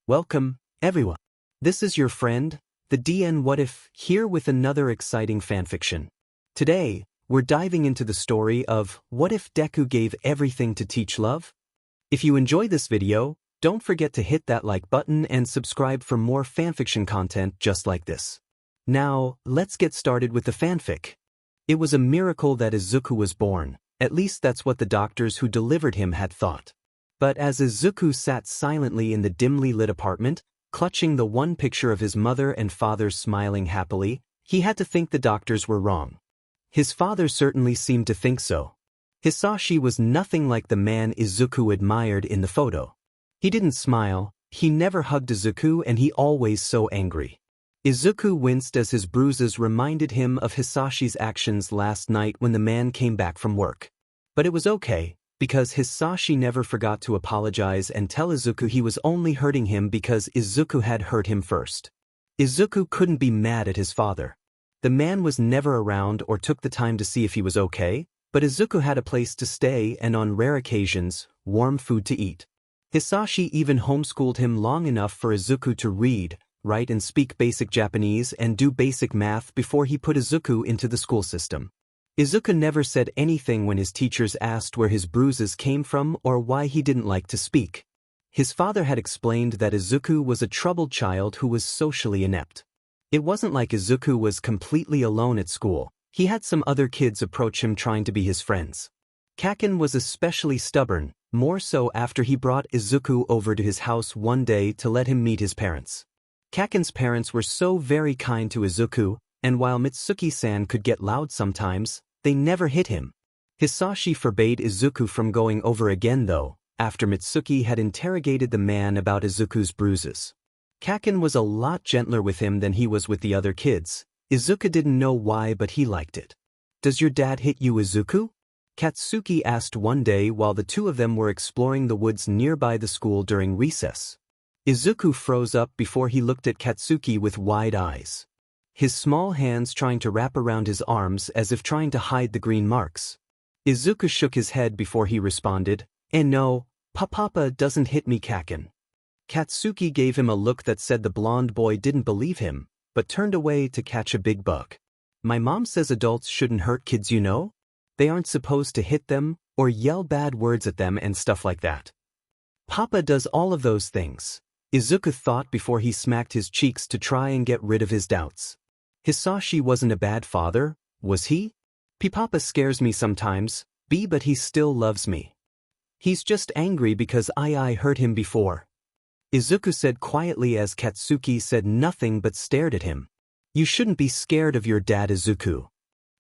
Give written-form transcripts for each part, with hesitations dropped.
Welcome, everyone. This is your friend, the DN What If, here with another exciting fanfiction. Today, we're diving into the story of What If Deku Gave Everything to Teach Love? If you enjoy this video, don't forget to hit that like button and subscribe for more fanfiction content just like this. Now, let's get started with the fanfic. It was a miracle that Izuku was born, at least that's what the doctors who delivered him had thought. But as Izuku sat silently in the dimly lit apartment, clutching the one picture of his mother and father smiling happily, he had to think the doctors were wrong. His father certainly seemed to think so. Hisashi was nothing like the man Izuku admired in the photo. He didn't smile, he never hugged Izuku, and he always so angry. Izuku winced as his bruises reminded him of Hisashi's actions last night when the man came back from work. But it was okay, because Hisashi never forgot to apologize and tell Izuku he was only hurting him because Izuku had hurt him first. Izuku couldn't be mad at his father. The man was never around or took the time to see if he was okay, but Izuku had a place to stay and on rare occasions, warm food to eat. Hisashi even homeschooled him long enough for Izuku to read, write and speak basic Japanese and do basic math before he put Izuku into the school system. Izuku never said anything when his teachers asked where his bruises came from or why he didn't like to speak. His father had explained that Izuku was a troubled child who was socially inept. It wasn't like Izuku was completely alone at school. He had some other kids approach him trying to be his friends. Kaken was especially stubborn, more so after he brought Izuku over to his house one day to let him meet his parents. Kaken's parents were so very kind to Izuku, and while Mitsuki-san could get loud sometimes, they never hit him. Hisashi forbade Izuku from going over again though, after Mitsuki had interrogated the man about Izuku's bruises. Kaken was a lot gentler with him than he was with the other kids. Izuku didn't know why, but he liked it. "Does your dad hit you, Izuku?" Katsuki asked one day while the two of them were exploring the woods nearby the school during recess. Izuku froze up before he looked at Katsuki with wide eyes. His small hands trying to wrap around his arms as if trying to hide the green marks. Izuku shook his head before he responded, no, Papa doesn't hit me, Kaken." Katsuki gave him a look that said the blonde boy didn't believe him, but turned away to catch a big bug. "My mom says adults shouldn't hurt kids, you know? They aren't supposed to hit them, or yell bad words at them and stuff like that. Papa does all of those things," Izuku thought before he smacked his cheeks to try and get rid of his doubts. Hisashi wasn't a bad father, was he? Papa scares me sometimes, but he still loves me. He's just angry because I hurt him before," Izuku said quietly as Katsuki said nothing but stared at him. "You shouldn't be scared of your dad, Izuku."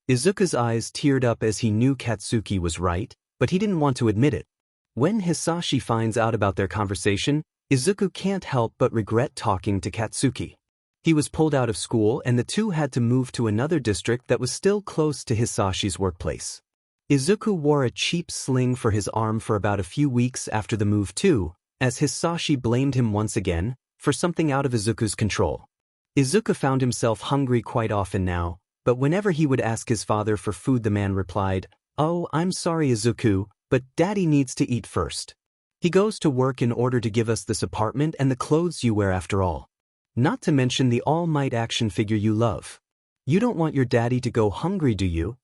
Izuku's eyes teared up as he knew Katsuki was right, but he didn't want to admit it. When Hisashi finds out about their conversation, Izuku can't help but regret talking to Katsuki. He was pulled out of school and the two had to move to another district that was still close to Hisashi's workplace. Izuku wore a cheap sling for his arm for about a few weeks after the move too, as Hisashi blamed him once again for something out of Izuku's control. Izuku found himself hungry quite often now, but whenever he would ask his father for food the man replied, "Oh, I'm sorry Izuku, but Daddy needs to eat first. He goes to work in order to give us this apartment and the clothes you wear after all. Not to mention the All Might action figure you love. You don't want your daddy to go hungry, do you?"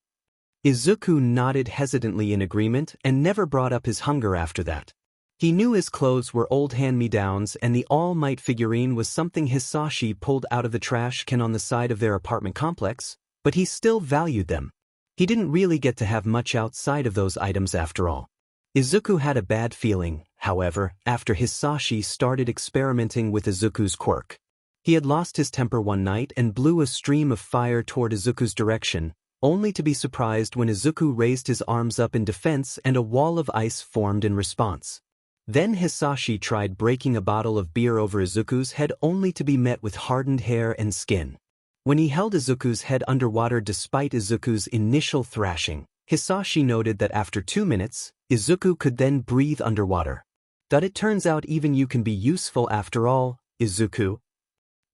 Izuku nodded hesitantly in agreement and never brought up his hunger after that. He knew his clothes were old hand-me-downs and the All Might figurine was something Hisashi pulled out of the trash can on the side of their apartment complex, but he still valued them. He didn't really get to have much outside of those items after all. Izuku had a bad feeling, however, after Hisashi started experimenting with Izuku's quirk. He had lost his temper one night and blew a stream of fire toward Izuku's direction, only to be surprised when Izuku raised his arms up in defense and a wall of ice formed in response. Then Hisashi tried breaking a bottle of beer over Izuku's head only to be met with hardened hair and skin. When he held Izuku's head underwater despite Izuku's initial thrashing, Hisashi noted that after 2 minutes, Izuku could then breathe underwater. "That it turns out even you can be useful after all, Izuku,"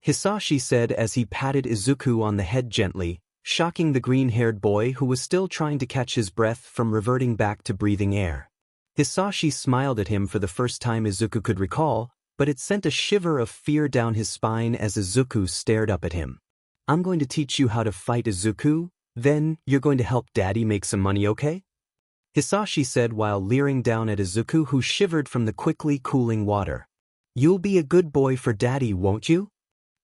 Hisashi said as he patted Izuku on the head gently, shocking the green-haired boy who was still trying to catch his breath from reverting back to breathing air. Hisashi smiled at him for the first time Izuku could recall, but it sent a shiver of fear down his spine as Izuku stared up at him. I'm going to teach you how to fight, Izuku, then you're going to help Daddy make some money, okay? Hisashi said while leering down at Izuku, who shivered from the quickly cooling water. You'll be a good boy for Daddy, won't you?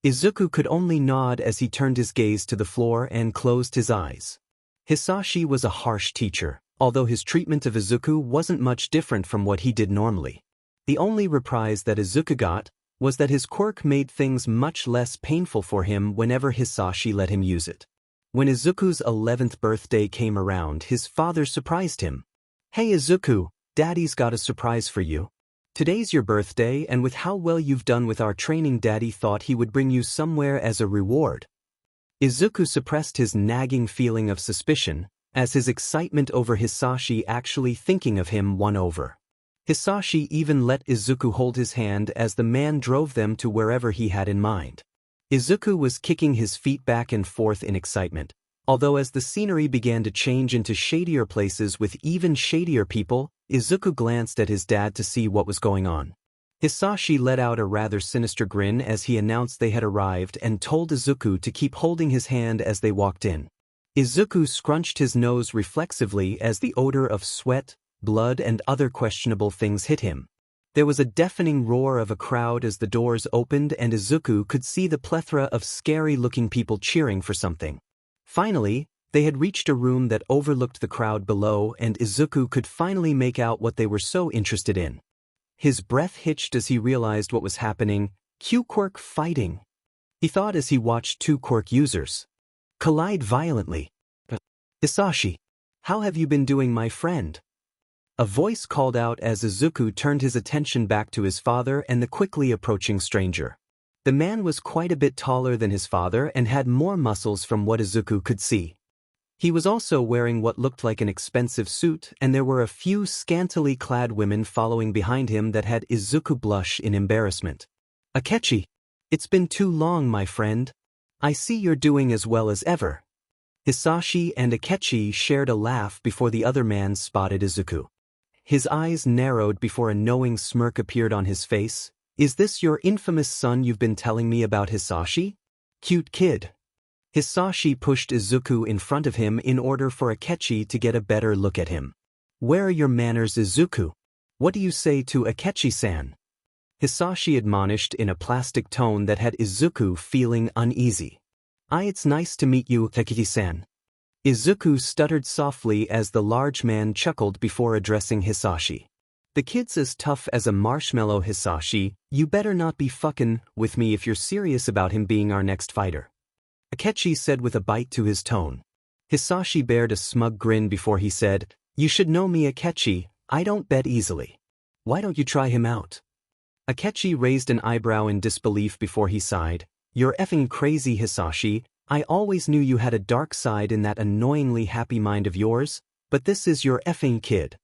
Izuku could only nod as he turned his gaze to the floor and closed his eyes. Hisashi was a harsh teacher, although his treatment of Izuku wasn't much different from what he did normally. The only reprise that Izuku got was that his quirk made things much less painful for him whenever Hisashi let him use it. When Izuku's 11th birthday came around, his father surprised him. Hey Izuku, Daddy's got a surprise for you. Today's your birthday, and with how well you've done with our training, Daddy thought he would bring you somewhere as a reward. Izuku suppressed his nagging feeling of suspicion, as his excitement over Hisashi actually thinking of him won over. Hisashi even let Izuku hold his hand as the man drove them to wherever he had in mind. Izuku was kicking his feet back and forth in excitement, although as the scenery began to change into shadier places with even shadier people, Izuku glanced at his dad to see what was going on. Hisashi let out a rather sinister grin as he announced they had arrived and told Izuku to keep holding his hand as they walked in. Izuku scrunched his nose reflexively as the odor of sweat, blood and other questionable things hit him. There was a deafening roar of a crowd as the doors opened and Izuku could see the plethora of scary-looking people cheering for something. Finally, they had reached a room that overlooked the crowd below and Izuku could finally make out what they were so interested in. His breath hitched as he realized what was happening. Q-Quirk fighting. He thought as he watched two quirk users collide violently. Hisashi, how have you been doing, my friend? A voice called out as Izuku turned his attention back to his father and the quickly approaching stranger. The man was quite a bit taller than his father and had more muscles from what Izuku could see. He was also wearing what looked like an expensive suit, and there were a few scantily clad women following behind him that had Izuku blush in embarrassment. Akechi, it's been too long, my friend. I see you're doing as well as ever. Hisashi and Akechi shared a laugh before the other man spotted Izuku. His eyes narrowed before a knowing smirk appeared on his face. Is this your infamous son you've been telling me about, Hisashi? Cute kid. Hisashi pushed Izuku in front of him in order for Akechi to get a better look at him. Where are your manners, Izuku? What do you say to Akechi-san? Hisashi admonished in a plastic tone that had Izuku feeling uneasy. It's nice to meet you, Akechi-san. Izuku stuttered softly as the large man chuckled before addressing Hisashi. The kid's as tough as a marshmallow, Hisashi. You better not be fucking with me if you're serious about him being our next fighter. Akechi said with a bite to his tone. Hisashi bared a smug grin before he said, You should know me, Akechi, I don't bet easily. Why don't you try him out? Akechi raised an eyebrow in disbelief before he sighed. You're effing crazy, Hisashi. I always knew you had a dark side in that annoyingly happy mind of yours, but this is your effing kid.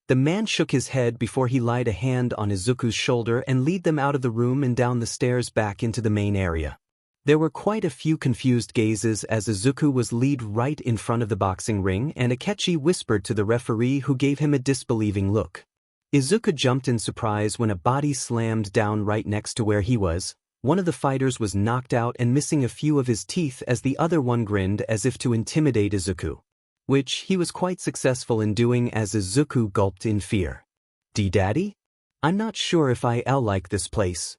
The man shook his head before he laid a hand on Izuku's shoulder and led them out of the room and down the stairs back into the main area. There were quite a few confused gazes as Izuku was led right in front of the boxing ring and Akechi whispered to the referee, who gave him a disbelieving look. Izuku jumped in surprise when a body slammed down right next to where he was. One of the fighters was knocked out and missing a few of his teeth as the other one grinned as if to intimidate Izuku, which he was quite successful in doing as Izuku gulped in fear. D-Daddy? I'm not sure if I'll like this place.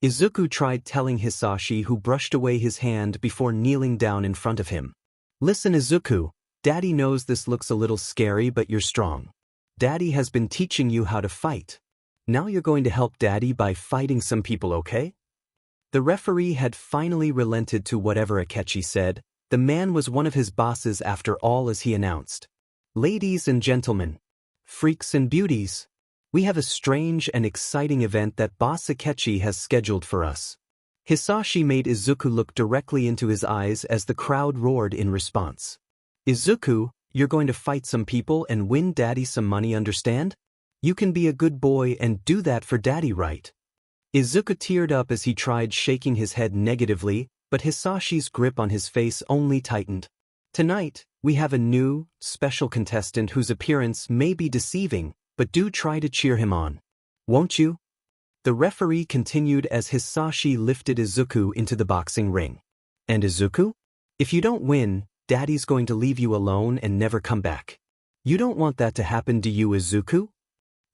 Izuku tried telling Hisashi, who brushed away his hand before kneeling down in front of him. Listen, Izuku, Daddy knows this looks a little scary, but you're strong. Daddy has been teaching you how to fight. Now you're going to help Daddy by fighting some people, okay? The referee had finally relented to whatever Akechi said. The man was one of his bosses after all, as he announced. Ladies and gentlemen, freaks and beauties, we have a strange and exciting event that Boss Akechi has scheduled for us. Hisashi made Izuku look directly into his eyes as the crowd roared in response. Izuku, you're going to fight some people and win Daddy some money, understand? You can be a good boy and do that for Daddy, right? Izuku teared up as he tried shaking his head negatively, but Hisashi's grip on his face only tightened. Tonight, we have a new, special contestant whose appearance may be deceiving, but do try to cheer him on. Won't you? The referee continued as Hisashi lifted Izuku into the boxing ring. And Izuku? If you don't win, Daddy's going to leave you alone and never come back. You don't want that to happen, do you, Izuku?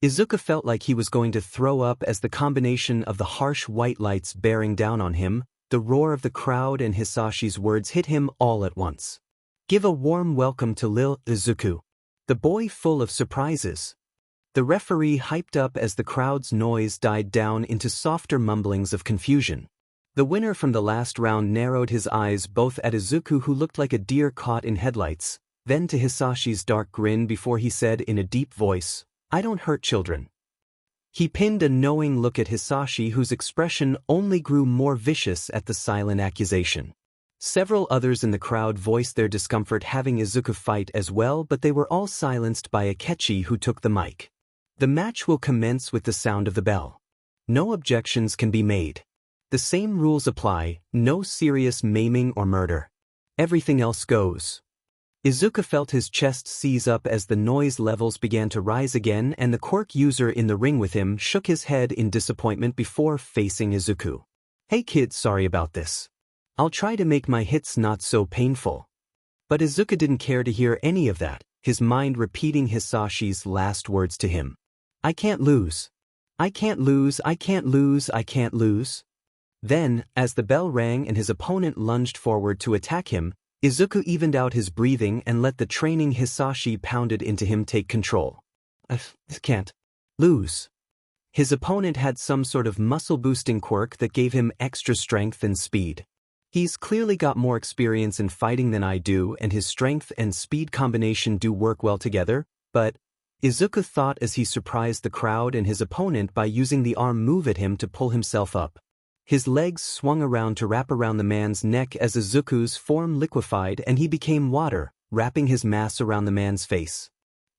Izuku felt like he was going to throw up as the combination of the harsh white lights bearing down on him, the roar of the crowd and Hisashi's words hit him all at once. Give a warm welcome to Lil Izuku, the boy full of surprises. The referee hyped up as the crowd's noise died down into softer mumblings of confusion. The winner from the last round narrowed his eyes both at Izuku, who looked like a deer caught in headlights, then to Hisashi's dark grin before he said in a deep voice, "I don't hurt children." He pinned a knowing look at Hisashi, whose expression only grew more vicious at the silent accusation. Several others in the crowd voiced their discomfort having Izuku fight as well, but they were all silenced by Akechi, who took the mic. The match will commence with the sound of the bell. No objections can be made. The same rules apply, no serious maiming or murder. Everything else goes. Izuku felt his chest seize up as the noise levels began to rise again, and the quirk user in the ring with him shook his head in disappointment before facing Izuku. "Hey kid, sorry about this. I'll try to make my hits not so painful." But Izuku didn't care to hear any of that, his mind repeating Hisashi's last words to him. "I can't lose. I can't lose, I can't lose, I can't lose." Then, as the bell rang and his opponent lunged forward to attack him, Izuku evened out his breathing and let the training Hisashi pounded into him take control. "I can't lose." His opponent had some sort of muscle-boosting quirk that gave him extra strength and speed. He's clearly got more experience in fighting than I do, and his strength and speed combination do work well together, but Izuku thought as he surprised the crowd and his opponent by using the arm move at him to pull himself up. His legs swung around to wrap around the man's neck as Izuku's form liquefied and he became water, wrapping his mass around the man's face.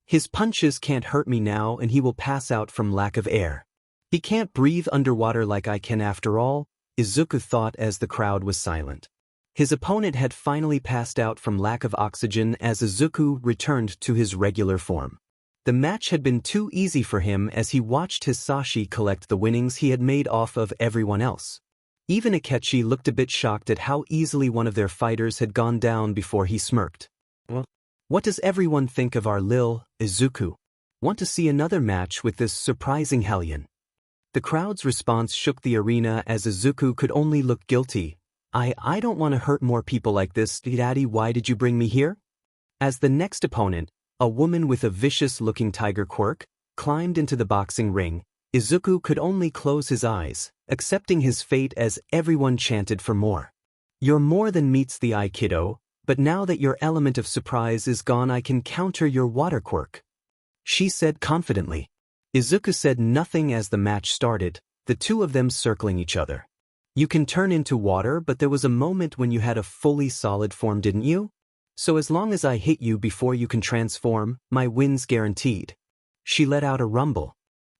His punches can't hurt me now, and he will pass out from lack of air. He can't breathe underwater like I can after all, Izuku thought as the crowd was silent. His opponent had finally passed out from lack of oxygen as Izuku returned to his regular form. The match had been too easy for him as he watched Hisashi collect the winnings he had made off of everyone else. Even Akechi looked a bit shocked at how easily one of their fighters had gone down before he smirked. "Well, what does everyone think of our Lil Izuku? Want to see another match with this surprising hellion?" The crowd's response shook the arena as Izuku could only look guilty. I don't want to hurt more people like this, Daddy. Why did you bring me here?" As the next opponent, a woman with a vicious-looking tiger quirk, climbed into the boxing ring, Izuku could only close his eyes, accepting his fate as everyone chanted for more. "You're more than meets the eye, kiddo, but now that your element of surprise is gone, I can counter your water quirk," she said confidently. Izuku said nothing as the match started, the two of them circling each other. "You can turn into water, but there was a moment when you had a fully solid form, didn't you? So as long as I hit you before you can transform, my win's guaranteed." She let out a rumble,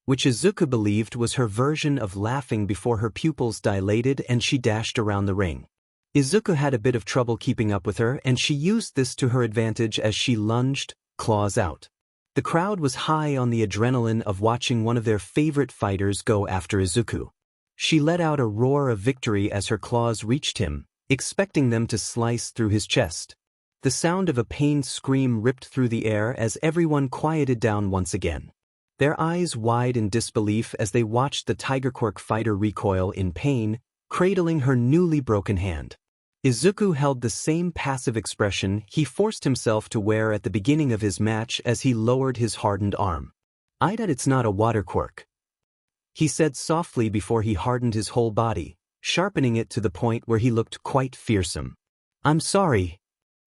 which Izuku believed was her version of laughing before her pupils dilated and she dashed around the ring. Izuku had a bit of trouble keeping up with her, and she used this to her advantage as she lunged, claws out. The crowd was high on the adrenaline of watching one of their favorite fighters go after Izuku. She let out a roar of victory as her claws reached him, expecting them to slice through his chest. The sound of a pained scream ripped through the air as everyone quieted down once again, their eyes wide in disbelief as they watched the Tiger Quirk fighter recoil in pain, cradling her newly broken hand. Izuku held the same passive expression he forced himself to wear at the beginning of his match as he lowered his hardened arm. "I bet it's not a water quirk," he said softly before he hardened his whole body, sharpening it to the point where he looked quite fearsome. "I'm sorry."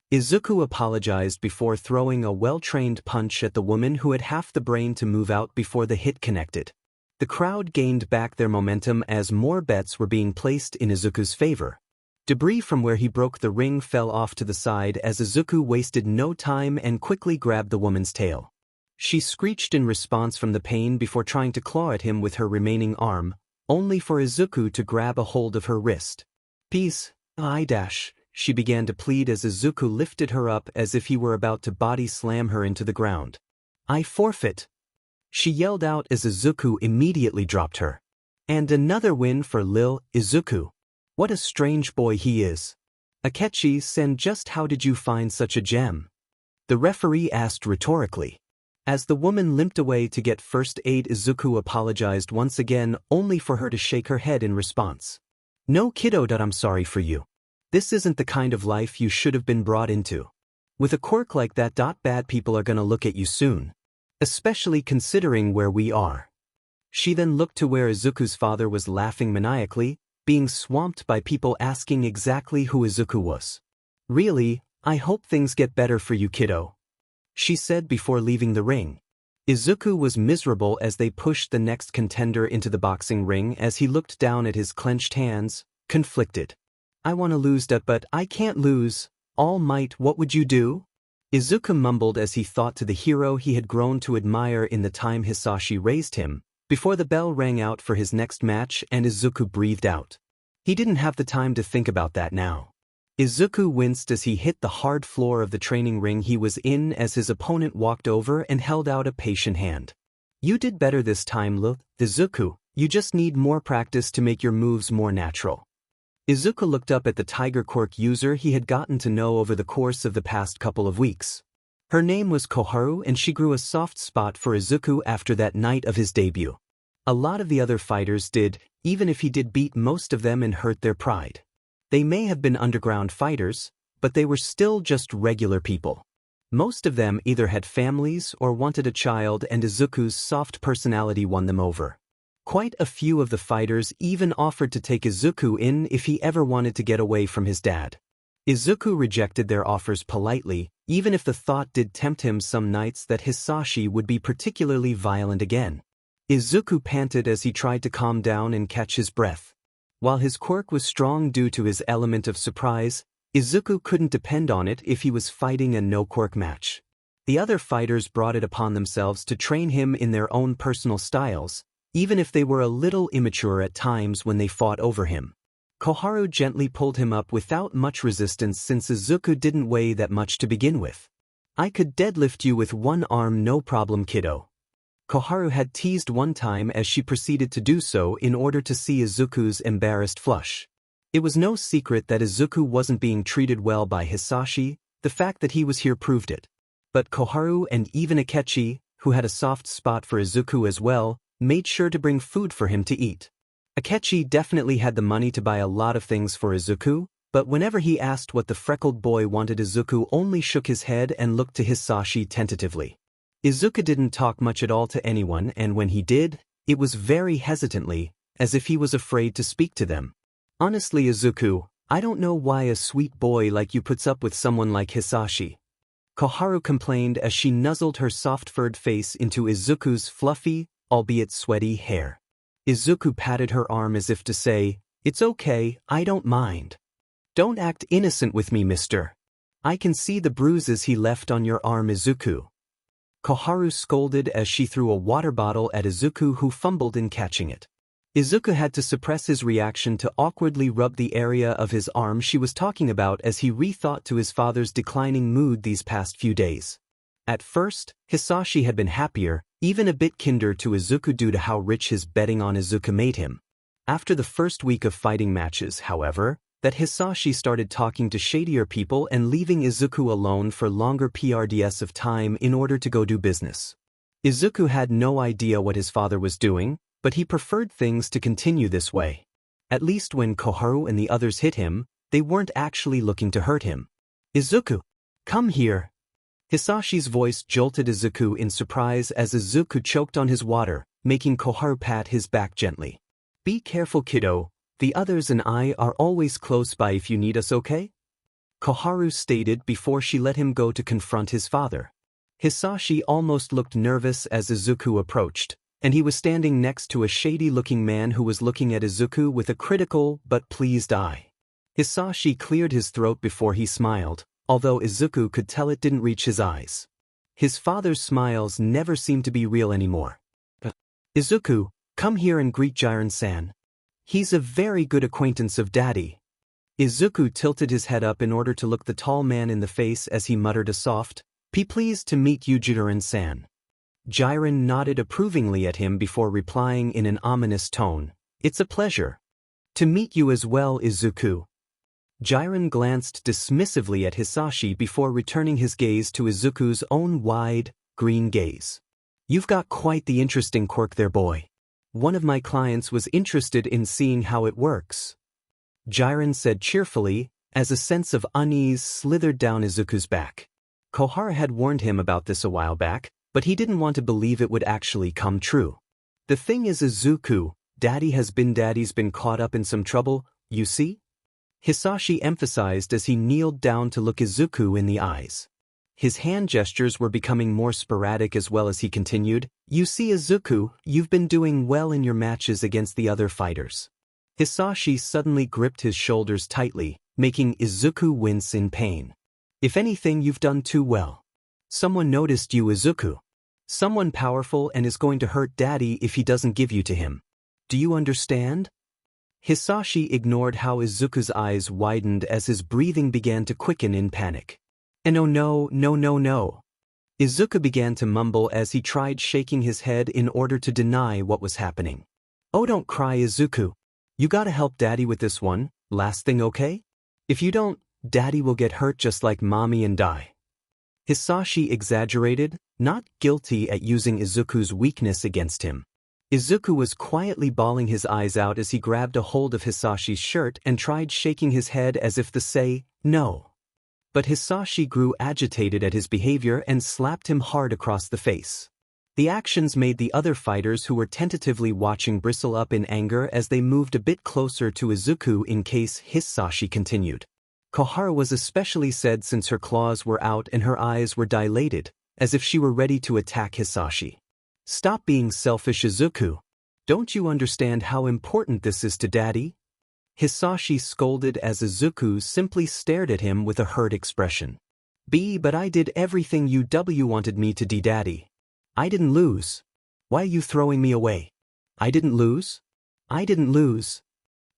Izuku apologized before throwing a well-trained punch at the woman who had half the brain to move out before the hit connected. The crowd gained back their momentum as more bets were being placed in Izuku's favor. Debris from where he broke the ring fell off to the side as Izuku wasted no time and quickly grabbed the woman's tail. She screeched in response from the pain before trying to claw at him with her remaining arm, only for Izuku to grab a hold of her wrist. "Peace, she began to plead as Izuku lifted her up as if he were about to body slam her into the ground. "I forfeit," she yelled out as Izuku immediately dropped her. And another win for Lil Izuku. What a strange boy he is. Akechi-sen, just how did you find such a gem? The referee asked rhetorically. As the woman limped away to get first aid, Izuku apologized once again, only for her to shake her head in response. No, kiddo, I'm sorry for you. This isn't the kind of life you should have been brought into. With a quirk like that, bad people are gonna look at you soon. Especially considering where we are. She then looked to where Izuku's father was laughing maniacally, being swamped by people asking exactly who Izuku was. Really, I hope things get better for you, kiddo, she said before leaving the ring. Izuku was miserable as they pushed the next contender into the boxing ring as he looked down at his clenched hands, conflicted. I want to lose that, but I can't lose. All Might, what would you do? Izuku mumbled as he thought to the hero he had grown to admire in the time Hisashi raised him, before the bell rang out for his next match and Izuku breathed out. He didn't have the time to think about that now. Izuku winced as he hit the hard floor of the training ring he was in as his opponent walked over and held out a patient hand. You did better this time, Lil Izuku. You just need more practice to make your moves more natural. Izuku looked up at the Tiger Quirk user he had gotten to know over the course of the past couple of weeks. Her name was Koharu, and she grew a soft spot for Izuku after that night of his debut. A lot of the other fighters did, even if he did beat most of them and hurt their pride. They may have been underground fighters, but they were still just regular people. Most of them either had families or wanted a child, and Izuku's soft personality won them over. Quite a few of the fighters even offered to take Izuku in if he ever wanted to get away from his dad. Izuku rejected their offers politely, even if the thought did tempt him some nights that Hisashi would be particularly violent again. Izuku panted as he tried to calm down and catch his breath. While his quirk was strong due to his element of surprise, Izuku couldn't depend on it if he was fighting a no-quirk match. The other fighters brought it upon themselves to train him in their own personal styles, even if they were a little immature at times when they fought over him. Koharu gently pulled him up without much resistance since Izuku didn't weigh that much to begin with. I could deadlift you with one arm, no problem, kiddo. Koharu had teased one time as she proceeded to do so in order to see Izuku's embarrassed flush. It was no secret that Izuku wasn't being treated well by Hisashi, the fact that he was here proved it. But Koharu and even Akechi, who had a soft spot for Izuku as well, made sure to bring food for him to eat. Akechi definitely had the money to buy a lot of things for Izuku, but whenever he asked what the freckled boy wanted, Izuku only shook his head and looked to Hisashi tentatively. Izuku didn't talk much at all to anyone, and when he did, it was very hesitantly, as if he was afraid to speak to them. Honestly, Izuku, I don't know why a sweet boy like you puts up with someone like Hisashi. Koharu complained as she nuzzled her soft-furred face into Izuku's fluffy, albeit sweaty hair. Izuku patted her arm as if to say, "It's okay, I don't mind. Don't act innocent with me, mister. I can see the bruises he left on your arm, Izuku." Koharu scolded as she threw a water bottle at Izuku, who fumbled in catching it. Izuku had to suppress his reaction to awkwardly rub the area of his arm she was talking about as he rethought to his father's declining mood these past few days. At first, Hisashi had been happier, even a bit kinder to Izuku due to how rich his betting on Izuku made him. After the first week of fighting matches, however, that Hisashi started talking to shadier people and leaving Izuku alone for longer periods of time in order to go do business. Izuku had no idea what his father was doing, but he preferred things to continue this way. At least when Koharu and the others hit him, they weren't actually looking to hurt him. "Izuku, come here." Hisashi's voice jolted Izuku in surprise as Izuku choked on his water, making Koharu pat his back gently. "Be careful, kiddo. The others and I are always close by if you need us, okay?" Koharu stated before she let him go to confront his father. Hisashi almost looked nervous as Izuku approached, and he was standing next to a shady-looking man who was looking at Izuku with a critical but pleased eye. Hisashi cleared his throat before he smiled, although Izuku could tell it didn't reach his eyes. His father's smiles never seemed to be real anymore. "Izuku, come here and greet Jiren-san. He's a very good acquaintance of Daddy." Izuku tilted his head up in order to look the tall man in the face as he muttered a soft, "Be pleased to meet you, Jiren-san." Jiren nodded approvingly at him before replying in an ominous tone, It's a pleasure to meet you as well, Izuku. Jiren glanced dismissively at Hisashi before returning his gaze to Izuku's own wide, green gaze. You've got quite the interesting quirk there, boy. One of my clients was interested in seeing how it works. Jiren said cheerfully, as a sense of unease slithered down Izuku's back. Kohara had warned him about this a while back, but he didn't want to believe it would actually come true. The thing is, Izuku, Daddy's been caught up in some trouble, you see? Hisashi emphasized as he kneeled down to look Izuku in the eyes. His hand gestures were becoming more sporadic as well as he continued, You see, Izuku, you've been doing well in your matches against the other fighters. Hisashi suddenly gripped his shoulders tightly, making Izuku wince in pain. If anything, you've done too well. Someone noticed you, Izuku. Someone powerful and is going to hurt Daddy if he doesn't give you to him. Do you understand? Hisashi ignored how Izuku's eyes widened as his breathing began to quicken in panic. And oh no. Izuku began to mumble as he tried shaking his head in order to deny what was happening. Oh, don't cry, Izuku. You gotta help Daddy with this one, last thing, okay? If you don't, Daddy will get hurt just like Mommy and die. Hisashi exaggerated, not guilty at using Izuku's weakness against him. Izuku was quietly bawling his eyes out as he grabbed a hold of Hisashi's shirt and tried shaking his head as if to say, no. But Hisashi grew agitated at his behavior and slapped him hard across the face. The actions made the other fighters who were tentatively watching bristle up in anger as they moved a bit closer to Izuku in case Hisashi continued. Kohara was especially sad since her claws were out and her eyes were dilated, as if she were ready to attack Hisashi. Stop being selfish, Izuku. Don't you understand how important this is to Daddy? Hisashi scolded as Izuku simply stared at him with a hurt expression. But I did everything you wanted me to do, Daddy. I didn't lose. Why are you throwing me away? I didn't lose? I didn't lose.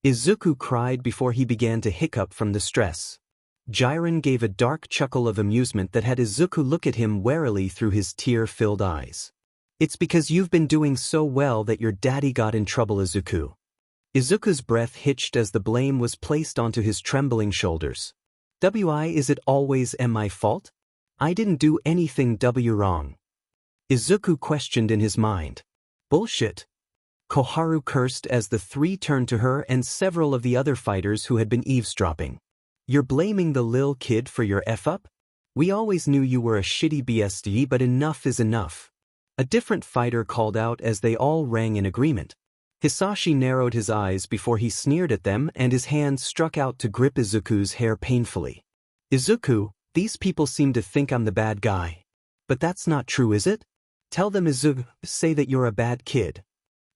Izuku cried before he began to hiccup from the stress. Jiren gave a dark chuckle of amusement that had Izuku look at him warily through his tear-filled eyes. It's because you've been doing so well that your daddy got in trouble, Izuku. Izuku's breath hitched as the blame was placed onto his trembling shoulders. Is it always my fault? I didn't do anything wrong. Izuku questioned in his mind. Bullshit. Koharu cursed as the three turned to her and several of the other fighters who had been eavesdropping. You're blaming the lil kid for your F-up? We always knew you were a shitty BSD, but enough is enough. A different fighter called out as they all rang in agreement. Hisashi narrowed his eyes before he sneered at them and his hand struck out to grip Izuku's hair painfully. Izuku, these people seem to think I'm the bad guy. But that's not true, is it? Tell them, Izuku, say that you're a bad kid.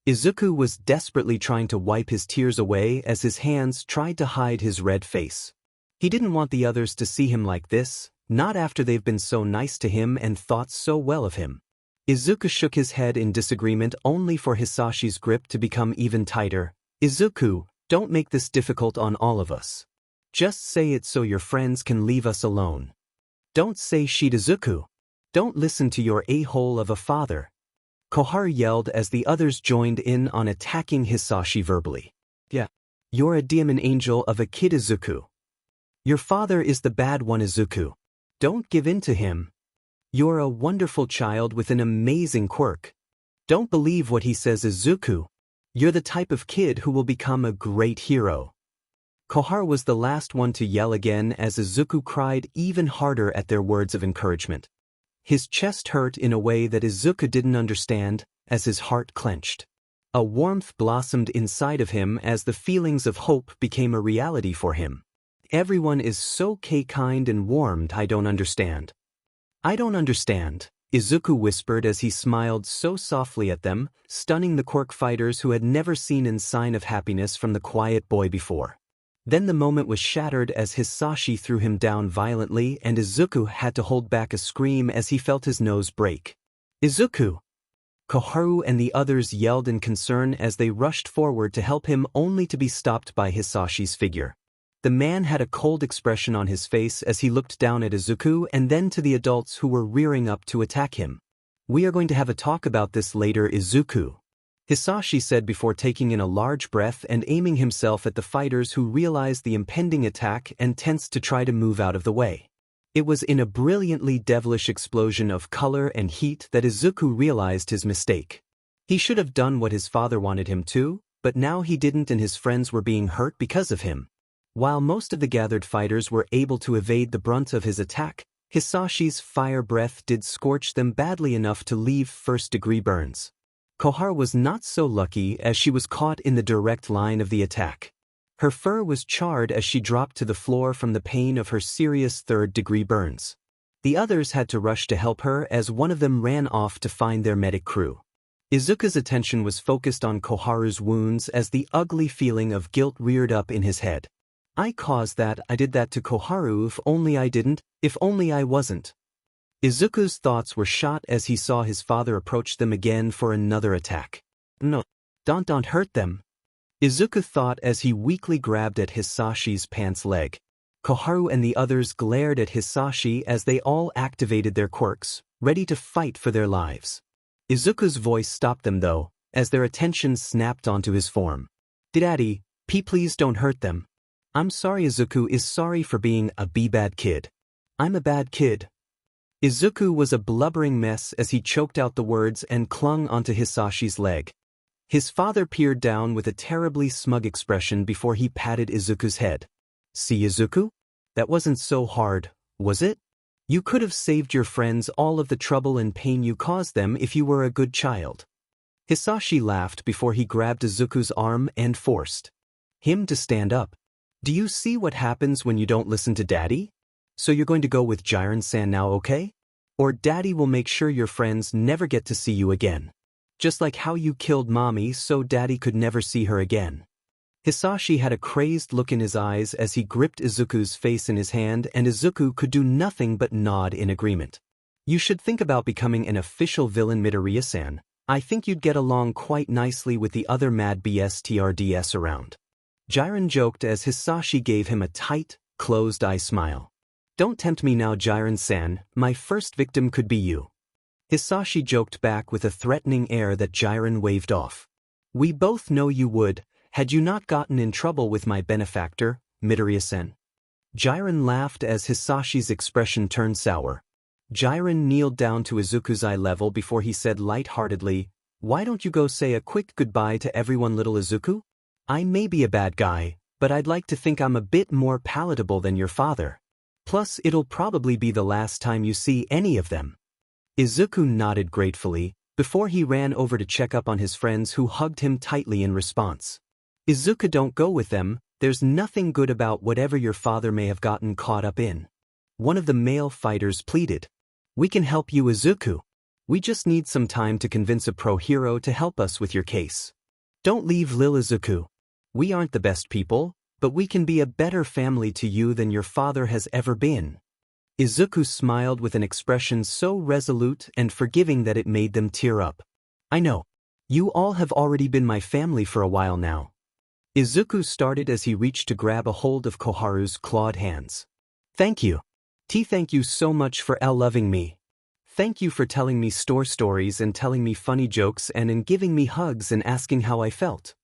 Izuku was desperately trying to wipe his tears away as his hands tried to hide his red face. He didn't want the others to see him like this, not after they've been so nice to him and thought so well of him. Izuku shook his head in disagreement only for Hisashi's grip to become even tighter. Izuku, don't make this difficult on all of us. Just say it so your friends can leave us alone. Don't say shit, Izuku. Don't listen to your a-hole of a father. Koharu yelled as the others joined in on attacking Hisashi verbally. Yeah. You're a demon angel of a kid, Izuku. Your father is the bad one, Izuku. Don't give in to him. You're a wonderful child with an amazing quirk. Don't believe what he says, Izuku. You're the type of kid who will become a great hero. Koharu was the last one to yell again as Izuku cried even harder at their words of encouragement. His chest hurt in a way that Izuku didn't understand, as his heart clenched. A warmth blossomed inside of him as the feelings of hope became a reality for him. Everyone is so kind and warmed, I don't understand. I don't understand, Izuku whispered as he smiled so softly at them, stunning the quirk fighters who had never seen a sign of happiness from the quiet boy before. Then the moment was shattered as Hisashi threw him down violently and Izuku had to hold back a scream as he felt his nose break. Izuku! Koharu and the others yelled in concern as they rushed forward to help him only to be stopped by Hisashi's figure. The man had a cold expression on his face as he looked down at Izuku and then to the adults who were rearing up to attack him. We are going to have a talk about this later, Izuku. Hisashi said before taking in a large breath and aiming himself at the fighters who realized the impending attack and tensed to try to move out of the way. It was in a brilliantly devilish explosion of color and heat that Izuku realized his mistake. He should have done what his father wanted him to, but now he didn't and his friends were being hurt because of him. While most of the gathered fighters were able to evade the brunt of his attack, Hisashi's fire breath did scorch them badly enough to leave first-degree burns. Koharu was not so lucky as she was caught in the direct line of the attack. Her fur was charred as she dropped to the floor from the pain of her serious third-degree burns. The others had to rush to help her as one of them ran off to find their medic crew. Izuku's attention was focused on Koharu's wounds as the ugly feeling of guilt reared up in his head. I caused that, I did that to Koharu, if only I didn't, if only I wasn't. Izuku's thoughts were shot as he saw his father approach them again for another attack. No, don't hurt them. Izuku thought as he weakly grabbed at Hisashi's pants leg. Koharu and the others glared at Hisashi as they all activated their quirks, ready to fight for their lives. Izuku's voice stopped them though, as their attention snapped onto his form. Daddy, please don't hurt them. I'm sorry. Izuku is sorry for being a bad kid. I'm a bad kid. Izuku was a blubbering mess as he choked out the words and clung onto Hisashi's leg. His father peered down with a terribly smug expression before he patted Izuku's head. See, Izuku? That wasn't so hard, was it? You could have saved your friends all of the trouble and pain you caused them if you were a good child. Hisashi laughed before he grabbed Izuku's arm and forced him to stand up. Do you see what happens when you don't listen to Daddy? So you're going to go with Jiren-san now, okay? Or Daddy will make sure your friends never get to see you again. Just like how you killed Mommy so Daddy could never see her again. Hisashi had a crazed look in his eyes as he gripped Izuku's face in his hand, and Izuku could do nothing but nod in agreement. You should think about becoming an official villain, Midoriya-san. I think you'd get along quite nicely with the other mad BSTRDS around. Jiren joked as Hisashi gave him a tight, closed-eye smile. Don't tempt me now, Jiren-san, my first victim could be you. Hisashi joked back with a threatening air that Jiren waved off. We both know you would, had you not gotten in trouble with my benefactor, Midoriya-san. Jiren laughed as Hisashi's expression turned sour. Jiren kneeled down to Izuku's eye level before he said light-heartedly, Why don't you go say a quick goodbye to everyone, little Izuku? I may be a bad guy, but I'd like to think I'm a bit more palatable than your father. Plus, it'll probably be the last time you see any of them. Izuku nodded gratefully, before he ran over to check up on his friends who hugged him tightly in response. Izuku, don't go with them, there's nothing good about whatever your father may have gotten caught up in. One of the male fighters pleaded. We can help you, Izuku. We just need some time to convince a pro hero to help us with your case. Don't leave Lil Izuku. We aren't the best people, but we can be a better family to you than your father has ever been. Izuku smiled with an expression so resolute and forgiving that it made them tear up. I know. You all have already been my family for a while now. Izuku started as he reached to grab a hold of Koharu's clawed hands. Thank you. Thank you so much for loving me. Thank you for telling me stories and telling me funny jokes and in giving me hugs and asking how I felt.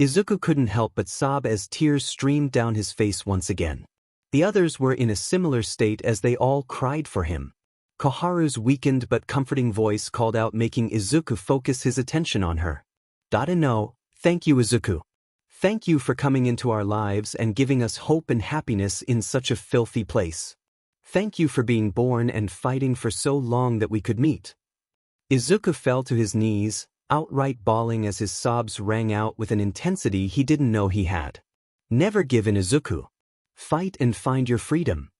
Izuku couldn't help but sob as tears streamed down his face once again. The others were in a similar state as they all cried for him. Koharu's weakened but comforting voice called out, making Izuku focus his attention on her. No, thank you, Izuku. Thank you for coming into our lives and giving us hope and happiness in such a filthy place. Thank you for being born and fighting for so long that we could meet. Izuku fell to his knees, outright bawling as his sobs rang out with an intensity he didn't know he had. Never give in, Izuku. Fight and find your freedom.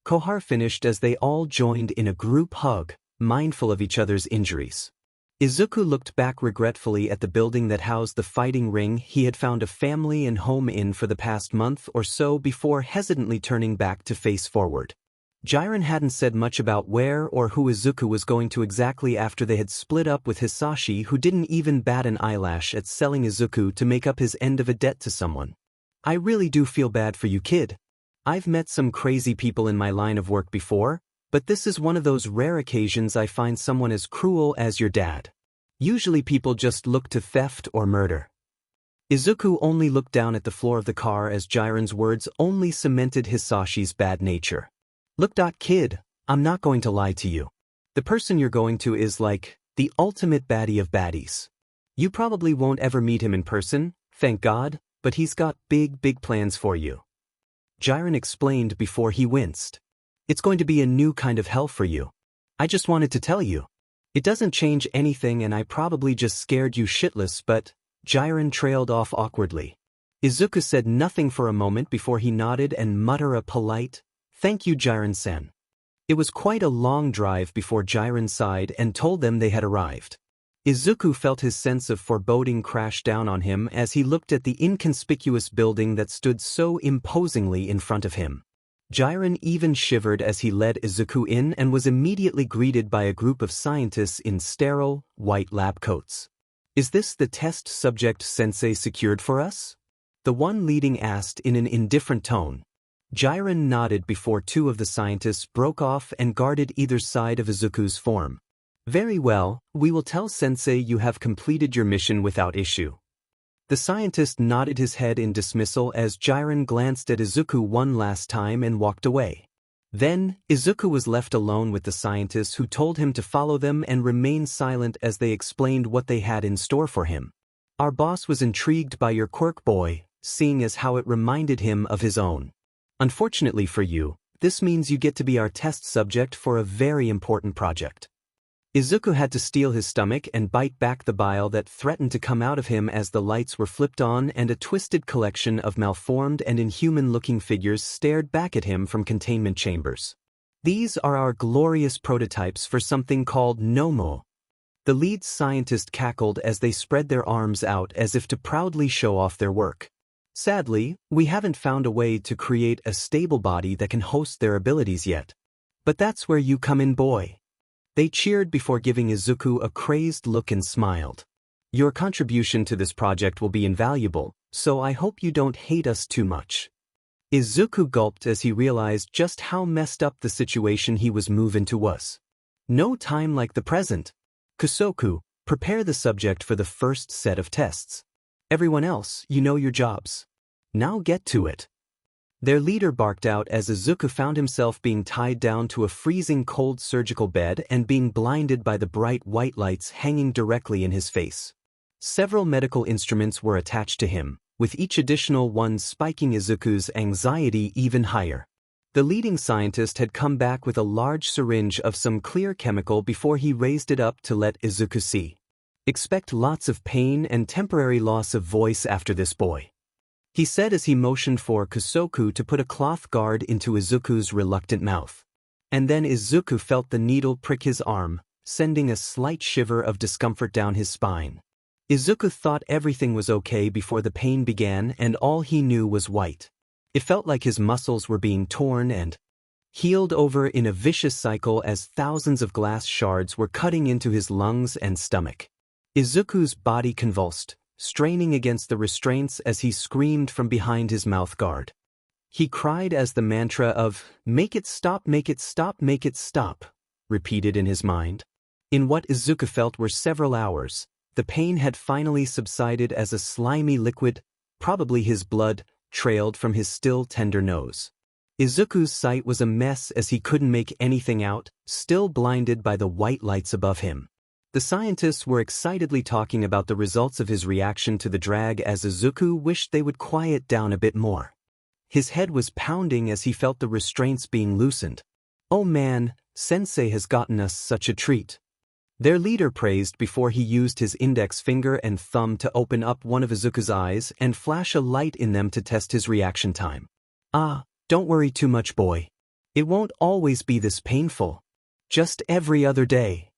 Koharu finished as they all joined in a group hug, mindful of each other's injuries. Izuku looked back regretfully at the building that housed the fighting ring he had found a family and home in for the past month or so before hesitantly turning back to face forward. Jiren hadn't said much about where or who Izuku was going to exactly after they had split up with Hisashi, who didn't even bat an eyelash at selling Izuku to make up his end of a debt to someone. I really do feel bad for you, kid. I've met some crazy people in my line of work before, but this is one of those rare occasions I find someone as cruel as your dad. Usually people just look to theft or murder. Izuku only looked down at the floor of the car as Jiren's words only cemented Hisashi's bad nature. Look, kid, I'm not going to lie to you. The person you're going to is like the ultimate baddie of baddies. You probably won't ever meet him in person, thank God, but he's got big plans for you. Jiren explained before he winced. It's going to be a new kind of hell for you. I just wanted to tell you. It doesn't change anything and I probably just scared you shitless, but Jiren trailed off awkwardly. Izuku said nothing for a moment before he nodded and muttered a polite, "Thank you, Jiren-san." It was quite a long drive before Jiren sighed and told them they had arrived. Izuku felt his sense of foreboding crash down on him as he looked at the inconspicuous building that stood so imposingly in front of him. Jiren even shivered as he led Izuku in and was immediately greeted by a group of scientists in sterile, white lab coats. "Is this the test subject Sensei secured for us?" the one leading asked in an indifferent tone. Jiren nodded before two of the scientists broke off and guarded either side of Izuku's form. "Very well, we will tell Sensei you have completed your mission without issue." The scientist nodded his head in dismissal as Jiren glanced at Izuku one last time and walked away. Then, Izuku was left alone with the scientists who told him to follow them and remain silent as they explained what they had in store for him. "Our boss was intrigued by your quirk, boy, seeing as how it reminded him of his own. Unfortunately for you, this means you get to be our test subject for a very important project." Izuku had to steel his stomach and bite back the bile that threatened to come out of him as the lights were flipped on and a twisted collection of malformed and inhuman-looking figures stared back at him from containment chambers. "These are our glorious prototypes for something called Nomo." The lead scientist cackled as they spread their arms out as if to proudly show off their work. "Sadly, we haven't found a way to create a stable body that can host their abilities yet. But that's where you come in, boy." They cheered before giving Izuku a crazed look and smiled. "Your contribution to this project will be invaluable, so I hope you don't hate us too much." Izuku gulped as he realized just how messed up the situation he was moved into was. No time like the present. "Kusoku, prepare the subject for the first set of tests. Everyone else, you know your jobs. Now get to it." Their leader barked out as Izuku found himself being tied down to a freezing cold surgical bed and being blinded by the bright white lights hanging directly in his face. Several medical instruments were attached to him, with each additional one spiking Izuku's anxiety even higher. The leading scientist had come back with a large syringe of some clear chemical before he raised it up to let Izuku see. "Expect lots of pain and temporary loss of voice after this, boy," he said as he motioned for Kusoku to put a cloth guard into Izuku's reluctant mouth. And then Izuku felt the needle prick his arm, sending a slight shiver of discomfort down his spine. Izuku thought everything was okay before the pain began and all he knew was white. It felt like his muscles were being torn and healed over in a vicious cycle as thousands of glass shards were cutting into his lungs and stomach. Izuku's body convulsed, straining against the restraints as he screamed from behind his mouth guard. He cried as the mantra of, "Make it stop, make it stop, make it stop," repeated in his mind. In what Izuku felt were several hours, the pain had finally subsided as a slimy liquid, probably his blood, trailed from his still tender nose. Izuku's sight was a mess as he couldn't make anything out, still blinded by the white lights above him. The scientists were excitedly talking about the results of his reaction to the drag as Izuku wished they would quiet down a bit more. His head was pounding as he felt the restraints being loosened. "Oh man, Sensei has gotten us such a treat." Their leader praised before he used his index finger and thumb to open up one of Izuku's eyes and flash a light in them to test his reaction time. "Ah, don't worry too much, boy. It won't always be this painful. Just every other day."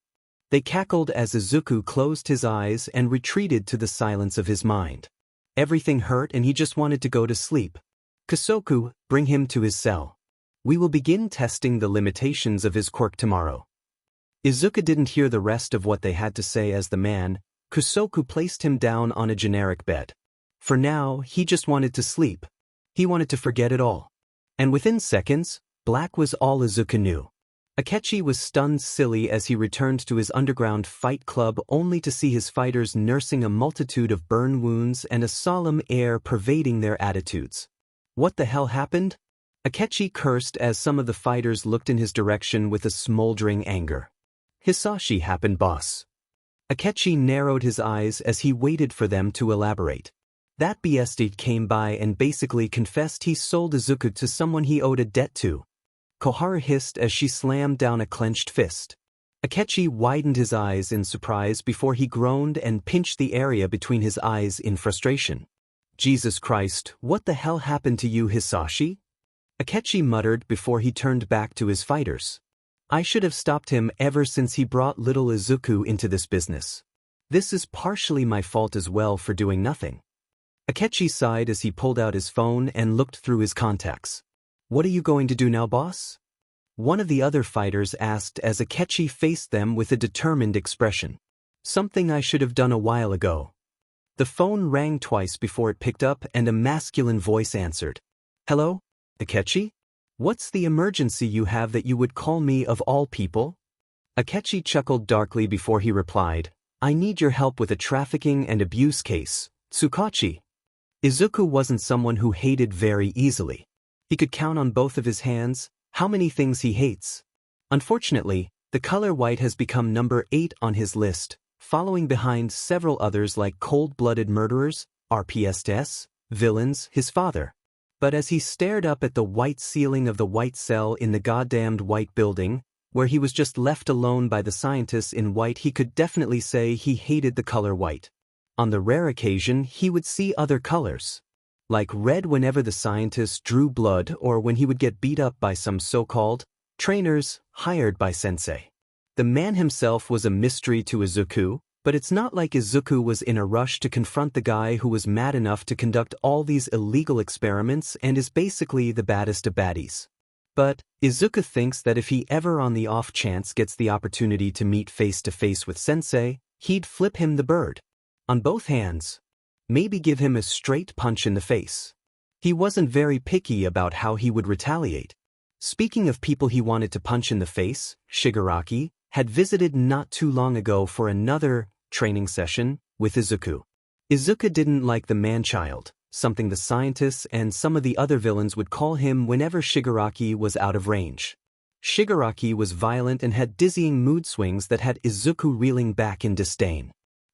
They cackled as Izuku closed his eyes and retreated to the silence of his mind. Everything hurt and he just wanted to go to sleep. "Kusoku, bring him to his cell. We will begin testing the limitations of his quirk tomorrow." Izuku didn't hear the rest of what they had to say as the man, Kusoku, placed him down on a generic bed. For now, he just wanted to sleep. He wanted to forget it all. And within seconds, black was all Izuku knew. Akechi was stunned silly as he returned to his underground fight club only to see his fighters nursing a multitude of burn wounds and a solemn air pervading their attitudes. What the hell happened? Akechi cursed as some of the fighters looked in his direction with a smoldering anger. Hisashi happened, boss. Akechi narrowed his eyes as he waited for them to elaborate. That BSD came by and basically confessed he sold Izuku to someone he owed a debt to. Koharu hissed as she slammed down a clenched fist. Akechi widened his eyes in surprise before he groaned and pinched the area between his eyes in frustration. Jesus Christ, what the hell happened to you, Hisashi? Akechi muttered before he turned back to his fighters. I should have stopped him ever since he brought little Izuku into this business. This is partially my fault as well for doing nothing. Akechi sighed as he pulled out his phone and looked through his contacts. What are you going to do now, boss? One of the other fighters asked as Akechi faced them with a determined expression. Something I should have done a while ago. The phone rang twice before it picked up and a masculine voice answered. Hello, Akechi? What's the emergency you have that you would call me of all people? Akechi chuckled darkly before he replied, I need your help with a trafficking and abuse case, Tsukachi. Izuku wasn't someone who hated very easily. He could count on both of his hands how many things he hates. Unfortunately, the color white has become number 8 on his list, following behind several others like cold-blooded murderers, RPSS, villains, his father. But as he stared up at the white ceiling of the white cell in the goddamned white building, where he was just left alone by the scientists in white, he could definitely say he hated the color white. On the rare occasion, he would see other colors. Like red whenever the scientists drew blood or when he would get beat up by some so-called trainers hired by sensei. The man himself was a mystery to Izuku, but it's not like Izuku was in a rush to confront the guy who was mad enough to conduct all these illegal experiments and is basically the baddest of baddies. But Izuku thinks that if he ever on the off chance gets the opportunity to meet face to face with sensei, he'd flip him the bird. On both hands. Maybe give him a straight punch in the face. He wasn't very picky about how he would retaliate. Speaking of people he wanted to punch in the face, Shigaraki had visited not too long ago for another training session with Izuku. Izuku didn't like the man-child, something the scientists and some of the other villains would call him whenever Shigaraki was out of range. Shigaraki was violent and had dizzying mood swings that had Izuku reeling back in disdain.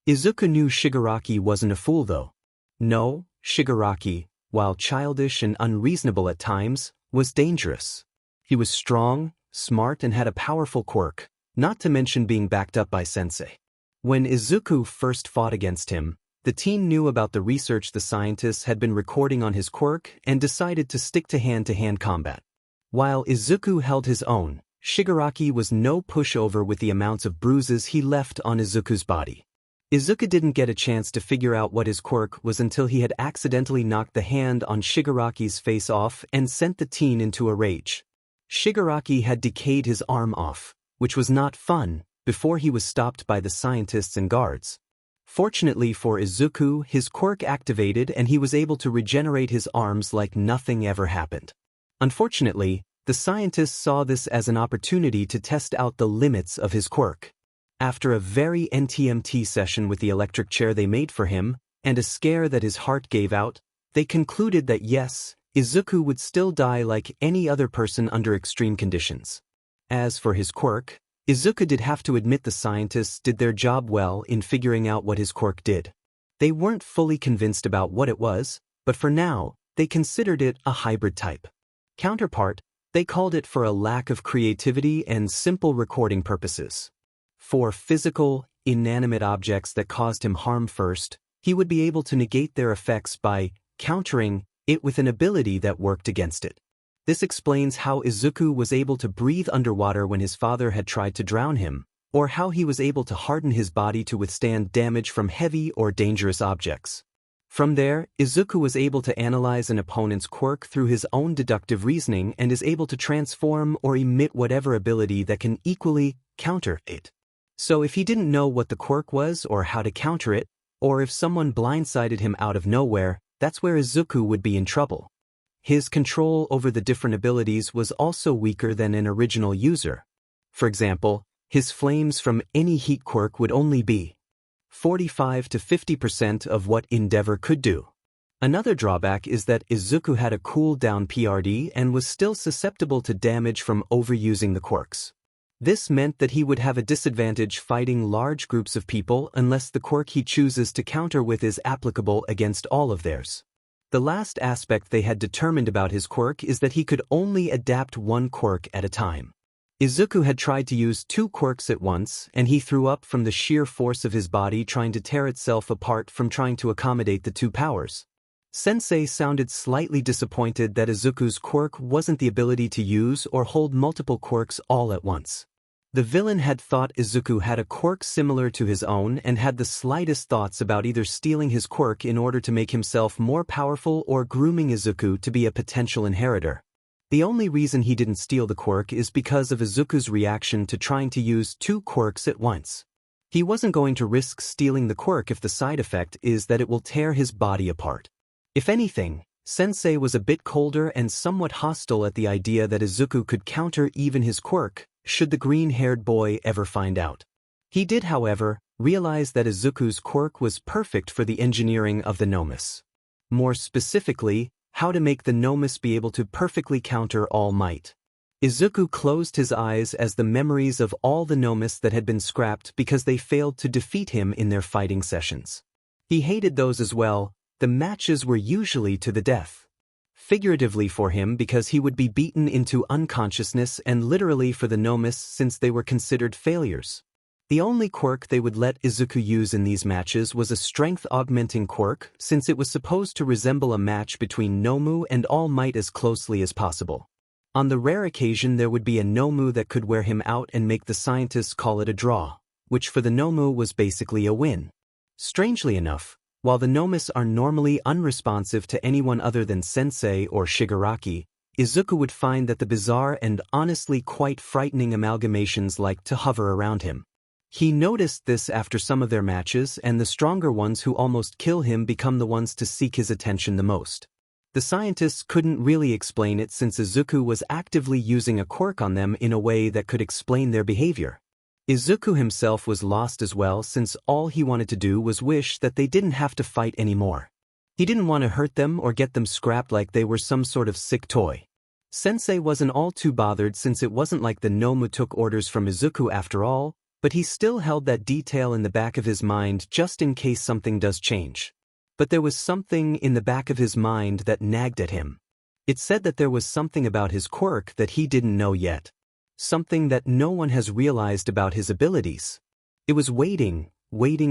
Izuku knew Shigaraki wasn't a fool though. No, Shigaraki, while childish and unreasonable at times, was dangerous. He was strong, smart and had a powerful quirk, not to mention being backed up by sensei. When Izuku first fought against him, the team knew about the research the scientists had been recording on his quirk and decided to stick to hand-to-hand combat. While Izuku held his own, Shigaraki was no pushover with the amounts of bruises he left on Izuku's body. Izuku didn't get a chance to figure out what his quirk was until he had accidentally knocked the hand on Shigaraki's face off and sent the teen into a rage. Shigaraki had decayed his arm off, which was not fun, before he was stopped by the scientists and guards. Fortunately for Izuku, his quirk activated and he was able to regenerate his arms like nothing ever happened. Unfortunately, the scientists saw this as an opportunity to test out the limits of his quirk. After a very NTMT session with the electric chair they made for him, and a scare that his heart gave out, they concluded that yes, Izuku would still die like any other person under extreme conditions. As for his quirk, Izuku did have to admit the scientists did their job well in figuring out what his quirk did. They weren't fully convinced about what it was, but for now, they considered it a hybrid type. Counterpart, they called it for a lack of creativity and simple recording purposes. For physical, inanimate objects that caused him harm first, he would be able to negate their effects by countering it with an ability that worked against it. This explains how Izuku was able to breathe underwater when his father had tried to drown him, or how he was able to harden his body to withstand damage from heavy or dangerous objects. From there, Izuku was able to analyze an opponent's quirk through his own deductive reasoning and is able to transform or emit whatever ability that can equally counter it. So if he didn't know what the quirk was or how to counter it, or if someone blindsided him out of nowhere, that's where Izuku would be in trouble. His control over the different abilities was also weaker than an original user. For example, his flames from any heat quirk would only be 45 to 50% of what Endeavor could do. Another drawback is that Izuku had a cooldown PRD and was still susceptible to damage from overusing the quirks. This meant that he would have a disadvantage fighting large groups of people unless the quirk he chooses to counter with is applicable against all of theirs. The last aspect they had determined about his quirk is that he could only adapt one quirk at a time. Izuku had tried to use two quirks at once, and he threw up from the sheer force of his body trying to tear itself apart from trying to accommodate the two powers. Sensei sounded slightly disappointed that Izuku's quirk wasn't the ability to use or hold multiple quirks all at once. The villain had thought Izuku had a quirk similar to his own and had the slightest thoughts about either stealing his quirk in order to make himself more powerful or grooming Izuku to be a potential inheritor. The only reason he didn't steal the quirk is because of Izuku's reaction to trying to use two quirks at once. He wasn't going to risk stealing the quirk if the side effect is that it will tear his body apart. If anything, Sensei was a bit colder and somewhat hostile at the idea that Izuku could counter even his quirk, should the green-haired boy ever find out. He did, however, realize that Izuku's quirk was perfect for the engineering of the Nomus. More specifically, how to make the Nomus be able to perfectly counter All Might. Izuku closed his eyes as the memories of all the Nomus that had been scrapped because they failed to defeat him in their fighting sessions. He hated those as well. The matches were usually to the death. Figuratively for him because he would be beaten into unconsciousness, and literally for the Nomus since they were considered failures. The only quirk they would let Izuku use in these matches was a strength-augmenting quirk, since it was supposed to resemble a match between Nomu and All Might as closely as possible. On the rare occasion there would be a Nomu that could wear him out and make the scientists call it a draw, which for the Nomu was basically a win. Strangely enough, while the Nomus are normally unresponsive to anyone other than Sensei or Shigaraki, Izuku would find that the bizarre and honestly quite frightening amalgamations like to hover around him. He noticed this after some of their matches, and the stronger ones who almost kill him become the ones to seek his attention the most. The scientists couldn't really explain it since Izuku was actively using a quirk on them in a way that could explain their behavior. Izuku himself was lost as well, since all he wanted to do was wish that they didn't have to fight anymore. He didn't want to hurt them or get them scrapped like they were some sort of sick toy. Sensei wasn't all too bothered since it wasn't like the Nomu took orders from Izuku after all, but he still held that detail in the back of his mind just in case something does change. But there was something in the back of his mind that nagged at him. It said that there was something about his quirk that he didn't know yet. Something that no one has realized about his abilities. It was waiting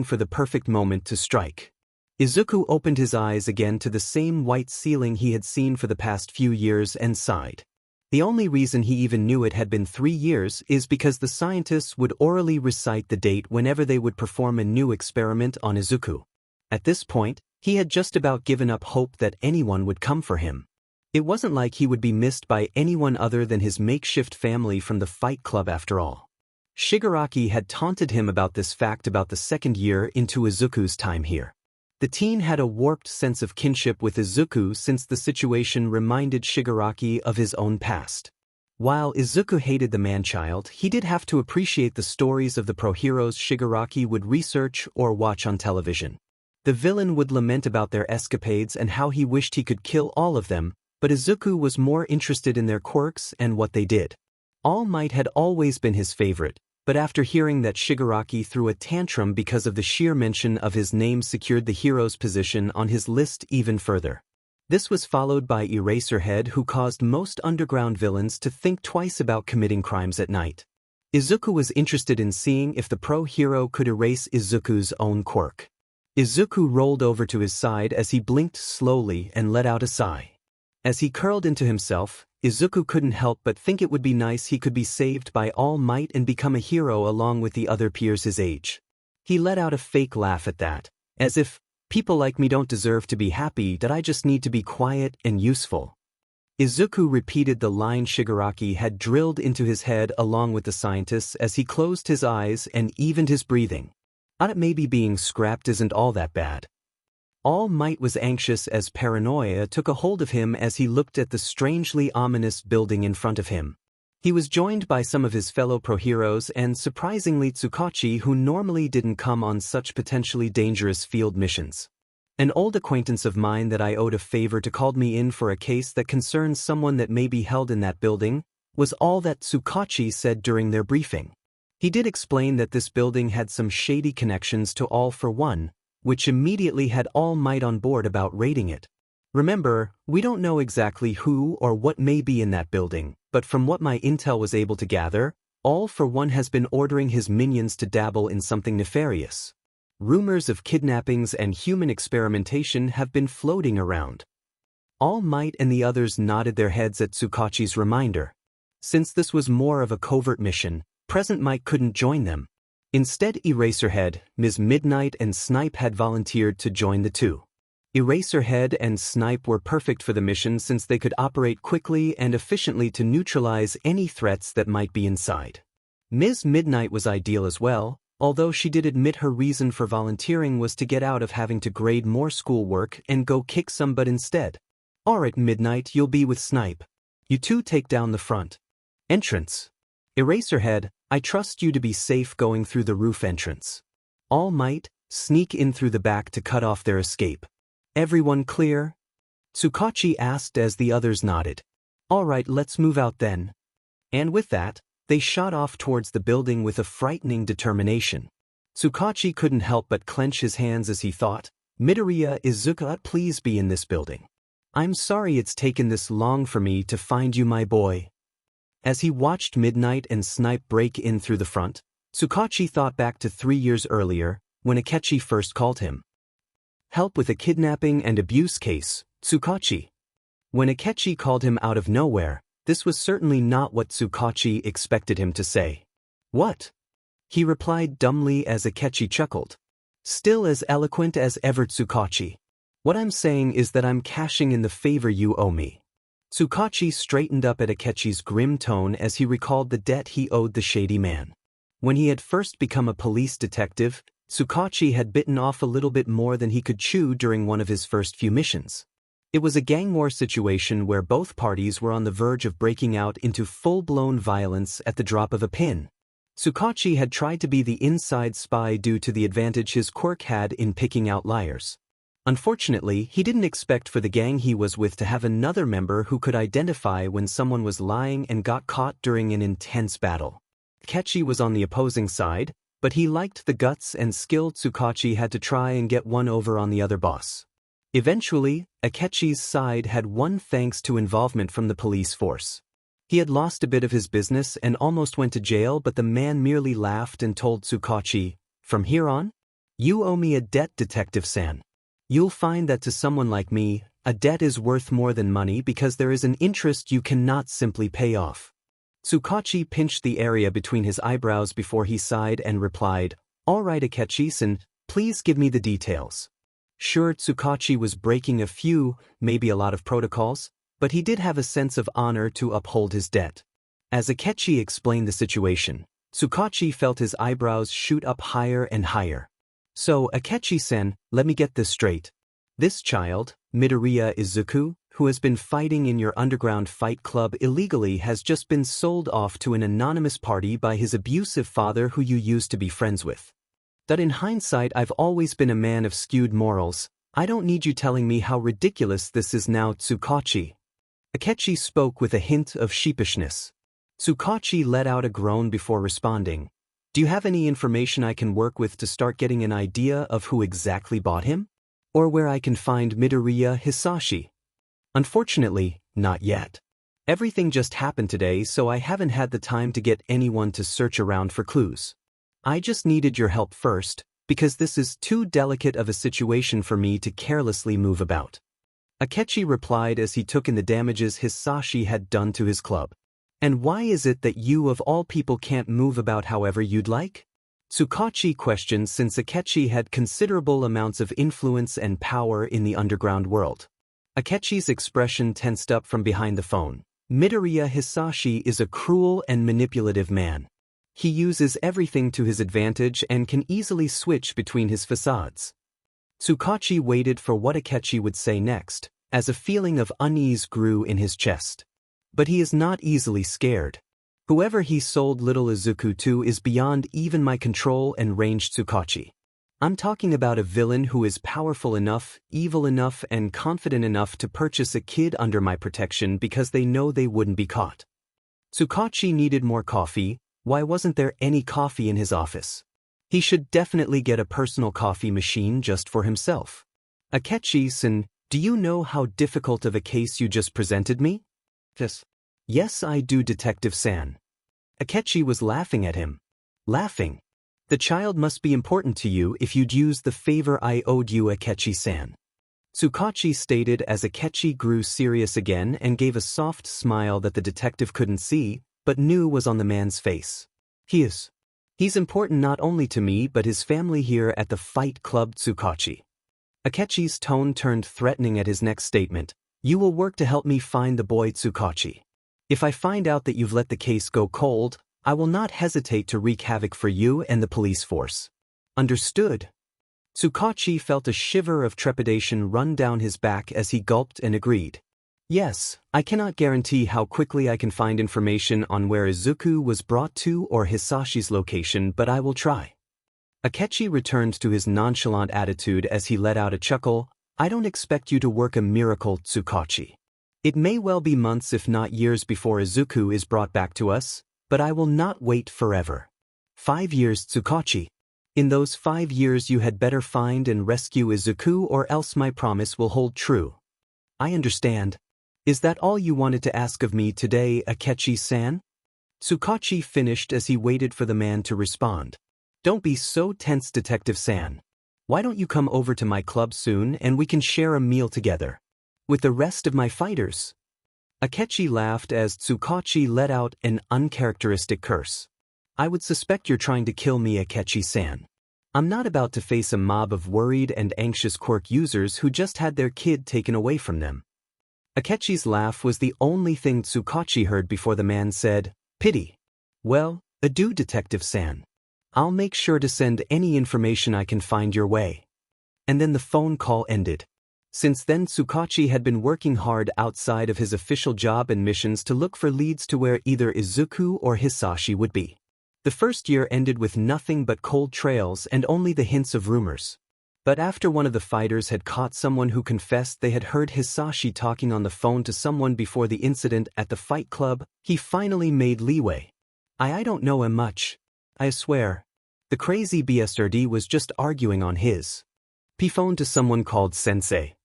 for the perfect moment to strike. Izuku opened his eyes again to the same white ceiling he had seen for the past few years and sighed. The only reason he even knew it had been 3 years is because the scientists would orally recite the date whenever they would perform a new experiment on Izuku. At this point, he had just about given up hope that anyone would come for him. It wasn't like he would be missed by anyone other than his makeshift family from the Fight Club after all. Shigaraki had taunted him about this fact about the second year into Izuku's time here. The teen had a warped sense of kinship with Izuku since the situation reminded Shigaraki of his own past. While Izuku hated the man-child, he did have to appreciate the stories of the pro-heroes Shigaraki would research or watch on television. The villain would lament about their escapades and how he wished he could kill all of them, but Izuku was more interested in their quirks and what they did. All Might had always been his favorite, but after hearing that Shigaraki threw a tantrum because of the sheer mention of his name secured the hero's position on his list even further. This was followed by Eraserhead, who caused most underground villains to think twice about committing crimes at night. Izuku was interested in seeing if the pro-hero could erase Izuku's own quirk. Izuku rolled over to his side as he blinked slowly and let out a sigh. As he curled into himself, Izuku couldn't help but think it would be nice he could be saved by All Might and become a hero along with the other peers his age. He let out a fake laugh at that, as if, people like me don't deserve to be happy, that I just need to be quiet and useful. Izuku repeated the line Shigaraki had drilled into his head along with the scientists as he closed his eyes and evened his breathing. Maybe being scrapped isn't all that bad. All Might was anxious as paranoia took a hold of him as he looked at the strangely ominous building in front of him. He was joined by some of his fellow pro-heroes and surprisingly Tsukachi, who normally didn't come on such potentially dangerous field missions. An old acquaintance of mine that I owed a favor to called me in for a case that concerns someone that may be held in that building, was all that Tsukachi said during their briefing. He did explain that this building had some shady connections to All for One, which immediately had All Might on board about raiding it. Remember, we don't know exactly who or what may be in that building, but from what my intel was able to gather, All for One has been ordering his minions to dabble in something nefarious. Rumors of kidnappings and human experimentation have been floating around. All Might and the others nodded their heads at Tsukachi's reminder. Since this was more of a covert mission, Present Might couldn't join them. Instead, Eraserhead, Ms. Midnight and Snipe had volunteered to join the two. Eraserhead and Snipe were perfect for the mission since they could operate quickly and efficiently to neutralize any threats that might be inside. Ms. Midnight was ideal as well, although she did admit her reason for volunteering was to get out of having to grade more schoolwork and go kick some butt instead. Alright Midnight, you'll be with Snipe. You two take down the front entrance. Eraserhead, I trust you to be safe going through the roof entrance. All Might, sneak in through the back to cut off their escape. Everyone clear? Tsukachi asked as the others nodded. Alright, let's move out then. And with that, they shot off towards the building with a frightening determination. Tsukachi couldn't help but clench his hands as he thought, Midoriya Izuka, please be in this building. I'm sorry it's taken this long for me to find you, my boy. As he watched Midnight and Snipe break in through the front, Tsukachi thought back to 3 years earlier, when Akechi first called him. Help with a kidnapping and abuse case, Tsukachi. When Akechi called him out of nowhere, this was certainly not what Tsukachi expected him to say. What? He replied dumbly as Akechi chuckled. Still as eloquent as ever, Tsukachi. What I'm saying is that I'm cashing in the favor you owe me. Tsukachi straightened up at Akechi's grim tone as he recalled the debt he owed the shady man. When he had first become a police detective, Tsukachi had bitten off a little bit more than he could chew during one of his first few missions. It was a gang war situation where both parties were on the verge of breaking out into full-blown violence at the drop of a pin. Tsukachi had tried to be the inside spy due to the advantage his quirk had in picking out liars. Unfortunately, he didn't expect for the gang he was with to have another member who could identify when someone was lying and got caught during an intense battle. Akechi was on the opposing side, but he liked the guts and skill Tsukachi had to try and get one over on the other boss. Eventually, Akechi's side had won thanks to involvement from the police force. He had lost a bit of his business and almost went to jail, but the man merely laughed and told Tsukachi, "From here on, you owe me a debt, Detective-san. You'll find that to someone like me, a debt is worth more than money because there is an interest you cannot simply pay off." Tsukachi pinched the area between his eyebrows before he sighed and replied, "All right, Akechi-san, please give me the details." Sure, Tsukachi was breaking a few, maybe a lot of protocols, but he did have a sense of honor to uphold his debt. As Akechi explained the situation, Tsukachi felt his eyebrows shoot up higher and higher. So, Akechi-san, let me get this straight. This child, Midoriya Izuku, who has been fighting in your underground fight club illegally, has just been sold off to an anonymous party by his abusive father who you used to be friends with. That in hindsight I've always been a man of skewed morals. I don't need you telling me how ridiculous this is now, Tsukachi. Akechi spoke with a hint of sheepishness. Tsukachi let out a groan before responding. Do you have any information I can work with to start getting an idea of who exactly bought him? Or where I can find Midoriya Hisashi? Unfortunately, not yet. Everything just happened today, so I haven't had the time to get anyone to search around for clues. I just needed your help first, because this is too delicate of a situation for me to carelessly move about. Akechi replied as he took in the damages Hisashi had done to his club. And why is it that you of all people can't move about however you'd like? Tsukachi questioned since Akechi had considerable amounts of influence and power in the underground world. Akechi's expression tensed up from behind the phone. Midoriya Hisashi is a cruel and manipulative man. He uses everything to his advantage and can easily switch between his facades. Tsukachi waited for what Akechi would say next, as a feeling of unease grew in his chest. But he is not easily scared. Whoever he sold little Izuku to is beyond even my control and range Tsukachi. I'm talking about a villain who is powerful enough, evil enough, and confident enough to purchase a kid under my protection because they know they wouldn't be caught. Tsukachi needed more coffee. Why wasn't there any coffee in his office? He should definitely get a personal coffee machine just for himself. Akechi-san, do you know how difficult of a case you just presented me? Yes. Yes, I do, Detective-san. Akechi was laughing at him. Laughing. The child must be important to you if you'd use the favor I owed you, Akechi-san. Tsukachi stated as Akechi grew serious again and gave a soft smile that the detective couldn't see, but knew was on the man's face. He's important not only to me but his family here at the Fight Club, Tsukachi. Akechi's tone turned threatening at his next statement. You will work to help me find the boy, Tsukachi. If I find out that you've let the case go cold, I will not hesitate to wreak havoc for you and the police force. Understood? Tsukachi felt a shiver of trepidation run down his back as he gulped and agreed. Yes, I cannot guarantee how quickly I can find information on where Izuku was brought to or Hisashi's location, but I will try. Akechi returned to his nonchalant attitude as he let out a chuckle. I don't expect you to work a miracle, Tsukachi. It may well be months if not years before Izuku is brought back to us, but I will not wait forever. 5 years, Tsukachi. In those 5 years you had better find and rescue Izuku or else my promise will hold true. I understand. Is that all you wanted to ask of me today, Akechi-san? Tsukachi finished as he waited for the man to respond. Don't be so tense, Detective-san. Why don't you come over to my club soon and we can share a meal together? With the rest of my fighters? Akechi laughed as Tsukachi let out an uncharacteristic curse. I would suspect you're trying to kill me, Akechi-san. I'm not about to face a mob of worried and anxious quirk users who just had their kid taken away from them. Akechi's laugh was the only thing Tsukachi heard before the man said, Pity. Well, adieu, Detective-san. I'll make sure to send any information I can find your way. And then the phone call ended. Since then Tsukachi had been working hard outside of his official job and missions to look for leads to where either Izuku or Hisashi would be. The first year ended with nothing but cold trails and only the hints of rumors. But after one of the fighters had caught someone who confessed they had heard Hisashi talking on the phone to someone before the incident at the Fight Club, he finally made leeway. I don't know him much. I swear. The crazy BSRD was just arguing on his phone to someone called Sensei.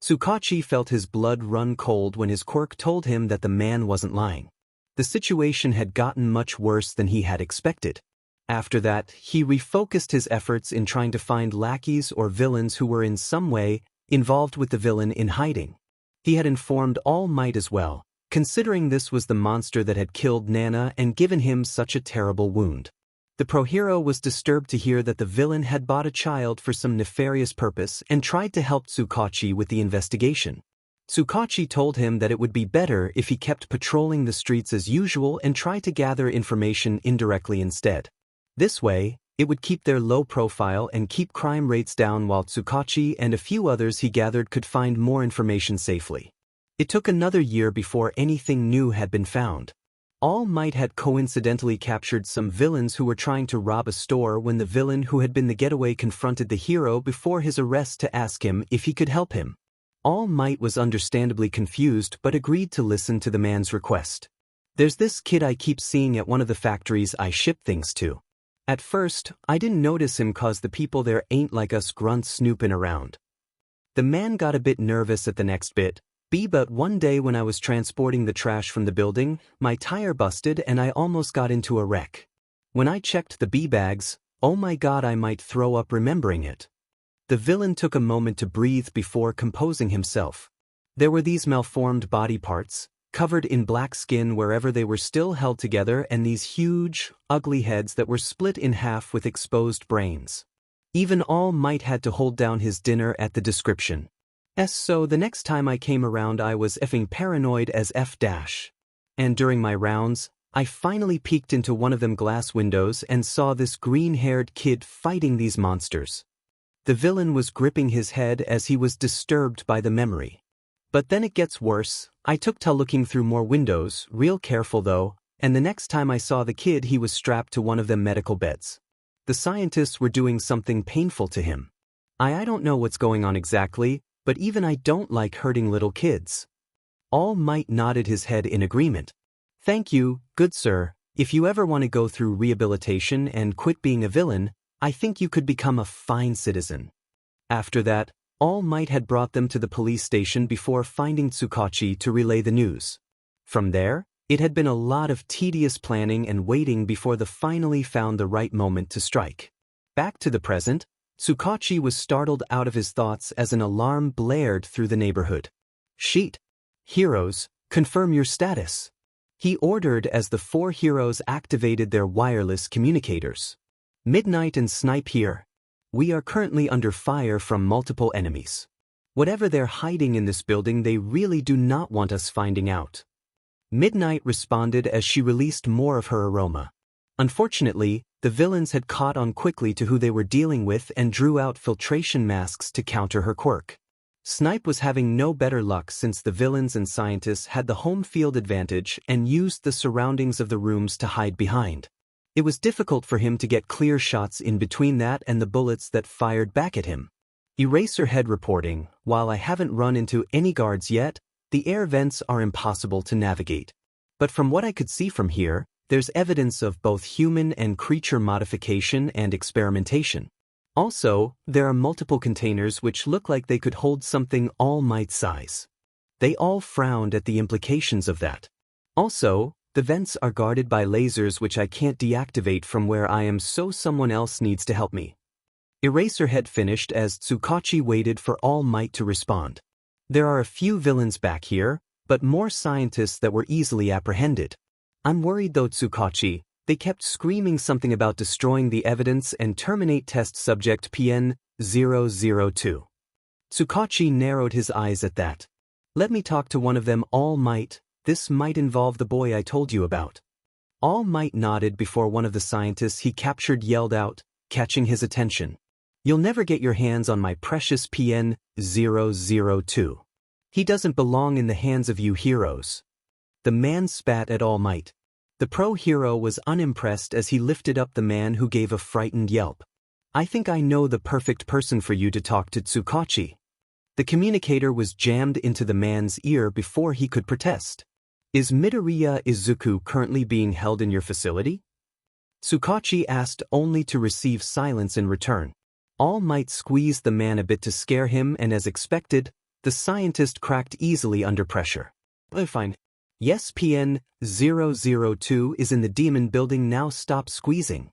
Tsukachi felt his blood run cold when his quirk told him that the man wasn't lying. The situation had gotten much worse than he had expected. After that, he refocused his efforts in trying to find lackeys or villains who were in some way involved with the villain in hiding. He had informed All Might as well, considering this was the monster that had killed Nana and given him such a terrible wound. The pro-hero was disturbed to hear that the villain had bought a child for some nefarious purpose and tried to help Tsukachi with the investigation. Tsukachi told him that it would be better if he kept patrolling the streets as usual and try to gather information indirectly instead. This way, it would keep their low profile and keep crime rates down while Tsukachi and a few others he gathered could find more information safely. It took another year before anything new had been found. All Might had coincidentally captured some villains who were trying to rob a store when the villain who had been the getaway confronted the hero before his arrest to ask him if he could help him. All Might was understandably confused but agreed to listen to the man's request. There's this kid I keep seeing at one of the factories I ship things to. At first, I didn't notice him cause the people there ain't like us grunts snooping around. The man got a bit nervous at the next bit. But one day when I was transporting the trash from the building, my tire busted and I almost got into a wreck. When I checked the bags, oh my god, I might throw up remembering it. The villain took a moment to breathe before composing himself. There were these malformed body parts, covered in black skin wherever they were still held together, and these huge, ugly heads that were split in half with exposed brains. Even All Might had to hold down his dinner at the description. So the next time I came around I was effing paranoid as F-. And during my rounds, I finally peeked into one of them glass windows and saw this green-haired kid fighting these monsters. The villain was gripping his head as he was disturbed by the memory. But then it gets worse. I took to looking through more windows, real careful though. And the next time I saw the kid, he was strapped to one of them medical beds. The scientists were doing something painful to him. I don't know what's going on exactly, but even I don't like hurting little kids. All Might nodded his head in agreement. Thank you, good sir. If you ever want to go through rehabilitation and quit being a villain, I think you could become a fine citizen. After that, All Might had brought them to the police station before finding Tsukachi to relay the news. From there, it had been a lot of tedious planning and waiting before they finally found the right moment to strike. Back to the present, Tsukachi was startled out of his thoughts as an alarm blared through the neighborhood. Sheet. Heroes, confirm your status. He ordered as the 4 heroes activated their wireless communicators. Midnight and Snipe here. We are currently under fire from multiple enemies. Whatever they're hiding in this building, they really do not want us finding out. Midnight responded as she released more of her aroma. Unfortunately, the villains had caught on quickly to who they were dealing with and drew out filtration masks to counter her quirk. Snipe was having no better luck since the villains and scientists had the home field advantage and used the surroundings of the rooms to hide behind. It was difficult for him to get clear shots in between that and the bullets that fired back at him. Eraserhead reporting, while I haven't run into any guards yet, the air vents are impossible to navigate. But from what I could see from here, there's evidence of both human and creature modification and experimentation. Also, there are multiple containers which look like they could hold something All Might size. They all frowned at the implications of that. Also, the vents are guarded by lasers which I can't deactivate from where I am, so someone else needs to help me. Eraserhead finished as Tsukachi waited for All Might to respond. There are a few villains back here, but more scientists that were easily apprehended. I'm worried though, Tsukachi. They kept screaming something about destroying the evidence and terminate test subject PN-002. Tsukachi narrowed his eyes at that. Let me talk to one of them, All Might. This might involve the boy I told you about. All Might nodded before one of the scientists he captured yelled out, catching his attention. You'll never get your hands on my precious PN-002. He doesn't belong in the hands of you heroes. The man spat at All Might. The pro hero was unimpressed as he lifted up the man who gave a frightened yelp. I think I know the perfect person for you to talk to, Tsukachi. The communicator was jammed into the man's ear before he could protest. Is Midoriya Izuku currently being held in your facility? Tsukachi asked only to receive silence in return. All Might squeezed the man a bit to scare him, and as expected, the scientist cracked easily under pressure. Fine. Yes, PN-002 is in the demon building now, stop squeezing.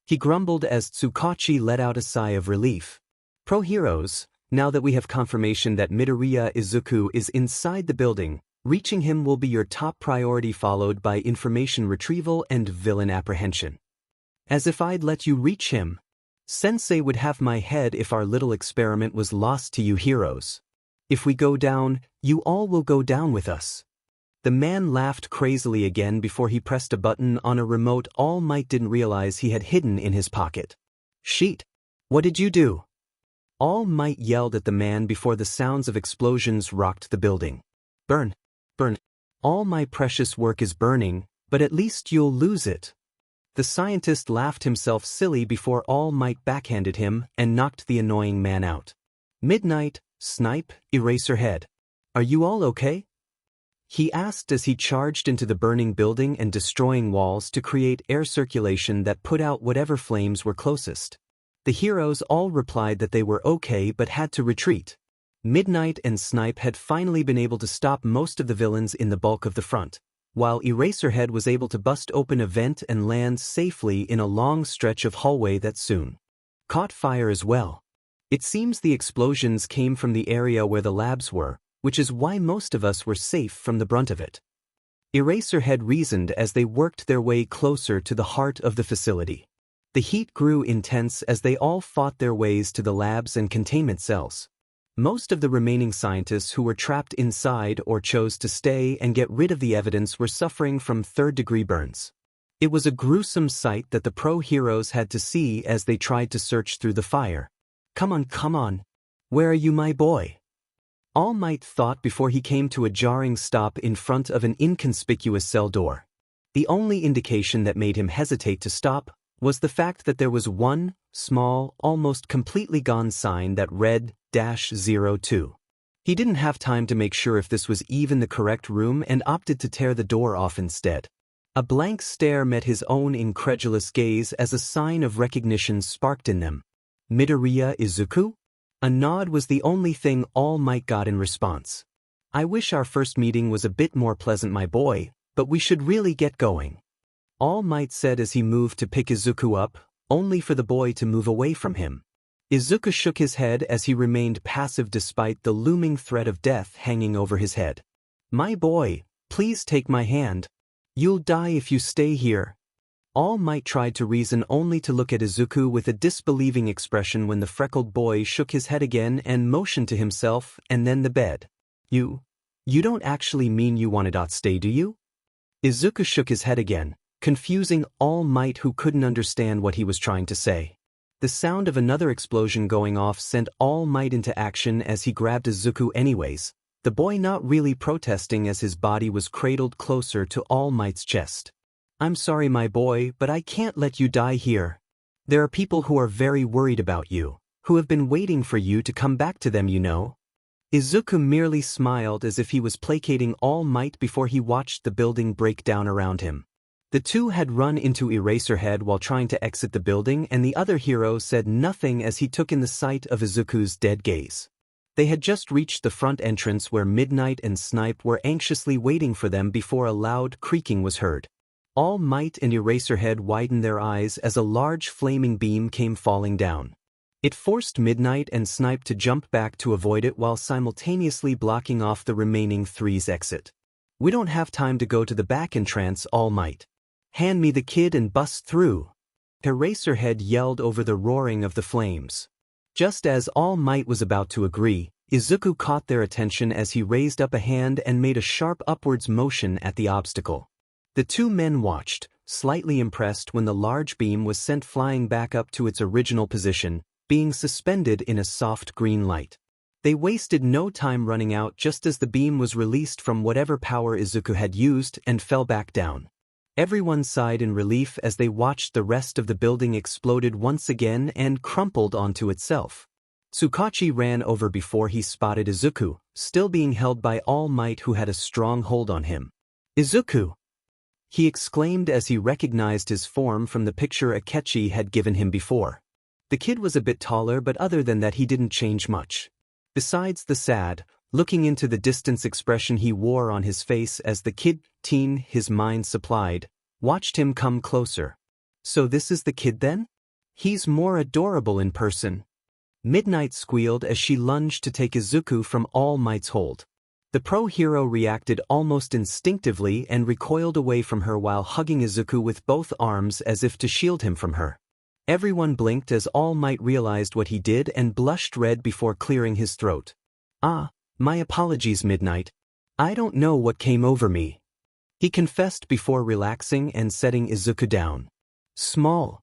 He grumbled as Tsukachi let out a sigh of relief. Pro heroes, now that we have confirmation that Midoriya Izuku is inside the building, reaching him will be your top priority, followed by information retrieval and villain apprehension. As if I'd let you reach him. Sensei would have my head if our little experiment was lost to you heroes. If we go down, you all will go down with us. The man laughed crazily again before he pressed a button on a remote All Might didn't realize he had hidden in his pocket. Sheet. What did you do? All Might yelled at the man before the sounds of explosions rocked the building. Burn. Burn. All my precious work is burning, but at least you'll lose it. The scientist laughed himself silly before All Might backhanded him and knocked the annoying man out. Midnight, Snipe, Eraserhead. Are you all okay? He asked as he charged into the burning building and destroying walls to create air circulation that put out whatever flames were closest. The heroes all replied that they were okay but had to retreat. Midnight and Snipe had finally been able to stop most of the villains in the bulk of the front, while Eraserhead was able to bust open a vent and land safely in a long stretch of hallway that soon caught fire as well. It seems the explosions came from the area where the labs were, which is why most of us were safe from the brunt of it. Eraserhead reasoned as they worked their way closer to the heart of the facility. The heat grew intense as they all fought their ways to the labs and containment cells. Most of the remaining scientists who were trapped inside or chose to stay and get rid of the evidence were suffering from third-degree burns. It was a gruesome sight that the pro heroes had to see as they tried to search through the fire. Come on. Where are you, my boy? All Might thought before he came to a jarring stop in front of an inconspicuous cell door. The only indication that made him hesitate to stop was the fact that there was one small, almost completely gone sign that read -02. He didn't have time to make sure if this was even the correct room and opted to tear the door off instead. A blank stare met his own incredulous gaze as a sign of recognition sparked in them. Midoriya Izuku? A nod was the only thing All Might got in response. I wish our first meeting was a bit more pleasant, my boy, but we should really get going. All Might said as he moved to pick Izuku up, only for the boy to move away from him. Izuku shook his head as he remained passive despite the looming threat of death hanging over his head. My boy, please take my hand. You'll die if you stay here. All Might tried to reason only to look at Izuku with a disbelieving expression when the freckled boy shook his head again and motioned to himself and then the bed. You don't actually mean you want to stay, do you? Izuku shook his head again, confusing All Might, who couldn't understand what he was trying to say. The sound of another explosion going off sent All Might into action as he grabbed Izuku anyways, the boy not really protesting as his body was cradled closer to All Might's chest. I'm sorry, my boy, but I can't let you die here. There are people who are very worried about you, who have been waiting for you to come back to them, you know. Izuku merely smiled as if he was placating All Might before he watched the building break down around him. The two had run into Eraserhead while trying to exit the building, and the other hero said nothing as he took in the sight of Izuku's dead gaze. They had just reached the front entrance where Midnight and Snipe were anxiously waiting for them before a loud creaking was heard. All Might and Eraserhead widened their eyes as a large flaming beam came falling down. It forced Midnight and Snipe to jump back to avoid it while simultaneously blocking off the remaining three's exit. We don't have time to go to the back entrance, All Might. Hand me the kid and bust through. Eraserhead yelled over the roaring of the flames. Just as All Might was about to agree, Izuku caught their attention as he raised up a hand and made a sharp upwards motion at the obstacle. The two men watched, slightly impressed, when the large beam was sent flying back up to its original position, being suspended in a soft green light. They wasted no time running out just as the beam was released from whatever power Izuku had used and fell back down. Everyone sighed in relief as they watched the rest of the building exploded once again and crumpled onto itself. Tsukachi ran over before he spotted Izuku, still being held by All Might, who had a strong hold on him. Izuku! He exclaimed as he recognized his form from the picture Akechi had given him before. The kid was a bit taller, but other than that he didn't change much. Besides the sad, looking into the distance expression he wore on his face as the teen his mind supplied, watched him come closer. So this is the kid then? He's more adorable in person. Midnight squealed as she lunged to take Izuku from All Might's hold. The pro-hero reacted almost instinctively and recoiled away from her while hugging Izuku with both arms as if to shield him from her. Everyone blinked as All Might realized what he did and blushed red before clearing his throat. My apologies, Midnight. I don't know what came over me. He confessed before relaxing and setting Izuku down. Small.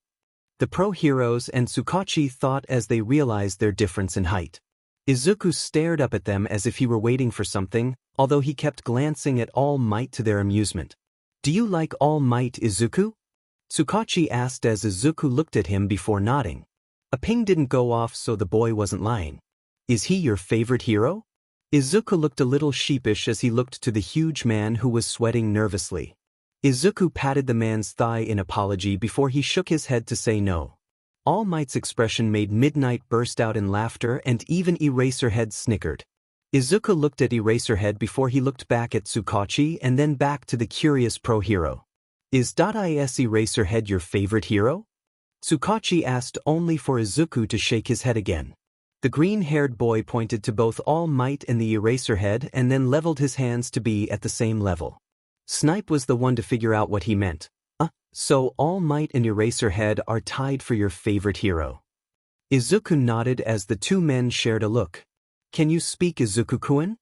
The pro-heroes and Tsukachi thought as they realized their difference in height. Izuku stared up at them as if he were waiting for something, although he kept glancing at All Might to their amusement. Do you like All Might, Izuku? Tsukachi asked as Izuku looked at him before nodding. A ping didn't go off, so the boy wasn't lying. Is he your favorite hero? Izuku looked a little sheepish as he looked to the huge man who was sweating nervously. Izuku patted the man's thigh in apology before he shook his head to say no. All Might's expression made Midnight burst out in laughter and even Eraserhead snickered. Izuku looked at Eraserhead before he looked back at Tsukachi and then back to the curious pro-hero. Is Eraserhead your favorite hero? Tsukachi asked only for Izuku to shake his head again. The green-haired boy pointed to both All Might and the Eraserhead and then leveled his hands to be at the same level. Snipe was the one to figure out what he meant. So All Might and Eraserhead are tied for your favorite hero. Izuku nodded as the two men shared a look. Can you speak Izuku-kun?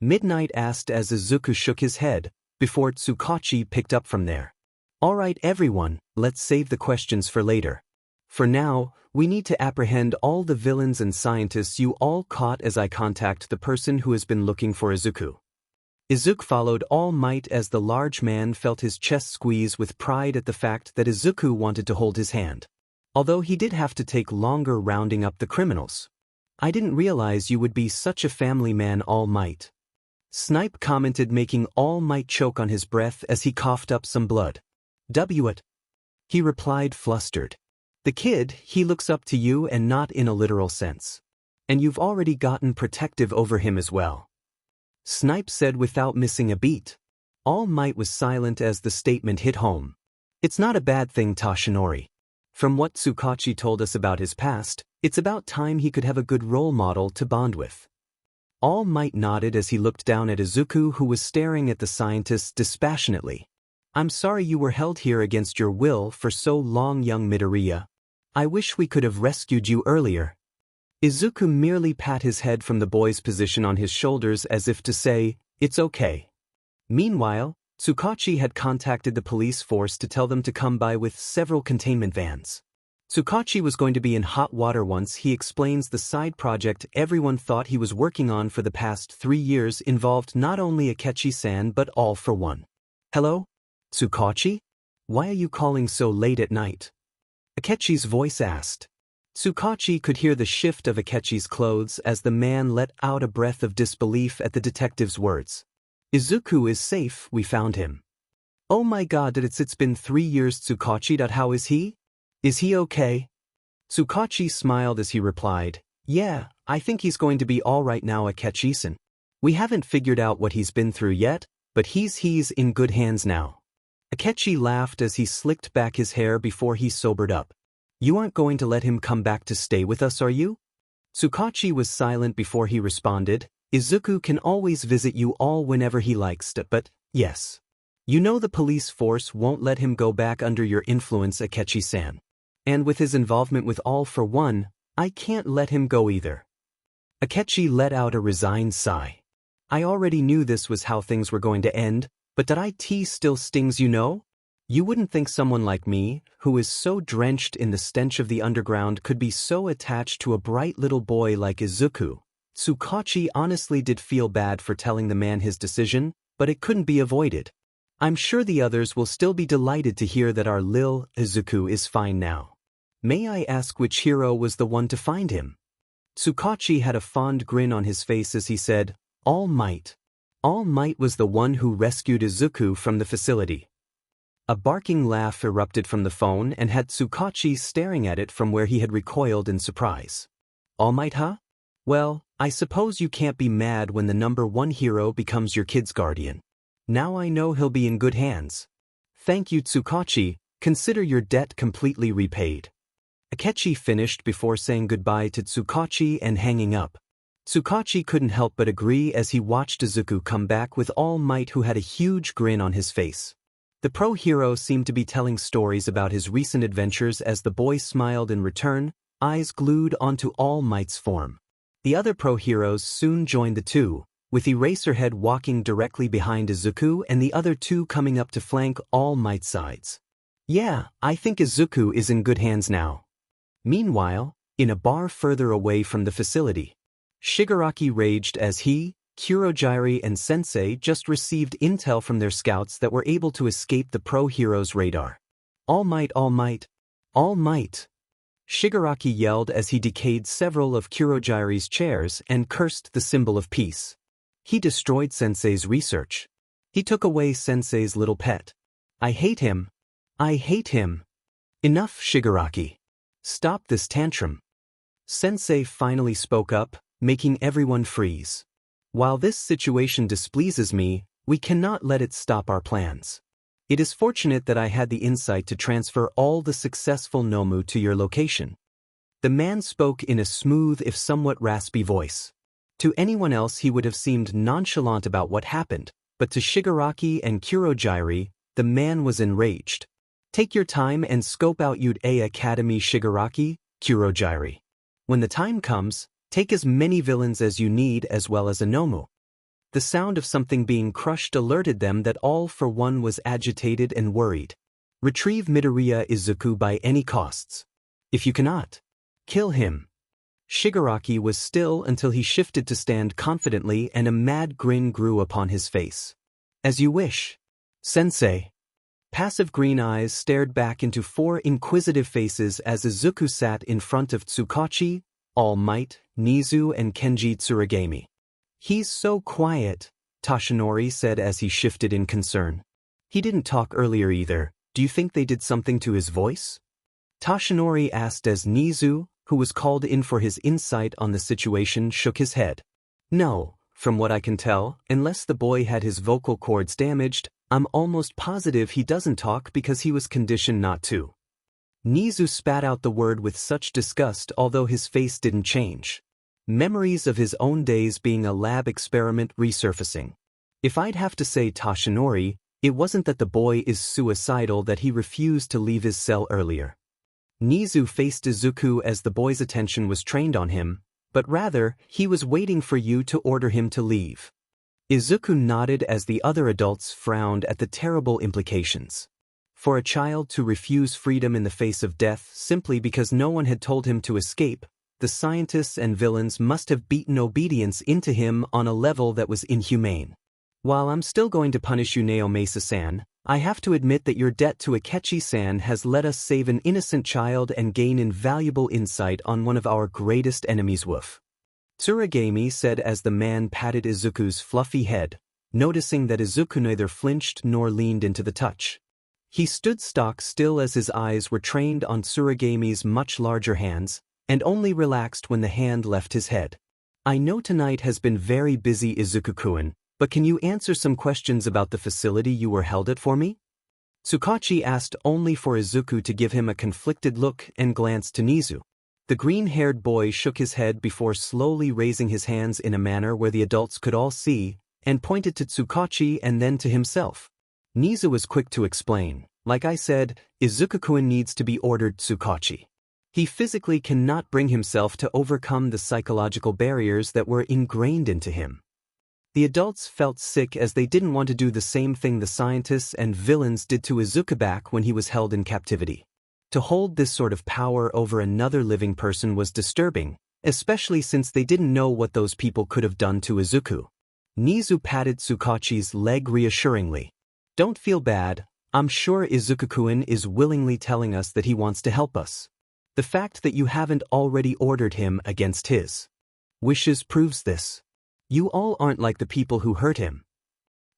Midnight asked as Izuku shook his head, before Tsukachi picked up from there. Alright everyone, let's save the questions for later. For now, we need to apprehend all the villains and scientists you all caught as I contact the person who has been looking for Izuku. Izuku followed All Might as the large man felt his chest squeeze with pride at the fact that Izuku wanted to hold his hand. Although he did have to take longer rounding up the criminals. I didn't realize you would be such a family man, All Might. Snipe commented, making All Might choke on his breath as he coughed up some blood. What? He replied, flustered. The kid, he looks up to you, and not in a literal sense. And you've already gotten protective over him as well. Snipe said without missing a beat. All Might was silent as the statement hit home. It's not a bad thing, Toshinori. From what Tsukachi told us about his past, it's about time he could have a good role model to bond with. All Might nodded as he looked down at Izuku, who was staring at the scientists dispassionately. I'm sorry you were held here against your will for so long, young Midoriya. I wish we could have rescued you earlier. Izuku merely pat his head from the boy's position on his shoulders as if to say, it's okay. Meanwhile, Tsukachi had contacted the police force to tell them to come by with several containment vans. Tsukachi was going to be in hot water once he explains the side project everyone thought he was working on for the past 3 years involved not only Akechi-san but All for One. Hello? Tsukachi? Why are you calling so late at night? Akechi's voice asked. Tsukachi could hear the shift of Akechi's clothes as the man let out a breath of disbelief at the detective's words. Izuku is safe, we found him. Oh my god, it's been 3 years, Tsukachi. How is he? Is he okay? Tsukachi smiled as he replied, yeah, I think he's going to be alright now, Akechi-san. We haven't figured out what he's been through yet, but he's in good hands now. Akechi laughed as he slicked back his hair before he sobered up. You aren't going to let him come back to stay with us, are you? Tsukachi was silent before he responded. Izuku can always visit you all whenever he likes to, but, yes. You know the police force won't let him go back under your influence, Akechi-san. And with his involvement with All for One, I can't let him go either. Akechi let out a resigned sigh. I already knew this was how things were going to end, but that IT still stings, you know? You wouldn't think someone like me, who is so drenched in the stench of the underground, could be so attached to a bright little boy like Izuku. Tsukachi honestly did feel bad for telling the man his decision, but it couldn't be avoided. I'm sure the others will still be delighted to hear that our Lil Izuku is fine now. May I ask which hero was the one to find him? Tsukachi had a fond grin on his face as he said, All Might. All Might was the one who rescued Izuku from the facility. A barking laugh erupted from the phone and had Tsukachi staring at it from where he had recoiled in surprise. All Might, huh? Well, I suppose you can't be mad when the #1 hero becomes your kid's guardian. Now I know he'll be in good hands. Thank you, Tsukachi, consider your debt completely repaid. Akechi finished before saying goodbye to Tsukachi and hanging up. Tsukachi couldn't help but agree as he watched Izuku come back with All Might, who had a huge grin on his face. The pro hero seemed to be telling stories about his recent adventures as the boy smiled in return, eyes glued onto All Might's form. The other pro heroes soon joined the two, with Eraserhead walking directly behind Izuku and the other two coming up to flank All Might's sides. Yeah, I think Izuku is in good hands now. Meanwhile, in a bar further away from the facility, Shigaraki raged as he, Kurogiri and Sensei just received intel from their scouts that were able to escape the pro hero's radar. All Might, All Might, All Might! Shigaraki yelled as he decayed several of Kurogiri's chairs and cursed the symbol of peace. He destroyed Sensei's research. He took away Sensei's little pet. I hate him. I hate him. Enough, Shigaraki. Stop this tantrum. Sensei finally spoke up, making everyone freeze. While this situation displeases me, we cannot let it stop our plans. It is fortunate that I had the insight to transfer all the successful Nomu to your location. The man spoke in a smooth if somewhat raspy voice. To anyone else he would have seemed nonchalant about what happened, but to Shigaraki and Kurogiri, the man was enraged. Take your time and scope out Yude Academy, Shigaraki, Kurogiri. When the time comes, take as many villains as you need as well as a Nomu. The sound of something being crushed alerted them that All for One was agitated and worried. Retrieve Midoriya Izuku by any costs. If you cannot, kill him. Shigaraki was still until he shifted to stand confidently and a mad grin grew upon his face. As you wish. Sensei. Passive green eyes stared back into four inquisitive faces as Izuku sat in front of Tsukachi, All Might, Nizu and Kenji Tsuragami. He's so quiet, Toshinori said as he shifted in concern. He didn't talk earlier either. Do you think they did something to his voice? Toshinori asked as Nizu, who was called in for his insight on the situation, shook his head. No, from what I can tell, unless the boy had his vocal cords damaged, I'm almost positive he doesn't talk because he was conditioned not to. Nizu spat out the word with such disgust although his face didn't change. Memories of his own days being a lab experiment resurfacing. If I'd have to say Toshinori, it wasn't that the boy is suicidal that he refused to leave his cell earlier. Nizu faced Izuku as the boy's attention was trained on him, but rather, he was waiting for you to order him to leave. Izuku nodded as the other adults frowned at the terrible implications. For a child to refuse freedom in the face of death simply because no one had told him to escape, the scientists and villains must have beaten obedience into him on a level that was inhumane. While I'm still going to punish you, Naomasa-san, I have to admit that your debt to Akechi-san has let us save an innocent child and gain invaluable insight on one of our greatest enemies. Woof. Tsuragami said as the man patted Izuku's fluffy head, noticing that Izuku neither flinched nor leaned into the touch. He stood stock still as his eyes were trained on Tsuragami's much larger hands, and only relaxed when the hand left his head. I know tonight has been very busy, Izuku-kun, but can you answer some questions about the facility you were held at for me? Tsukachi asked only for Izuku to give him a conflicted look and glanced to Nizu. The green-haired boy shook his head before slowly raising his hands in a manner where the adults could all see, and pointed to Tsukachi and then to himself. Nizu was quick to explain. Like I said, Izuku-kun needs to be ordered, Tsukachi. He physically cannot bring himself to overcome the psychological barriers that were ingrained into him. The adults felt sick as they didn't want to do the same thing the scientists and villains did to Izuku back when he was held in captivity. To hold this sort of power over another living person was disturbing, especially since they didn't know what those people could have done to Izuku. Nizu patted Tsukachi's leg reassuringly. Don't feel bad, I'm sure Izuku-kun is willingly telling us that he wants to help us. The fact that you haven't already ordered him against his wishes proves this. You all aren't like the people who hurt him.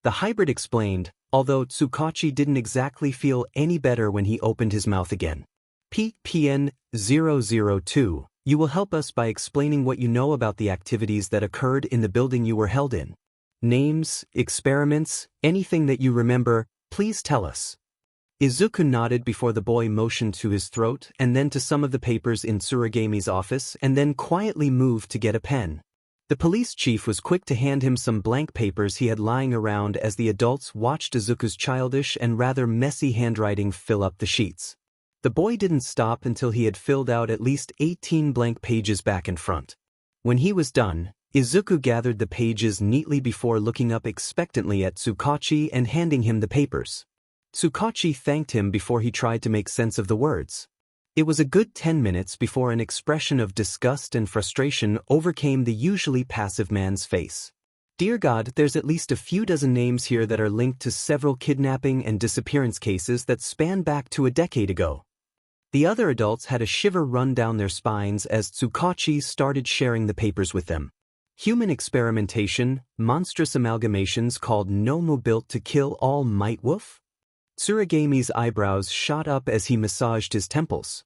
The hybrid explained, although Tsukachi didn't exactly feel any better when he opened his mouth again. PPN-002, you will help us by explaining what you know about the activities that occurred in the building you were held in. Names, experiments, anything that you remember, please tell us. Izuku nodded before the boy motioned to his throat and then to some of the papers in Tsuragami's office and then quietly moved to get a pen. The police chief was quick to hand him some blank papers he had lying around as the adults watched Izuku's childish and rather messy handwriting fill up the sheets. The boy didn't stop until he had filled out at least 18 blank pages back and front. When he was done, Izuku gathered the pages neatly before looking up expectantly at Tsukachi and handing him the papers. Tsukachi thanked him before he tried to make sense of the words. It was a good 10 minutes before an expression of disgust and frustration overcame the usually passive man's face. Dear God, there's at least a few dozen names here that are linked to several kidnapping and disappearance cases that span back to a decade ago. The other adults had a shiver run down their spines as Tsukachi started sharing the papers with them. Human experimentation, monstrous amalgamations called Nomu built to kill All Might Wolf? Tsuragami's eyebrows shot up as he massaged his temples.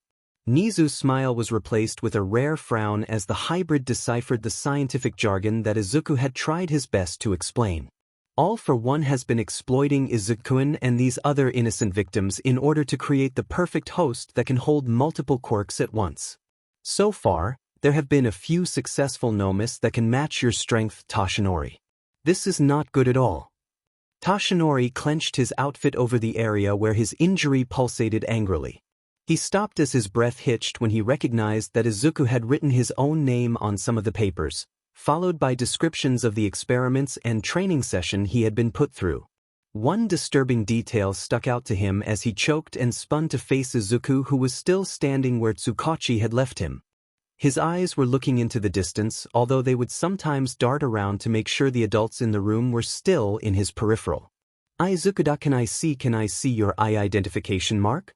Nizu's smile was replaced with a rare frown as the hybrid deciphered the scientific jargon that Izuku had tried his best to explain. All for One has been exploiting Izuku and these other innocent victims in order to create the perfect host that can hold multiple quirks at once. So far, there have been a few successful nomis that can match your strength, Toshinori. This is not good at all. Toshinori clenched his outfit over the area where his injury pulsated angrily. He stopped as his breath hitched when he recognized that Izuku had written his own name on some of the papers, followed by descriptions of the experiments and training session he had been put through. One disturbing detail stuck out to him as he choked and spun to face Izuku, who was still standing where Tsukachi had left him. His eyes were looking into the distance, although they would sometimes dart around to make sure the adults in the room were still in his peripheral. Izukuda, can I see your eye identification mark?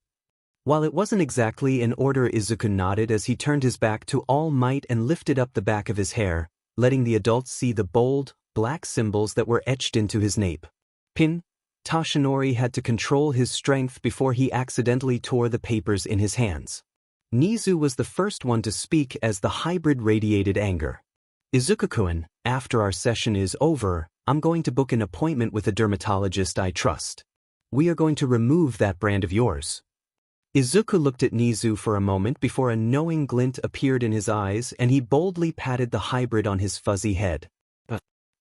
While it wasn't exactly in order, Izuku nodded as he turned his back to All Might and lifted up the back of his hair, letting the adults see the bold, black symbols that were etched into his nape. Pin. Toshinori had to control his strength before he accidentally tore the papers in his hands. Nizu was the first one to speak as the hybrid radiated anger. Izuku-kun, after our session is over, I'm going to book an appointment with a dermatologist I trust. We are going to remove that brand of yours. Izuku looked at Nizu for a moment before a knowing glint appeared in his eyes and he boldly patted the hybrid on his fuzzy head.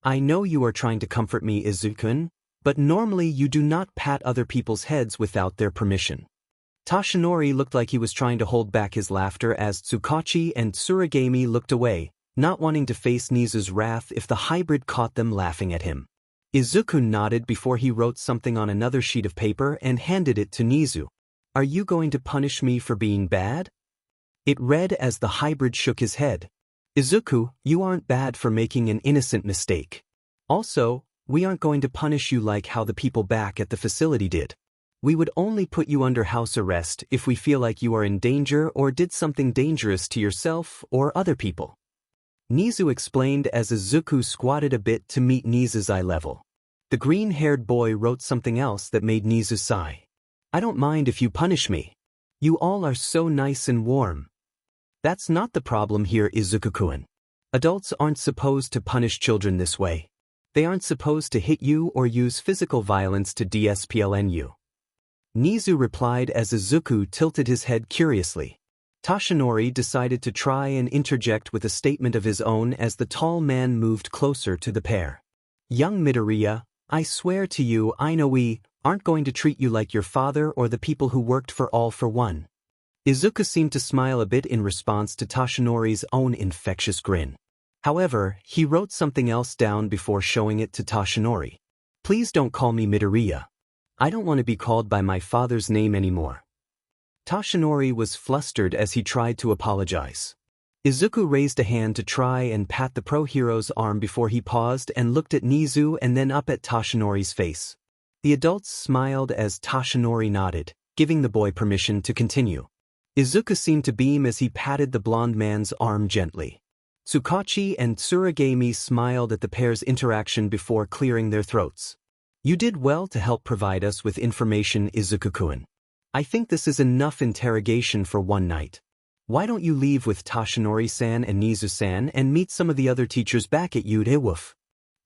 I know you are trying to comfort me, Izuku-kun, but normally you do not pat other people's heads without their permission. Toshinori looked like he was trying to hold back his laughter as Tsukachi and Tsuragami looked away, not wanting to face Nizu's wrath if the hybrid caught them laughing at him. Izuku nodded before he wrote something on another sheet of paper and handed it to Nizu. Are you going to punish me for being bad? It read as the hybrid shook his head. Izuku, you aren't bad for making an innocent mistake. Also, we aren't going to punish you like how the people back at the facility did. We would only put you under house arrest if we feel like you are in danger or did something dangerous to yourself or other people. Nizu explained as Izuku squatted a bit to meet Nizu's eye level. The green-haired boy wrote something else that made Nizu sigh. I don't mind if you punish me. You all are so nice and warm. That's not the problem here, Izuku-kun. Adults aren't supposed to punish children this way. They aren't supposed to hit you or use physical violence to discipline you. Nizu replied as Izuku tilted his head curiously. Toshinori decided to try and interject with a statement of his own as the tall man moved closer to the pair. Young Midoriya, I swear to you I know we aren't going to treat you like your father or the people who worked for All for One. Izuku seemed to smile a bit in response to Toshinori's own infectious grin. However, he wrote something else down before showing it to Toshinori. Please don't call me Midoriya. I don't want to be called by my father's name anymore. Toshinori was flustered as he tried to apologize. Izuku raised a hand to try and pat the pro-hero's arm before he paused and looked at Nizu and then up at Toshinori's face. The adults smiled as Toshinori nodded, giving the boy permission to continue. Izuku seemed to beam as he patted the blond man's arm gently. Tsukachi and Tsuragami smiled at the pair's interaction before clearing their throats. You did well to help provide us with information, Izuku-kun. I think this is enough interrogation for one night. Why don't you leave with Toshinori-san and Nizu-san and meet some of the other teachers back at Yude-woof?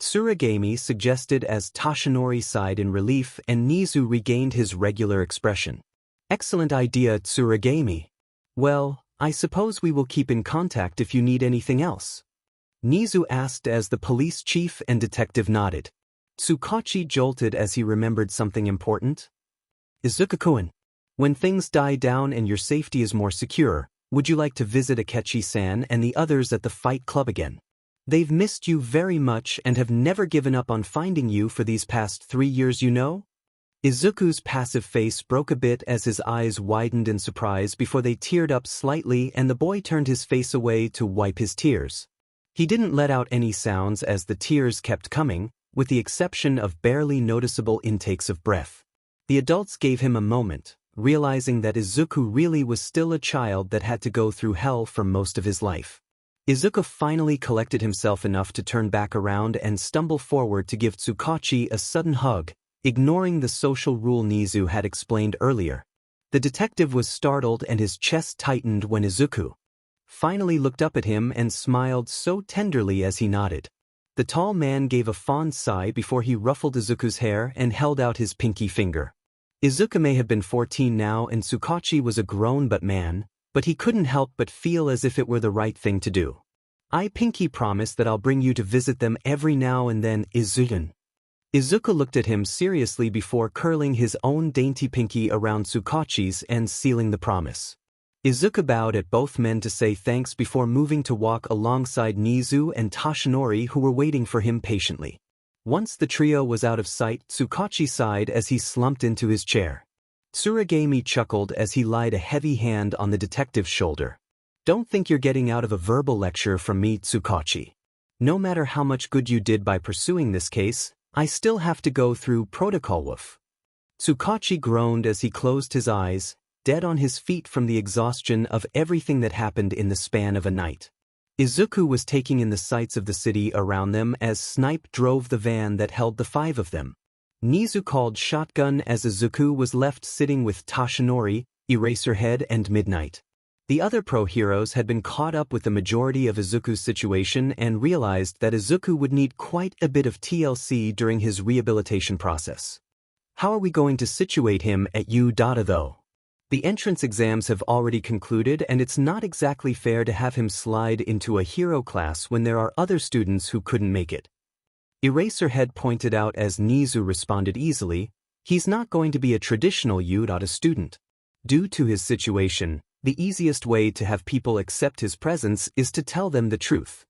Tsuragami suggested as Toshinori sighed in relief and Nizu regained his regular expression. Excellent idea, Tsuragami. Well, I suppose we will keep in contact if you need anything else. Nizu asked as the police chief and detective nodded. Tsukachi jolted as he remembered something important. Izuku-kun, when things die down and your safety is more secure, would you like to visit Akechi-san and the others at the fight club again? They've missed you very much and have never given up on finding you for these past 3 years, you know? Izuku's passive face broke a bit as his eyes widened in surprise before they teared up slightly and the boy turned his face away to wipe his tears. He didn't let out any sounds as the tears kept coming, with the exception of barely noticeable intakes of breath. The adults gave him a moment, realizing that Izuku really was still a child that had to go through hell for most of his life. Izuku finally collected himself enough to turn back around and stumble forward to give Tsukachi a sudden hug, ignoring the social rule Nizu had explained earlier. The detective was startled and his chest tightened when Izuku finally looked up at him and smiled so tenderly as he nodded. The tall man gave a fond sigh before he ruffled Izuku's hair and held out his pinky finger. Izuku may have been 14 now and Tsukachi was a grown man, but he couldn't help but feel as if it were the right thing to do. I pinky promise that I'll bring you to visit them every now and then, Izuku. Izuku looked at him seriously before curling his own dainty pinky around Tsukachi's and sealing the promise. Izuku bowed at both men to say thanks before moving to walk alongside Nizu and Toshinori who were waiting for him patiently. Once the trio was out of sight, Tsukachi sighed as he slumped into his chair. Tsuragami chuckled as he laid a heavy hand on the detective's shoulder. Don't think you're getting out of a verbal lecture from me, Tsukachi. No matter how much good you did by pursuing this case, I still have to go through protocol. Woof. Tsukachi groaned as he closed his eyes, dead on his feet from the exhaustion of everything that happened in the span of a night. Izuku was taking in the sights of the city around them as Snipe drove the van that held the five of them. Nizu called shotgun as Izuku was left sitting with Toshinori, Eraserhead and Midnight. The other pro-heroes had been caught up with the majority of Izuku's situation and realized that Izuku would need quite a bit of TLC during his rehabilitation process. How are we going to situate him at U-Data though? The entrance exams have already concluded and it's not exactly fair to have him slide into a hero class when there are other students who couldn't make it. Eraserhead pointed out as Nizu responded easily, he's not going to be a traditional U-Data student. Due to his situation, the easiest way to have people accept his presence is to tell them the truth.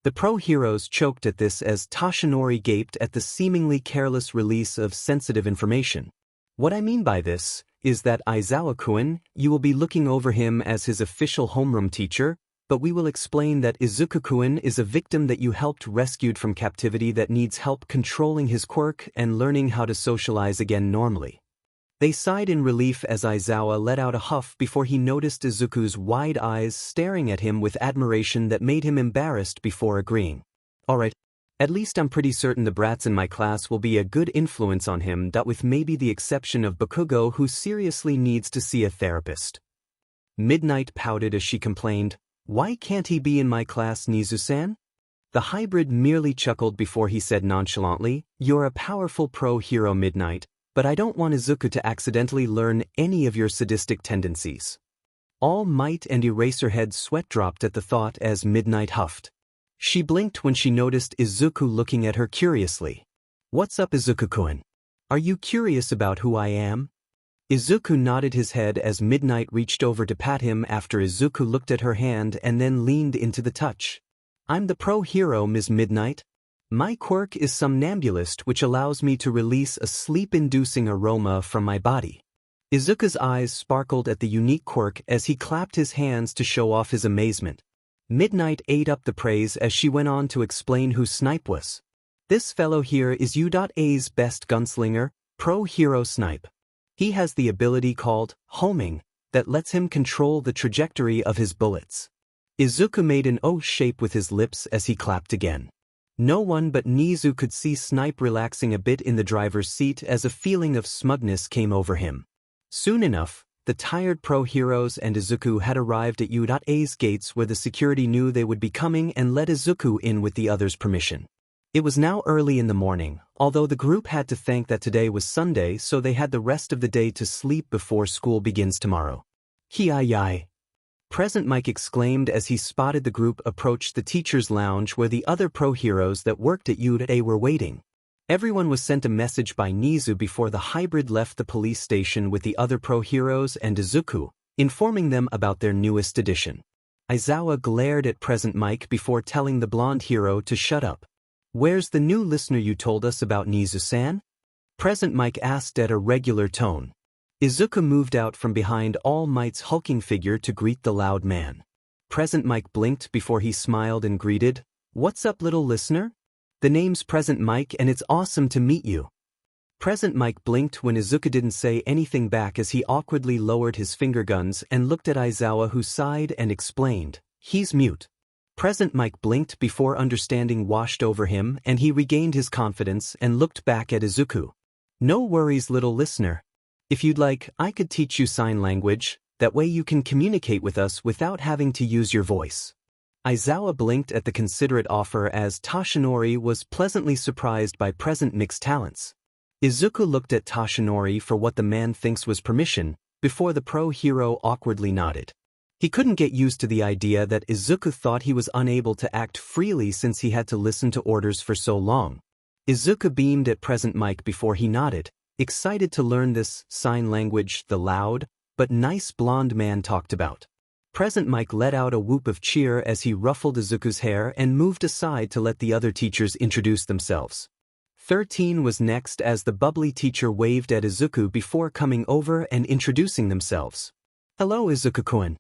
The pro-heroes choked at this as Toshinori gaped at the seemingly careless release of sensitive information. What I mean by this is that Aizawa-kun, you will be looking over him as his official homeroom teacher, but we will explain that Izuku-kun is a victim that you helped rescued from captivity that needs help controlling his quirk and learning how to socialize again normally. They sighed in relief as Aizawa let out a huff before he noticed Izuku's wide eyes staring at him with admiration that made him embarrassed before agreeing. Alright, at least I'm pretty certain the brats in my class will be a good influence on him, with maybe the exception of Bakugo who seriously needs to see a therapist. Midnight pouted as she complained, "Why can't he be in my class, Nizu-san?" The hybrid merely chuckled before he said nonchalantly, "You're a powerful pro-hero, Midnight, but I don't want Izuku to accidentally learn any of your sadistic tendencies." All Might and Eraserhead's sweat dropped at the thought as Midnight huffed. She blinked when she noticed Izuku looking at her curiously. "What's up, Izuku-kun? Are you curious about who I am?" Izuku nodded his head as Midnight reached over to pat him after Izuku looked at her hand and then leaned into the touch. "I'm the pro-hero, Ms. Midnight. My quirk is somnambulist, which allows me to release a sleep-inducing aroma from my body." Izuku's eyes sparkled at the unique quirk as he clapped his hands to show off his amazement. Midnight ate up the praise as she went on to explain who Snipe was. "This fellow here is U.A's best gunslinger, pro-hero Snipe. He has the ability called homing that lets him control the trajectory of his bullets." Izuku made an O shape with his lips as he clapped again. No one but Nizu could see Snipe relaxing a bit in the driver's seat as a feeling of smugness came over him. Soon enough, the tired pro-heroes and Izuku had arrived at U.A's gates where the security knew they would be coming and let Izuku in with the others' permission. It was now early in the morning, although the group had to thank that today was Sunday so they had the rest of the day to sleep before school begins tomorrow. "Hi-yi!" Present Mike exclaimed as he spotted the group approach the teacher's lounge where the other pro-heroes that worked at U.A were waiting. Everyone was sent a message by Nizu before the hybrid left the police station with the other pro-heroes and Izuku, informing them about their newest addition. Aizawa glared at Present Mike before telling the blonde hero to shut up. "Where's the new listener you told us about, Nizu-san?" Present Mike asked at a regular tone. Izuku moved out from behind All Might's hulking figure to greet the loud man. Present Mike blinked before he smiled and greeted, "What's up, little listener? The name's Present Mike and it's awesome to meet you." Present Mike blinked when Izuku didn't say anything back as he awkwardly lowered his finger guns and looked at Aizawa who sighed and explained, "He's mute." Present Mike blinked before understanding washed over him and he regained his confidence and looked back at Izuku. "No worries, little listener. If you'd like, I could teach you sign language, that way you can communicate with us without having to use your voice." Aizawa blinked at the considerate offer as Toshinori was pleasantly surprised by Present Mix's talents. Izuku looked at Toshinori for what the man thinks was permission, before the pro-hero awkwardly nodded. He couldn't get used to the idea that Izuku thought he was unable to act freely since he had to listen to orders for so long. Izuku beamed at Present Mike before he nodded, excited to learn this sign language the loud, but nice blonde man talked about. Present Mike let out a whoop of cheer as he ruffled Izuku's hair and moved aside to let the other teachers introduce themselves. 13 was next as the bubbly teacher waved at Izuku before coming over and introducing themselves. "Hello, Izuku-kun.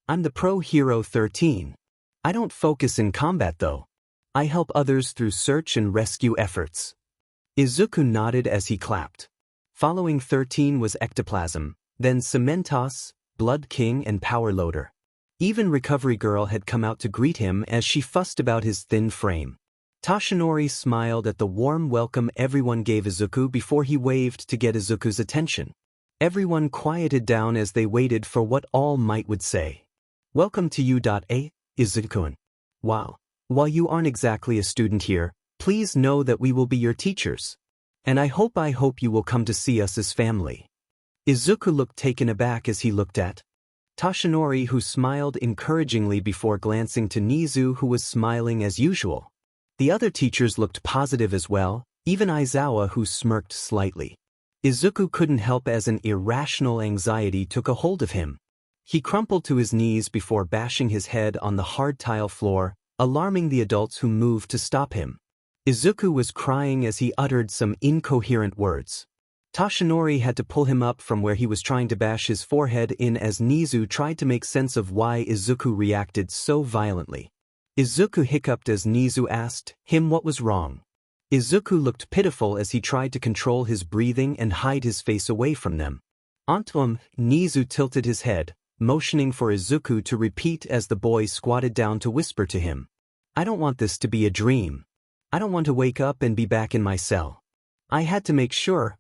I'm the pro hero 13. I don't focus in combat though. I help others through search and rescue efforts. Izuku nodded as he clapped. Following 13 was Ectoplasm, then Cementos, Blood King and Power Loader. Even Recovery Girl had come out to greet him as she fussed about his thin frame. Toshinori smiled at the warm welcome everyone gave Izuku before he waved to get Izuku's attention. Everyone quieted down as they waited for what All Might would say. Welcome to U.A, Izuku-kun. Wow. While you aren't exactly a student here, please know that we will be your teachers. And I hope you will come to see us as family. Izuku looked taken aback as he looked at Toshinori, who smiled encouragingly before glancing to Nizu, who was smiling as usual. The other teachers looked positive as well, even Aizawa, who smirked slightly. Izuku couldn't help as an irrational anxiety took a hold of him. He crumpled to his knees before bashing his head on the hard tile floor, alarming the adults who moved to stop him. Izuku was crying as he uttered some incoherent words. Toshinori had to pull him up from where he was trying to bash his forehead in as Nizu tried to make sense of why Izuku reacted so violently. Izuku hiccuped as Nizu asked him what was wrong. Izuku looked pitiful as he tried to control his breathing and hide his face away from them. Nizu tilted his head, motioning for Izuku to repeat as the boy squatted down to whisper to him. I don't want this to be a dream. I don't want to wake up and be back in my cell. I had to make sure.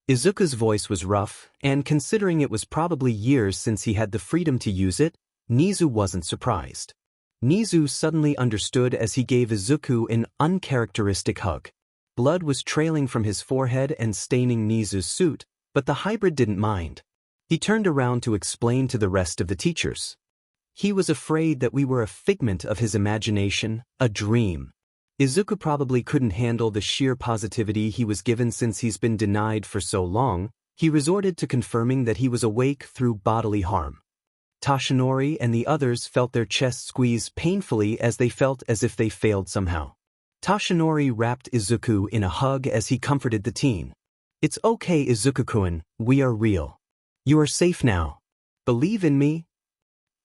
Izuku's voice was rough, and considering it was probably years since he had the freedom to use it, Nizu wasn't surprised. Nizu suddenly understood as he gave Izuku an uncharacteristic hug. Blood was trailing from his forehead and staining Nizu's suit, but the hybrid didn't mind. He turned around to explain to the rest of the teachers. He was afraid that we were a figment of his imagination, a dream. Izuku probably couldn't handle the sheer positivity he was given since he's been denied for so long. He resorted to confirming that he was awake through bodily harm. Toshinori and the others felt their chests squeeze painfully as they felt as if they failed somehow. Toshinori wrapped Izuku in a hug as he comforted the teen. It's okay, Izuku-kun, we are real. You are safe now. Believe in me?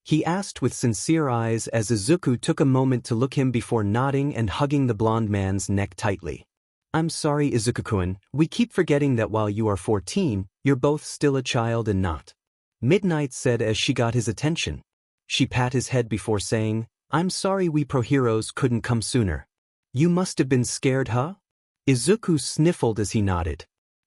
He asked with sincere eyes as Izuku took a moment to look him before nodding and hugging the blond man's neck tightly. I'm sorry, Izuku-kun, we keep forgetting that while you are 14, you're both still a child and not. Midnight said as she got his attention. She pat his head before saying, I'm sorry we pro-heroes couldn't come sooner. You must have been scared, huh? Izuku sniffled as he nodded.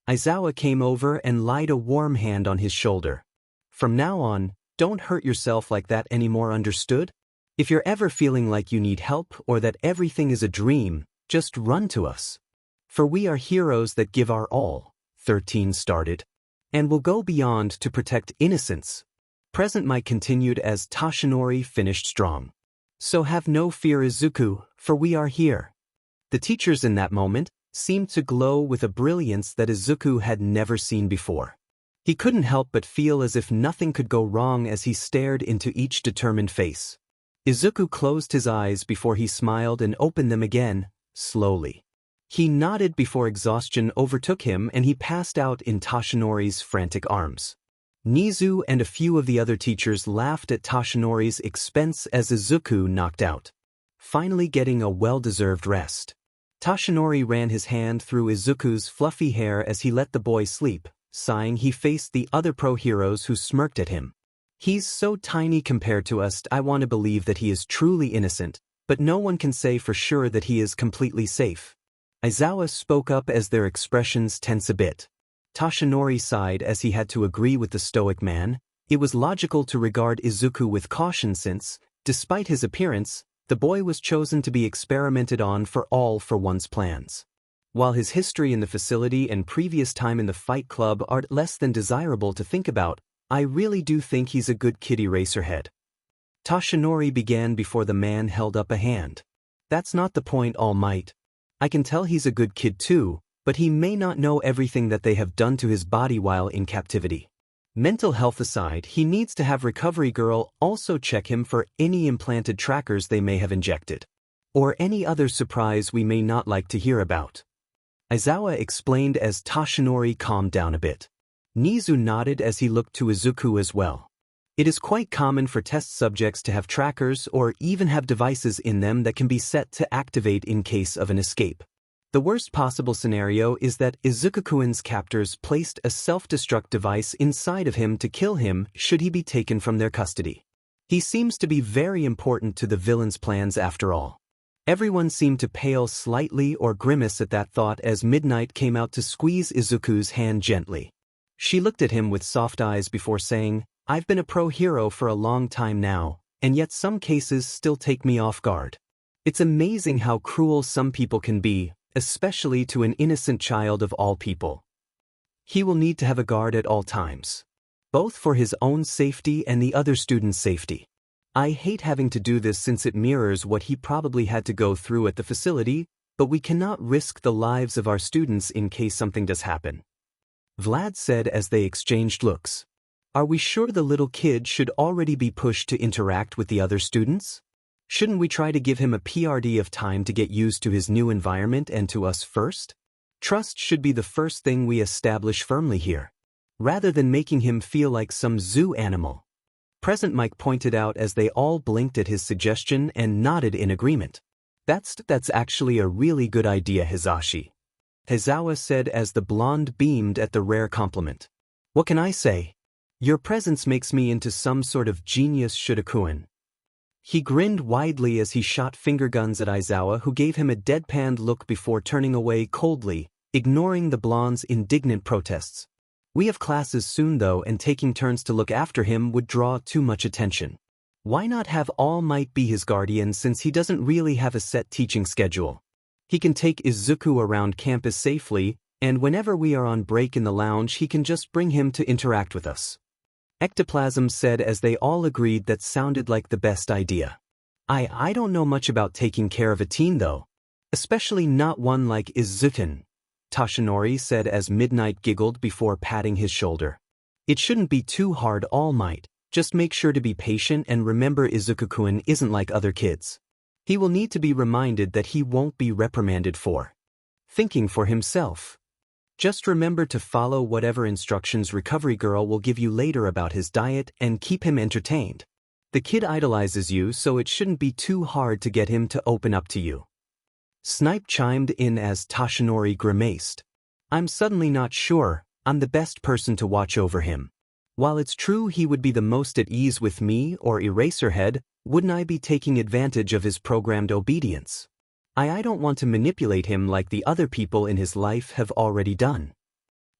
Aizawa came over and laid a warm hand on his shoulder. From now on, don't hurt yourself like that anymore, understood? If you're ever feeling like you need help or that everything is a dream, just run to us. For we are heroes that give our all, 13 started. And will go beyond to protect innocence. Present Might continued as Toshinori finished strong. So have no fear, Izuku, for we are here. The teachers in that moment seemed to glow with a brilliance that Izuku had never seen before. He couldn't help but feel as if nothing could go wrong as he stared into each determined face. Izuku closed his eyes before he smiled and opened them again, slowly. He nodded before exhaustion overtook him and he passed out in Toshinori's frantic arms. Nizu and a few of the other teachers laughed at Toshinori's expense as Izuku knocked out, finally getting a well-deserved rest. Toshinori ran his hand through Izuku's fluffy hair as he let the boy sleep. Sighing, he faced the other pro-heroes who smirked at him. He's so tiny compared to us. I want to believe that he is truly innocent, but no one can say for sure that he is completely safe. Aizawa spoke up as their expressions tense a bit. Toshinori sighed as he had to agree with the stoic man. It was logical to regard Izuku with caution since, despite his appearance, the boy was chosen to be experimented on for all for one's plans. While his history in the facility and previous time in the Fight Club are less than desirable to think about, I really do think he's a good kid eraserhead. Toshinori began before the man held up a hand. That's not the point, All Might. I can tell he's a good kid too, but he may not know everything that they have done to his body while in captivity. Mental health aside, he needs to have Recovery Girl also check him for any implanted trackers they may have injected. Or any other surprise we may not like to hear about. Aizawa explained as Toshinori calmed down a bit. Nizu nodded as he looked to Izuku as well. It is quite common for test subjects to have trackers or even have devices in them that can be set to activate in case of an escape. The worst possible scenario is that Izuku-kun's captors placed a self-destruct device inside of him to kill him should he be taken from their custody. He seems to be very important to the villain's plans after all. Everyone seemed to pale slightly or grimace at that thought as Midnight came out to squeeze Izuku's hand gently. She looked at him with soft eyes before saying, "I've been a pro-hero for a long time now, and yet some cases still take me off guard. It's amazing how cruel some people can be, especially to an innocent child of all people. He will need to have a guard at all times, both for his own safety and the other students' safety. I hate having to do this since it mirrors what he probably had to go through at the facility, but we cannot risk the lives of our students in case something does happen," Vlad said as they exchanged looks. "Are we sure the little kid should already be pushed to interact with the other students? Shouldn't we try to give him a PRD of time to get used to his new environment and to us first? Trust should be the first thing we establish firmly here, rather than making him feel like some zoo animal," Present Mike pointed out as they all blinked at his suggestion and nodded in agreement. That's actually a really good idea, Hizashi," Hizawa said as the blonde beamed at the rare compliment. "What can I say? Your presence makes me into some sort of genius Shudakuen." He grinned widely as he shot finger guns at Aizawa, who gave him a deadpanned look before turning away coldly, ignoring the blonde's indignant protests. "We have classes soon though, and taking turns to look after him would draw too much attention. Why not have All Might be his guardian since he doesn't really have a set teaching schedule? He can take Izuku around campus safely, and whenever we are on break in the lounge he can just bring him to interact with us," Ectoplasm said as they all agreed that sounded like the best idea. I don't know much about taking care of a teen though. Especially not one like Izuku," Toshinori said as Midnight giggled before patting his shoulder. "It shouldn't be too hard, All Might. Just make sure to be patient and remember Izuku-kun isn't like other kids. He will need to be reminded that he won't be reprimanded for thinking for himself. Just remember to follow whatever instructions Recovery Girl will give you later about his diet and keep him entertained. The kid idolizes you, so it shouldn't be too hard to get him to open up to you." Snipe chimed in as Toshinori grimaced. "I'm suddenly not sure I'm the best person to watch over him. While it's true he would be the most at ease with me or Eraserhead, wouldn't I be taking advantage of his programmed obedience? I don't want to manipulate him like the other people in his life have already done."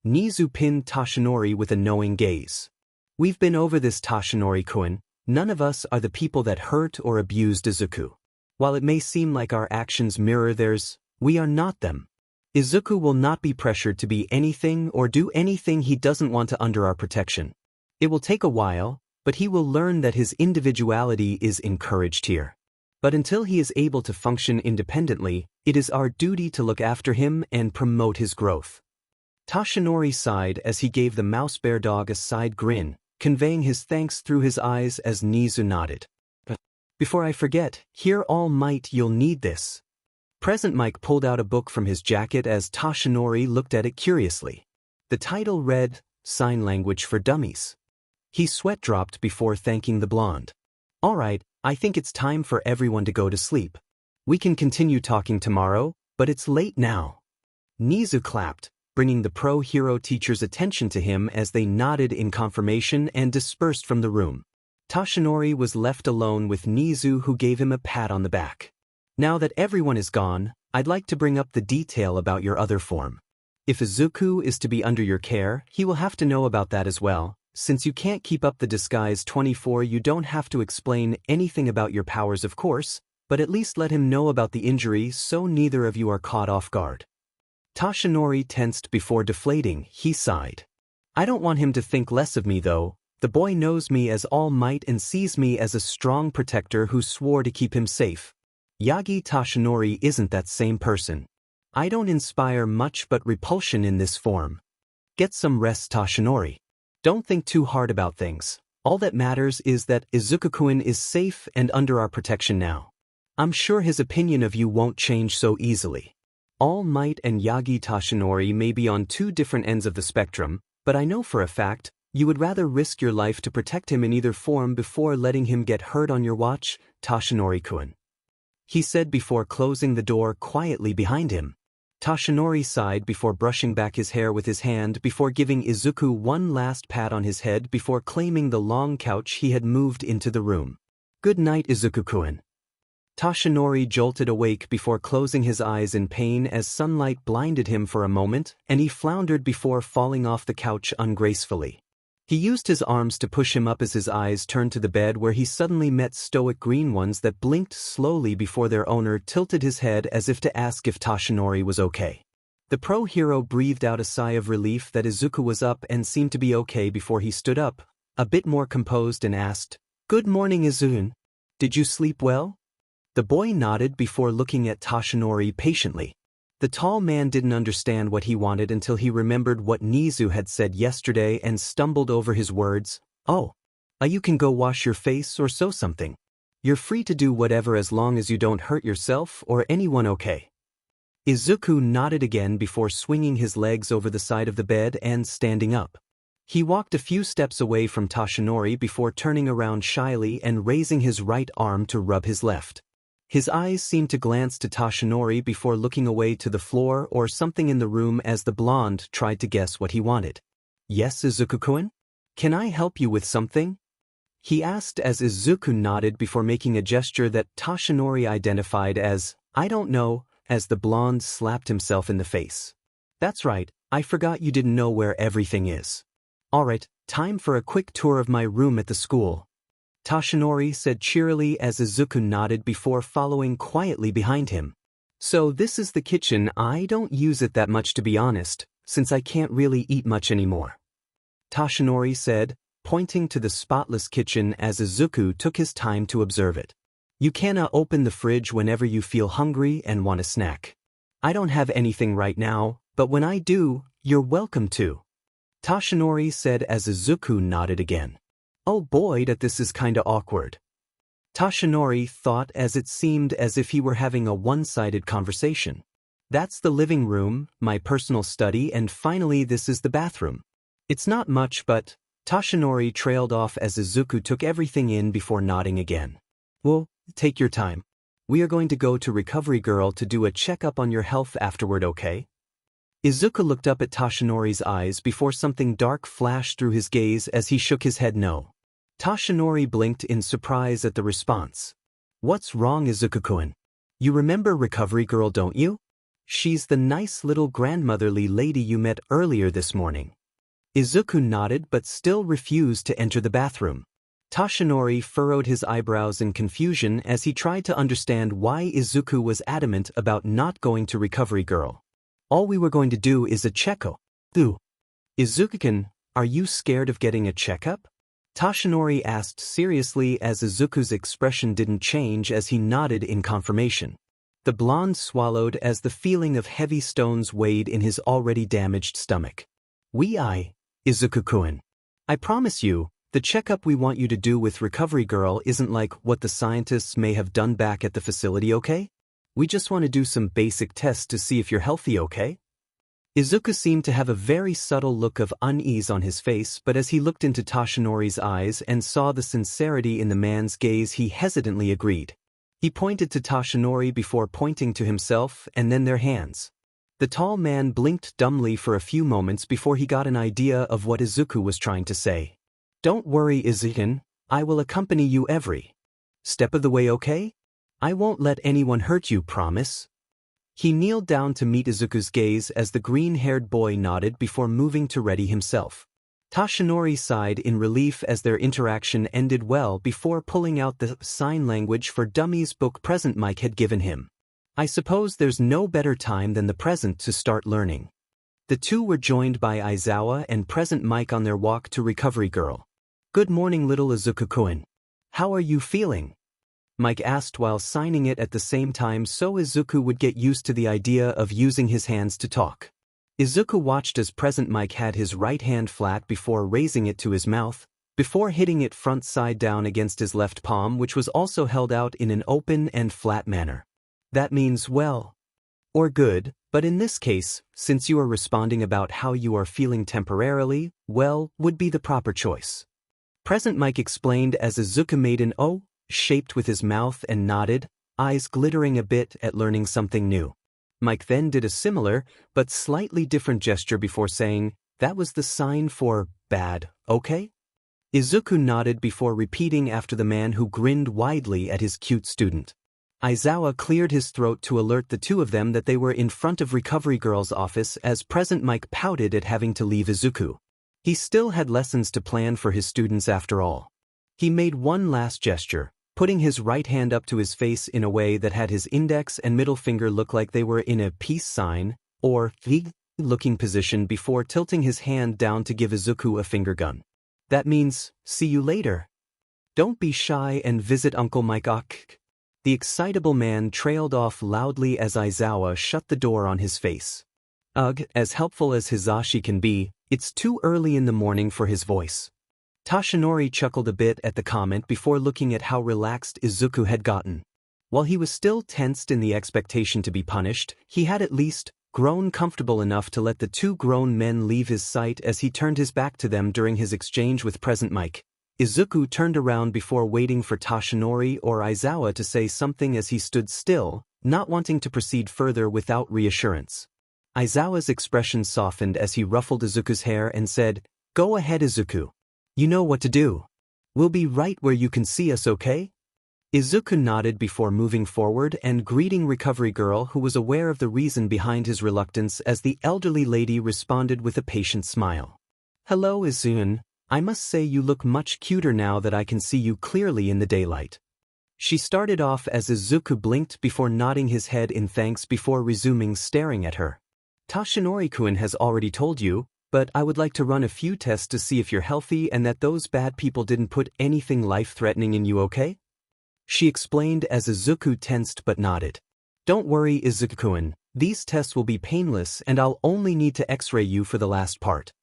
Nizu pinned Toshinori with a knowing gaze. "We've been over this, Toshinori-kun. None of us are the people that hurt or abused Izuku. While it may seem like our actions mirror theirs, we are not them. Izuku will not be pressured to be anything or do anything he doesn't want to under our protection. It will take a while, but he will learn that his individuality is encouraged here. But until he is able to function independently, it is our duty to look after him and promote his growth." Toshinori sighed as he gave the mouse bear dog a side grin, conveying his thanks through his eyes as Nizu nodded. "Before I forget, here All Might, you'll need this." Present Mike pulled out a book from his jacket as Toshinori looked at it curiously. The title read, "Sign Language for Dummies." He sweat dropped before thanking the blonde. "All right, I think it's time for everyone to go to sleep. We can continue talking tomorrow, but it's late now." Nizu clapped, bringing the pro-hero teacher's attention to him as they nodded in confirmation and dispersed from the room. Toshinori was left alone with Nizu, who gave him a pat on the back. "Now that everyone is gone, I'd like to bring up the detail about your other form. If Izuku is to be under your care, he will have to know about that as well. Since you can't keep up the disguise 24, you don't have to explain anything about your powers, of course, but at least let him know about the injury so neither of you are caught off guard." Toshinori tensed before deflating. He sighed. "I don't want him to think less of me though. The boy knows me as All Might and sees me as a strong protector who swore to keep him safe. Yagi Toshinori isn't that same person. I don't inspire much but repulsion in this form. Get some rest, Toshinori. Don't think too hard about things. All that matters is that Izuku-kun is safe and under our protection now. I'm sure his opinion of you won't change so easily. All Might and Yagi Toshinori may be on two different ends of the spectrum, but I know for a fact, You would rather risk your life to protect him in either form before letting him get hurt on your watch, Toshinori-kun. He said before closing the door quietly behind him. Toshinori sighed before brushing back his hair with his hand before giving Izuku one last pat on his head before claiming the long couch he had moved into the room. Good night, Izuku-kun. Toshinori jolted awake before closing his eyes in pain as sunlight blinded him for a moment, and he floundered before falling off the couch ungracefully. He used his arms to push him up as his eyes turned to the bed where he suddenly met stoic green ones that blinked slowly before their owner tilted his head as if to ask if Toshinori was okay. The pro-hero breathed out a sigh of relief that Izuku was up and seemed to be okay before he stood up, a bit more composed and asked, "Good morning, Izuku. Did you sleep well?" The boy nodded before looking at Toshinori patiently. The tall man didn't understand what he wanted until he remembered what Nizu had said yesterday and stumbled over his words. "Oh. You can go wash your face or sew something. You're free to do whatever as long as you don't hurt yourself or anyone, okay?" Izuku nodded again before swinging his legs over the side of the bed and standing up. He walked a few steps away from Toshinori before turning around shyly and raising his right arm to rub his left. His eyes seemed to glance to Toshinori before looking away to the floor or something in the room as the blonde tried to guess what he wanted. "Yes, Izuku-kun? Can I help you with something?" he asked as Izuku nodded before making a gesture that Toshinori identified as, "I don't know," as the blonde slapped himself in the face. "That's right, I forgot you didn't know where everything is. Alright, time for a quick tour of my room at the school," Toshinori said cheerily as Izuku nodded before following quietly behind him. "So this is the kitchen. I don't use it that much to be honest, since I can't really eat much anymore," Toshinori said, pointing to the spotless kitchen as Izuku took his time to observe it. "You can open the fridge whenever you feel hungry and want a snack. I don't have anything right now, but when I do, you're welcome to," Toshinori said as Izuku nodded again. "Oh boy, this is kinda awkward," Toshinori thought as it seemed as if he were having a one-sided conversation. "That's the living room, my personal study, and finally this is the bathroom. It's not much, but," Toshinori trailed off as Izuku took everything in before nodding again. "Well, take your time. We are going to go to Recovery Girl to do a checkup on your health afterward, okay?" Izuku looked up at Toshinori's eyes before something dark flashed through his gaze as he shook his head no. Toshinori blinked in surprise at the response. "What's wrong, Izuku-kun? You remember Recovery Girl, don't you? She's the nice little grandmotherly lady you met earlier this morning." Izuku nodded but still refused to enter the bathroom. Toshinori furrowed his eyebrows in confusion as he tried to understand why Izuku was adamant about not going to Recovery Girl. "All we were going to do is a checkup." "Izuku-kun, are you scared of getting a checkup?" Toshinori asked seriously as Izuku's expression didn't change as he nodded in confirmation. The blonde swallowed as the feeling of heavy stones weighed in his already damaged stomach. Izuku-kun. I promise you, the checkup we want you to do with Recovery Girl isn't like what the scientists may have done back at the facility, okay? We just want to do some basic tests to see if you're healthy, okay?" Izuku seemed to have a very subtle look of unease on his face, but as he looked into Toshinori's eyes and saw the sincerity in the man's gaze, he hesitantly agreed. He pointed to Toshinori before pointing to himself and then their hands. The tall man blinked dumbly for a few moments before he got an idea of what Izuku was trying to say. "Don't worry, Izuku, I will accompany you every step of the way, okay? I won't let anyone hurt you, promise." He kneeled down to meet Izuku's gaze as the green-haired boy nodded before moving to ready himself. Toshinori sighed in relief as their interaction ended well before pulling out the sign language for dummies book present Mike had given him. I suppose there's no better time than the present to start learning. The two were joined by Aizawa and present Mike on their walk to Recovery Girl. "Good morning, little Izuku-kun. How are you feeling?" Mike asked while signing it at the same time so Izuku would get used to the idea of using his hands to talk. Izuku watched as present Mike had his right hand flat before raising it to his mouth, before hitting it front side down against his left palm, which was also held out in an open and flat manner. "That means, well," or good, but in this case, since you are responding about how you are feeling temporarily, well, would be the proper choice. Present Mike explained as Izuku made an O shaped with his mouth and nodded, eyes glittering a bit at learning something new. Mike then did a similar, but slightly different gesture before saying, that was the sign for bad, okay? Izuku nodded before repeating after the man who grinned widely at his cute student. Aizawa cleared his throat to alert the two of them that they were in front of Recovery Girl's office as Present Mike pouted at having to leave Izuku. He still had lessons to plan for his students after all. He made one last gesture, putting his right hand up to his face in a way that had his index and middle finger look like they were in a peace sign, or looking position before tilting his hand down to give Izuku a finger gun. That means, see you later. Don't be shy and visit Uncle Mike. The excitable man trailed off loudly as Aizawa shut the door on his face. Ugh, as helpful as Hizashi can be, it's too early in the morning for his voice. Tashinori chuckled a bit at the comment before looking at how relaxed Izuku had gotten. While he was still tensed in the expectation to be punished, he had at least grown comfortable enough to let the two grown men leave his sight as he turned his back to them during his exchange with Present Mike. Izuku turned around before waiting for Tashinori or Aizawa to say something as he stood still, not wanting to proceed further without reassurance. Aizawa's expression softened as he ruffled Izuku's hair and said, "Go ahead, Izuku. You know what to do. We'll be right where you can see us, okay?" Izuku nodded before moving forward and greeting Recovery Girl, who was aware of the reason behind his reluctance as the elderly lady responded with a patient smile. "Hello, Izun. I must say you look much cuter now that I can see you clearly in the daylight." She started off as Izuku blinked before nodding his head in thanks before resuming staring at her. "Tashinori-kun has already told you, but I would like to run a few tests to see if you're healthy and that those bad people didn't put anything life-threatening in you, okay?" She explained as Izuku tensed but nodded. "Don't worry, Izuku-kun, these tests will be painless and I'll only need to x-ray you for the last part."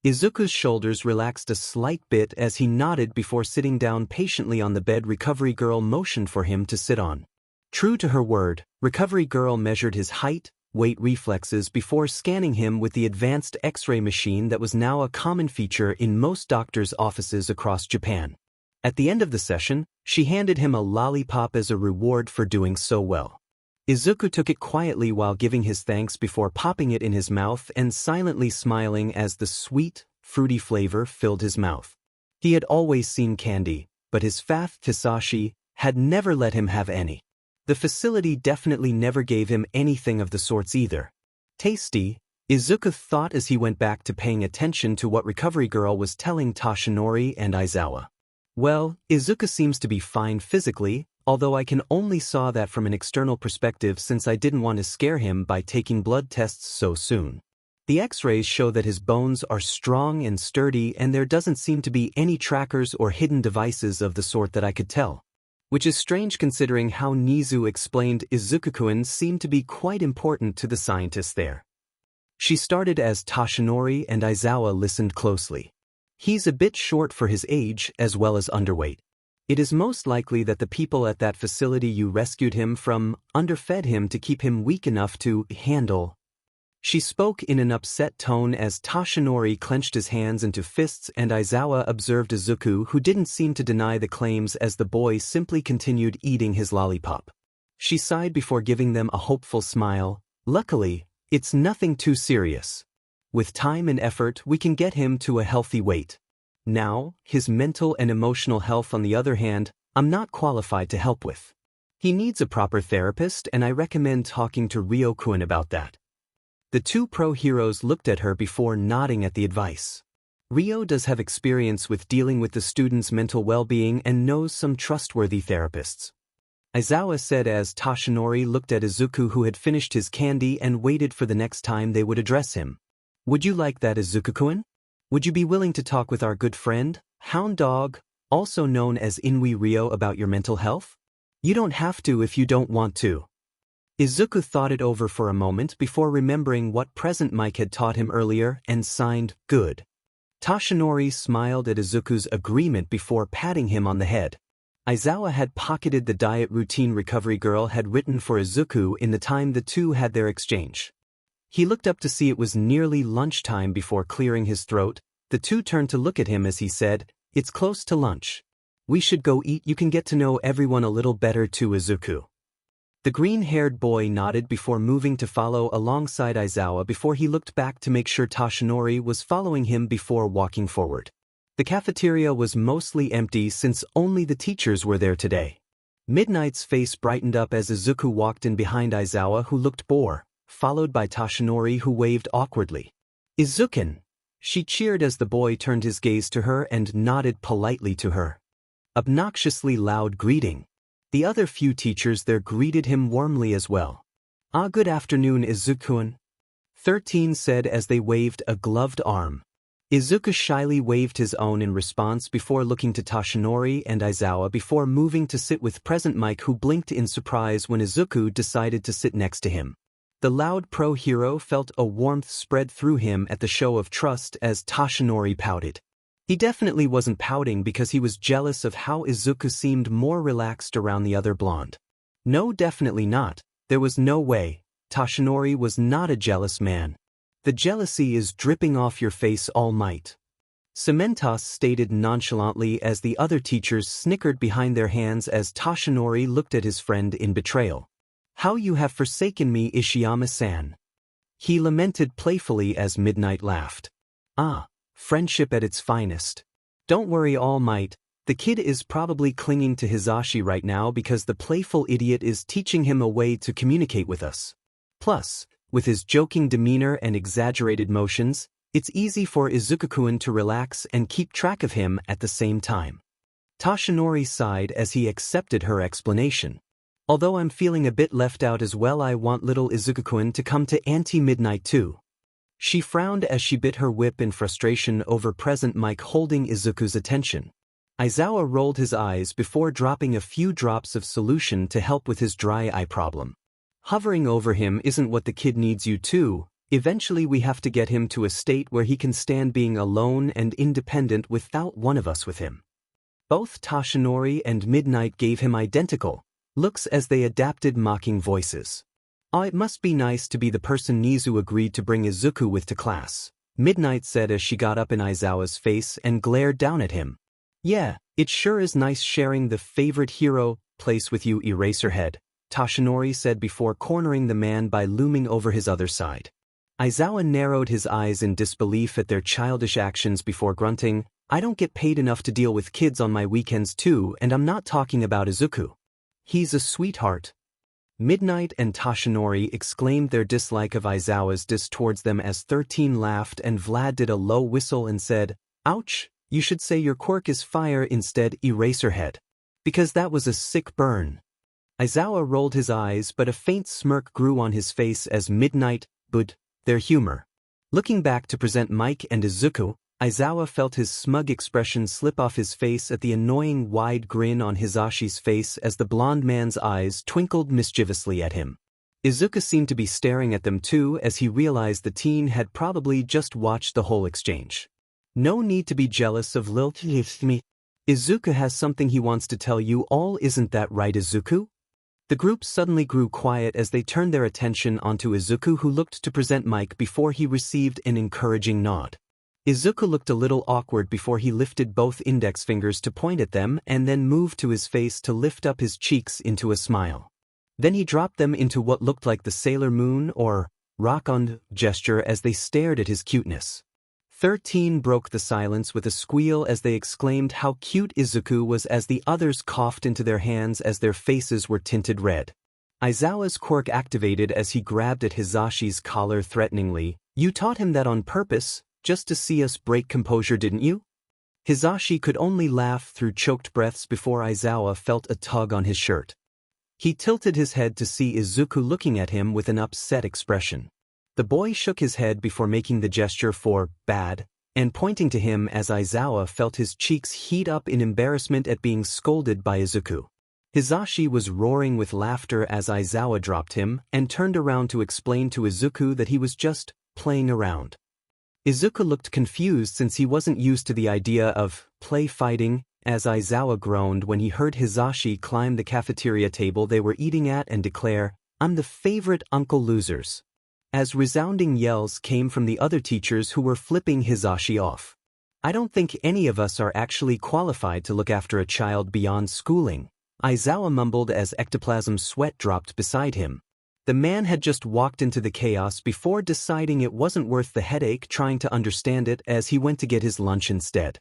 Izuku's shoulders relaxed a slight bit as he nodded before sitting down patiently on the bed Recovery Girl motioned for him to sit on. True to her word, Recovery Girl measured his height, weight reflexes before scanning him with the advanced X-ray machine that was now a common feature in most doctors' offices across Japan. At the end of the session, she handed him a lollipop as a reward for doing so well. Izuku took it quietly while giving his thanks before popping it in his mouth and silently smiling as the sweet, fruity flavor filled his mouth. He had always seen candy, but his faith Hisashi had never let him have any. The facility definitely never gave him anything of the sorts either. Tasty, Izuku thought as he went back to paying attention to what Recovery Girl was telling Tashinori and Aizawa. Well, Izuku seems to be fine physically, although I can only saw that from an external perspective since I didn't want to scare him by taking blood tests so soon. The X-rays show that his bones are strong and sturdy and there doesn't seem to be any trackers or hidden devices of the sort that I could tell. Which is strange considering how Nizu explained Izuku-kun seemed to be quite important to the scientists there. She started as Tashinori and Aizawa listened closely. He's a bit short for his age as well as underweight. It is most likely that the people at that facility you rescued him from underfed him to keep him weak enough to handle. She spoke in an upset tone as Tashinori clenched his hands into fists and Aizawa observed Izuku, who didn't seem to deny the claims as the boy simply continued eating his lollipop. She sighed before giving them a hopeful smile. "Luckily, it's nothing too serious. With time and effort we can get him to a healthy weight. Now, his mental and emotional health on the other hand, I'm not qualified to help with. He needs a proper therapist and I recommend talking to Ryo-kun about that." The two pro-heroes looked at her before nodding at the advice. Ryo does have experience with dealing with the student's mental well-being and knows some trustworthy therapists. Aizawa said as Tashinori looked at Izuku, who had finished his candy and waited for the next time they would address him. "Would you like that, Izuku-kun? Would you be willing to talk with our good friend, Hound Dog, also known as Inui Ryo, about your mental health? You don't have to if you don't want to." Izuku thought it over for a moment before remembering what Present Mike had taught him earlier and signed, "Good." Tashinori smiled at Izuku's agreement before patting him on the head. Aizawa had pocketed the diet routine Recovery Girl had written for Izuku in the time the two had their exchange. He looked up to see it was nearly lunchtime before clearing his throat. The two turned to look at him as he said, "It's close to lunch. We should go eat. You can get to know everyone a little better too, Izuku." The green-haired boy nodded before moving to follow alongside Aizawa before he looked back to make sure Tashinori was following him before walking forward. The cafeteria was mostly empty since only the teachers were there today. Midnight's face brightened up as Izuku walked in behind Aizawa, who looked bored, followed by Tashinori, who waved awkwardly. "Izukin!" She cheered as the boy turned his gaze to her and nodded politely to her. Obnoxiously loud greeting. The other few teachers there greeted him warmly as well. "Ah, good afternoon, Izuku-kun," 13 said as they waved a gloved arm. Izuku shyly waved his own in response before looking to Tashinori and Aizawa before moving to sit with present Mike, who blinked in surprise when Izuku decided to sit next to him. The loud pro-hero felt a warmth spread through him at the show of trust as Tashinori pouted. He definitely wasn't pouting because he was jealous of how Izuku seemed more relaxed around the other blonde. No, definitely not. There was no way. Tashinori was not a jealous man. "The jealousy is dripping off your face, All Might," Cementos stated nonchalantly as the other teachers snickered behind their hands as Tashinori looked at his friend in betrayal. "How you have forsaken me, Ishiyama-san," he lamented playfully as Midnight laughed. "Ah, friendship at its finest. Don't worry, All Might, the kid is probably clinging to Hizashi right now because the playful idiot is teaching him a way to communicate with us. Plus, with his joking demeanor and exaggerated motions, it's easy for Izuku-kun to relax and keep track of him at the same time." Tashinori sighed as he accepted her explanation. "Although I'm feeling a bit left out as well, I want little Izuku-kun to come to Auntie Midnight too." She frowned as she bit her whip in frustration over present Mike holding Izuku's attention. Aizawa rolled his eyes before dropping a few drops of solution to help with his dry eye problem. "Hovering over him isn't what the kid needs you to. Eventually we have to get him to a state where he can stand being alone and independent without one of us with him." Both Tashinori and Midnight gave him identical looks as they adapted mocking voices. "Oh, it must be nice to be the person Nizu agreed to bring Izuku with to class," Midnight said as she got up in Aizawa's face and glared down at him. "Yeah, it sure is nice sharing the favorite hero place with you, Eraserhead," Tashinori said before cornering the man by looming over his other side. Aizawa narrowed his eyes in disbelief at their childish actions before grunting, "I don't get paid enough to deal with kids on my weekends too, and I'm not talking about Izuku. He's a sweetheart." Midnight and Tashinori exclaimed their dislike of Aizawa's diss towards them as 13 laughed and Vlad did a low whistle and said, "Ouch, you should say your quirk is fire instead, Eraserhead. Because that was a sick burn." Aizawa rolled his eyes, but a faint smirk grew on his face as Midnight booed their humor. Looking back to present Mike and Izuku, Aizawa felt his smug expression slip off his face at the annoying wide grin on Hizashi's face as the blonde man's eyes twinkled mischievously at him. Izuku seemed to be staring at them too as he realized the teen had probably just watched the whole exchange. "No need to be jealous of Lil me. Izuku has something he wants to tell you all, isn't that right, Izuku?" The group suddenly grew quiet as they turned their attention onto Izuku, who looked to present Mike before he received an encouraging nod. Izuku looked a little awkward before he lifted both index fingers to point at them and then moved to his face to lift up his cheeks into a smile. Then he dropped them into what looked like the Sailor Moon or rock-on gesture as they stared at his cuteness. 13 broke the silence with a squeal as they exclaimed how cute Izuku was as the others coughed into their hands as their faces were tinted red. Aizawa's quirk activated as he grabbed at Hizashi's collar threateningly. "You taught him that on purpose, just to see us break composure, didn't you?" Hizashi could only laugh through choked breaths before Aizawa felt a tug on his shirt. He tilted his head to see Izuku looking at him with an upset expression. The boy shook his head before making the gesture for bad and pointing to him as Aizawa felt his cheeks heat up in embarrassment at being scolded by Izuku. Hizashi was roaring with laughter as Aizawa dropped him and turned around to explain to Izuku that he was just playing around. Izuku looked confused since he wasn't used to the idea of play fighting as Aizawa groaned when he heard Hizashi climb the cafeteria table they were eating at and declare, "I'm the favorite Uncle Losers," as resounding yells came from the other teachers who were flipping Hizashi off. "I don't think any of us are actually qualified to look after a child beyond schooling," Aizawa mumbled as ectoplasm sweat dropped beside him. The man had just walked into the chaos before deciding it wasn't worth the headache trying to understand it as he went to get his lunch instead.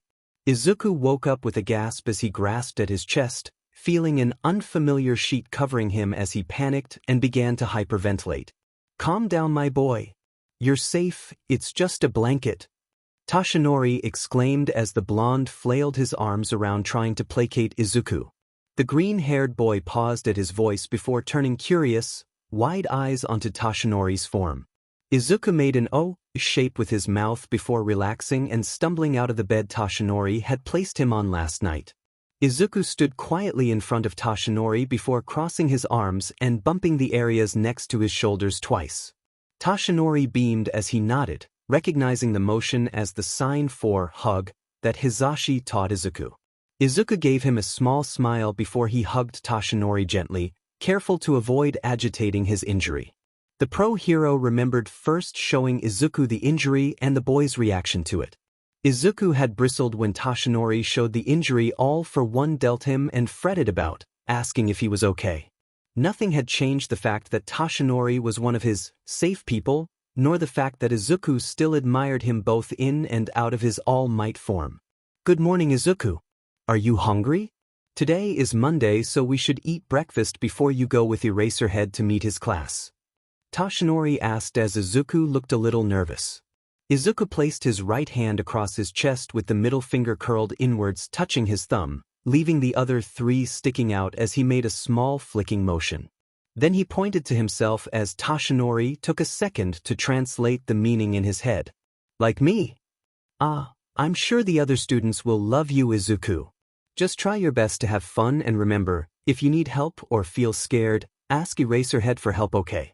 Izuku woke up with a gasp as he grasped at his chest, feeling an unfamiliar sheet covering him as he panicked and began to hyperventilate. "Calm down, my boy. You're safe, it's just a blanket," Tashinori exclaimed as the blonde flailed his arms around trying to placate Izuku. The green-haired boy paused at his voice before turning curious, wide eyes onto Tashinori's form. Izuku made an O shape with his mouth before relaxing and stumbling out of the bed Tashinori had placed him on last night. Izuku stood quietly in front of Tashinori before crossing his arms and bumping the areas next to his shoulders twice. Tashinori beamed as he nodded, recognizing the motion as the sign for hug that Hizashi taught Izuku. Izuku gave him a small smile before he hugged Tashinori gently, careful to avoid agitating his injury. The pro-hero remembered first showing Izuku the injury and the boy's reaction to it. Izuku had bristled when Tashinori showed the injury all for one dealt him and fretted about, asking if he was okay. Nothing had changed the fact that Tashinori was one of his safe people, nor the fact that Izuku still admired him both in and out of his all-might form. "Good morning, Izuku. Are you hungry? Today is Monday, so we should eat breakfast before you go with Eraserhead to meet his class," Tashinori asked as Izuku looked a little nervous. Izuku placed his right hand across his chest with the middle finger curled inwards touching his thumb, leaving the other three sticking out as he made a small flicking motion. Then he pointed to himself as Tashinori took a second to translate the meaning in his head. "Like me? Ah, I'm sure the other students will love you, Izuku. Just try your best to have fun and remember, if you need help or feel scared, ask Eraserhead for help, okay?"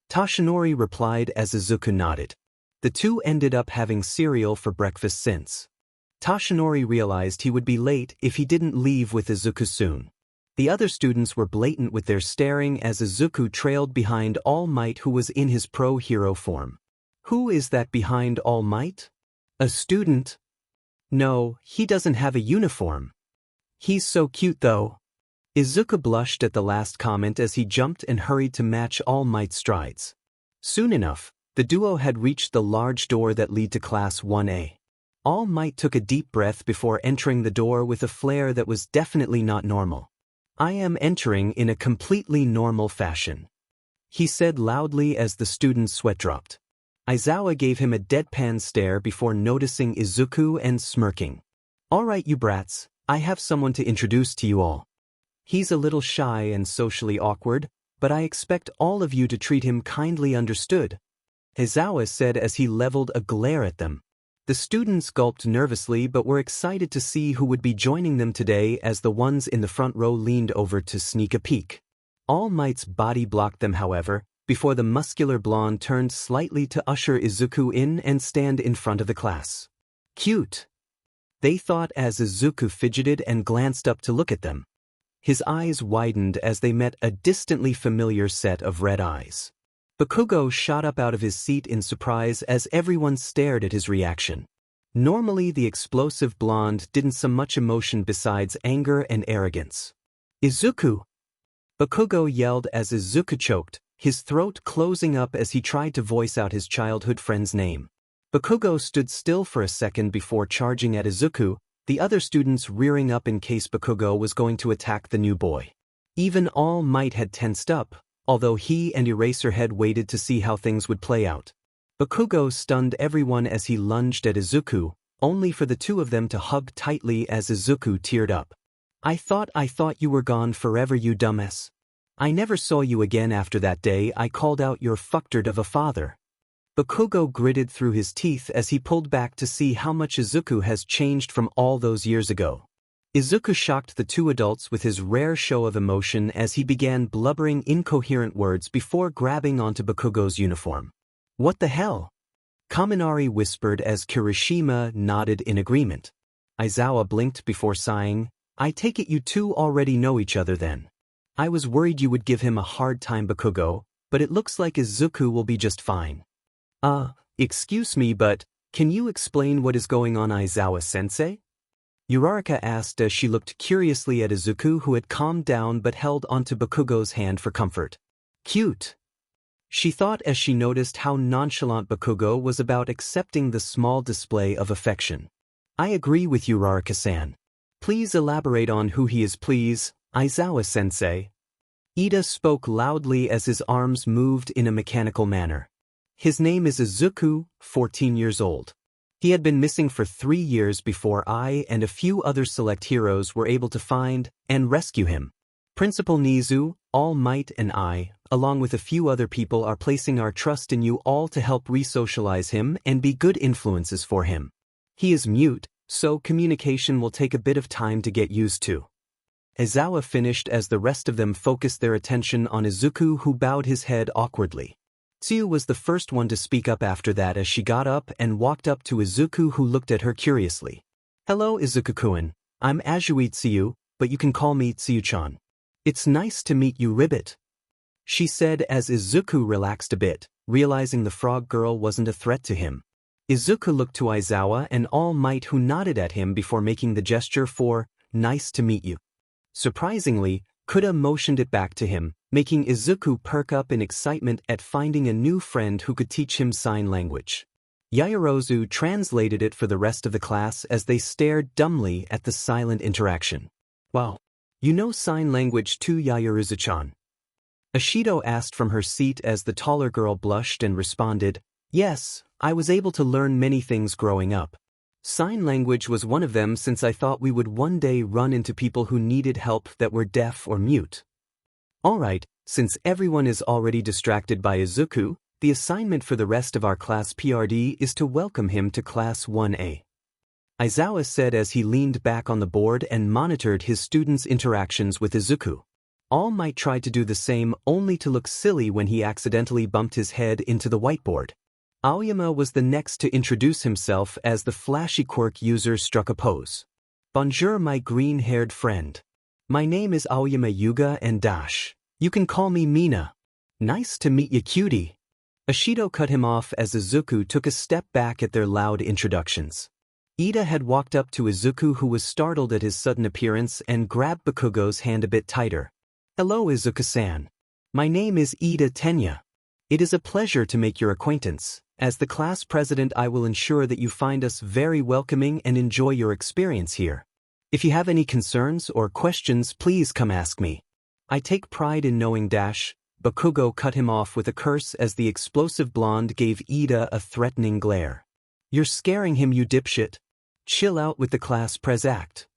Tashinori replied as Izuku nodded. The two ended up having cereal for breakfast since Tashinori realized he would be late if he didn't leave with Izuku soon. The other students were blatant with their staring as Izuku trailed behind All Might, who was in his pro-hero form. "Who is that behind All Might? A student? No, he doesn't have a uniform. He's so cute though." Izuku blushed at the last comment as he jumped and hurried to match All Might's strides. Soon enough, the duo had reached the large door that led to Class 1A. All Might took a deep breath before entering the door with a flair that was definitely not normal. "I am entering in a completely normal fashion," he said loudly as the student's sweat dropped. Aizawa gave him a deadpan stare before noticing Izuku and smirking. "All right, you brats, I have someone to introduce to you all. He's a little shy and socially awkward, but I expect all of you to treat him kindly, understood?" Aizawa said as he leveled a glare at them. The students gulped nervously but were excited to see who would be joining them today as the ones in the front row leaned over to sneak a peek. All Might's body blocked them, however, before the muscular blonde turned slightly to usher Izuku in and stand in front of the class. "Cute," they thought as Izuku fidgeted and glanced up to look at them. His eyes widened as they met a distantly familiar set of red eyes. Bakugo shot up out of his seat in surprise as everyone stared at his reaction. Normally the explosive blonde didn't show much emotion besides anger and arrogance. "Izuku!" Bakugo yelled as Izuku choked, his throat closing up as he tried to voice out his childhood friend's name. Bakugo stood still for a second before charging at Izuku, the other students rearing up in case Bakugo was going to attack the new boy. Even All Might had tensed up, although he and Eraserhead waited to see how things would play out. Bakugo stunned everyone as he lunged at Izuku, only for the two of them to hug tightly as Izuku teared up. I thought you were gone forever, you dumbass. I never saw you again after that day I called out your fucktard of a father." Bakugo gritted through his teeth as he pulled back to see how much Izuku has changed from all those years ago. Izuku shocked the two adults with his rare show of emotion as he began blubbering incoherent words before grabbing onto Bakugo's uniform. "What the hell?" Kaminari whispered as Kirishima nodded in agreement. Aizawa blinked before sighing. I take it you two already know each other then. I was worried you would give him a hard time, Bakugo, but it looks like Izuku will be just fine. Excuse me, but can you explain what is going on, Aizawa-sensei? Uraraka asked as she looked curiously at Izuku, who had calmed down but held onto Bakugo's hand for comfort. Cute, she thought as she noticed how nonchalant Bakugo was about accepting the small display of affection. I agree with Uraraka-san. Please elaborate on who he is, please, Aizawa-sensei. Ida spoke loudly as his arms moved in a mechanical manner. His name is Izuku, 14 years old. He had been missing for 3 years before I and a few other select heroes were able to find and rescue him. Principal Nizu, All Might and I, along with a few other people, are placing our trust in you all to help re-socialize him and be good influences for him. He is mute, so communication will take a bit of time to get used to. Aizawa finished as the rest of them focused their attention on Izuku, who bowed his head awkwardly. Tsuyu was the first one to speak up after that as she got up and walked up to Izuku, who looked at her curiously. Hello, Izuku-kun. I'm Azui Tsuyu, but you can call me Tsuyu-chan. It's nice to meet you, Ribbit, she said as Izuku relaxed a bit, realizing the frog girl wasn't a threat to him. Izuku looked to Aizawa and All Might, who nodded at him before making the gesture for, nice to meet you. Surprisingly, Kuda motioned it back to him, making Izuku perk up in excitement at finding a new friend who could teach him sign language. Yaoyorozu translated it for the rest of the class as they stared dumbly at the silent interaction. Wow. You know sign language too, Yaoyorozu-chan? Ashido asked from her seat as the taller girl blushed and responded, yes, I was able to learn many things growing up. Sign language was one of them, since I thought we would one day run into people who needed help that were deaf or mute. Alright, since everyone is already distracted by Izuku, the assignment for the rest of our class PRD is to welcome him to Class 1A. Aizawa said as he leaned back on the board and monitored his students' interactions with Izuku. All Might try to do the same, only to look silly when he accidentally bumped his head into the whiteboard. Aoyama was the next to introduce himself as the flashy quirk user struck a pose. Bonjour, my green-haired friend. My name is Aoyama Yuga and Dash. You can call me Mina. Nice to meet you, cutie. Ashido cut him off as Izuku took a step back at their loud introductions. Ida had walked up to Izuku, who was startled at his sudden appearance, and grabbed Bakugo's hand a bit tighter. Hello, Izuku-san. My name is Ida Tenya. It is a pleasure to make your acquaintance. As the class president, I will ensure that you find us very welcoming and enjoy your experience here. If you have any concerns or questions, please come ask me. I take pride in knowing Dash. Bakugo cut him off with a curse as the explosive blonde gave Ida a threatening glare. You're scaring him, you dipshit. Chill out with the class pres act.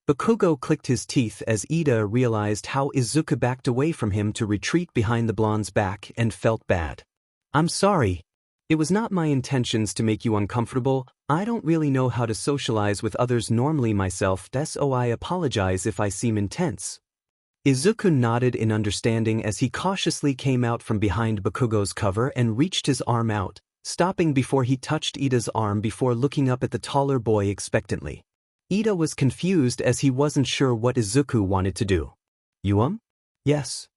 Bakugo clicked his teeth as Ida realized how Izuku backed away from him to retreat behind the blonde's back and felt bad. I'm sorry. It was not my intentions to make you uncomfortable. I don't really know how to socialize with others normally myself, so I apologize if I seem intense. Izuku nodded in understanding as he cautiously came out from behind Bakugo's cover and reached his arm out, stopping before he touched Ida's arm before looking up at the taller boy expectantly. Ida was confused as he wasn't sure what Izuku wanted to do. You? Yes?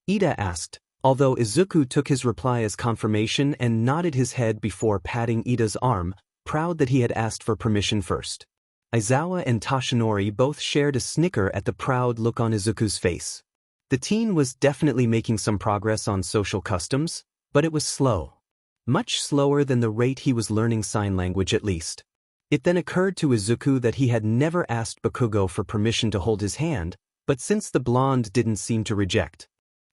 Ida asked, although Izuku took his reply as confirmation and nodded his head before patting Ida's arm, proud that he had asked for permission first. Aizawa and Toshinori both shared a snicker at the proud look on Izuku's face. The teen was definitely making some progress on social customs, but it was slow. Much slower than the rate he was learning sign language, at least. It then occurred to Izuku that he had never asked Bakugo for permission to hold his hand, but since the blonde didn't seem to reject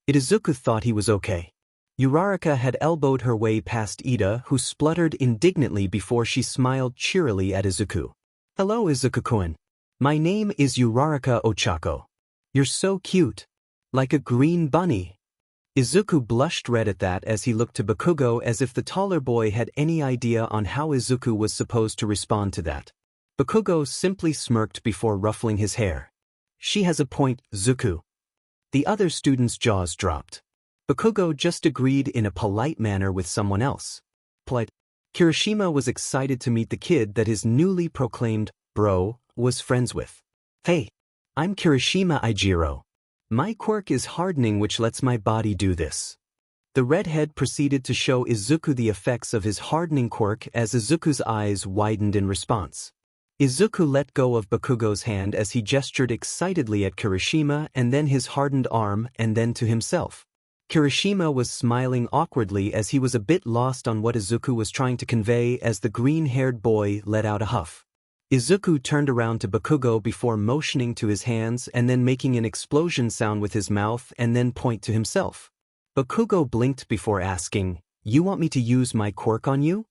it, Izuku thought he was okay. Uraraka had elbowed her way past Ida, who spluttered indignantly before she smiled cheerily at Izuku. Hello, Izuku-kun. My name is Uraraka Ochako. You're so cute. Like a green bunny. Izuku blushed red at that as he looked to Bakugo as if the taller boy had any idea on how Izuku was supposed to respond to that. Bakugo simply smirked before ruffling his hair. She has a point, Zuku. The other student's jaws dropped. Bakugo just agreed in a polite manner with someone else. Polite. Kirishima was excited to meet the kid that his newly proclaimed bro was friends with. Hey, I'm Kirishima Ijiro. My quirk is hardening, which lets my body do this. The redhead proceeded to show Izuku the effects of his hardening quirk as Izuku's eyes widened in response. Izuku let go of Bakugo's hand as he gestured excitedly at Kirishima and then his hardened arm and then to himself. Kirishima was smiling awkwardly as he was a bit lost on what Izuku was trying to convey as the green-haired boy let out a huff. Izuku turned around to Bakugo before motioning to his hands and then making an explosion sound with his mouth and then point to himself. Bakugo blinked before asking, "You want me to use my quirk on you?"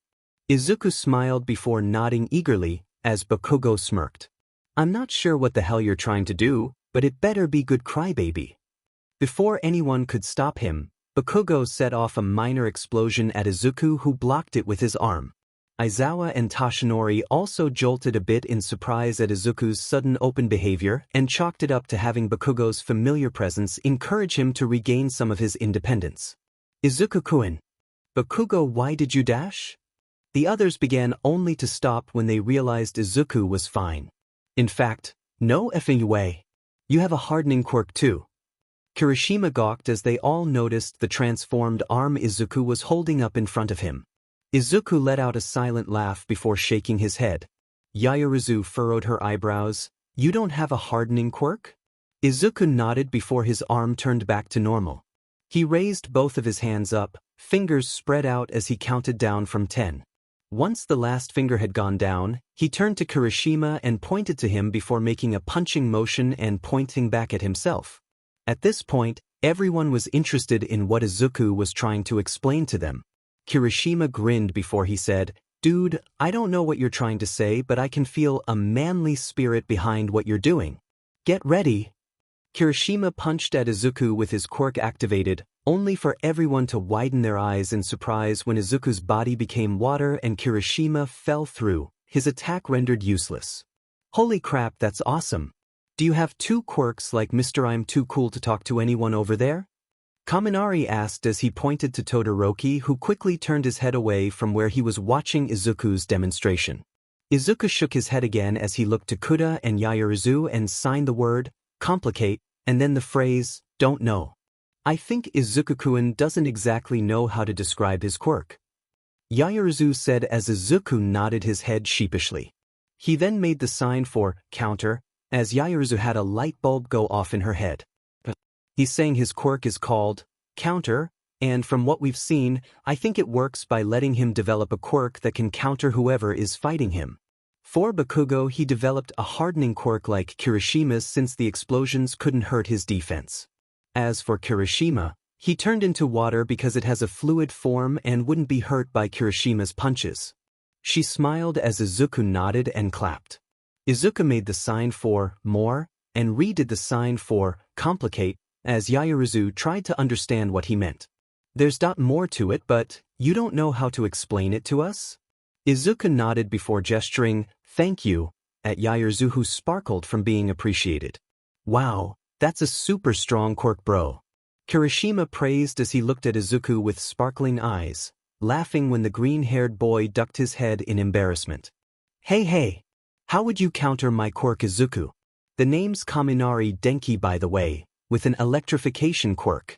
Izuku smiled before nodding eagerly as Bakugo smirked. "I'm not sure what the hell you're trying to do, but it better be good, crybaby." Before anyone could stop him, Bakugo set off a minor explosion at Izuku, who blocked it with his arm. Aizawa and Toshinori also jolted a bit in surprise at Izuku's sudden open behavior and chalked it up to having Bakugo's familiar presence encourage him to regain some of his independence. "Izuku-kun. Bakugo, why did you dash?" The others began only to stop when they realized Izuku was fine. "In fact, no effing way. You have a hardening quirk too." Kirishima gawked as they all noticed the transformed arm Izuku was holding up in front of him. Izuku let out a silent laugh before shaking his head. Yaoyorozu furrowed her eyebrows. "You don't have a hardening quirk?" Izuku nodded before his arm turned back to normal. He raised both of his hands up, fingers spread out as he counted down from 10. Once the last finger had gone down, he turned to Kirishima and pointed to him before making a punching motion and pointing back at himself. At this point, everyone was interested in what Izuku was trying to explain to them. Kirishima grinned before he said, "Dude, I don't know what you're trying to say, but I can feel a manly spirit behind what you're doing. Get ready." Kirishima punched at Izuku with his quirk activated, only for everyone to widen their eyes in surprise when Izuku's body became water and Kirishima fell through, his attack rendered useless. "Holy crap, that's awesome. Do you have two quirks like Mr. I'm too cool to talk to anyone over there?" Kaminari asked as he pointed to Todoroki, who quickly turned his head away from where he was watching Izuku's demonstration. Izuku shook his head again as he looked to Kuda and Yaoyorozu and signed the word, "complicate," and then the phrase, "don't know." "I think Izuku-kun doesn't exactly know how to describe his quirk," Yaoyorozu said as Izuku nodded his head sheepishly. He then made the sign for counter, as Yaoyorozu had a light bulb go off in her head. He's saying his quirk is called counter, and from what we've seen, I think it works by letting him develop a quirk that can counter whoever is fighting him. For Bakugo, he developed a hardening quirk like Kirishima's since the explosions couldn't hurt his defense. As for Kirishima, he turned into water because it has a fluid form and wouldn't be hurt by Kirishima's punches. She smiled as Izuku nodded and clapped. Izuku made the sign for more, and redid the sign for complicate, as Yaoyorozu tried to understand what he meant. "There's more to it, but you don't know how to explain it to us?" Izuku nodded before gesturing, "Thank you," at Yaoyorozu, who sparkled from being appreciated. "Wow, that's a super strong quirk, bro." Kirishima praised as he looked at Izuku with sparkling eyes, laughing when the green-haired boy ducked his head in embarrassment. Hey, how would you counter my quirk, Izuku?" The name's Kaminari Denki, by the way, with an electrification quirk.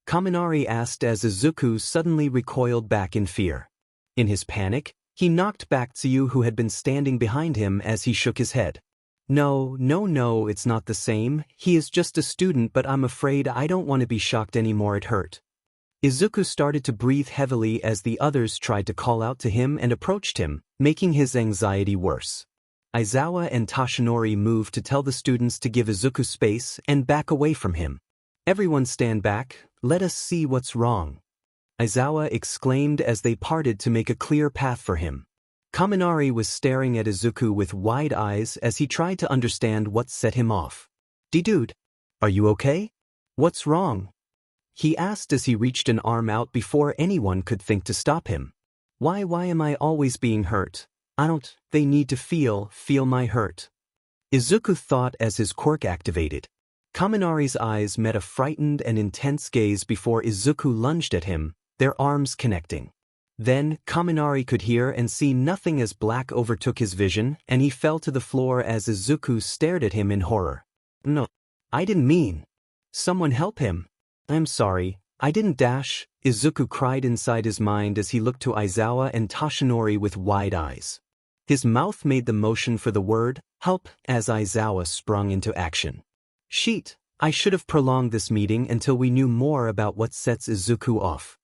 Kaminari asked as Izuku suddenly recoiled back in fear. In his panic, he knocked back Tsuyu, who had been standing behind him, as he shook his head. No, it's not the same. He is just a student, but I'm afraid I don't want to be shocked anymore, it hurt." Izuku started to breathe heavily as the others tried to call out to him and approached him, making his anxiety worse. Aizawa and Toshinori moved to tell the students to give Izuku space and back away from him. "Everyone stand back, let us see what's wrong," Aizawa exclaimed as they parted to make a clear path for him. Kaminari was staring at Izuku with wide eyes as he tried to understand what set him off. "Dude, are you okay? What's wrong?" he asked as he reached an arm out before anyone could think to stop him. Why am I always being hurt? They need to feel my hurt," Izuku thought as his quirk activated. Kaminari's eyes met a frightened and intense gaze before Izuku lunged at him, their arms connecting. Then, Kaminari could hear and see nothing as black overtook his vision, and he fell to the floor as Izuku stared at him in horror. No. I didn't mean. Someone help him. I'm sorry, I didn't dash, Izuku cried inside his mind as he looked to Aizawa and Toshinori with wide eyes. His mouth made the motion for the word, help, as Aizawa sprung into action. Sheet, I should have prolonged this meeting until we knew more about what sets Izuku off.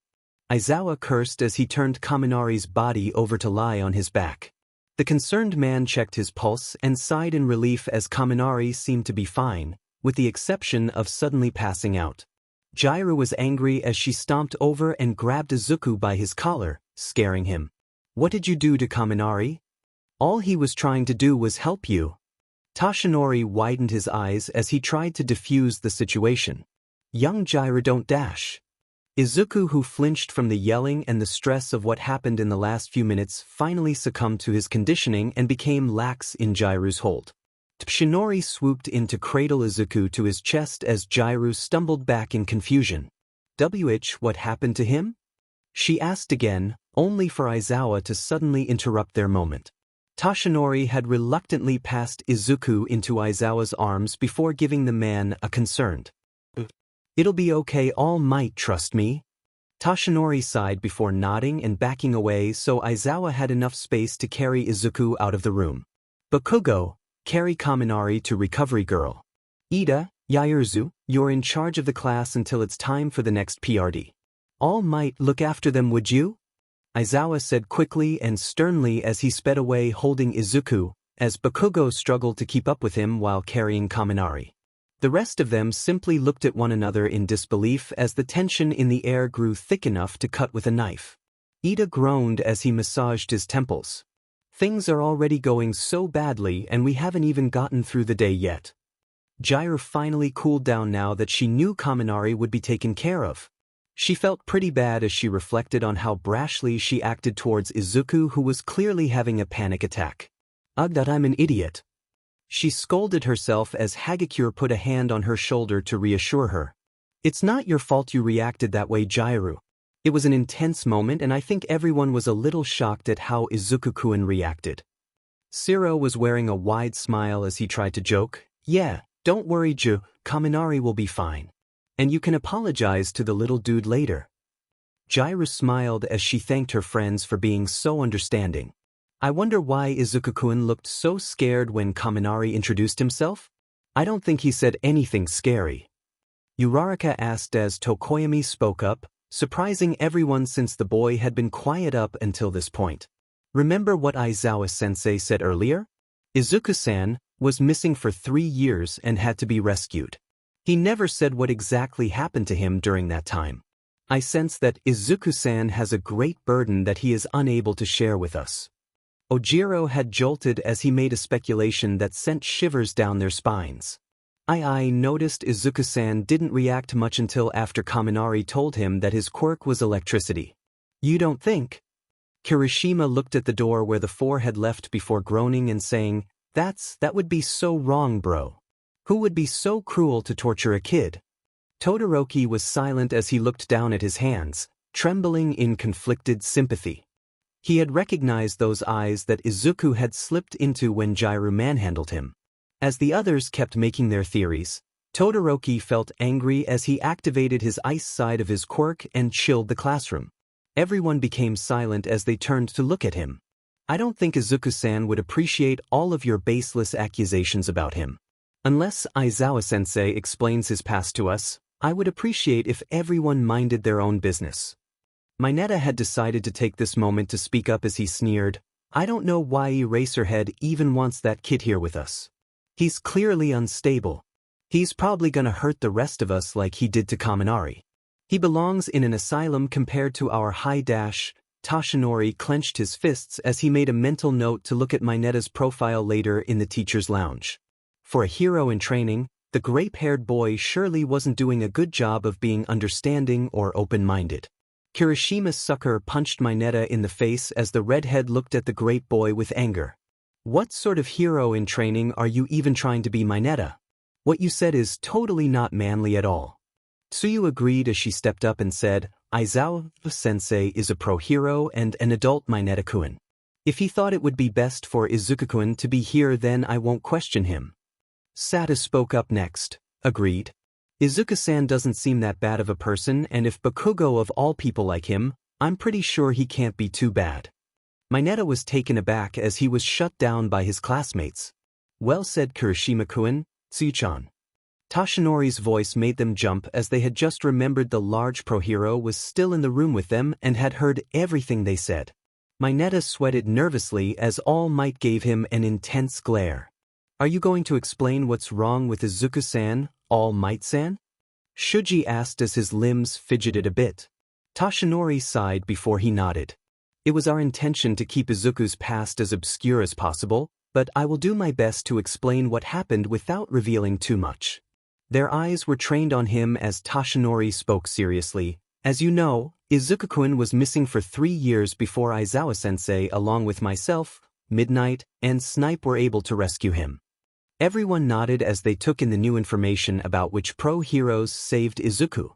Aizawa cursed as he turned Kaminari's body over to lie on his back. The concerned man checked his pulse and sighed in relief as Kaminari seemed to be fine, with the exception of suddenly passing out. Jiraiya was angry as she stomped over and grabbed Izuku by his collar, scaring him. What did you do to Kaminari? All he was trying to do was help you. Toshinori widened his eyes as he tried to defuse the situation. Young Jiraiya don't dash. Izuku, who flinched from the yelling and the stress of what happened in the last few minutes, finally succumbed to his conditioning and became lax in Jiraiya's hold. Toshinori swooped in to cradle Izuku to his chest as Jiraiya stumbled back in confusion. What happened to him? She asked again, only for Aizawa to suddenly interrupt their moment. Toshinori had reluctantly passed Izuku into Aizawa's arms before giving the man a concerned. It'll be okay, All Might, trust me. Toshinori sighed before nodding and backing away so Aizawa had enough space to carry Izuku out of the room. Bakugo, carry Kaminari to Recovery Girl. Ida, Yairzu, you're in charge of the class until it's time for the next PRD. All Might, look after them, would you? Aizawa said quickly and sternly as he sped away holding Izuku, as Bakugo struggled to keep up with him while carrying Kaminari. The rest of them simply looked at one another in disbelief as the tension in the air grew thick enough to cut with a knife. Ida groaned as he massaged his temples. Things are already going so badly and we haven't even gotten through the day yet. Jiraiya finally cooled down now that she knew Kaminari would be taken care of. She felt pretty bad as she reflected on how brashly she acted towards Izuku, who was clearly having a panic attack. Ugh, that I'm an idiot. She scolded herself as Hagakure put a hand on her shoulder to reassure her. It's not your fault you reacted that way, Jiraiya. It was an intense moment and I think everyone was a little shocked at how Izuku-kun reacted. Siro was wearing a wide smile as he tried to joke. Yeah, don't worry, Kaminari will be fine. And you can apologize to the little dude later. Jiraiya smiled as she thanked her friends for being so understanding. I wonder why Izuku-kun looked so scared when Kaminari introduced himself? I don't think he said anything scary. Uraraka asked as Tokoyami spoke up, surprising everyone since the boy had been quiet up until this point. Remember what Aizawa-sensei said earlier? Izuku-san was missing for 3 years and had to be rescued. He never said what exactly happened to him during that time. I sense that Izuku-san has a great burden that he is unable to share with us. Ojiro had jolted as he made a speculation that sent shivers down their spines. I noticed Izuku-san didn't react much until after Kaminari told him that his quirk was electricity. You don't think? Kirishima looked at the door where the four had left before groaning and saying, that would be so wrong, bro. Who would be so cruel to torture a kid? Todoroki was silent as he looked down at his hands, trembling in conflicted sympathy. He had recognized those eyes that Izuku had slipped into when Jiraiya manhandled him. As the others kept making their theories, Todoroki felt angry as he activated his ice side of his quirk and chilled the classroom. Everyone became silent as they turned to look at him. I don't think Izuku-san would appreciate all of your baseless accusations about him. Unless Aizawa-sensei explains his past to us, I would appreciate if everyone minded their own business. Mineta had decided to take this moment to speak up as he sneered, I don't know why Eraserhead even wants that kid here with us. He's clearly unstable. He's probably gonna hurt the rest of us like he did to Kaminari. He belongs in an asylum compared to our high dash. Toshinori clenched his fists as he made a mental note to look at Mineta's profile later in the teacher's lounge. For a hero in training, the grape-haired boy surely wasn't doing a good job of being understanding or open-minded. Kirishima's sucker punched Mineta in the face as the redhead looked at the grape boy with anger. What sort of hero in training are you even trying to be, Mineta? What you said is totally not manly at all. Tsuyu agreed as she stepped up and said, Aizawa-sensei is a pro-hero and an adult Mineta-kun. If he thought it would be best for Izuku-kun to be here, then I won't question him. Sata spoke up next. Agreed. Izuku-san doesn't seem that bad of a person, and if Bakugo of all people like him, I'm pretty sure he can't be too bad. Mineta was taken aback as he was shut down by his classmates. Well said, Kirishima-kun, Tsuyu-chan. Toshinori's voice made them jump as they had just remembered the large pro-hero was still in the room with them and had heard everything they said. Mineta sweated nervously as All Might gave him an intense glare. Are you going to explain what's wrong with Izuku-san, All Might-san? Shuji asked as his limbs fidgeted a bit. Toshinori sighed before he nodded. It was our intention to keep Izuku's past as obscure as possible, but I will do my best to explain what happened without revealing too much. Their eyes were trained on him as Toshinori spoke seriously. As you know, Izuku-kun was missing for 3 years before Aizawa-sensei along with myself, Midnight, and Snipe were able to rescue him. Everyone nodded as they took in the new information about which pro-heroes saved Izuku.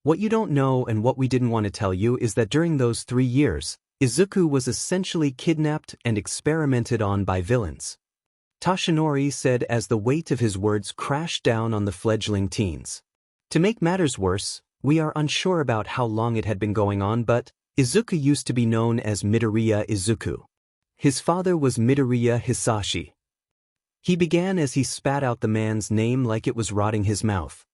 What you don't know and what we didn't want to tell you is that during those 3 years, Izuku was essentially kidnapped and experimented on by villains. Toshinori said as the weight of his words crashed down on the fledgling teens. To make matters worse, we are unsure about how long it had been going on, but Izuku used to be known as Midoriya Izuku. His father was Midoriya Hisashi. He began as he spat out the man's name like it was rotting his mouth.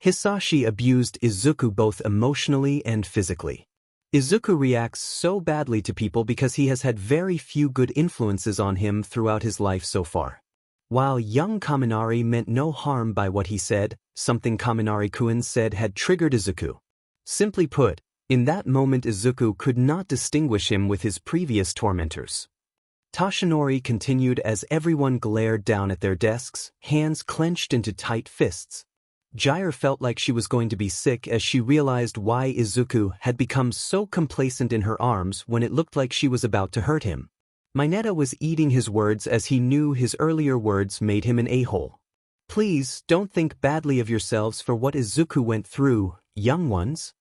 Hisashi abused Izuku both emotionally and physically. Izuku reacts so badly to people because he has had very few good influences on him throughout his life so far. While young Kaminari meant no harm by what he said, something Kaminari-kun said had triggered Izuku. Simply put, in that moment Izuku could not distinguish him with his previous tormentors. Toshinori continued as everyone glared down at their desks, hands clenched into tight fists. Jair felt like she was going to be sick as she realized why Izuku had become so complacent in her arms when it looked like she was about to hurt him. Mineta was eating his words as he knew his earlier words made him an a-hole. Please don't think badly of yourselves for what Izuku went through, young ones.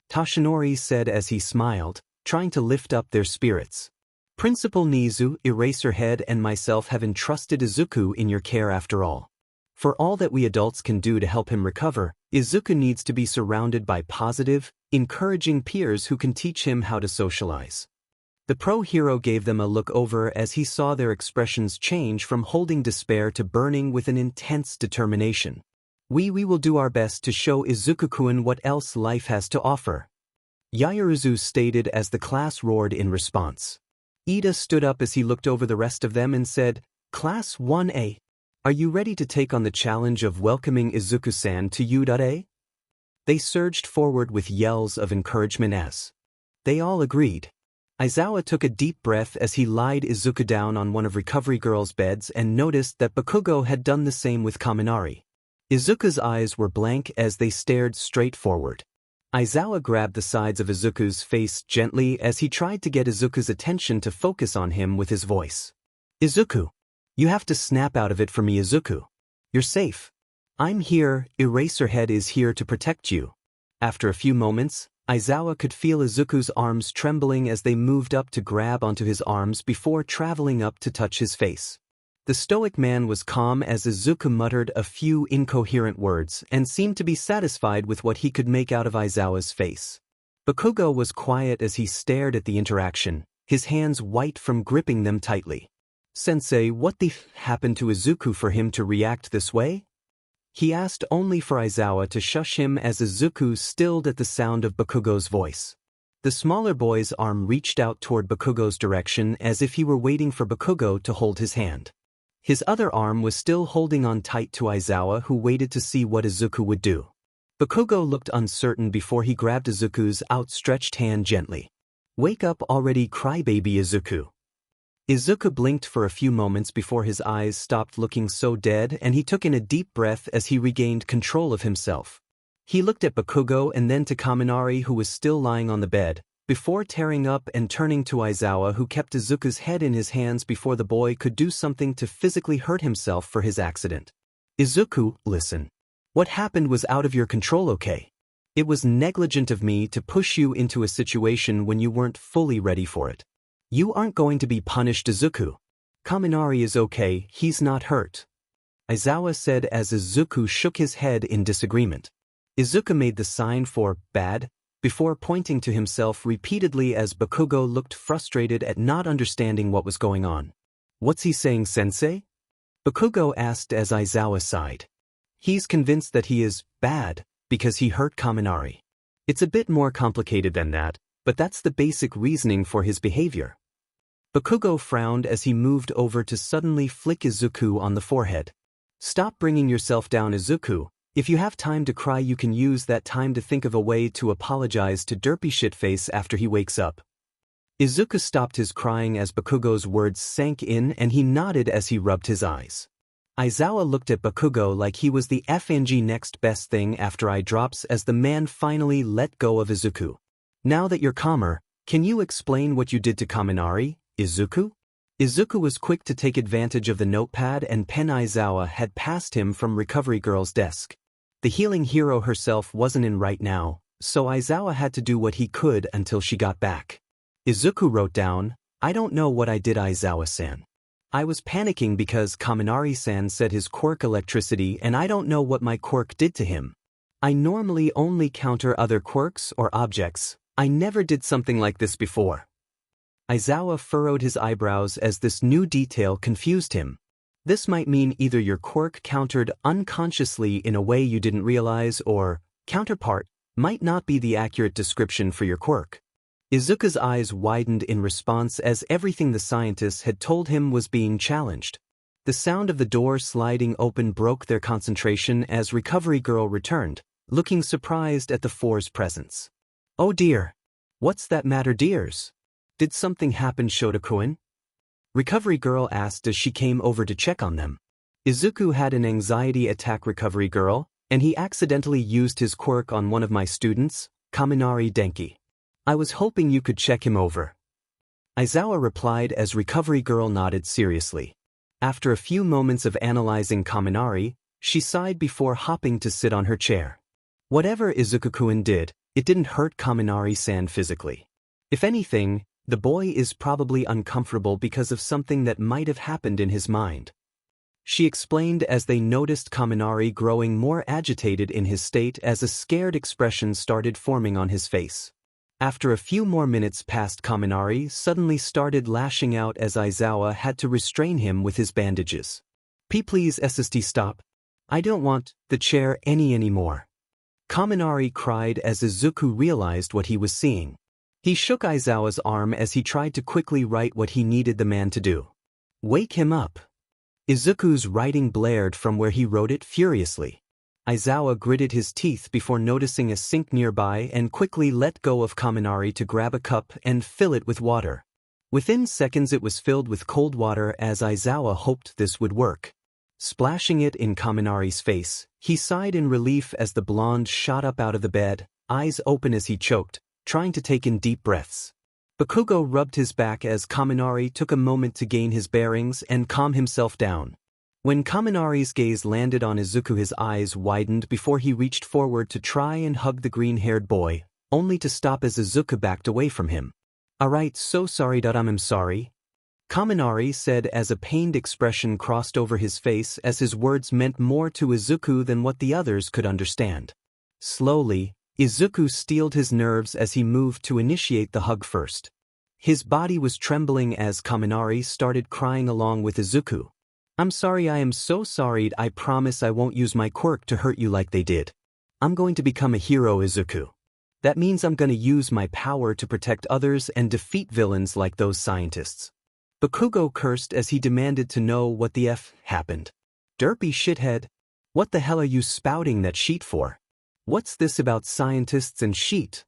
Toshinori said as he smiled, trying to lift up their spirits. Principal Nizu, Eraserhead, and myself have entrusted Izuku in your care after all. For all that we adults can do to help him recover, Izuku needs to be surrounded by positive, encouraging peers who can teach him how to socialize. The pro-hero gave them a look over as he saw their expressions change from holding despair to burning with an intense determination. We will do our best to show Izuku-kun what else life has to offer. Yaoyorozu stated as the class roared in response. Ida stood up as he looked over the rest of them and said, Class 1A. Are you ready to take on the challenge of welcoming Izuku-san to U.A? They surged forward with yells of encouragement as they all agreed. Aizawa took a deep breath as he lied Izuku down on one of Recovery Girl's beds and noticed that Bakugo had done the same with Kaminari. Izuku's eyes were blank as they stared straight forward. Aizawa grabbed the sides of Izuku's face gently as he tried to get Izuku's attention to focus on him with his voice. Izuku. You have to snap out of it for me, Izuku. You're safe. I'm here, Eraserhead is here to protect you. After a few moments, Aizawa could feel Izuku's arms trembling as they moved up to grab onto his arms before traveling up to touch his face. The stoic man was calm as Izuku muttered a few incoherent words and seemed to be satisfied with what he could make out of Aizawa's face. Bakugo was quiet as he stared at the interaction, his hands white from gripping them tightly. Sensei, what the f happened to Izuku for him to react this way? He asked only for Aizawa to shush him as Izuku stilled at the sound of Bakugo's voice. The smaller boy's arm reached out toward Bakugo's direction as if he were waiting for Bakugo to hold his hand. His other arm was still holding on tight to Aizawa, who waited to see what Izuku would do. Bakugo looked uncertain before he grabbed Izuku's outstretched hand gently. Wake up already, crybaby Izuku. Izuku blinked for a few moments before his eyes stopped looking so dead and he took in a deep breath as he regained control of himself. He looked at Bakugo and then to Kaminari, who was still lying on the bed, before tearing up and turning to Aizawa, who kept Izuku's head in his hands before the boy could do something to physically hurt himself for his accident. Izuku, listen. What happened was out of your control, okay? It was negligent of me to push you into a situation when you weren't fully ready for it. You aren't going to be punished, Izuku. Kaminari is okay, he's not hurt. Aizawa said as Izuku shook his head in disagreement. Izuku made the sign for bad before pointing to himself repeatedly as Bakugo looked frustrated at not understanding what was going on. What's he saying, sensei? Bakugo asked as Aizawa sighed. He's convinced that he is bad because he hurt Kaminari. It's a bit more complicated than that, but that's the basic reasoning for his behavior. Bakugo frowned as he moved over to suddenly flick Izuku on the forehead. Stop bringing yourself down, Izuku. If you have time to cry, you can use that time to think of a way to apologize to Derpy Shitface after he wakes up. Izuku stopped his crying as Bakugo's words sank in and he nodded as he rubbed his eyes. Aizawa looked at Bakugo like he was the FNG next best thing after eye drops as the man finally let go of Izuku. Now that you're calmer, can you explain what you did to Kaminari, Izuku? Izuku was quick to take advantage of the notepad and pen Aizawa had passed him from Recovery Girl's desk. The healing hero herself wasn't in right now, so Aizawa had to do what he could until she got back. Izuku wrote down, I don't know what I did, Aizawa-san. I was panicking because Kaminari-san said his quirk electricity and I don't know what my quirk did to him. I normally only counter other quirks or objects. I never did something like this before. Aizawa furrowed his eyebrows as this new detail confused him. This might mean either your quirk countered unconsciously in a way you didn't realize or, counterpart, might not be the accurate description for your quirk. Izuku's eyes widened in response as everything the scientists had told him was being challenged. The sound of the door sliding open broke their concentration as Recovery Girl returned, looking surprised at the four's presence. Oh dear. What's that matter, dears? Did something happen, Shota-kun? Recovery Girl asked as she came over to check on them. Izuku had an anxiety attack, Recovery Girl, and he accidentally used his quirk on one of my students, Kaminari Denki. I was hoping you could check him over. Aizawa replied as Recovery Girl nodded seriously. After a few moments of analyzing Kaminari, she sighed before hopping to sit on her chair. Whatever Izuku-kun did, it didn't hurt Kaminari-san physically. If anything, the boy is probably uncomfortable because of something that might have happened in his mind. She explained as they noticed Kaminari growing more agitated in his state as a scared expression started forming on his face. After a few more minutes passed, Kaminari suddenly started lashing out as Aizawa had to restrain him with his bandages. Please SST stop. I don't want the chair anymore. Kaminari cried as Izuku realized what he was seeing. He shook Aizawa's arm as he tried to quickly write what he needed the man to do. Wake him up. Izuku's writing blared from where he wrote it furiously. Aizawa gritted his teeth before noticing a sink nearby and quickly let go of Kaminari to grab a cup and fill it with water. Within seconds it was filled with cold water as Aizawa hoped this would work. Splashing it in Kaminari's face, he sighed in relief as the blonde shot up out of the bed, eyes open as he choked, trying to take in deep breaths. Bakugo rubbed his back as Kaminari took a moment to gain his bearings and calm himself down. When Kaminari's gaze landed on Izuku, his eyes widened before he reached forward to try and hug the green-haired boy, only to stop as Izuku backed away from him. Alright, so sorry, I'm sorry. Kaminari said as a pained expression crossed over his face as his words meant more to Izuku than what the others could understand. Slowly, Izuku steeled his nerves as he moved to initiate the hug first. His body was trembling as Kaminari started crying along with Izuku. I'm sorry, I am so sorry, I promise I won't use my quirk to hurt you like they did. I'm going to become a hero, Izuku. That means I'm going to use my power to protect others and defeat villains like those scientists. Bakugo cursed as he demanded to know what the F happened. Derpy shithead. What the hell are you spouting that sheet for? What's this about scientists and sheet?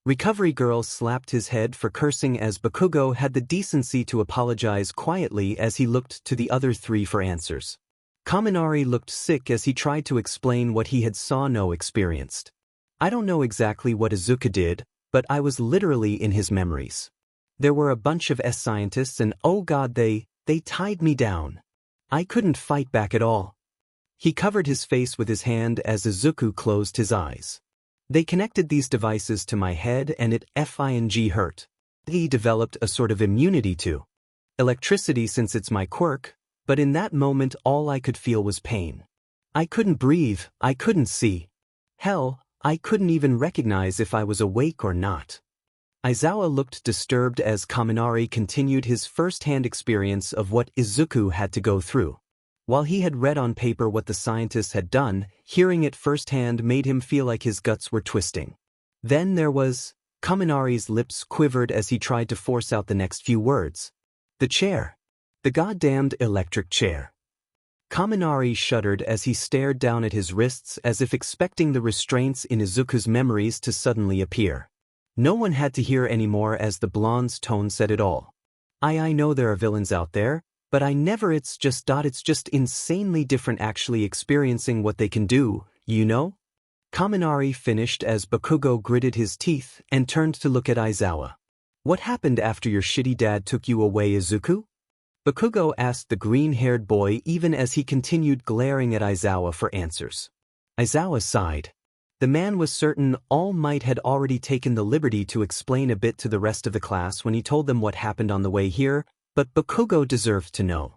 Recovery Girl slapped his head for cursing as Bakugo had the decency to apologize quietly as he looked to the other three for answers. Kaminari looked sick as he tried to explain what he had experienced. I don't know exactly what Izuku did, but I was literally in his memories. There were a bunch of scientists and oh god, they tied me down. I couldn't fight back at all. He covered his face with his hand as Izuku closed his eyes. They connected these devices to my head and it FING hurt. He developed a sort of immunity to electricity since it's my quirk, but in that moment all I could feel was pain. I couldn't breathe, I couldn't see. Hell, I couldn't even recognize if I was awake or not. Aizawa looked disturbed as Kaminari continued his first-hand experience of what Izuku had to go through. While he had read on paper what the scientists had done, hearing it firsthand made him feel like his guts were twisting. Then there was... Kaminari's lips quivered as he tried to force out the next few words. The chair. The goddamned electric chair. Kaminari shuddered as he stared down at his wrists as if expecting the restraints in Izuku's memories to suddenly appear. No one had to hear anymore as the blonde's tone said it all. I know there are villains out there, but it's just insanely different actually experiencing what they can do, you know? Kaminari finished as Bakugo gritted his teeth and turned to look at Aizawa. What happened after your shitty dad took you away, Izuku? Bakugo asked the green-haired boy even as he continued glaring at Aizawa for answers. Aizawa sighed. The man was certain All Might had already taken the liberty to explain a bit to the rest of the class when he told them what happened on the way here, but Bakugo deserved to know.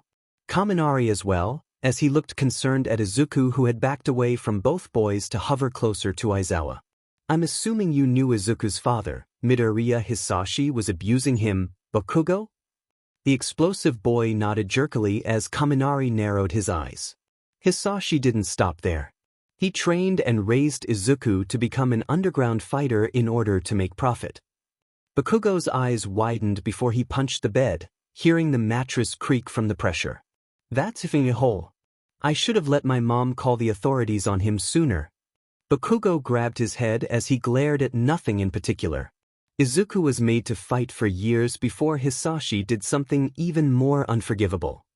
Kaminari as well, as he looked concerned at Izuku who had backed away from both boys to hover closer to Aizawa. I'm assuming you knew Izuku's father, Midoriya Hisashi, was abusing him, Bakugo? The explosive boy nodded jerkily as Kaminari narrowed his eyes. Hisashi didn't stop there. He trained and raised Izuku to become an underground fighter in order to make profit. Bakugo's eyes widened before he punched the bed, hearing the mattress creak from the pressure. That's ifing a hole. I should have let my mom call the authorities on him sooner. Bakugo grabbed his head as he glared at nothing in particular. Izuku was made to fight for years before Hisashi did something even more unforgivable.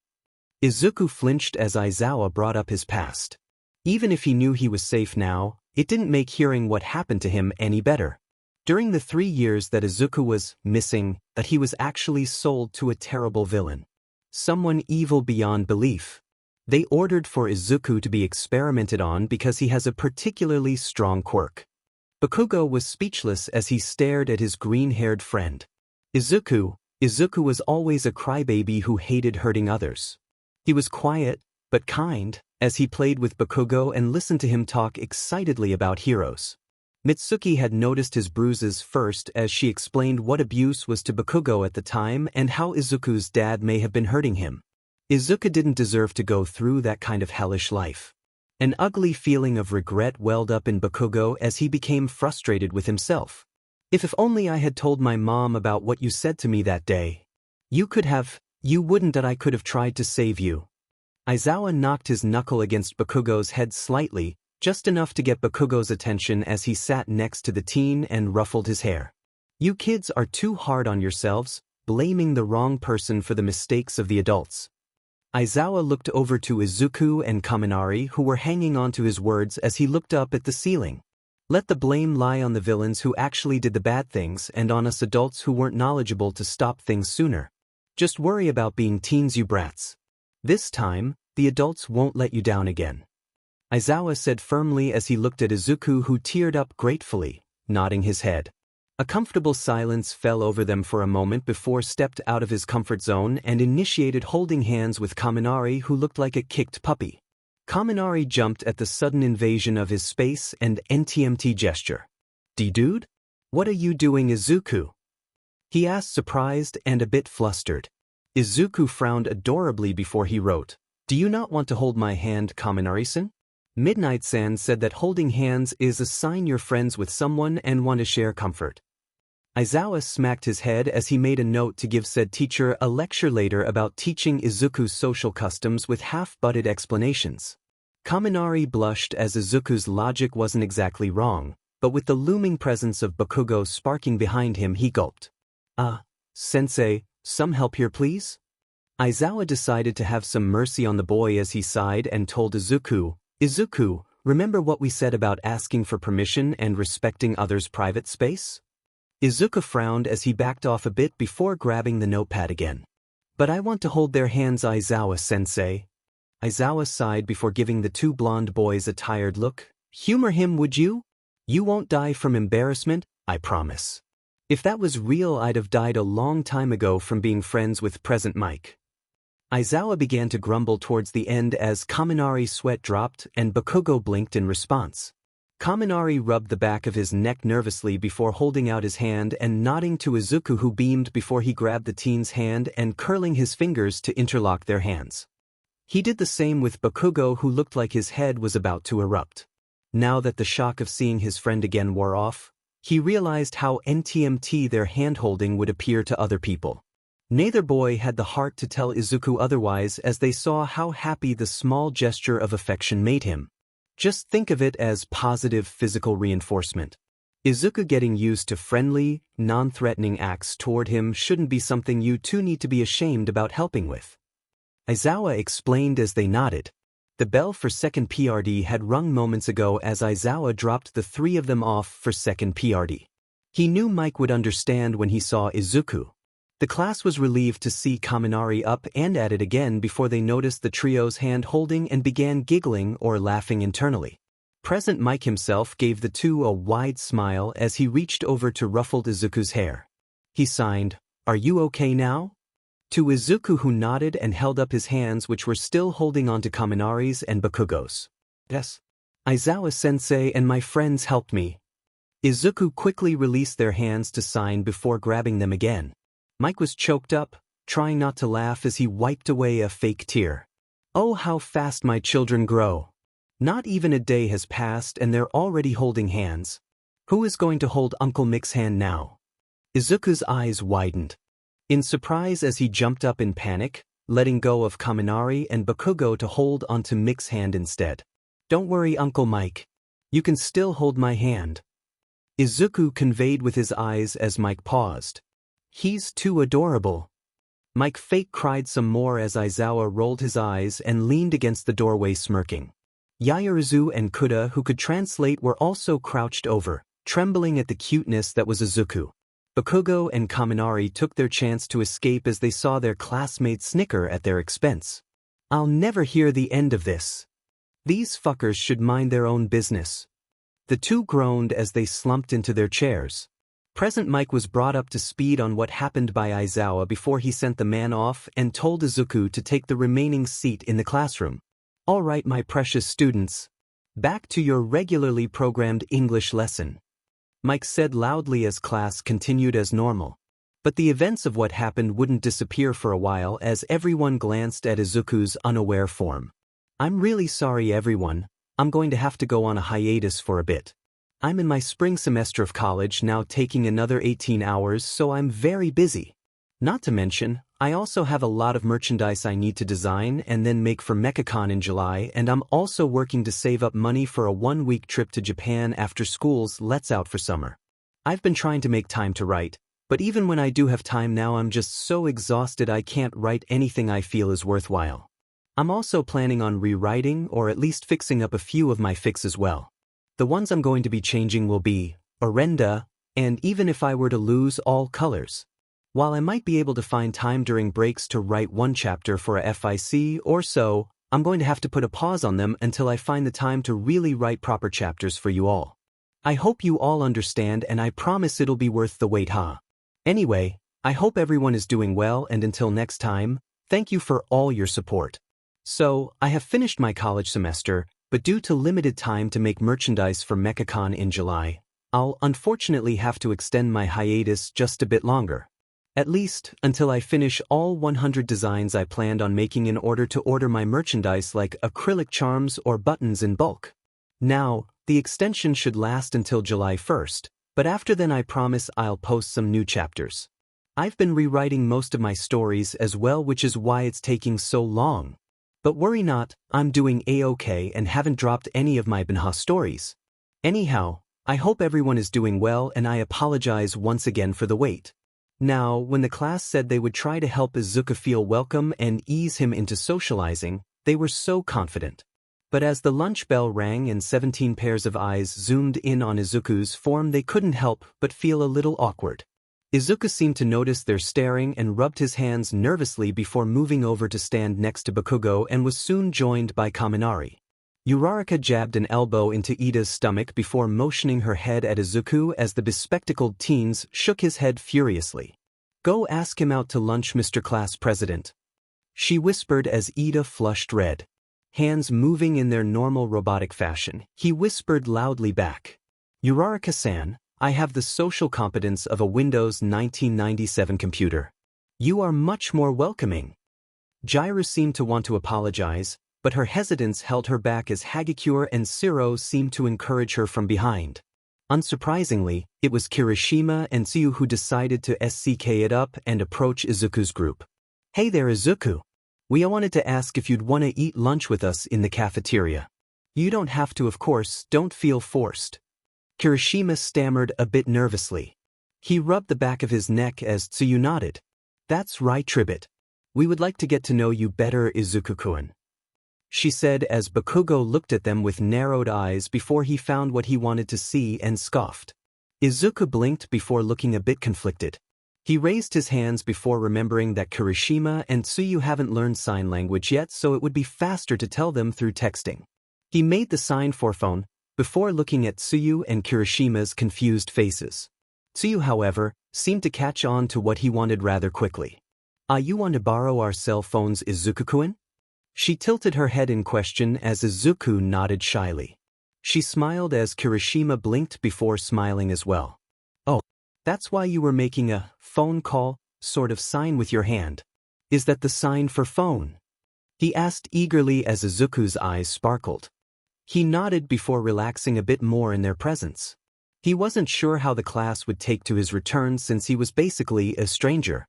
Izuku flinched as Aizawa brought up his past. Even if he knew he was safe now, it didn't make hearing what happened to him any better. During the 3 years that Izuku was missing, that he was actually sold to a terrible villain. Someone evil beyond belief. They ordered for Izuku to be experimented on because he has a particularly strong quirk. Bakugo was speechless as he stared at his green-haired friend. Izuku was always a crybaby who hated hurting others. He was quiet, but kind, as he played with Bakugo and listened to him talk excitedly about heroes. Mitsuki had noticed his bruises first as she explained what abuse was to Bakugo at the time and how Izuku's dad may have been hurting him. Izuku didn't deserve to go through that kind of hellish life. An ugly feeling of regret welled up in Bakugo as he became frustrated with himself. If only I had told my mom about what you said to me that day. You wouldn't that I could have tried to save you. Aizawa knocked his knuckle against Bakugo's head slightly, just enough to get Bakugo's attention as he sat next to the teen and ruffled his hair. You kids are too hard on yourselves, blaming the wrong person for the mistakes of the adults. Aizawa looked over to Izuku and Kaminari who were hanging on to his words as he looked up at the ceiling. Let the blame lie on the villains who actually did the bad things and on us adults who weren't knowledgeable to stop things sooner. Just worry about being teens, you brats. This time, the adults won't let you down again. Aizawa said firmly as he looked at Izuku who teared up gratefully, nodding his head. A comfortable silence fell over them for a moment before stepped out of his comfort zone and initiated holding hands with Kaminari who looked like a kicked puppy. Kaminari jumped at the sudden invasion of his space and NTMT gesture. D-dude? What are you doing, Izuku? He asked, surprised and a bit flustered. Izuku frowned adorably before he wrote, Do you not want to hold my hand, Kaminari-san? Midnight-san said that holding hands is a sign you're friends with someone and want to share comfort. Aizawa smacked his head as he made a note to give said teacher a lecture later about teaching Izuku's social customs with half-butted explanations. Kaminari blushed as Izuku's logic wasn't exactly wrong, but with the looming presence of Bakugo sparking behind him he gulped. Sensei, some help here please? Aizawa decided to have some mercy on the boy as he sighed and told Izuku, Izuku, remember what we said about asking for permission and respecting others' private space? Izuku frowned as he backed off a bit before grabbing the notepad again. But I want to hold their hands, Aizawa-sensei. Aizawa sighed before giving the two blonde boys a tired look. Humor him, would you? You won't die from embarrassment, I promise. If that was real, I'd have died a long time ago from being friends with present Mike. Aizawa began to grumble towards the end as Kaminari's sweat dropped and Bakugo blinked in response. Kaminari rubbed the back of his neck nervously before holding out his hand and nodding to Izuku, who beamed before he grabbed the teen's hand and curling his fingers to interlock their hands. He did the same with Bakugo, who looked like his head was about to erupt. Now that the shock of seeing his friend again wore off, he realized how NTMT their hand-holding would appear to other people. Neither boy had the heart to tell Izuku otherwise, as they saw how happy the small gesture of affection made him. Just think of it as positive physical reinforcement. Izuku getting used to friendly, non-threatening acts toward him shouldn't be something you two need to be ashamed about helping with. Aizawa explained as they nodded. The bell for second PRD had rung moments ago as Aizawa dropped the three of them off for second PRD. He knew Mike would understand when he saw Izuku. The class was relieved to see Kaminari up and at it again before they noticed the trio's hand-holding and began giggling or laughing internally. Present Mike himself gave the two a wide smile as he reached over to ruffle Izuku's hair. He signed, "Are you okay now?" To Izuku, who nodded and held up his hands, which were still holding onto Kaminari's and Bakugo's. "Yes. Aizawa-sensei and my friends helped me." Izuku quickly released their hands to sign before grabbing them again. Mike was choked up, trying not to laugh as he wiped away a fake tear. "Oh, how fast my children grow. Not even a day has passed and they're already holding hands. Who is going to hold Uncle Mick's hand now?" Izuku's eyes widened in surprise as he jumped up in panic, letting go of Kaminari and Bakugo to hold onto Mick's hand instead. "Don't worry, Uncle Mike. You can still hold my hand," Izuku conveyed with his eyes as Mike paused. "He's too adorable." Mike fake cried some more as Aizawa rolled his eyes and leaned against the doorway smirking. Yaoyorozu and Kuda, who could translate, were also crouched over, trembling at the cuteness that was Izuku. Bakugo and Kaminari took their chance to escape as they saw their classmates snicker at their expense. "I'll never hear the end of this. These fuckers should mind their own business." The two groaned as they slumped into their chairs. Present Mike was brought up to speed on what happened by Aizawa before he sent the man off and told Izuku to take the remaining seat in the classroom. "All right, my precious students. Back to your regularly programmed English lesson," Mike said loudly as class continued as normal. But the events of what happened wouldn't disappear for a while as everyone glanced at Izuku's unaware form. "I'm really sorry, everyone. I'm going to have to go on a hiatus for a bit. I'm in my spring semester of college now, taking another 18 hours, so I'm very busy. Not to mention, I also have a lot of merchandise I need to design and then make for MechaCon in July, and I'm also working to save up money for a one-week trip to Japan after school's lets out for summer. I've been trying to make time to write, but even when I do have time now, I'm just so exhausted I can't write anything I feel is worthwhile. I'm also planning on rewriting or at least fixing up a few of my fics as well. The ones I'm going to be changing will be Orenda, and even if I were to lose all colors. While I might be able to find time during breaks to write one chapter for a FIC or so, I'm going to have to put a pause on them until I find the time to really write proper chapters for you all. I hope you all understand, and I promise it'll be worth the wait, huh? Anyway, I hope everyone is doing well, and until next time, thank you for all your support. So, I have finished my college semester, but due to limited time to make merchandise for MechaCon in July, I'll unfortunately have to extend my hiatus just a bit longer. At least, until I finish all 100 designs I planned on making in order to order my merchandise like acrylic charms or buttons in bulk. Now, the extension should last until July 1st, but after then I promise I'll post some new chapters. I've been rewriting most of my stories as well, which is why it's taking so long. But worry not, I'm doing A-okay and haven't dropped any of my Benha stories. Anyhow, I hope everyone is doing well, and I apologize once again for the wait. Now, when the class said they would try to help Izuku feel welcome and ease him into socializing, they were so confident. But as the lunch bell rang and 17 pairs of eyes zoomed in on Izuku's form, they couldn't help but feel a little awkward. Izuku seemed to notice their staring and rubbed his hands nervously before moving over to stand next to Bakugo and was soon joined by Kaminari. Uraraka jabbed an elbow into Ida's stomach before motioning her head at Izuku as the bespectacled teens shook his head furiously. Go ask him out to lunch, Mr. Class President. She whispered as Ida flushed red. Hands moving in their normal robotic fashion, he whispered loudly back. Uraraka-san, I have the social competence of a Windows 1997 computer. You are much more welcoming. Jiru seemed to want to apologize, but her hesitance held her back as Hagakure and Siro seemed to encourage her from behind. Unsurprisingly, it was Kirishima and Tsuyu who decided to SCK it up and approach Izuku's group. Hey there, Izuku. We wanted to ask if you'd want to eat lunch with us in the cafeteria. You don't have to, of course, don't feel forced. Kirishima stammered a bit nervously. He rubbed the back of his neck as Tsuyu nodded. That's right, Tribit. We would like to get to know you better, Izuku-kun, she said as Bakugo looked at them with narrowed eyes before he found what he wanted to see and scoffed. Izuku blinked before looking a bit conflicted. He raised his hands before remembering that Kirishima and Tsuyu haven't learned sign language yet, so it would be faster to tell them through texting. He made the sign for phone before looking at Tsuyu and Kirishima's confused faces. Tsuyu, however, seemed to catch on to what he wanted rather quickly. You want to borrow our cell phones, Izuku-kun? She tilted her head in question as Izuku nodded shyly. She smiled as Kirishima blinked before smiling as well. Oh, that's why you were making a phone call sort of sign with your hand. Is that the sign for phone? He asked eagerly as Izuku's eyes sparkled. He nodded before relaxing a bit more in their presence. He wasn't sure how the class would take to his return since he was basically a stranger.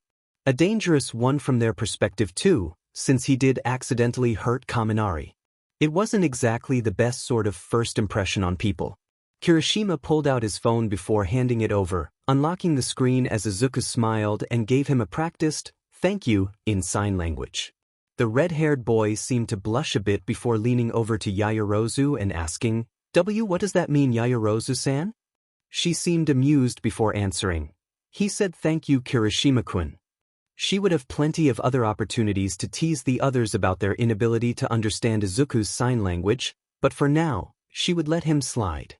A dangerous one from their perspective too, since he did accidentally hurt Kaminari. It wasn't exactly the best sort of first impression on people. Kirishima pulled out his phone before handing it over, unlocking the screen as Izuku smiled and gave him a practiced, thank you, in sign language. The red-haired boy seemed to blush a bit before leaning over to Yaoyorozu and asking, what does that mean, Yaoyorozu-san? She seemed amused before answering. He said thank you, Kirishima-kun. She would have plenty of other opportunities to tease the others about their inability to understand Izuku's sign language, but for now, she would let him slide.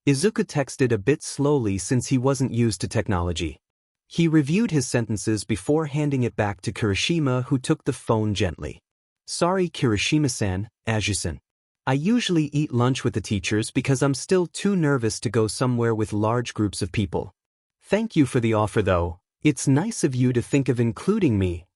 Izuku texted a bit slowly since he wasn't used to technology. He reviewed his sentences before handing it back to Kirishima, who took the phone gently. Sorry, Kirishima-san, Aju-san. I usually eat lunch with the teachers because I'm still too nervous to go somewhere with large groups of people. Thank you for the offer though. It's nice of you to think of including me.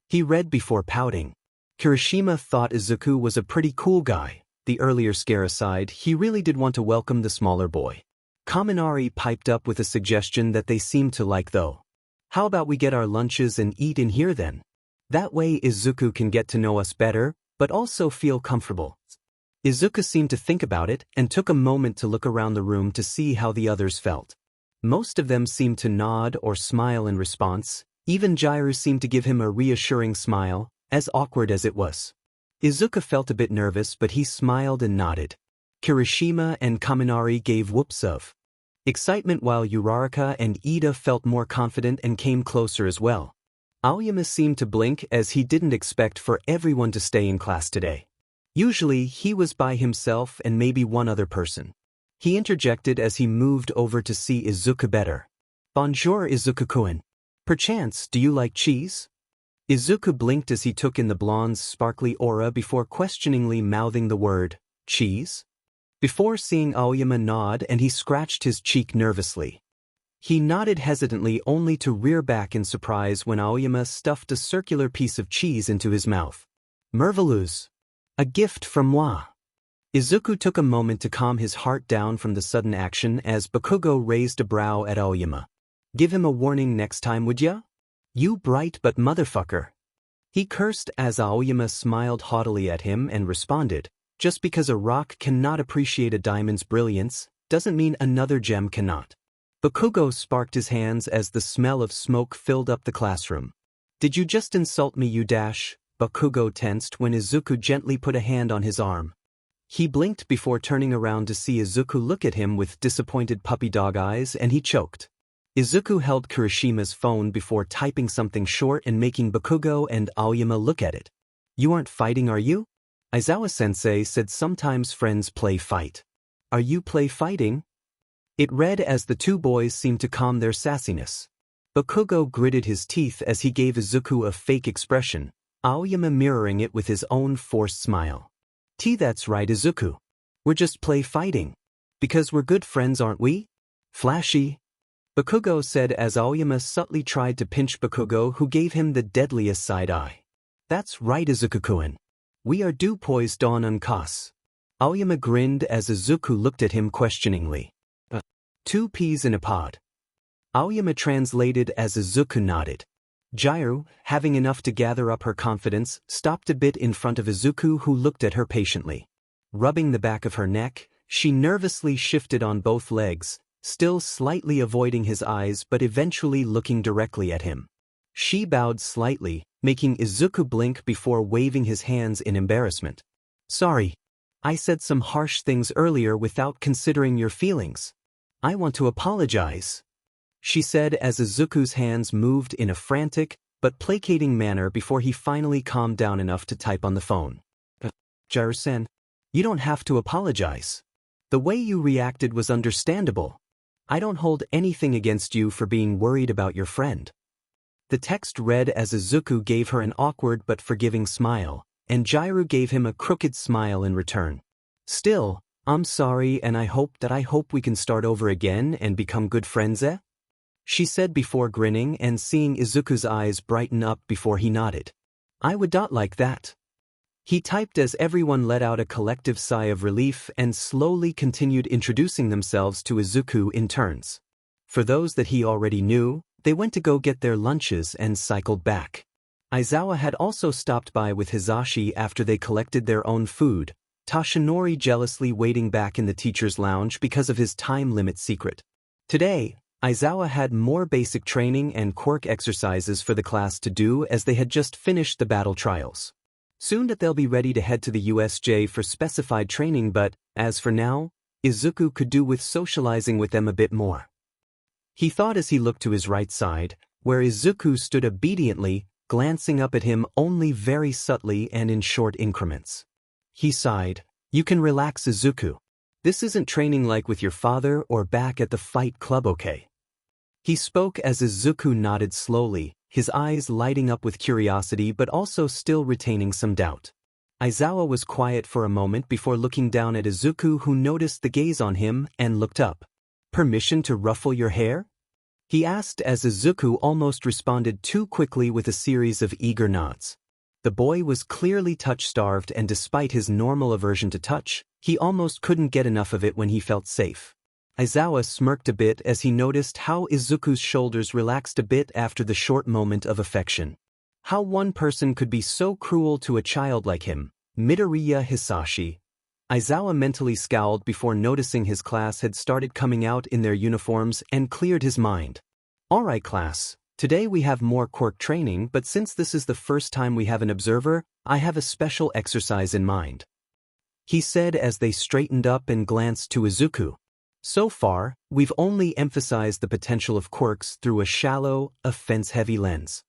He read before pouting. Kirishima thought Izuku was a pretty cool guy. The earlier scare aside, he really did want to welcome the smaller boy. Kaminari piped up with a suggestion that they seemed to like though. How about we get our lunches and eat in here then? That way Izuku can get to know us better, but also feel comfortable. Izuku seemed to think about it and took a moment to look around the room to see how the others felt. Most of them seemed to nod or smile in response. Even Jiru seemed to give him a reassuring smile, as awkward as it was. Izuku felt a bit nervous, but he smiled and nodded. Kirishima and Kaminari gave whoops of excitement, while Uraraka and Ida felt more confident and came closer as well. Aoyama seemed to blink as he didn't expect for everyone to stay in class today. Usually he was by himself and maybe one other person. He interjected as he moved over to see Izuku better. Bonjour, Izuku-kun. Perchance, do you like cheese? Izuku blinked as he took in the blonde's sparkly aura before questioningly mouthing the word, cheese? Before seeing Aoyama nod, and he scratched his cheek nervously. He nodded hesitantly only to rear back in surprise when Aoyama stuffed a circular piece of cheese into his mouth. Merveilleuse. A gift from moi. Izuku took a moment to calm his heart down from the sudden action as Bakugo raised a brow at Aoyama. Give him a warning next time, would ya? You bright but motherfucker. He cursed as Aoyama smiled haughtily at him and responded, just because a rock cannot appreciate a diamond's brilliance, doesn't mean another gem cannot. Bakugo sparked his hands as the smell of smoke filled up the classroom. Did you just insult me, you dash? Bakugo tensed when Izuku gently put a hand on his arm. He blinked before turning around to see Izuku look at him with disappointed puppy dog eyes, and he choked. Izuku held Kirishima's phone before typing something short and making Bakugo and Aoyama look at it. You aren't fighting, are you? Aizawa-sensei said sometimes friends play fight. Are you play fighting? It read as the two boys seemed to calm their sassiness. Bakugo gritted his teeth as he gave Izuku a fake expression, Aoyama mirroring it with his own forced smile. That's right, Izuku. We're just play fighting. Because we're good friends, aren't we? Flashy. Bakugo said as Aoyama subtly tried to pinch Bakugo, who gave him the deadliest side eye. That's right, Izuku-kun. We are due poised on uncas. Aoyama grinned as Izuku looked at him questioningly. Two peas in a pod. Aoyama translated as Izuku nodded. Jiru, having enough to gather up her confidence, stopped a bit in front of Izuku, who looked at her patiently. Rubbing the back of her neck, she nervously shifted on both legs, still slightly avoiding his eyes but eventually looking directly at him. She bowed slightly, making Izuku blink before waving his hands in embarrassment. Sorry. I said some harsh things earlier without considering your feelings. I want to apologize, she said as Izuku's hands moved in a frantic but placating manner before he finally calmed down enough to type on the phone. Jiru-sen, you don't have to apologize. The way you reacted was understandable. I don't hold anything against you for being worried about your friend. The text read as Izuku gave her an awkward but forgiving smile, and Jiru gave him a crooked smile in return. Still, I'm sorry and I hope we can start over again and become good friends, eh? She said before grinning and seeing Izuku's eyes brighten up before he nodded. I would not like that. He typed as everyone let out a collective sigh of relief and slowly continued introducing themselves to Izuku in turns. For those that he already knew, they went to go get their lunches and cycled back. Aizawa had also stopped by with Hizashi after they collected their own food, Tashinori jealously waiting back in the teacher's lounge because of his time limit secret. Today, Aizawa had more basic training and quirk exercises for the class to do as they had just finished the battle trials. Soon that they'll be ready to head to the USJ for specified training, but, as for now, Izuku could do with socializing with them a bit more. He thought as he looked to his right side, where Izuku stood obediently, glancing up at him only very subtly and in short increments. He sighed. You can relax, Izuku. This isn't training like with your father or back at the fight club, okay? He spoke as Izuku nodded slowly, his eyes lighting up with curiosity but also still retaining some doubt. Aizawa was quiet for a moment before looking down at Izuku, who noticed the gaze on him and looked up. Permission to ruffle your hair? He asked as Izuku almost responded too quickly with a series of eager nods. The boy was clearly touch-starved, and despite his normal aversion to touch, he almost couldn't get enough of it when he felt safe. Aizawa smirked a bit as he noticed how Izuku's shoulders relaxed a bit after the short moment of affection. How one person could be so cruel to a child like him, Midoriya Hisashi. Aizawa mentally scowled before noticing his class had started coming out in their uniforms and cleared his mind. Alright class, today we have more quirk training, but since this is the first time we have an observer, I have a special exercise in mind, he said as they straightened up and glanced to Izuku. So far, we've only emphasized the potential of quirks through a shallow, offense-heavy lens.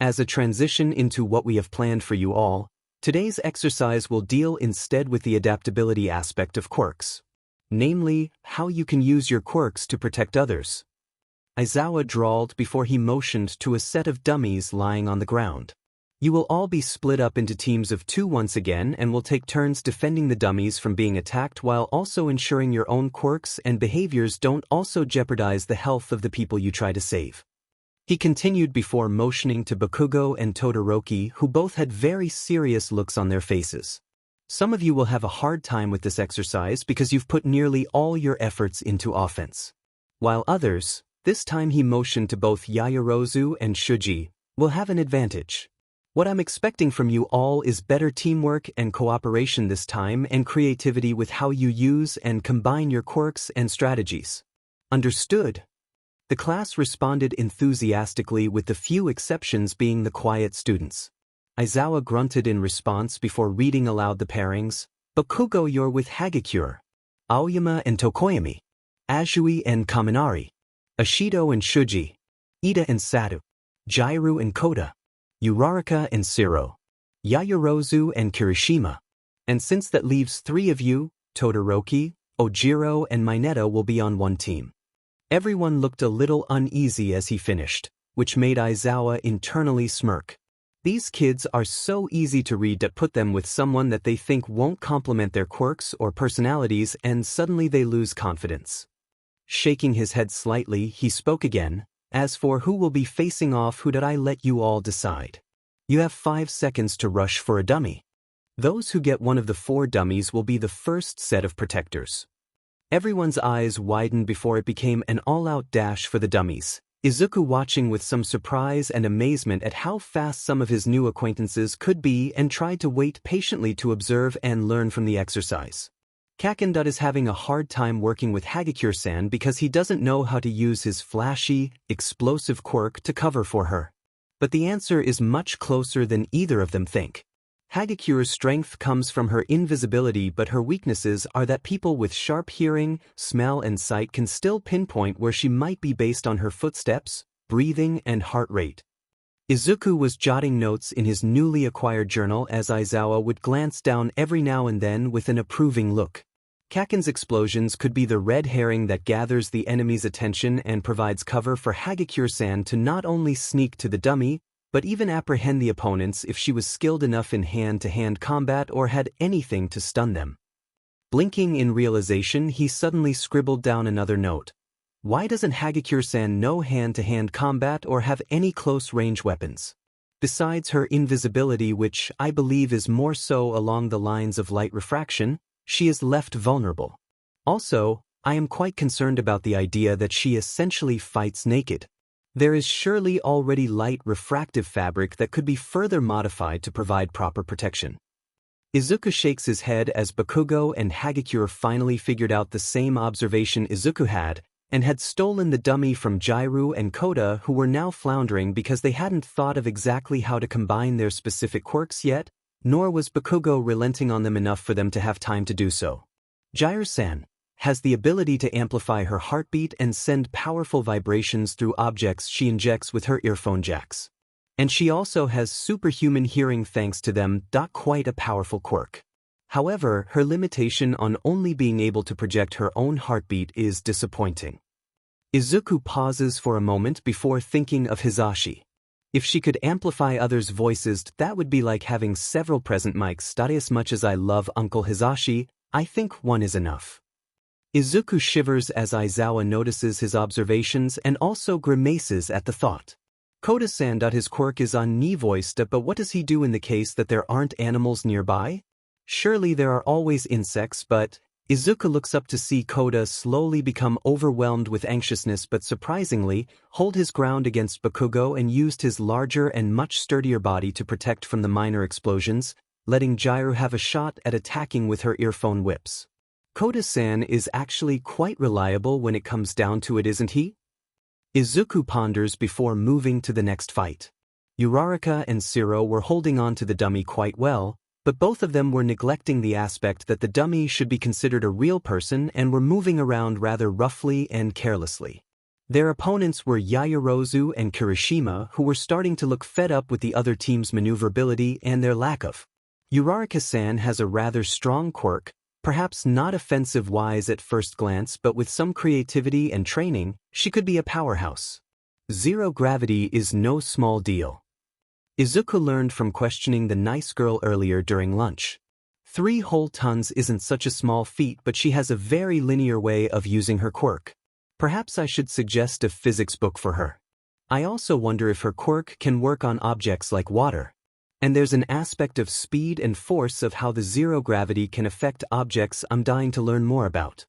As a transition into what we have planned for you all, today's exercise will deal instead with the adaptability aspect of quirks. Namely, how you can use your quirks to protect others. Aizawa drawled before he motioned to a set of dummies lying on the ground. You will all be split up into teams of 2 once again and will take turns defending the dummies from being attacked while also ensuring your own quirks and behaviors don't also jeopardize the health of the people you try to save. He continued before motioning to Bakugo and Todoroki, who both had very serious looks on their faces. Some of you will have a hard time with this exercise because you've put nearly all your efforts into offense. While others, this time he motioned to both Yaoyorozu and Shuji, will have an advantage. What I'm expecting from you all is better teamwork and cooperation this time, and creativity with how you use and combine your quirks and strategies. Understood? The class responded enthusiastically, with the few exceptions being the quiet students. Aizawa grunted in response before reading aloud the pairings. Bakugo, you're with Hagakure. Aoyama and Tokoyami. Azui and Kaminari. Ashido and Shuji. Ida and Satu. Jiru and Koda. Uraraka and Siro. Yaoyorozu and Kirishima. And since that leaves 3 of you, Todoroki, Ojiro and Mineta will be on one team. Everyone looked a little uneasy as he finished, which made Aizawa internally smirk. These kids are so easy to read to put them with someone that they think won't complement their quirks or personalities and suddenly they lose confidence. Shaking his head slightly, he spoke again. As for who will be facing off, who did I let you all decide? You have 5 seconds to rush for a dummy. Those who get one of the 4 dummies will be the first set of protectors. Everyone's eyes widened before it became an all-out dash for the dummies. Izuku watching with some surprise and amazement at how fast some of his new acquaintances could be and tried to wait patiently to observe and learn from the exercise. Kakendut is having a hard time working with Hagakure-san because he doesn't know how to use his flashy, explosive quirk to cover for her. But the answer is much closer than either of them think. Hagakure's strength comes from her invisibility, but her weaknesses are that people with sharp hearing, smell and sight can still pinpoint where she might be based on her footsteps, breathing and heart rate. Izuku was jotting notes in his newly acquired journal as Aizawa would glance down every now and then with an approving look. Kaken's explosions could be the red herring that gathers the enemy's attention and provides cover for Hagakure-san to not only sneak to the dummy, but even apprehend the opponents if she was skilled enough in hand-to-hand combat or had anything to stun them. Blinking in realization, he suddenly scribbled down another note. Why doesn't Hagakure-san know hand-to-hand combat or have any close-range weapons? Besides her invisibility, which I believe is more so along the lines of light refraction, she is left vulnerable. Also, I am quite concerned about the idea that she essentially fights naked. There is surely already light refractive fabric that could be further modified to provide proper protection. Izuku shakes his head as Bakugo and Hagakure finally figured out the same observation Izuku had, and had stolen the dummy from Jairu and Koda, who were now floundering because they hadn't thought of exactly how to combine their specific quirks yet, nor was Bakugo relenting on them enough for them to have time to do so. Jairu-san has the ability to amplify her heartbeat and send powerful vibrations through objects she injects with her earphone jacks. And she also has superhuman hearing thanks to them. Quite a powerful quirk. However, her limitation on only being able to project her own heartbeat is disappointing. Izuku pauses for a moment before thinking of Hisashi. If she could amplify others' voices, that would be like having several present mics. As much as I love Uncle Hisashi, I think one is enough. Izuku shivers as Aizawa notices his observations and also grimaces at the thought. Koda-san. His quirk is omni-voiced, but what does he do in the case that there aren't animals nearby? Surely there are always insects, but Izuku looks up to see Koda slowly become overwhelmed with anxiousness but surprisingly hold his ground against Bakugo and used his larger and much sturdier body to protect from the minor explosions, letting Jairu have a shot at attacking with her earphone whips. Koda-san is actually quite reliable when it comes down to it, isn't he? Izuku ponders before moving to the next fight. Uraraka and Shiro were holding on to the dummy quite well, but both of them were neglecting the aspect that the dummy should be considered a real person and were moving around rather roughly and carelessly. Their opponents were Yaoyorozu and Kirishima, who were starting to look fed up with the other team's maneuverability and their lack of. Uraraka-san has a rather strong quirk, perhaps not offensive-wise at first glance, but with some creativity and training, she could be a powerhouse. Zero gravity is no small deal. Izuku learned from questioning the nice girl earlier during lunch. 3 whole tons isn't such a small feat, but she has a very linear way of using her quirk. Perhaps I should suggest a physics book for her. I also wonder if her quirk can work on objects like water. And there's an aspect of speed and force of how the zero gravity can affect objects I'm dying to learn more about.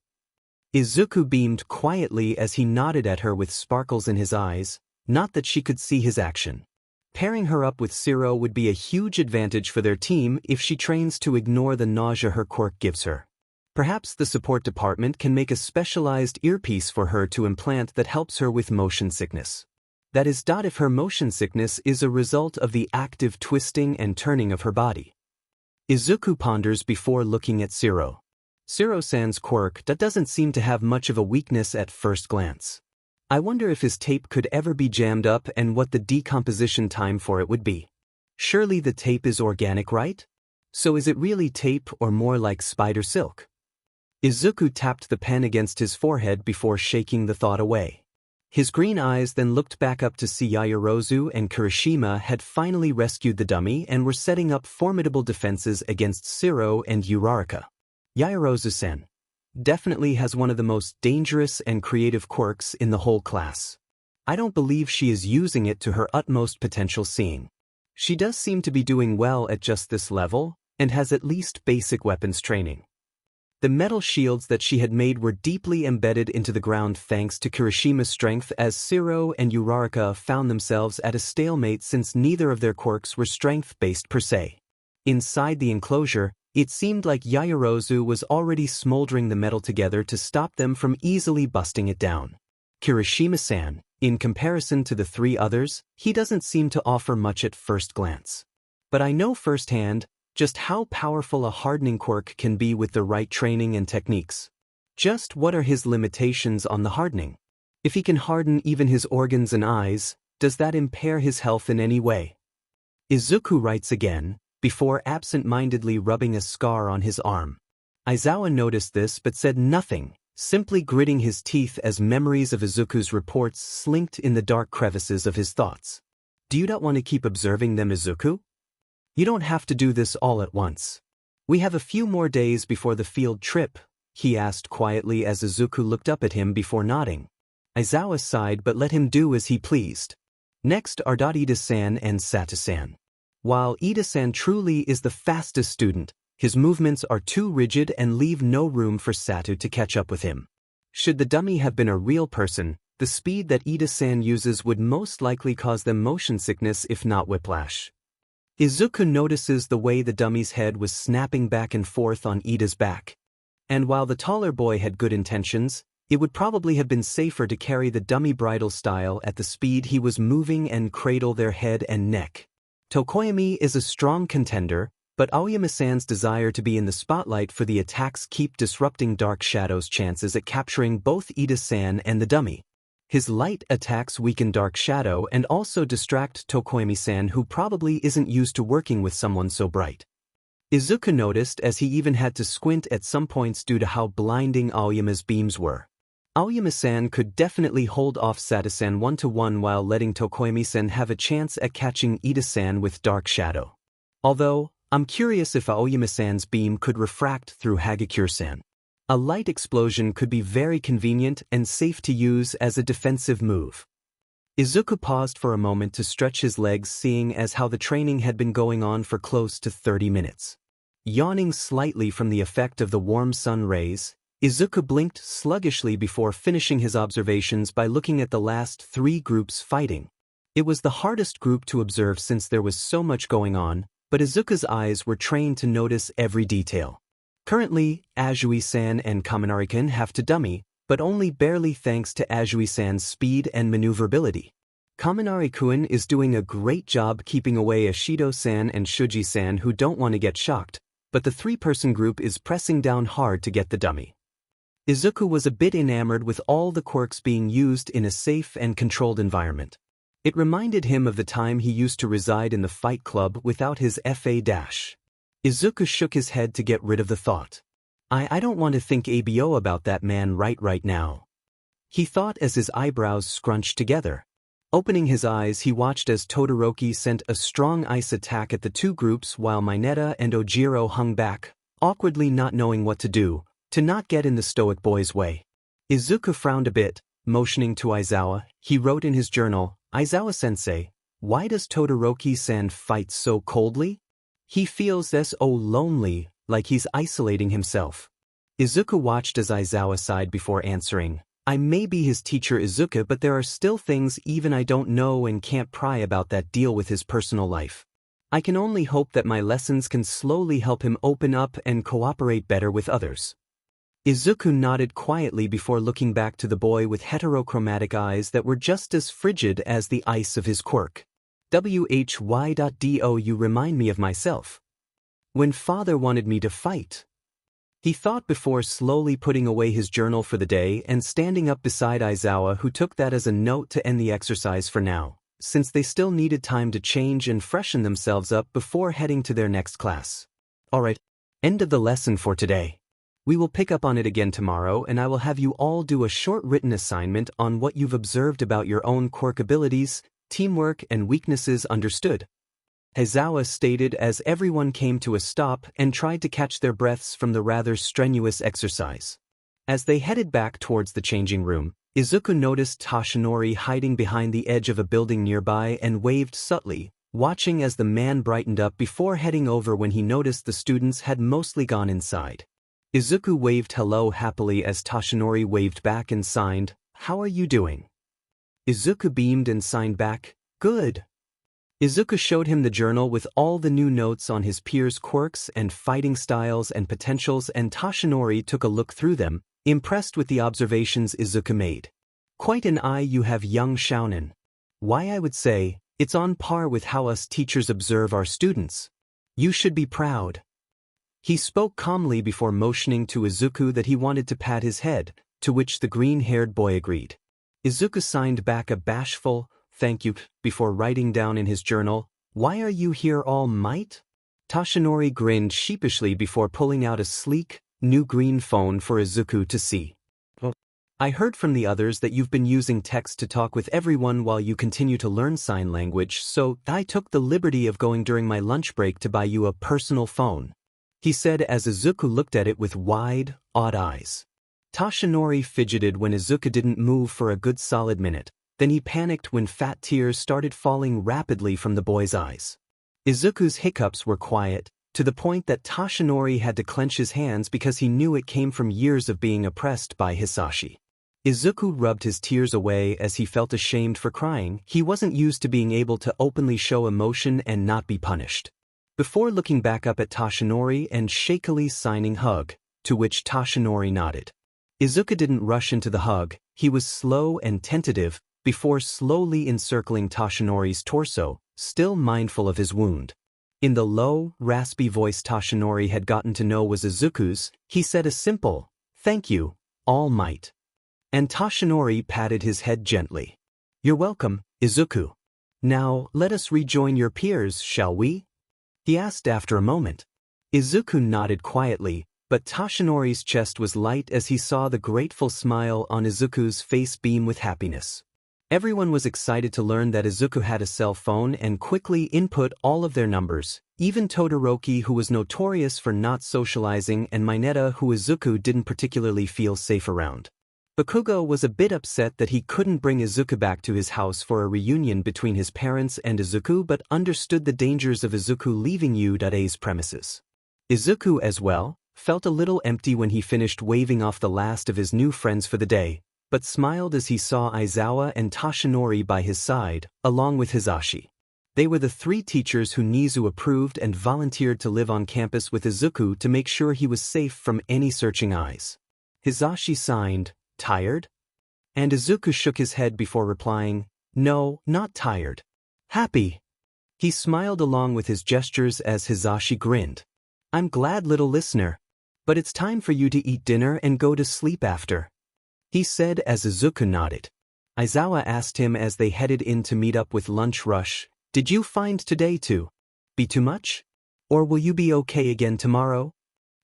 Izuku beamed quietly as he nodded at her with sparkles in his eyes, not that she could see his action. Pairing her up with Shiro would be a huge advantage for their team if she trains to ignore the nausea her quirk gives her. Perhaps the support department can make a specialized earpiece for her to implant that helps her with motion sickness. That is, if her motion sickness is a result of the active twisting and turning of her body. Izuku ponders before looking at Shiro. Shiro-san's quirk doesn't seem to have much of a weakness at first glance. I wonder if his tape could ever be jammed up and what the decomposition time for it would be. Surely the tape is organic, right? So is it really tape or more like spider silk? Izuku tapped the pen against his forehead before shaking the thought away. His green eyes then looked back up to see Yaoyorozu and Kirishima had finally rescued the dummy and were setting up formidable defenses against Shiro and Uraraka. Yaoyorozu-san definitely has one of the most dangerous and creative quirks in the whole class. I don't believe she is using it to her utmost potential seeing. She does seem to be doing well at just this level, and has at least basic weapons training. The metal shields that she had made were deeply embedded into the ground thanks to Kirishima's strength, as Shiro and Uraraka found themselves at a stalemate since neither of their quirks were strength-based per se. Inside the enclosure, it seemed like Yaoyorozu was already smoldering the metal together to stop them from easily busting it down. Kirishima-san, in comparison to the three others, he doesn't seem to offer much at first glance. But I know firsthand just how powerful a hardening quirk can be with the right training and techniques. Just what are his limitations on the hardening? If he can harden even his organs and eyes, does that impair his health in any way? Izuku writes again, before absent-mindedly rubbing a scar on his arm. Aizawa noticed this but said nothing, simply gritting his teeth as memories of Izuku's reports slinked in the dark crevices of his thoughts. Do you not want to keep observing them, Izuku? You don't have to do this all at once. We have a few more days before the field trip, he asked quietly as Izuku looked up at him before nodding. Aizawa sighed but let him do as he pleased. Next are Ida-san and Sato-san. While Ida-san truly is the fastest student, his movements are too rigid and leave no room for Sato to catch up with him. Should the dummy have been a real person, the speed that Ida-san uses would most likely cause them motion sickness if not whiplash. Izuku notices the way the dummy's head was snapping back and forth on Ida's back. And while the taller boy had good intentions, it would probably have been safer to carry the dummy bridal style at the speed he was moving and cradle their head and neck. Tokoyami is a strong contender, but Aoyama-san's desire to be in the spotlight for the attacks keep disrupting Dark Shadow's chances at capturing both Ida-san and the dummy. His light attacks weaken Dark Shadow and also distract Tokoyami-san, who probably isn't used to working with someone so bright. Izuku noticed as he even had to squint at some points due to how blinding Aoyama's beams were. Aoyama-san could definitely hold off Sato-san 1-to-1 while letting Tokoyami-san have a chance at catching Ida-san with Dark Shadow. Although, I'm curious if Aoyama-san's beam could refract through Hagakure-san. A light explosion could be very convenient and safe to use as a defensive move. Izuku paused for a moment to stretch his legs, seeing as how the training had been going on for close to 30 minutes. Yawning slightly from the effect of the warm sun rays, Izuku blinked sluggishly before finishing his observations by looking at the last three groups fighting. It was the hardest group to observe since there was so much going on, but Izuku's eyes were trained to notice every detail. Currently, Azui-san and Kaminari-kun have to dummy, but only barely thanks to Azui-san's speed and maneuverability. Kaminari-kun is doing a great job keeping away Ashido-san and Shuji-san, who don't want to get shocked, but the three-person group is pressing down hard to get the dummy. Izuku was a bit enamored with all the quirks being used in a safe and controlled environment. It reminded him of the time he used to reside in the Fight Club without his FA dash. Izuku shook his head to get rid of the thought. I don't want to think ABO about that man right now. He thought as his eyebrows scrunched together. Opening his eyes, he watched as Todoroki sent a strong ice attack at the two groups while Mineta and Ojiro hung back, awkwardly not knowing what to do, to not get in the stoic boy's way. Izuku frowned a bit, motioning to Aizawa. He wrote in his journal, "Aizawa-sensei, why does Todoroki-san fight so coldly? He feels so lonely, like he's isolating himself." Izuku watched as Aizawa sighed before answering, "I may be his teacher, Izuku, but there are still things even I don't know and can't pry about that deal with his personal life. I can only hope that my lessons can slowly help him open up and cooperate better with others." Izuku nodded quietly before looking back to the boy with heterochromatic eyes that were just as frigid as the ice of his quirk. "Why.do you remind me of myself. When father wanted me to fight." He thought before slowly putting away his journal for the day and standing up beside Aizawa, who took that as a note to end the exercise for now, since they still needed time to change and freshen themselves up before heading to their next class. Alright, end of the lesson for today. We will pick up on it again tomorrow, and I will have you all do a short written assignment on what you've observed about your own quirk abilities, teamwork, and weaknesses. Understood? Heizawa stated as everyone came to a stop and tried to catch their breaths from the rather strenuous exercise. As they headed back towards the changing room, Izuku noticed Toshinori hiding behind the edge of a building nearby and waved subtly, watching as the man brightened up before heading over when he noticed the students had mostly gone inside. Izuku waved hello happily as Toshinori waved back and signed, "How are you doing?" Izuku beamed and signed back, "Good." Izuku showed him the journal with all the new notes on his peers' quirks and fighting styles and potentials, and Toshinori took a look through them, impressed with the observations Izuku made. "Quite an eye you have, young Shounen. Why, I would say, it's on par with how us teachers observe our students. You should be proud." He spoke calmly before motioning to Izuku that he wanted to pat his head, to which the green-haired boy agreed. Izuku signed back a bashful, "Thank you," before writing down in his journal, "Why are you here, All Might?" Toshinori grinned sheepishly before pulling out a sleek, new green phone for Izuku to see. "I heard from the others that you've been using text to talk with everyone while you continue to learn sign language, so I took the liberty of going during my lunch break to buy you a personal phone," he said as Izuku looked at it with wide, odd eyes. Toshinori fidgeted when Izuku didn't move for a good solid minute. Then he panicked when fat tears started falling rapidly from the boy's eyes. Izuku's hiccups were quiet, to the point that Toshinori had to clench his hands because he knew it came from years of being oppressed by Hisashi. Izuku rubbed his tears away as he felt ashamed for crying. He wasn't used to being able to openly show emotion and not be punished. Before looking back up at Toshinori and shakily signing hug, to which Toshinori nodded. Izuku didn't rush into the hug, he was slow and tentative, before slowly encircling Toshinori's torso, still mindful of his wound. In the low, raspy voice Toshinori had gotten to know was Izuku's, he said a simple, "Thank you, All Might." And Toshinori patted his head gently. "You're welcome, Izuku. Now, let us rejoin your peers, shall we?" he asked after a moment. Izuku nodded quietly, but Toshinori's chest was light as he saw the grateful smile on Izuku's face beam with happiness. Everyone was excited to learn that Izuku had a cell phone and quickly input all of their numbers, even Todoroki, who was notorious for not socializing, and Mineta, who Izuku didn't particularly feel safe around. Bakugo was a bit upset that he couldn't bring Izuku back to his house for a reunion between his parents and Izuku, but understood the dangers of Izuku leaving Yuda's premises. Izuku, as well, felt a little empty when he finished waving off the last of his new friends for the day, but smiled as he saw Aizawa and Toshinori by his side, along with Hisashi. They were the three teachers who Nizu approved and volunteered to live on campus with Izuku to make sure he was safe from any searching eyes. Hisashi signed, "Tired?" And Izuku shook his head before replying, "No, not tired. Happy." He smiled along with his gestures as Hisashi grinned. "I'm glad, little listener. But it's time for you to eat dinner and go to sleep after," he said as Izuku nodded. Aizawa asked him as they headed in to meet up with Lunch Rush, "Did you find today to be too much? Or will you be okay again tomorrow?"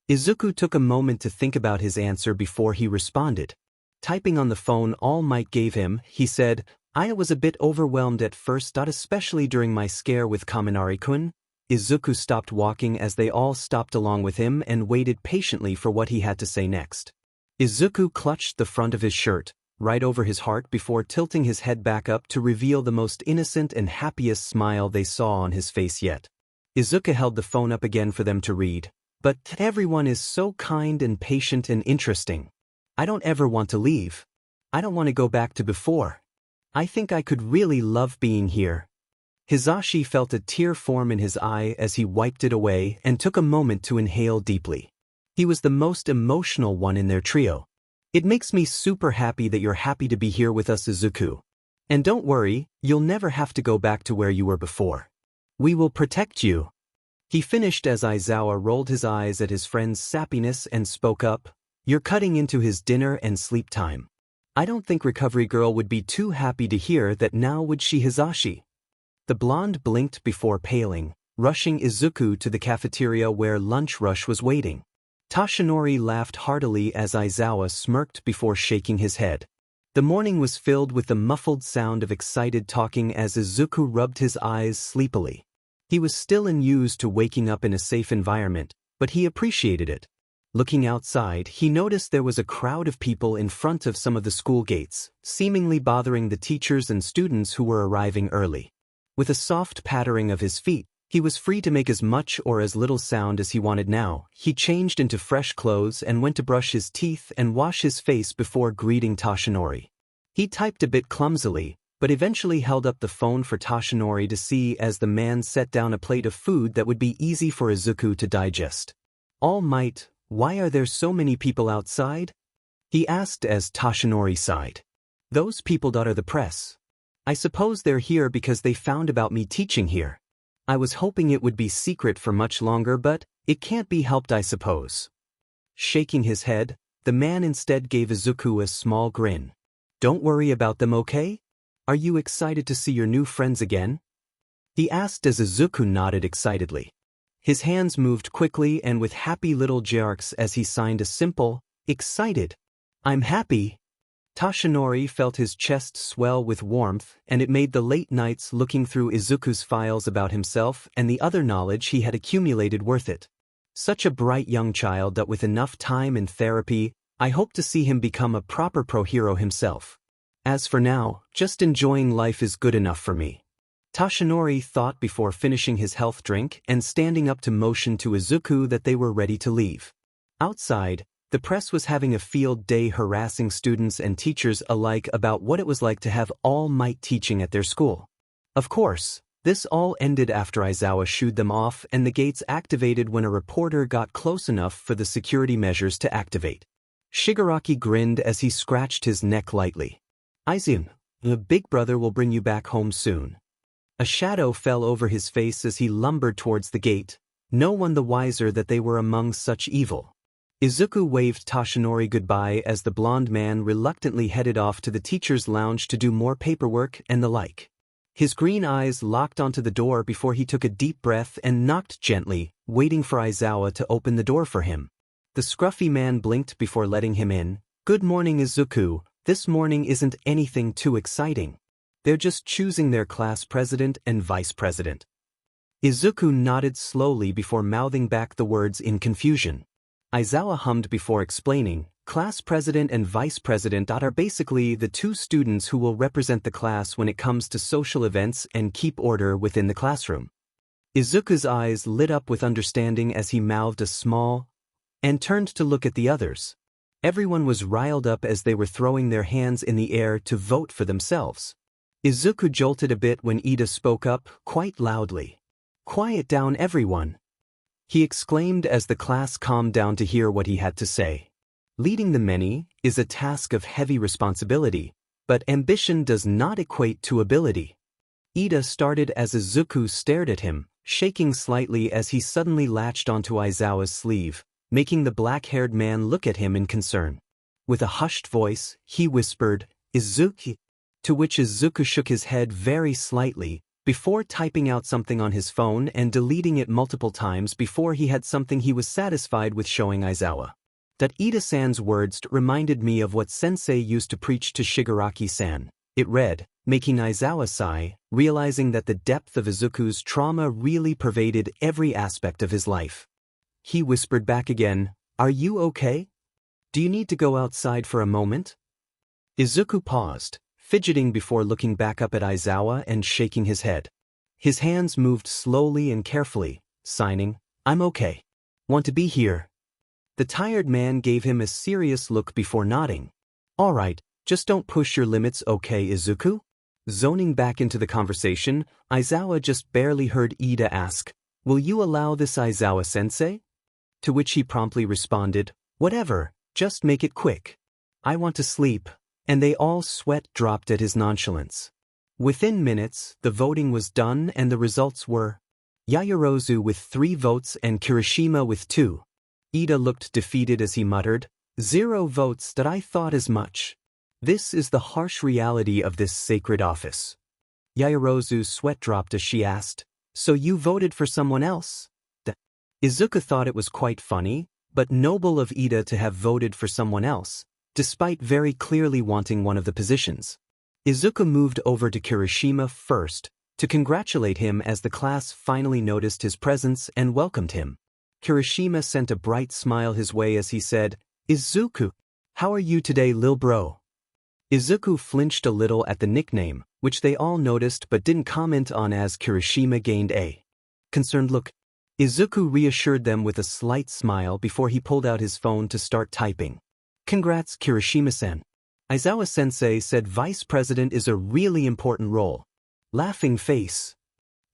Izuku took a moment to think about his answer before he responded. Typing on the phone All Might gave him, he said, "I was a bit overwhelmed at first, especially during my scare with Kaminari-kun." Izuku stopped walking as they all stopped along with him and waited patiently for what he had to say next. Izuku clutched the front of his shirt, right over his heart, before tilting his head back up to reveal the most innocent and happiest smile they saw on his face yet. Izuku held the phone up again for them to read. "But everyone is so kind and patient and interesting. I don't ever want to leave. I don't want to go back to before. I think I could really love being here." Hisashi felt a tear form in his eye as he wiped it away and took a moment to inhale deeply. He was the most emotional one in their trio. "It makes me super happy that you're happy to be here with us, Izuku. And don't worry, you'll never have to go back to where you were before. We will protect you." He finished as Aizawa rolled his eyes at his friend's sappiness and spoke up, "You're cutting into his dinner and sleep time. I don't think Recovery Girl would be too happy to hear that now, would she, Hisashi?" The blonde blinked before paling, rushing Izuku to the cafeteria where lunch rush was waiting. Tashinori laughed heartily as Aizawa smirked before shaking his head. The morning was filled with the muffled sound of excited talking as Izuku rubbed his eyes sleepily. He was still unused to waking up in a safe environment, but he appreciated it. Looking outside, he noticed there was a crowd of people in front of some of the school gates, seemingly bothering the teachers and students who were arriving early. With a soft pattering of his feet, he was free to make as much or as little sound as he wanted now. He changed into fresh clothes and went to brush his teeth and wash his face before greeting Tashinori. He typed a bit clumsily, but eventually held up the phone for Tashinori to see as the man set down a plate of food that would be easy for Izuku to digest. All Might, why are there so many people outside? He asked as Tashinori sighed. Those people are the press. I suppose they're here because they found about me teaching here. I was hoping it would be secret for much longer, but it can't be helped, I suppose. Shaking his head, the man instead gave Izuku a small grin. Don't worry about them, okay? Are you excited to see your new friends again? He asked as Izuku nodded excitedly. His hands moved quickly and with happy little jerks as he signed a simple, excited, I'm happy. Tashinori felt his chest swell with warmth, and it made the late nights looking through Izuku's files about himself and the other knowledge he had accumulated worth it. Such a bright young child that with enough time and therapy, I hope to see him become a proper pro-hero himself. As for now, just enjoying life is good enough for me. Tashinori thought before finishing his health drink and standing up to motion to Izuku that they were ready to leave. Outside, the press was having a field day harassing students and teachers alike about what it was like to have All Might teaching at their school. Of course, this all ended after Aizawa shooed them off and the gates activated when a reporter got close enough for the security measures to activate. Shigaraki grinned as he scratched his neck lightly. Aizen, the big brother will bring you back home soon. A shadow fell over his face as he lumbered towards the gate, no one the wiser that they were among such evil. Izuku waved Tashinori goodbye as the blond man reluctantly headed off to the teacher's lounge to do more paperwork and the like. His green eyes locked onto the door before he took a deep breath and knocked gently, waiting for Aizawa to open the door for him. The scruffy man blinked before letting him in. Good morning, Izuku. This morning isn't anything too exciting. They're just choosing their class president and vice president. Izuku nodded slowly before mouthing back the words in confusion. Aizawa hummed before explaining, class president and vice president are basically the two students who will represent the class when it comes to social events and keep order within the classroom. Izuku's eyes lit up with understanding as he mouthed a small and turned to look at the others. Everyone was riled up as they were throwing their hands in the air to vote for themselves. Izuku jolted a bit when Ida spoke up, quite loudly. Quiet down, everyone, he exclaimed as the class calmed down to hear what he had to say. Leading the many is a task of heavy responsibility, but ambition does not equate to ability. Ida started as Izuku stared at him, shaking slightly as he suddenly latched onto Aizawa's sleeve, making the black-haired man look at him in concern. With a hushed voice, he whispered, Izuki, to which Izuku shook his head very slightly, before typing out something on his phone and deleting it multiple times before he had something he was satisfied with showing Aizawa. That Ida-san's words reminded me of what Sensei used to preach to Shigaraki-san. It read, making Aizawa sigh, realizing that the depth of Izuku's trauma really pervaded every aspect of his life. He whispered back again, Are you okay? Do you need to go outside for a moment? Izuku paused, fidgeting before looking back up at Aizawa and shaking his head. His hands moved slowly and carefully, signing, I'm okay. Want to be here? The tired man gave him a serious look before nodding. All right, just don't push your limits, okay, Izuku? Zoning back into the conversation, Aizawa just barely heard Ida ask, Will you allow this, Aizawa-sensei? To which he promptly responded, Whatever, just make it quick. I want to sleep. And they all sweat dropped at his nonchalance. Within minutes, the voting was done and the results were Yaoyorozu with 3 votes and Kirishima with 2. Ida looked defeated as he muttered, 0 votes that I thought as much. This is the harsh reality of this sacred office. Yaoyorozu's sweat dropped as she asked, So you voted for someone else? Izuku thought it was quite funny, but noble of Ida to have voted for someone else, despite very clearly wanting one of the positions. Izuku moved over to Kirishima first, to congratulate him as the class finally noticed his presence and welcomed him. Kirishima sent a bright smile his way as he said, "Izuku, how are you today, lil bro?" Izuku flinched a little at the nickname, which they all noticed but didn't comment on as Kirishima gained a concerned look. Izuku reassured them with a slight smile before he pulled out his phone to start typing. "Congrats, Kirishima-san. Aizawa-sensei said vice president is a really important role." Laughing face.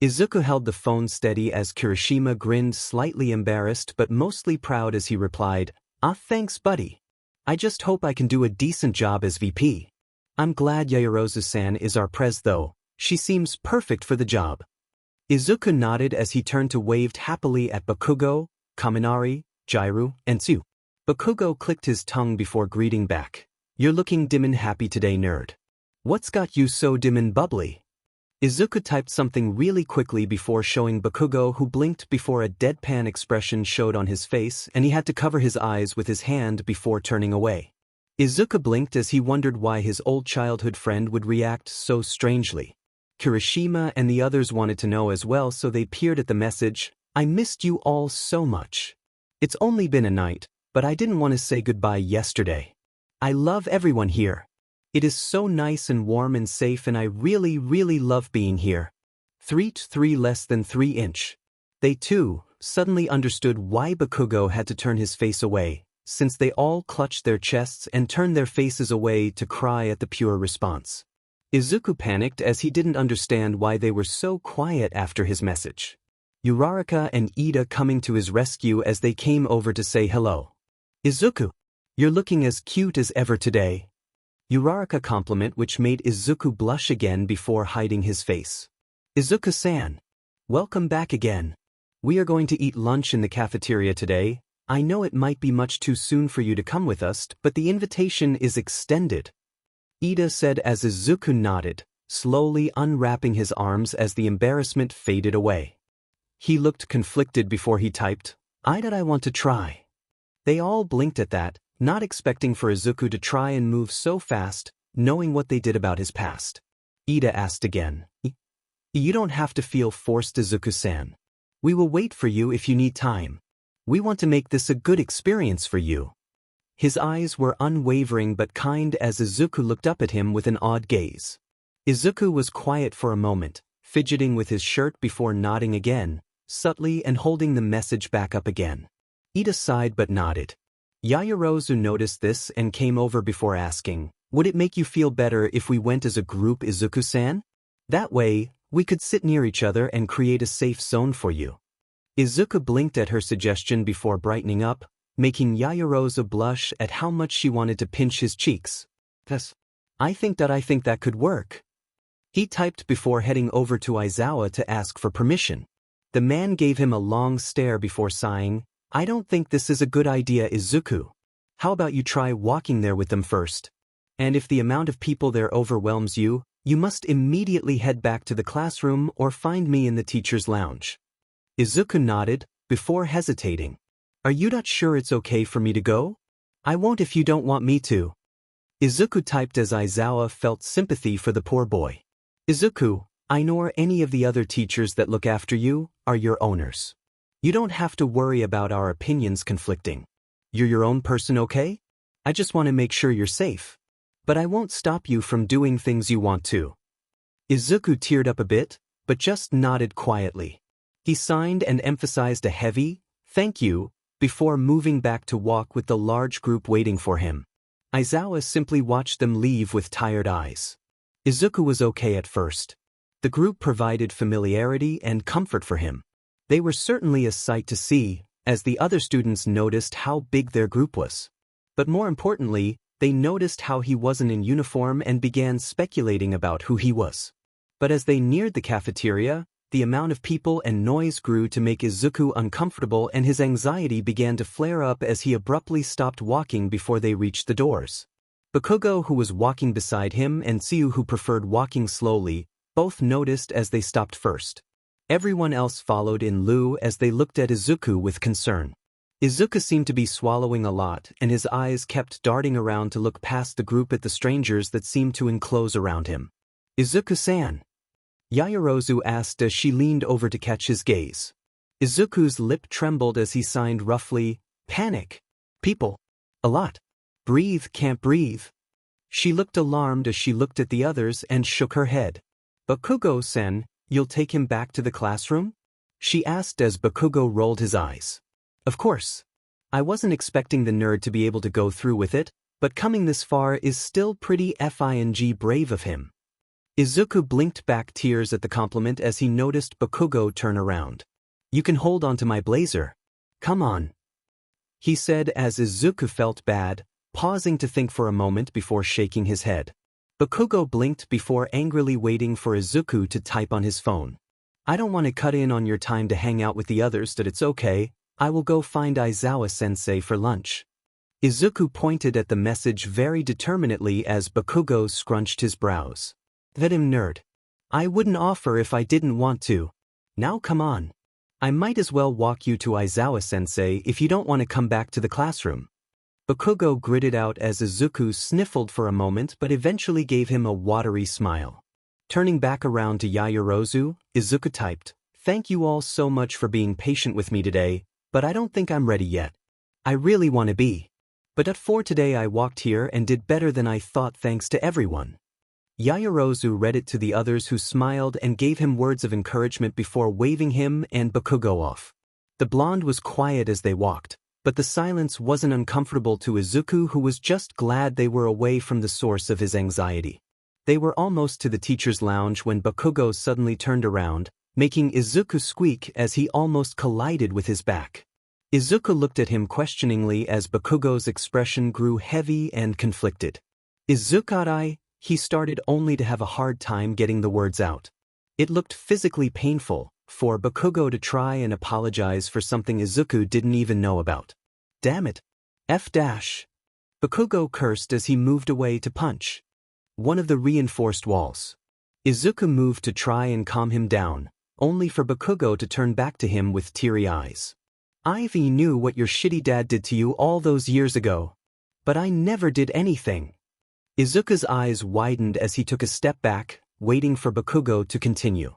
Izuku held the phone steady as Kirishima grinned, slightly embarrassed but mostly proud as he replied, "Ah, thanks buddy. I just hope I can do a decent job as VP. I'm glad Yaoyorozu-san is our prez though, she seems perfect for the job." Izuku nodded as he turned to waved happily at Bakugo, Kaminari, Jiru, and Tsu. Bakugo clicked his tongue before greeting back. "You're looking dim and happy today, nerd. What's got you so dim and bubbly?" Izuku typed something really quickly before showing Bakugo, who blinked before a deadpan expression showed on his face and he had to cover his eyes with his hand before turning away. Izuku blinked as he wondered why his old childhood friend would react so strangely. Kirishima and the others wanted to know as well, so they peered at the message, "I missed you all so much. It's only been a night, but I didn't want to say goodbye yesterday. I love everyone here. It is so nice and warm and safe and I really love being here." 3 less than 3 inch. They too suddenly understood why Bakugo had to turn his face away, since they all clutched their chests and turned their faces away to cry at the pure response. Izuku panicked as he didn't understand why they were so quiet after his message. Uraraka and Ida coming to his rescue as they came over to say hello. "Izuku, you're looking as cute as ever today." Uraraka compliment which made Izuku blush again before hiding his face. "Izuku-san, welcome back again. We are going to eat lunch in the cafeteria today. I know it might be much too soon for you to come with us, but the invitation is extended," Ida said as Izuku nodded, slowly unwrapping his arms as the embarrassment faded away. He looked conflicted before he typed, I want to try." They all blinked at that, not expecting for Izuku to try and move so fast, knowing what they did about his past. Ida asked again, "You don't have to feel forced, Izuku-san. We will wait for you if you need time. We want to make this a good experience for you." His eyes were unwavering but kind as Izuku looked up at him with an odd gaze. Izuku was quiet for a moment, fidgeting with his shirt before nodding again, subtly and holding the message back up again. Ida sighed but nodded. Yaoyorozu noticed this and came over before asking, "Would it make you feel better if we went as a group, Izuku-san? That way, we could sit near each other and create a safe zone for you." Izuku blinked at her suggestion before brightening up, making Yaoyorozu blush at how much she wanted to pinch his cheeks. "Yes, I think that could work." He typed before heading over to Aizawa to ask for permission. The man gave him a long stare before sighing, "I don't think this is a good idea, Izuku. How about you try walking there with them first? And if the amount of people there overwhelms you, you must immediately head back to the classroom or find me in the teacher's lounge." Izuku nodded, before hesitating. "Are you not sure it's okay for me to go? I won't if you don't want me to." Izuku typed as Aizawa felt sympathy for the poor boy. "Izuku, I nor any of the other teachers that look after you are your owners. You don't have to worry about our opinions conflicting. You're your own person, okay? I just want to make sure you're safe. But I won't stop you from doing things you want to." Izuku teared up a bit, but just nodded quietly. He signed and emphasized a heavy, "Thank you," before moving back to walk with the large group waiting for him. Aizawa simply watched them leave with tired eyes. Izuku was okay at first. The group provided familiarity and comfort for him. They were certainly a sight to see, as the other students noticed how big their group was. But more importantly, they noticed how he wasn't in uniform and began speculating about who he was. But as they neared the cafeteria, the amount of people and noise grew to make Izuku uncomfortable and his anxiety began to flare up as he abruptly stopped walking before they reached the doors. Bakugo, who was walking beside him, and Tsu, who preferred walking slowly, both noticed as they stopped first. Everyone else followed in lieu as they looked at Izuku with concern. Izuku seemed to be swallowing a lot, and his eyes kept darting around to look past the group at the strangers that seemed to enclose around him. "Izuku-san?" Yaoyorozu asked as she leaned over to catch his gaze. Izuku's lip trembled as he signed roughly, "Panic. People. A lot. Breathe, can't breathe." She looked alarmed as she looked at the others and shook her head. "Bakugo-sen, you'll take him back to the classroom?" she asked as Bakugo rolled his eyes. "Of course. I wasn't expecting the nerd to be able to go through with it, but coming this far is still pretty fing brave of him." Izuku blinked back tears at the compliment as he noticed Bakugo turn around. "You can hold on to my blazer. Come on," he said as Izuku felt bad, pausing to think for a moment before shaking his head. Bakugo blinked before angrily waiting for Izuku to type on his phone. "I don't want to cut in on your time to hang out with the others, but it's okay. I will go find Aizawa-sensei for lunch." Izuku pointed at the message very determinedly as Bakugo scrunched his brows. "Let him, nerd. I wouldn't offer if I didn't want to. Now come on. I might as well walk you to Aizawa-sensei if you don't want to come back to the classroom." Bakugo gritted out as Izuku sniffled for a moment but eventually gave him a watery smile. Turning back around to Yaoyorozu, Izuku typed, "Thank you all so much for being patient with me today, but I don't think I'm ready yet. I really want to be. But for today I walked here and did better than I thought thanks to everyone." Yaoyorozu read it to the others who smiled and gave him words of encouragement before waving him and Bakugo off. The blonde was quiet as they walked, but the silence wasn't uncomfortable to Izuku, who was just glad they were away from the source of his anxiety. They were almost to the teacher's lounge when Bakugo suddenly turned around, making Izuku squeak as he almost collided with his back. Izuku looked at him questioningly as Bakugo's expression grew heavy and conflicted. "Izukarai," he started only to have a hard time getting the words out. It looked physically painful for Bakugo to try and apologize for something Izuku didn't even know about. "Damn it. F-." Bakugo cursed as he moved away to punch one of the reinforced walls. Izuku moved to try and calm him down, only for Bakugo to turn back to him with teary eyes. "Ivy knew what your shitty dad did to you all those years ago. But I never did anything." Izuku's eyes widened as he took a step back, waiting for Bakugo to continue.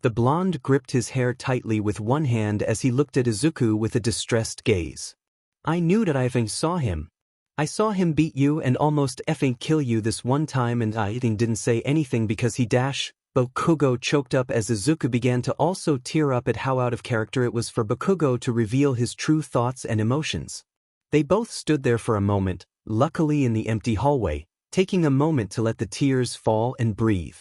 The blonde gripped his hair tightly with one hand as he looked at Izuku with a distressed gaze. "I knew that I saw him. I saw him beat you and almost kill you this one time, and I didn't say anything because he Bakugo choked up as Izuku began to also tear up at how out of character it was for Bakugo to reveal his true thoughts and emotions. They both stood there for a moment, luckily in the empty hallway, taking a moment to let the tears fall and breathe.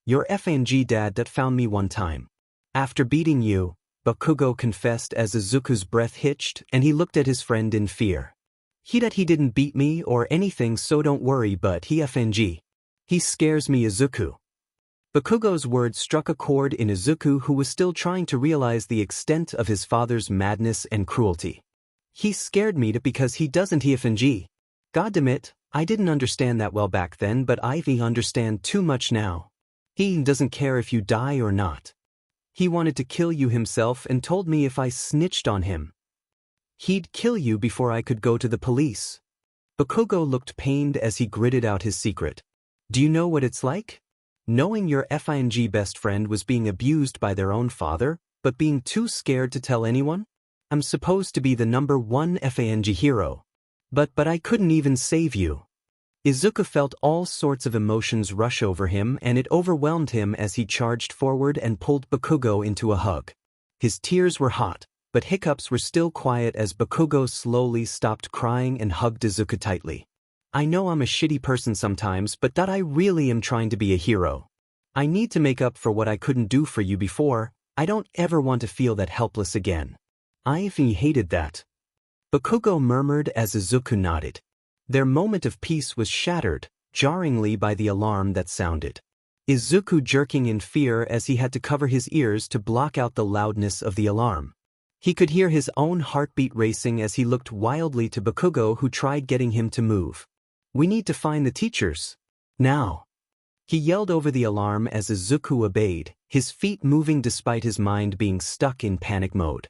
"Your FNG dad that found me one time. After beating you," Bakugo confessed as Izuku's breath hitched and he looked at his friend in fear. He didn't beat me or anything, so don't worry, but he scares me, Izuku." Bakugo's words struck a chord in Izuku, who was still trying to realize the extent of his father's madness and cruelty. "He scared me because he doesn't FNG. Goddamit, I didn't understand that well back then, but I understand too much now. He doesn't care if you die or not. He wanted to kill you himself and told me if I snitched on him, he'd kill you before I could go to the police." Bakugo looked pained as he gritted out his secret. "Do you know what it's like? Knowing your FING best friend was being abused by their own father, but being too scared to tell anyone? I'm supposed to be the #1 FING hero. But I couldn't even save you." Izuku felt all sorts of emotions rush over him, and it overwhelmed him as he charged forward and pulled Bakugo into a hug. His tears were hot, but hiccups were still quiet as Bakugo slowly stopped crying and hugged Izuku tightly. "I know I'm a shitty person sometimes, but that I really am trying to be a hero. I need to make up for what I couldn't do for you before. I don't ever want to feel that helpless again. I hated that." Bakugo murmured as Izuku nodded. Their moment of peace was shattered, jarringly, by the alarm that sounded. Izuku jerking in fear as he had to cover his ears to block out the loudness of the alarm. He could hear his own heartbeat racing as he looked wildly to Bakugo, who tried getting him to move. "We need to find the teachers. Now." He yelled over the alarm as Izuku obeyed, his feet moving despite his mind being stuck in panic mode.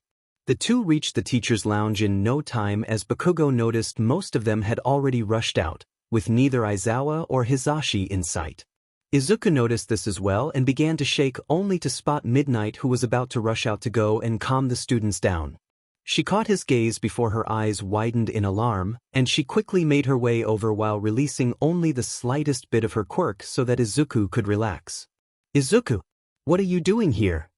The two reached the teacher's lounge in no time as Bakugo noticed most of them had already rushed out, with neither Aizawa or Hisashi in sight. Izuku noticed this as well and began to shake only to spot Midnight, who was about to rush out to go and calm the students down. She caught his gaze before her eyes widened in alarm, and she quickly made her way over while releasing only the slightest bit of her quirk so that Izuku could relax. "Izuku, what are you doing here?"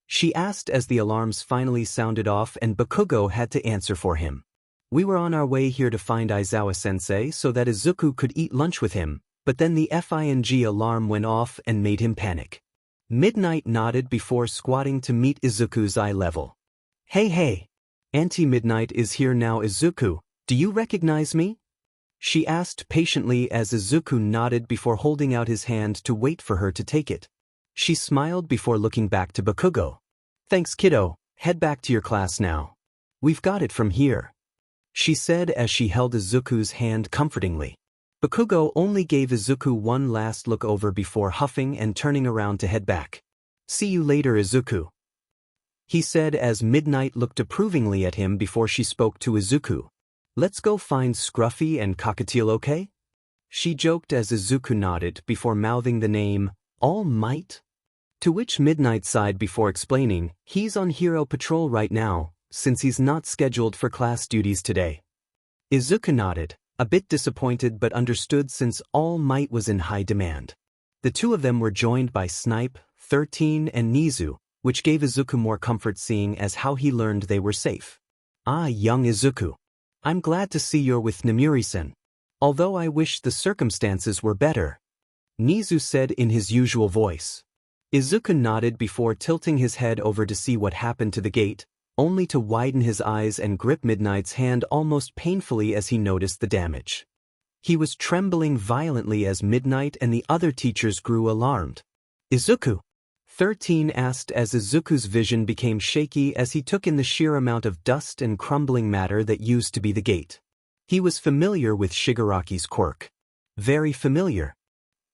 she asked as the alarms finally sounded off and Bakugo had to answer for him. "We were on our way here to find Aizawa-sensei so that Izuku could eat lunch with him, but then the FING alarm went off and made him panic." Midnight nodded before squatting to meet Izuku's eye level. Hey, Anti-Midnight is here now. Izuku, do you recognize me?" she asked patiently as Izuku nodded before holding out his hand to wait for her to take it. She smiled before looking back to Bakugo. "Thanks, kiddo, head back to your class now. We've got it from here," she said as she held Izuku's hand comfortingly. Bakugo only gave Izuku one last look over before huffing and turning around to head back. "See you later, Izuku," he said as Midnight looked approvingly at him before she spoke to Izuku. "Let's go find Scruffy and Cockatiel, okay?" she joked as Izuku nodded before mouthing the name, All Might? To which Midnight sighed before explaining, "He's on Hero Patrol right now, since he's not scheduled for class duties today." Izuku nodded, a bit disappointed but understood since All Might was in high demand. The two of them were joined by Snipe, 13 and Nizu, which gave Izuku more comfort seeing as how he learned they were safe. "Ah, young Izuku. I'm glad to see you're with Namuri-sen. Although I wish the circumstances were better," Nizu said in his usual voice. Izuku nodded before tilting his head over to see what happened to the gate, only to widen his eyes and grip Midnight's hand almost painfully as he noticed the damage. He was trembling violently as Midnight and the other teachers grew alarmed. "Izuku?" 13 asked as Izuku's vision became shaky as he took in the sheer amount of dust and crumbling matter that used to be the gate. He was familiar with Shigaraki's quirk. Very familiar.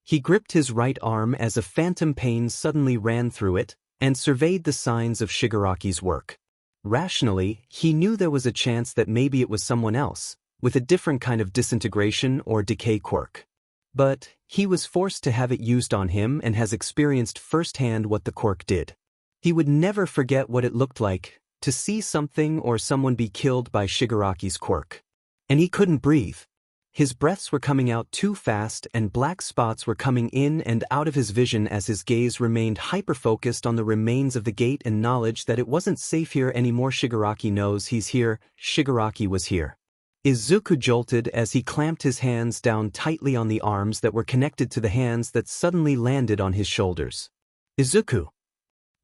He gripped his right arm as a phantom pain suddenly ran through it, and surveyed the signs of Shigaraki's work. Rationally, he knew there was a chance that maybe it was someone else, with a different kind of disintegration or decay quirk. But he was forced to have it used on him and has experienced firsthand what the quirk did. He would never forget what it looked like to see something or someone be killed by Shigaraki's quirk. And he couldn't breathe. His breaths were coming out too fast and black spots were coming in and out of his vision as his gaze remained hyper-focused on the remains of the gate and knowledge that it wasn't safe here anymore. "Shigaraki knows he's here. Shigaraki was here." Izuku jolted as he clamped his hands down tightly on the arms that were connected to the hands that suddenly landed on his shoulders. "Izuku."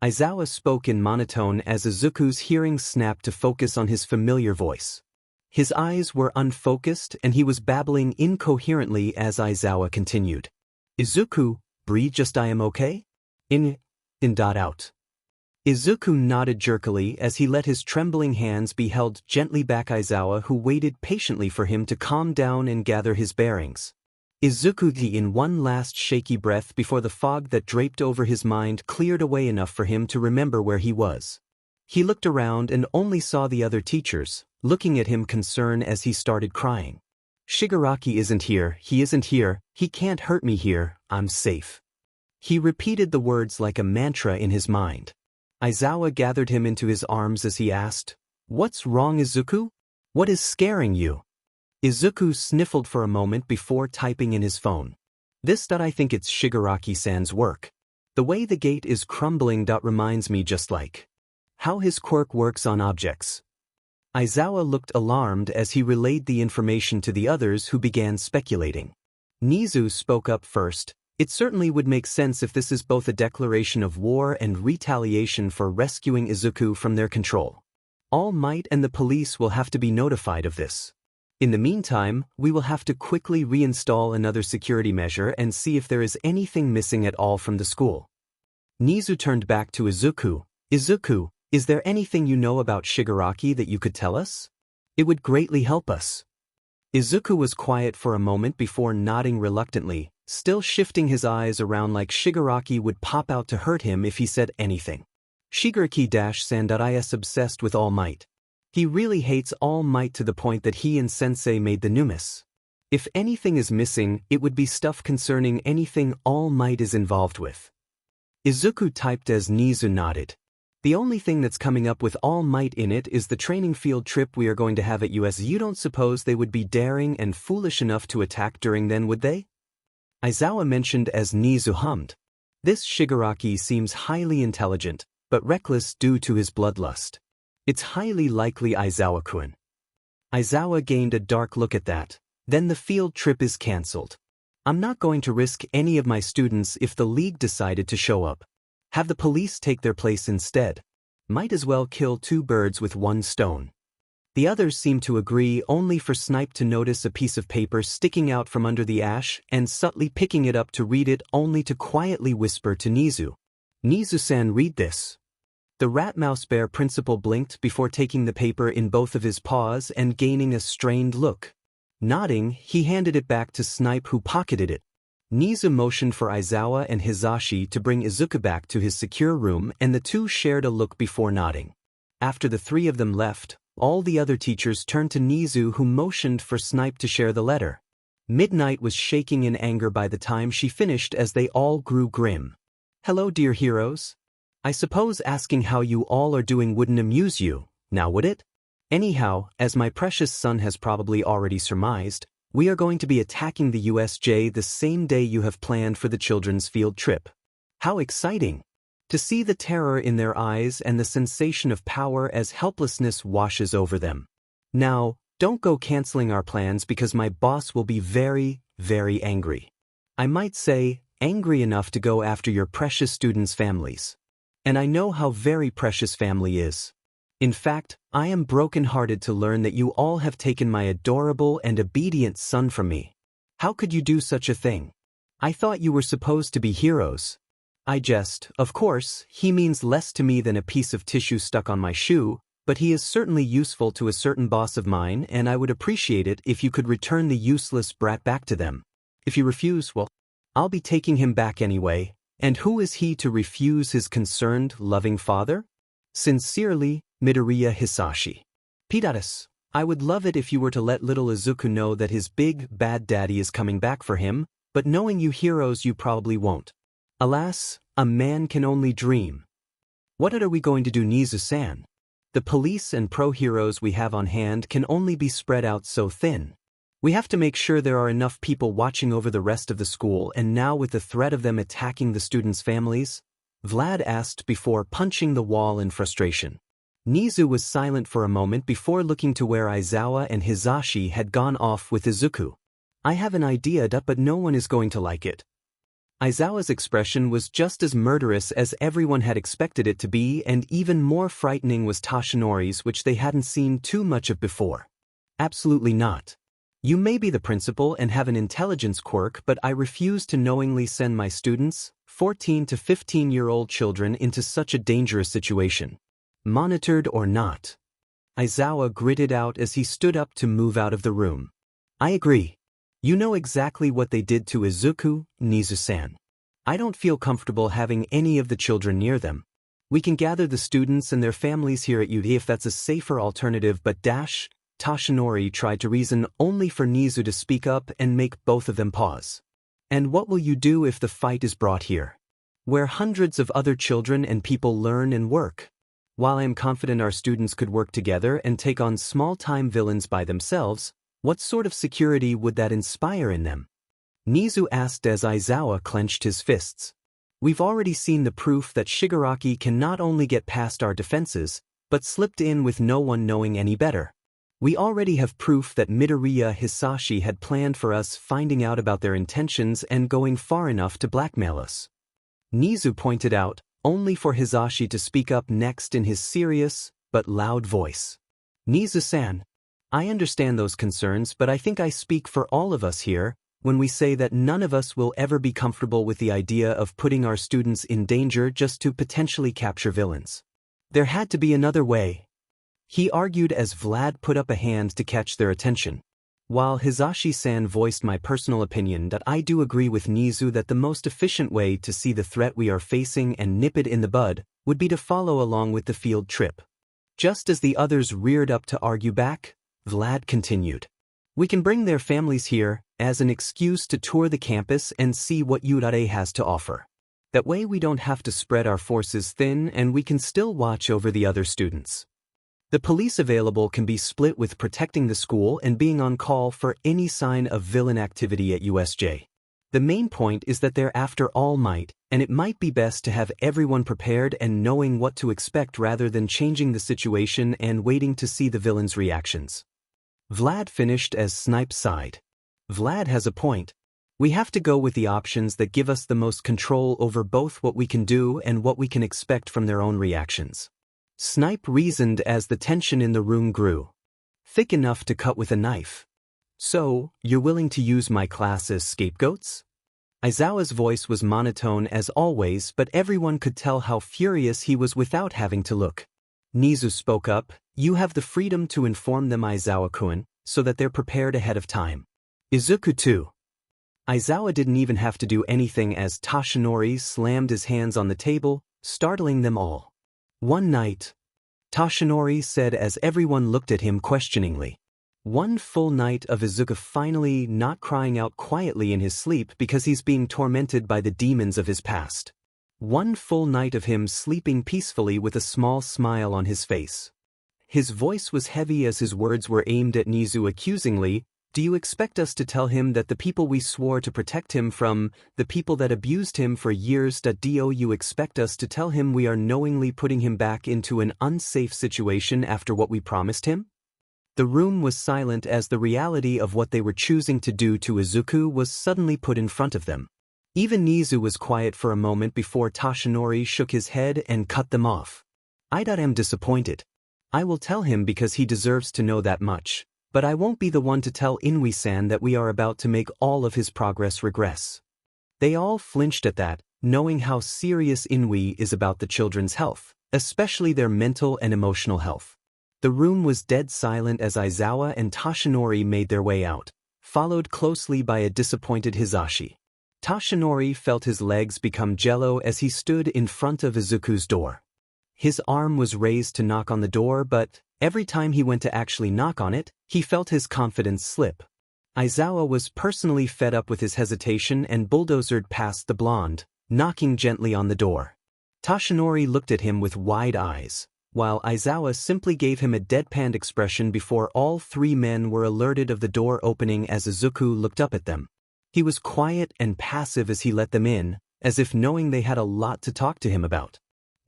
Aizawa spoke in monotone as Izuku's hearing snapped to focus on his familiar voice. His eyes were unfocused and he was babbling incoherently as Aizawa continued. "Izuku, breathe just I am okay? Out." Izuku nodded jerkily as he let his trembling hands be held gently back. Aizawa, who waited patiently for him to calm down and gather his bearings. Izuku in one last shaky breath before the fog that draped over his mind cleared away enough for him to remember where he was. He looked around and only saw the other teachers, looking at him concerned as he started crying. "Shigaraki isn't here, he can't hurt me here, I'm safe." He repeated the words like a mantra in his mind. Aizawa gathered him into his arms as he asked, "What's wrong, Izuku? What is scaring you?" Izuku sniffled for a moment before typing in his phone. I think it's Shigaraki-san's work. The way the gate is crumbling reminds me just like how his quirk works on objects." Aizawa looked alarmed as he relayed the information to the others who began speculating. Nizu spoke up first. "It certainly would make sense if this is both a declaration of war and retaliation for rescuing Izuku from their control. All Might and the police will have to be notified of this. In the meantime, we will have to quickly reinstall another security measure and see if there is anything missing at all from the school." Nizu turned back to Izuku. "Izuku, is there anything you know about Shigaraki that you could tell us? It would greatly help us." Izuku was quiet for a moment before nodding reluctantly. still shifting his eyes around like Shigaraki would pop out to hurt him if he said anything. Shigaraki-san is obsessed with All Might. He really hates All Might to the point that he and Sensei made the numus. If anything is missing, it would be stuff concerning anything All Might is involved with. Izuku typed as Nizu nodded. The only thing that's coming up with All Might in it is the training field trip we are going to have at US. You don't suppose they would be daring and foolish enough to attack during then, would they? Aizawa mentioned as Nizu hummed. This Shigaraki seems highly intelligent, but reckless due to his bloodlust. It's highly likely Aizawa-kun. Aizawa gained a dark look at that. Then the field trip is cancelled. I'm not going to risk any of my students if the league decided to show up. Have the police take their place instead. Might as well kill two birds with one stone. The others seem to agree, only for Snipe to notice a piece of paper sticking out from under the ash and subtly picking it up to read it, only to quietly whisper to Nizu. Nizu-san, read this. The rat-mouse-bear principal blinked before taking the paper in both of his paws and gaining a strained look. Nodding, he handed it back to Snipe, who pocketed it. Nizu motioned for Aizawa and Hizashi to bring Izuku back to his secure room, and the two shared a look before nodding. After the three of them left, all the other teachers turned to Nizu, who motioned for Snipe to share the letter. Midnight was shaking in anger by the time she finished as they all grew grim. Hello, dear heroes. I suppose asking how you all are doing wouldn't amuse you, now would it? Anyhow, as my precious son has probably already surmised, we are going to be attacking the USJ the same day you have planned for the children's field trip. How exciting! To see the terror in their eyes and the sensation of power as helplessness washes over them. Now, don't go canceling our plans because my boss will be very, very angry. I might say, angry enough to go after your precious students' families. And I know how very precious family is. In fact, I am broken-hearted to learn that you all have taken my adorable and obedient son from me. How could you do such a thing? I thought you were supposed to be heroes. I jest, of course, he means less to me than a piece of tissue stuck on my shoe, but he is certainly useful to a certain boss of mine, and I would appreciate it if you could return the useless brat back to them. If you refuse, well, I'll be taking him back anyway. And who is he to refuse his concerned, loving father? Sincerely, Midoriya Hisashi. P.S. I would love it if you were to let little Izuku know that his big, bad daddy is coming back for him, but knowing you heroes, you probably won't. Alas, a man can only dream. What are we going to do, Nizu-san? The police and pro-heroes we have on hand can only be spread out so thin. We have to make sure there are enough people watching over the rest of the school, and now with the threat of them attacking the students' families? Vlad asked before punching the wall in frustration. Nizu was silent for a moment before looking to where Aizawa and Hizashi had gone off with Izuku. I have an idea, but no one is going to like it. Aizawa's expression was just as murderous as everyone had expected it to be, and even more frightening was Toshinori's, which they hadn't seen too much of before. Absolutely not. You may be the principal and have an intelligence quirk, but I refuse to knowingly send my students, 14 to 15-year-old children, into such a dangerous situation. Monitored or not. Aizawa gritted out as he stood up to move out of the room. I agree. You know exactly what they did to Izuku, Nizu-san. I don't feel comfortable having any of the children near them. We can gather the students and their families here at UD if that's a safer alternative, but Toshinori tried to reason, only for Nizu to speak up and make both of them pause. And what will you do if the fight is brought here? Where hundreds of other children and people learn and work? While I am confident our students could work together and take on small-time villains by themselves, what sort of security would that inspire in them? Nizu asked as Aizawa clenched his fists. We've already seen the proof that Shigaraki can not only get past our defenses, but slipped in with no one knowing any better. We already have proof that Midoriya Hisashi had planned for us, finding out about their intentions and going far enough to blackmail us. Nizu pointed out, only for Hisashi to speak up next in his serious, but loud voice. Nizu-san, I understand those concerns, but I think I speak for all of us here when we say that none of us will ever be comfortable with the idea of putting our students in danger just to potentially capture villains. There had to be another way. He argued as Vlad put up a hand to catch their attention. While Hizashi-san voiced my personal opinion that I do agree with Nizu that the most efficient way to see the threat we are facing and nip it in the bud would be to follow along with the field trip. Just as the others reared up to argue back, Vlad continued. We can bring their families here as an excuse to tour the campus and see what Urare has to offer. That way we don't have to spread our forces thin and we can still watch over the other students. The police available can be split with protecting the school and being on call for any sign of villain activity at USJ. The main point is that they're after All Might, and it might be best to have everyone prepared and knowing what to expect rather than changing the situation and waiting to see the villain's reactions. Vlad finished as Snipe sighed. Vlad has a point. We have to go with the options that give us the most control over both what we can do and what we can expect from their own reactions. Snipe reasoned as the tension in the room grew. Thick enough to cut with a knife. So, you're willing to use my class as scapegoats? Aizawa's voice was monotone as always, but everyone could tell how furious he was without having to look. Nizu spoke up, you have the freedom to inform them, Aizawa-kun, so that they're prepared ahead of time. Izuku too. Aizawa didn't even have to do anything as Toshinori slammed his hands on the table, startling them all. One night, Toshinori said as everyone looked at him questioningly. One full night of Izuku finally not crying out quietly in his sleep because he's being tormented by the demons of his past. One full night of him sleeping peacefully with a small smile on his face. His voice was heavy as his words were aimed at Nizu accusingly. Do you expect us to tell him that the people we swore to protect him from, the people that abused him for years, do you expect us to tell him we are knowingly putting him back into an unsafe situation after what we promised him? The room was silent as the reality of what they were choosing to do to Izuku was suddenly put in front of them. Even Nizu was quiet for a moment before Toshinori shook his head and cut them off. I am disappointed. I will tell him because he deserves to know that much. But I won't be the one to tell Inui-san that we are about to make all of his progress regress. They all flinched at that, knowing how serious Inui is about the children's health, especially their mental and emotional health. The room was dead silent as Aizawa and Toshinori made their way out, followed closely by a disappointed Hizashi. Toshinori felt his legs become jello as he stood in front of Izuku's door. His arm was raised to knock on the door, but every time he went to actually knock on it, he felt his confidence slip. Aizawa was personally fed up with his hesitation and bulldozered past the blonde, knocking gently on the door. Toshinori looked at him with wide eyes, while Aizawa simply gave him a deadpan expression before all three men were alerted of the door opening as Izuku looked up at them. He was quiet and passive as he let them in, as if knowing they had a lot to talk to him about.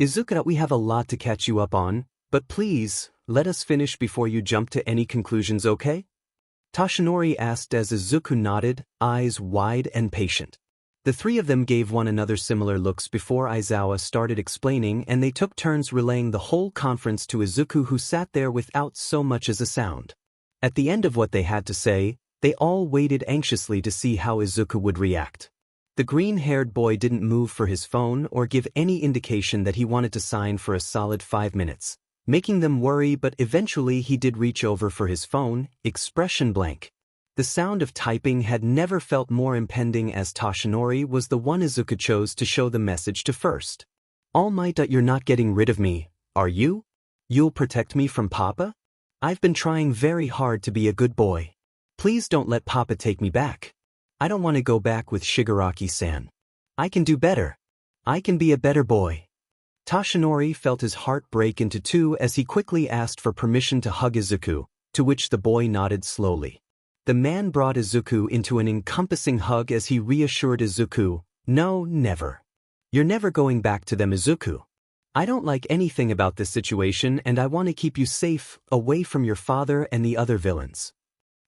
Izuku, we have a lot to catch you up on, but please, let us finish before you jump to any conclusions, okay? Toshinori asked as Izuku nodded, eyes wide and patient. The three of them gave one another similar looks before Aizawa started explaining, and they took turns relaying the whole conference to Izuku, who sat there without so much as a sound. At the end of what they had to say, they all waited anxiously to see how Izuku would react. The green-haired boy didn't move for his phone or give any indication that he wanted to sign for a solid 5 minutes, making them worry, but eventually he did reach over for his phone, expression blank. The sound of typing had never felt more impending as Toshinori was the one Izuku chose to show the message to first. All Might, you're not getting rid of me, are you? You'll protect me from Papa? I've been trying very hard to be a good boy. Please don't let Papa take me back. I don't want to go back with Shigaraki-san. I can do better. I can be a better boy. Toshinori felt his heart break into two as he quickly asked for permission to hug Izuku, to which the boy nodded slowly. The man brought Izuku into an encompassing hug as he reassured Izuku, no, never. You're never going back to them, Izuku. I don't like anything about this situation and I want to keep you safe, away from your father and the other villains.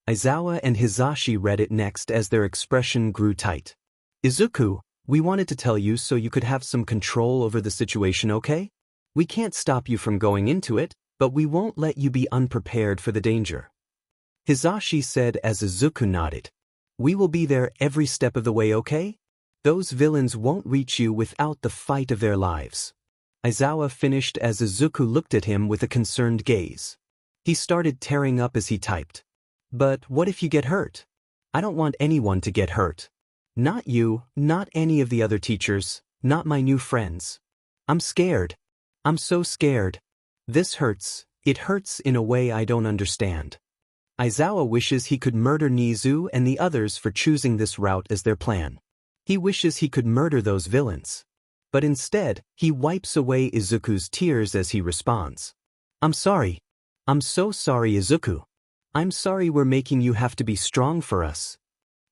Aizawa and Hizashi read it next as their expression grew tight. Izuku, we wanted to tell you so you could have some control over the situation, okay? We can't stop you from going into it, but we won't let you be unprepared for the danger. Hizashi said as Izuku nodded. We will be there every step of the way, okay? Those villains won't reach you without the fight of their lives. Aizawa finished as Izuku looked at him with a concerned gaze. He started tearing up as he typed. But what if you get hurt? I don't want anyone to get hurt. Not you, not any of the other teachers, not my new friends. I'm scared. I'm so scared. This hurts. It hurts in a way I don't understand. Aizawa wishes he could murder Nizu and the others for choosing this route as their plan. He wishes he could murder those villains. But instead, he wipes away Izuku's tears as he responds. I'm sorry. I'm so sorry, Izuku. I'm sorry we're making you have to be strong for us.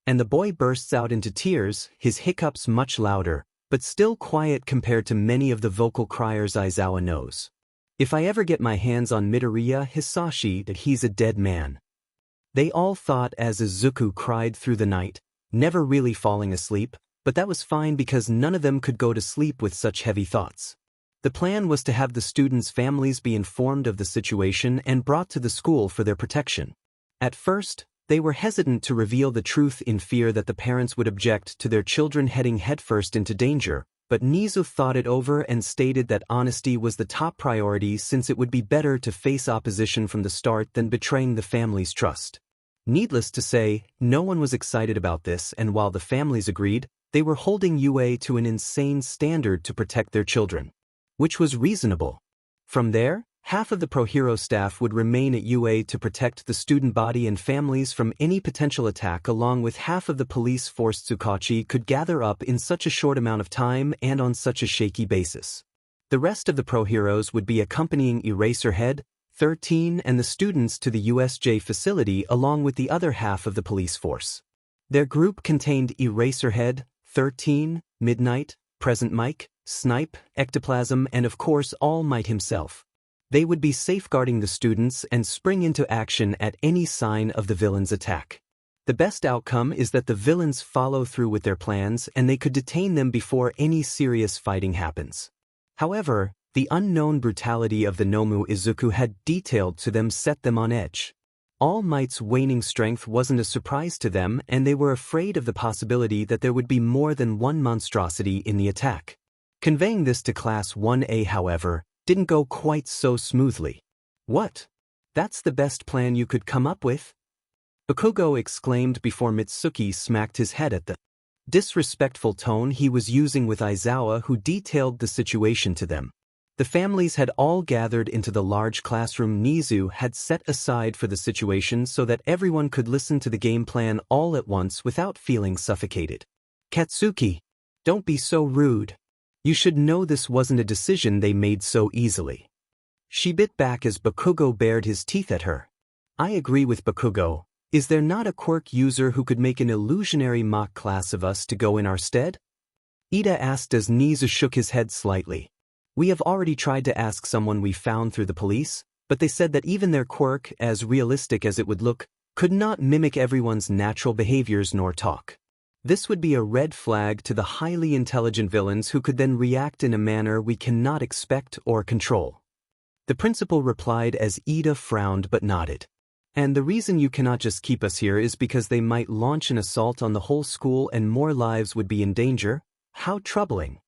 And the boy bursts out into tears, his hiccups much louder, but still quiet compared to many of the vocal criers Aizawa knows. If I ever get my hands on Midoriya Hisashi, that he's a dead man. They all thought as Izuku cried through the night, never really falling asleep, but that was fine because none of them could go to sleep with such heavy thoughts. The plan was to have the students' families be informed of the situation and brought to the school for their protection. At first, they were hesitant to reveal the truth in fear that the parents would object to their children heading headfirst into danger, but Nizu thought it over and stated that honesty was the top priority since it would be better to face opposition from the start than betraying the family's trust. Needless to say, no one was excited about this, and while the families agreed, they were holding UA to an insane standard to protect their children. Which was reasonable. From there, half of the ProHero staff would remain at UA to protect the student body and families from any potential attack, along with half of the police force Tsukachi could gather up in such a short amount of time and on such a shaky basis. The rest of the ProHeroes would be accompanying Eraserhead, 13 and the students to the USJ facility along with the other half of the police force. Their group contained Eraserhead, 13, Midnight, Present Mike, Snipe, Ectoplasm and of course All Might himself. They would be safeguarding the students and spring into action at any sign of the villain's attack. The best outcome is that the villains follow through with their plans and they could detain them before any serious fighting happens. However, the unknown brutality of the Nomu Izuku had detailed to them set them on edge. All Might's waning strength wasn't a surprise to them and they were afraid of the possibility that there would be more than one monstrosity in the attack. Conveying this to Class 1A, however, didn't go quite so smoothly. What? That's the best plan you could come up with? Bakugo exclaimed before Mitsuki smacked his head at the disrespectful tone he was using with Aizawa, who detailed the situation to them. The families had all gathered into the large classroom Nizu had set aside for the situation so that everyone could listen to the game plan all at once without feeling suffocated. Katsuki, don't be so rude. You should know this wasn't a decision they made so easily. She bit back as Bakugo bared his teeth at her. I agree with Bakugo. Is there not a quirk user who could make an illusionary mock class of us to go in our stead? Ida asked as Nizu shook his head slightly. We have already tried to ask someone we found through the police, but they said that even their quirk, as realistic as it would look, could not mimic everyone's natural behaviors nor talk. This would be a red flag to the highly intelligent villains who could then react in a manner we cannot expect or control. The principal replied as Ida frowned but nodded. And the reason you cannot just keep us here is because they might launch an assault on the whole school and more lives would be in danger? How troubling.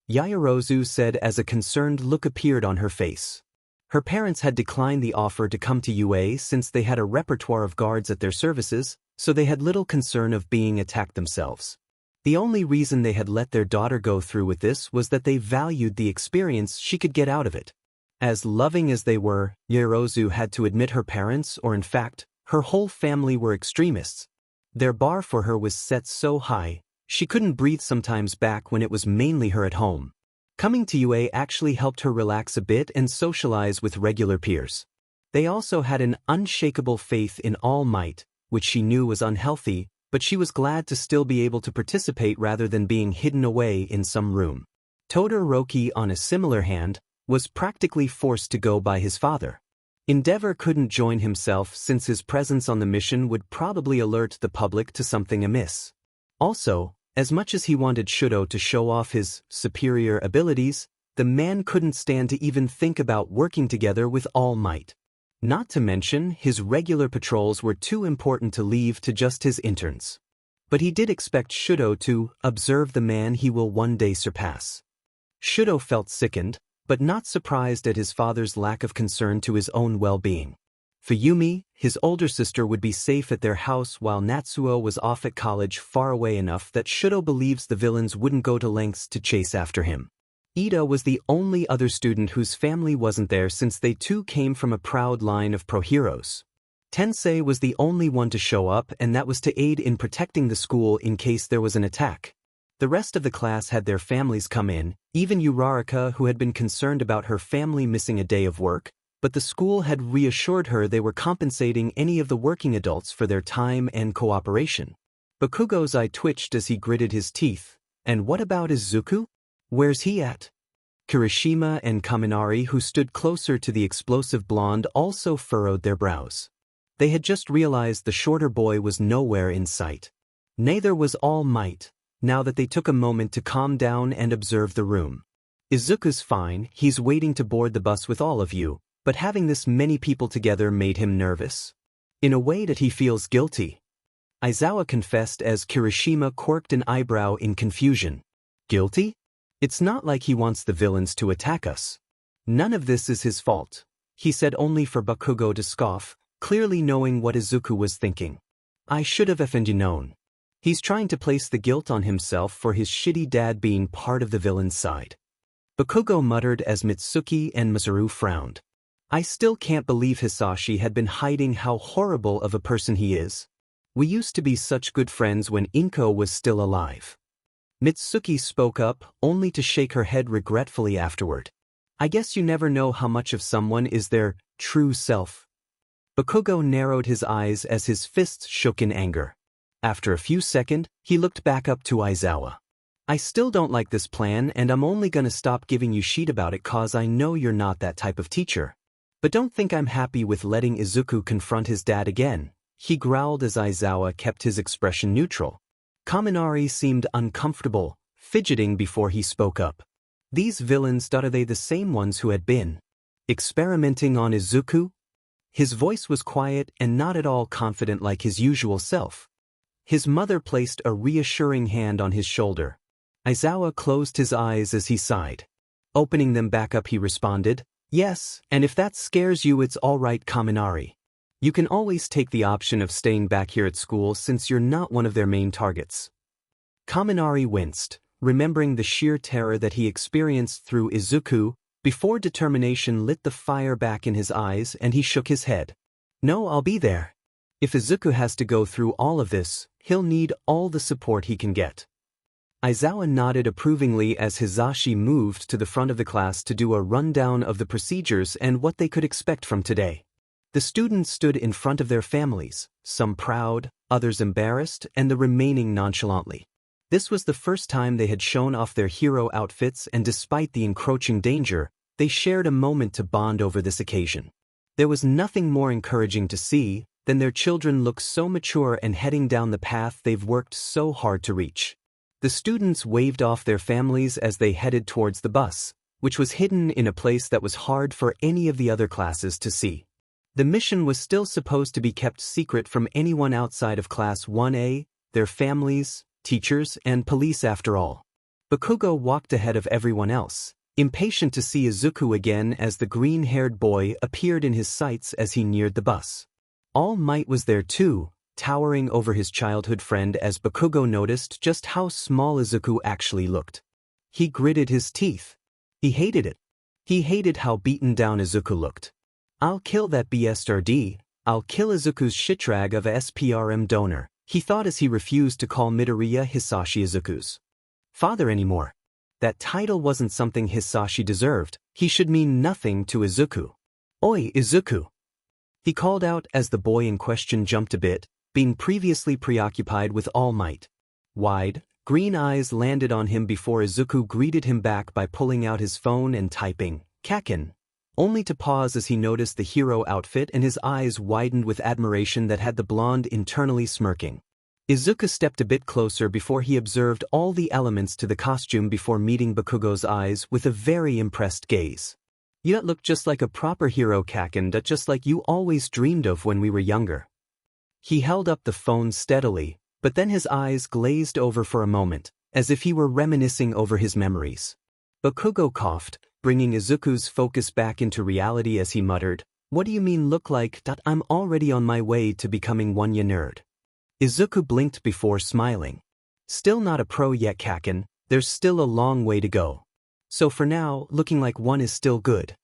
Yaoyorozu said as a concerned look appeared on her face. Her parents had declined the offer to come to UA since they had a repertoire of guards at their services, so they had little concern of being attacked themselves. The only reason they had let their daughter go through with this was that they valued the experience she could get out of it. As loving as they were, Yaoyorozu had to admit her parents, or in fact, her whole family were extremists. Their bar for her was set so high, she couldn't breathe sometimes back when it was mainly her at home. Coming to UA actually helped her relax a bit and socialize with regular peers. They also had an unshakable faith in All Might, which she knew was unhealthy, but she was glad to still be able to participate rather than being hidden away in some room. Todoroki, on a similar hand, was practically forced to go by his father. Endeavor couldn't join himself since his presence on the mission would probably alert the public to something amiss. Also, as much as he wanted Shudo to show off his superior abilities, the man couldn't stand to even think about working together with All Might. Not to mention, his regular patrols were too important to leave to just his interns. But he did expect Shudo to observe the man he will one day surpass. Shudo felt sickened, but not surprised at his father's lack of concern to his own well-being. Fuyumi, his older sister, would be safe at their house while Natsuo was off at college far away enough that Shudo believes the villains wouldn't go to lengths to chase after him. Ida was the only other student whose family wasn't there since they too came from a proud line of pro-heroes. Tensei was the only one to show up, and that was to aid in protecting the school in case there was an attack. The rest of the class had their families come in, even Uraraka, who had been concerned about her family missing a day of work, but the school had reassured her they were compensating any of the working adults for their time and cooperation. Bakugo's eye twitched as he gritted his teeth. And what about Izuku? Where's he at? Kirishima and Kaminari, who stood closer to the explosive blonde, also furrowed their brows. They had just realized the shorter boy was nowhere in sight. Neither was All Might, now that they took a moment to calm down and observe the room. Izuku's fine, he's waiting to board the bus with all of you, but having this many people together made him nervous. In a way that he feels guilty. Aizawa confessed as Kirishima quirked an eyebrow in confusion. Guilty? It's not like he wants the villains to attack us. None of this is his fault, he said, only for Bakugo to scoff, clearly knowing what Izuku was thinking. I should have effing known. He's trying to place the guilt on himself for his shitty dad being part of the villain's side. Bakugo muttered as Mitsuki and Masaru frowned. I still can't believe Hisashi had been hiding how horrible of a person he is. We used to be such good friends when Inko was still alive. Mitsuki spoke up, only to shake her head regretfully afterward. I guess you never know how much of someone is their true self. Bakugo narrowed his eyes as his fists shook in anger. After a few seconds, he looked back up to Aizawa. I still don't like this plan, and I'm only gonna stop giving you shit about it cause I know you're not that type of teacher. But don't think I'm happy with letting Izuku confront his dad again, he growled as Aizawa kept his expression neutral. Kaminari seemed uncomfortable, fidgeting before he spoke up. These villains, are they the same ones who had been experimenting on Izuku? His voice was quiet and not at all confident like his usual self. His mother placed a reassuring hand on his shoulder. Aizawa closed his eyes as he sighed. Opening them back up, he responded, Yes, and if that scares you, it's all right, Kaminari. You can always take the option of staying back here at school since you're not one of their main targets. Kaminari winced, remembering the sheer terror that he experienced through Izuku, before determination lit the fire back in his eyes, and he shook his head. No, I'll be there. If Izuku has to go through all of this, he'll need all the support he can get. Aizawa nodded approvingly as Hisashi moved to the front of the class to do a rundown of the procedures and what they could expect from today. The students stood in front of their families, some proud, others embarrassed, and the remaining nonchalantly. This was the first time they had shown off their hero outfits, and despite the encroaching danger, they shared a moment to bond over this occasion. There was nothing more encouraging to see than their children look so mature and heading down the path they've worked so hard to reach. The students waved off their families as they headed towards the bus, which was hidden in a place that was hard for any of the other classes to see. The mission was still supposed to be kept secret from anyone outside of Class 1A, their families, teachers, and police after all. Bakugo walked ahead of everyone else, impatient to see Izuku again as the green-haired boy appeared in his sights as he neared the bus. All Might was there too, towering over his childhood friend as Bakugo noticed just how small Izuku actually looked. He gritted his teeth. He hated it. He hated how beaten down Izuku looked. I'll kill that BSRD, I'll kill Izuku's shitrag of a SPRM donor, he thought as he refused to call Midoriya Hisashi Izuku's father anymore. That title wasn't something Hisashi deserved, he should mean nothing to Izuku. Oi, Izuku! He called out as the boy in question jumped a bit, being previously preoccupied with All Might. Wide, green eyes landed on him before Izuku greeted him back by pulling out his phone and typing, Kaken, only to pause as he noticed the hero outfit and his eyes widened with admiration that had the blonde internally smirking. Izuku stepped a bit closer before he observed all the elements to the costume before meeting Bakugo's eyes with a very impressed gaze. You look just like a proper hero, Kaken, that just like you always dreamed of when we were younger. He held up the phone steadily, but then his eyes glazed over for a moment, as if he were reminiscing over his memories. Bakugo coughed, bringing Izuku's focus back into reality as he muttered, What do you mean look like? I'm already on my way to becoming one nerd. Izuku blinked before smiling. Still not a pro yet, Kaken, there's still a long way to go. So for now, looking like one is still good.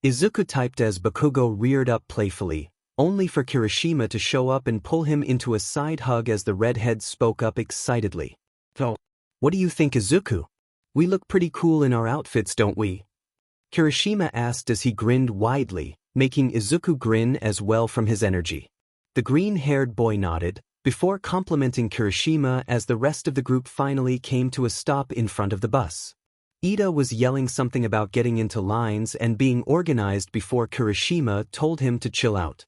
Izuku typed as Bakugo reared up playfully, only for Kirishima to show up and pull him into a side hug as the redhead spoke up excitedly. "Oh, what do you think, Izuku? We look pretty cool in our outfits, don't we?" Kirishima asked as he grinned widely, making Izuku grin as well from his energy. The green-haired boy nodded, before complimenting Kirishima as the rest of the group finally came to a stop in front of the bus. Ida was yelling something about getting into lines and being organized before Kirishima told him to chill out.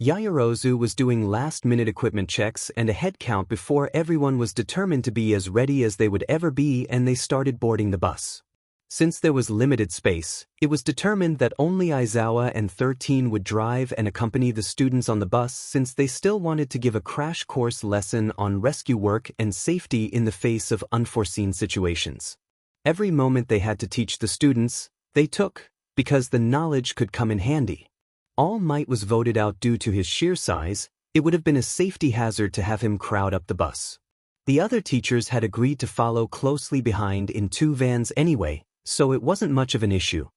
Yaoyorozu was doing last-minute equipment checks and a head count before everyone was determined to be as ready as they would ever be, and they started boarding the bus. Since there was limited space, it was determined that only Aizawa and 13 would drive and accompany the students on the bus, since they still wanted to give a crash course lesson on rescue work and safety in the face of unforeseen situations. Every moment they had to teach the students, they took, because the knowledge could come in handy. All Might was voted out due to his sheer size. It would have been a safety hazard to have him crowd up the bus. The other teachers had agreed to follow closely behind in 2 vans anyway, so it wasn't much of an issue.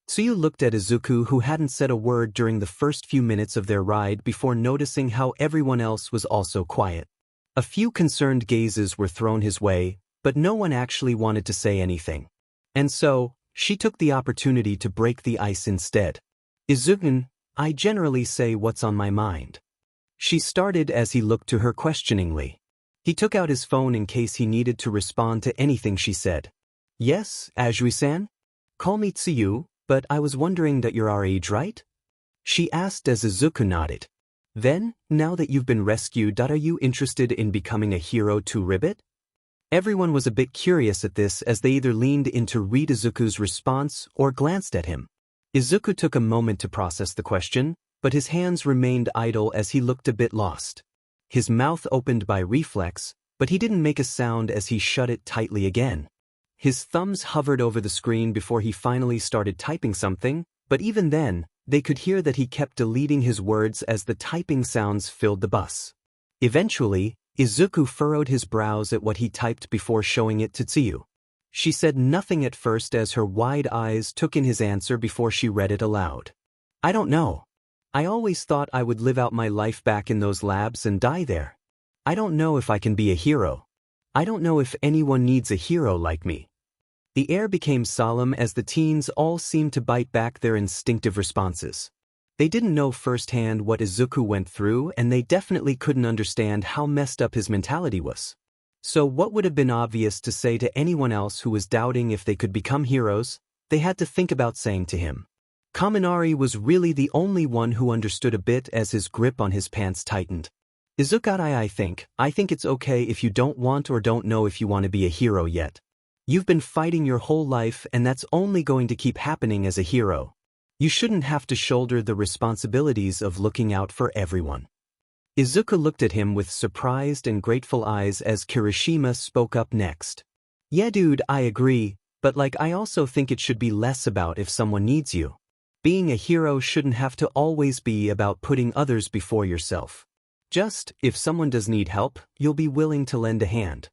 Tsuyu looked at Izuku, who hadn't said a word during the first few minutes of their ride, before noticing how everyone else was also quiet. A few concerned gazes were thrown his way, but no one actually wanted to say anything. And so, she took the opportunity to break the ice instead. "Izuku, I generally say what's on my mind." She started as he looked to her questioningly. He took out his phone in case he needed to respond to anything she said. "Yes, Ajui-san? Call me Tsuyu, but I was wondering that you're our age, right?" she asked as Izuku nodded. "Then, now that you've been rescued, are you interested in becoming a hero too, Ribbit?" Everyone was a bit curious at this, as they either leaned in to read Izuku's response or glanced at him. Izuku took a moment to process the question, but his hands remained idle as he looked a bit lost. His mouth opened by reflex, but he didn't make a sound as he shut it tightly again. His thumbs hovered over the screen before he finally started typing something, but even then, they could hear that he kept deleting his words as the typing sounds filled the bus. Eventually, Izuku furrowed his brows at what he typed before showing it to Tsuyu. She said nothing at first as her wide eyes took in his answer before she read it aloud. "I don't know. I always thought I would live out my life back in those labs and die there. I don't know if I can be a hero. I don't know if anyone needs a hero like me." The air became solemn as the teens all seemed to bite back their instinctive responses. They didn't know firsthand what Izuku went through, and they definitely couldn't understand how messed up his mentality was. So what would have been obvious to say to anyone else who was doubting if they could become heroes, they had to think about saying to him. Kaminari was really the only one who understood a bit as his grip on his pants tightened. "Izuku, I think it's okay if you don't want or don't know if you want to be a hero yet. You've been fighting your whole life, and that's only going to keep happening as a hero. You shouldn't have to shoulder the responsibilities of looking out for everyone." Izuku looked at him with surprised and grateful eyes as Kirishima spoke up next. "Yeah dude, I agree, but I also think it should be less about if someone needs you. Being a hero shouldn't have to always be about putting others before yourself. Just, if someone does need help, you'll be willing to lend a hand."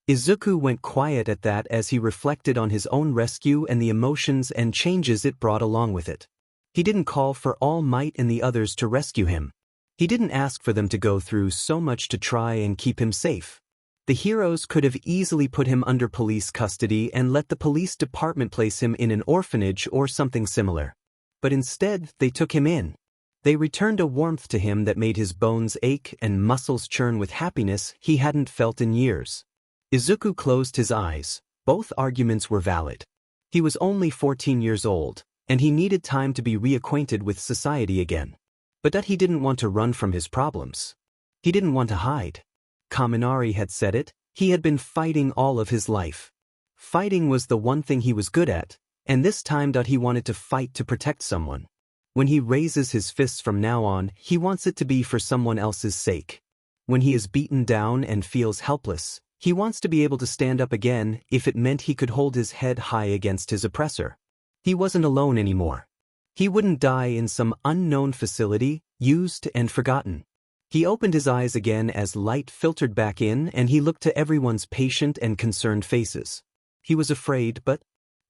Izuku went quiet at that as he reflected on his own rescue and the emotions and changes it brought along with it. He didn't call for All Might and the others to rescue him. He didn't ask for them to go through so much to try and keep him safe. The heroes could have easily put him under police custody and let the police department place him in an orphanage or something similar. But instead, they took him in. They returned a warmth to him that made his bones ache and muscles churn with happiness he hadn't felt in years. Izuku closed his eyes. Both arguments were valid. He was only 14 years old, and he needed time to be reacquainted with society again. But that he didn't want to run from his problems. He didn't want to hide. Kaminari had said it, he had been fighting all of his life. Fighting was the one thing he was good at, and this time he wanted to fight to protect someone. When he raises his fists from now on, he wants it to be for someone else's sake. When he is beaten down and feels helpless, he wants to be able to stand up again if it meant he could hold his head high against his oppressor. He wasn't alone anymore. He wouldn't die in some unknown facility, used and forgotten. He opened his eyes again as light filtered back in and he looked to everyone's patient and concerned faces. He was afraid, but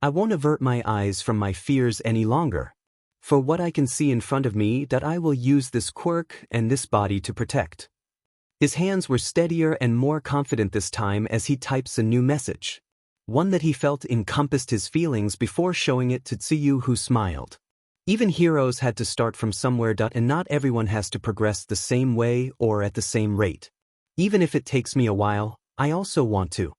I won't avert my eyes from my fears any longer. For what I can see in front of me that I will use this quirk and this body to protect. His hands were steadier and more confident this time as he types a new message. One that he felt encompassed his feelings before showing it to Tsuyu, who smiled. Even heroes had to start from somewhere, and not everyone has to progress the same way or at the same rate. Even if it takes me a while, I also want to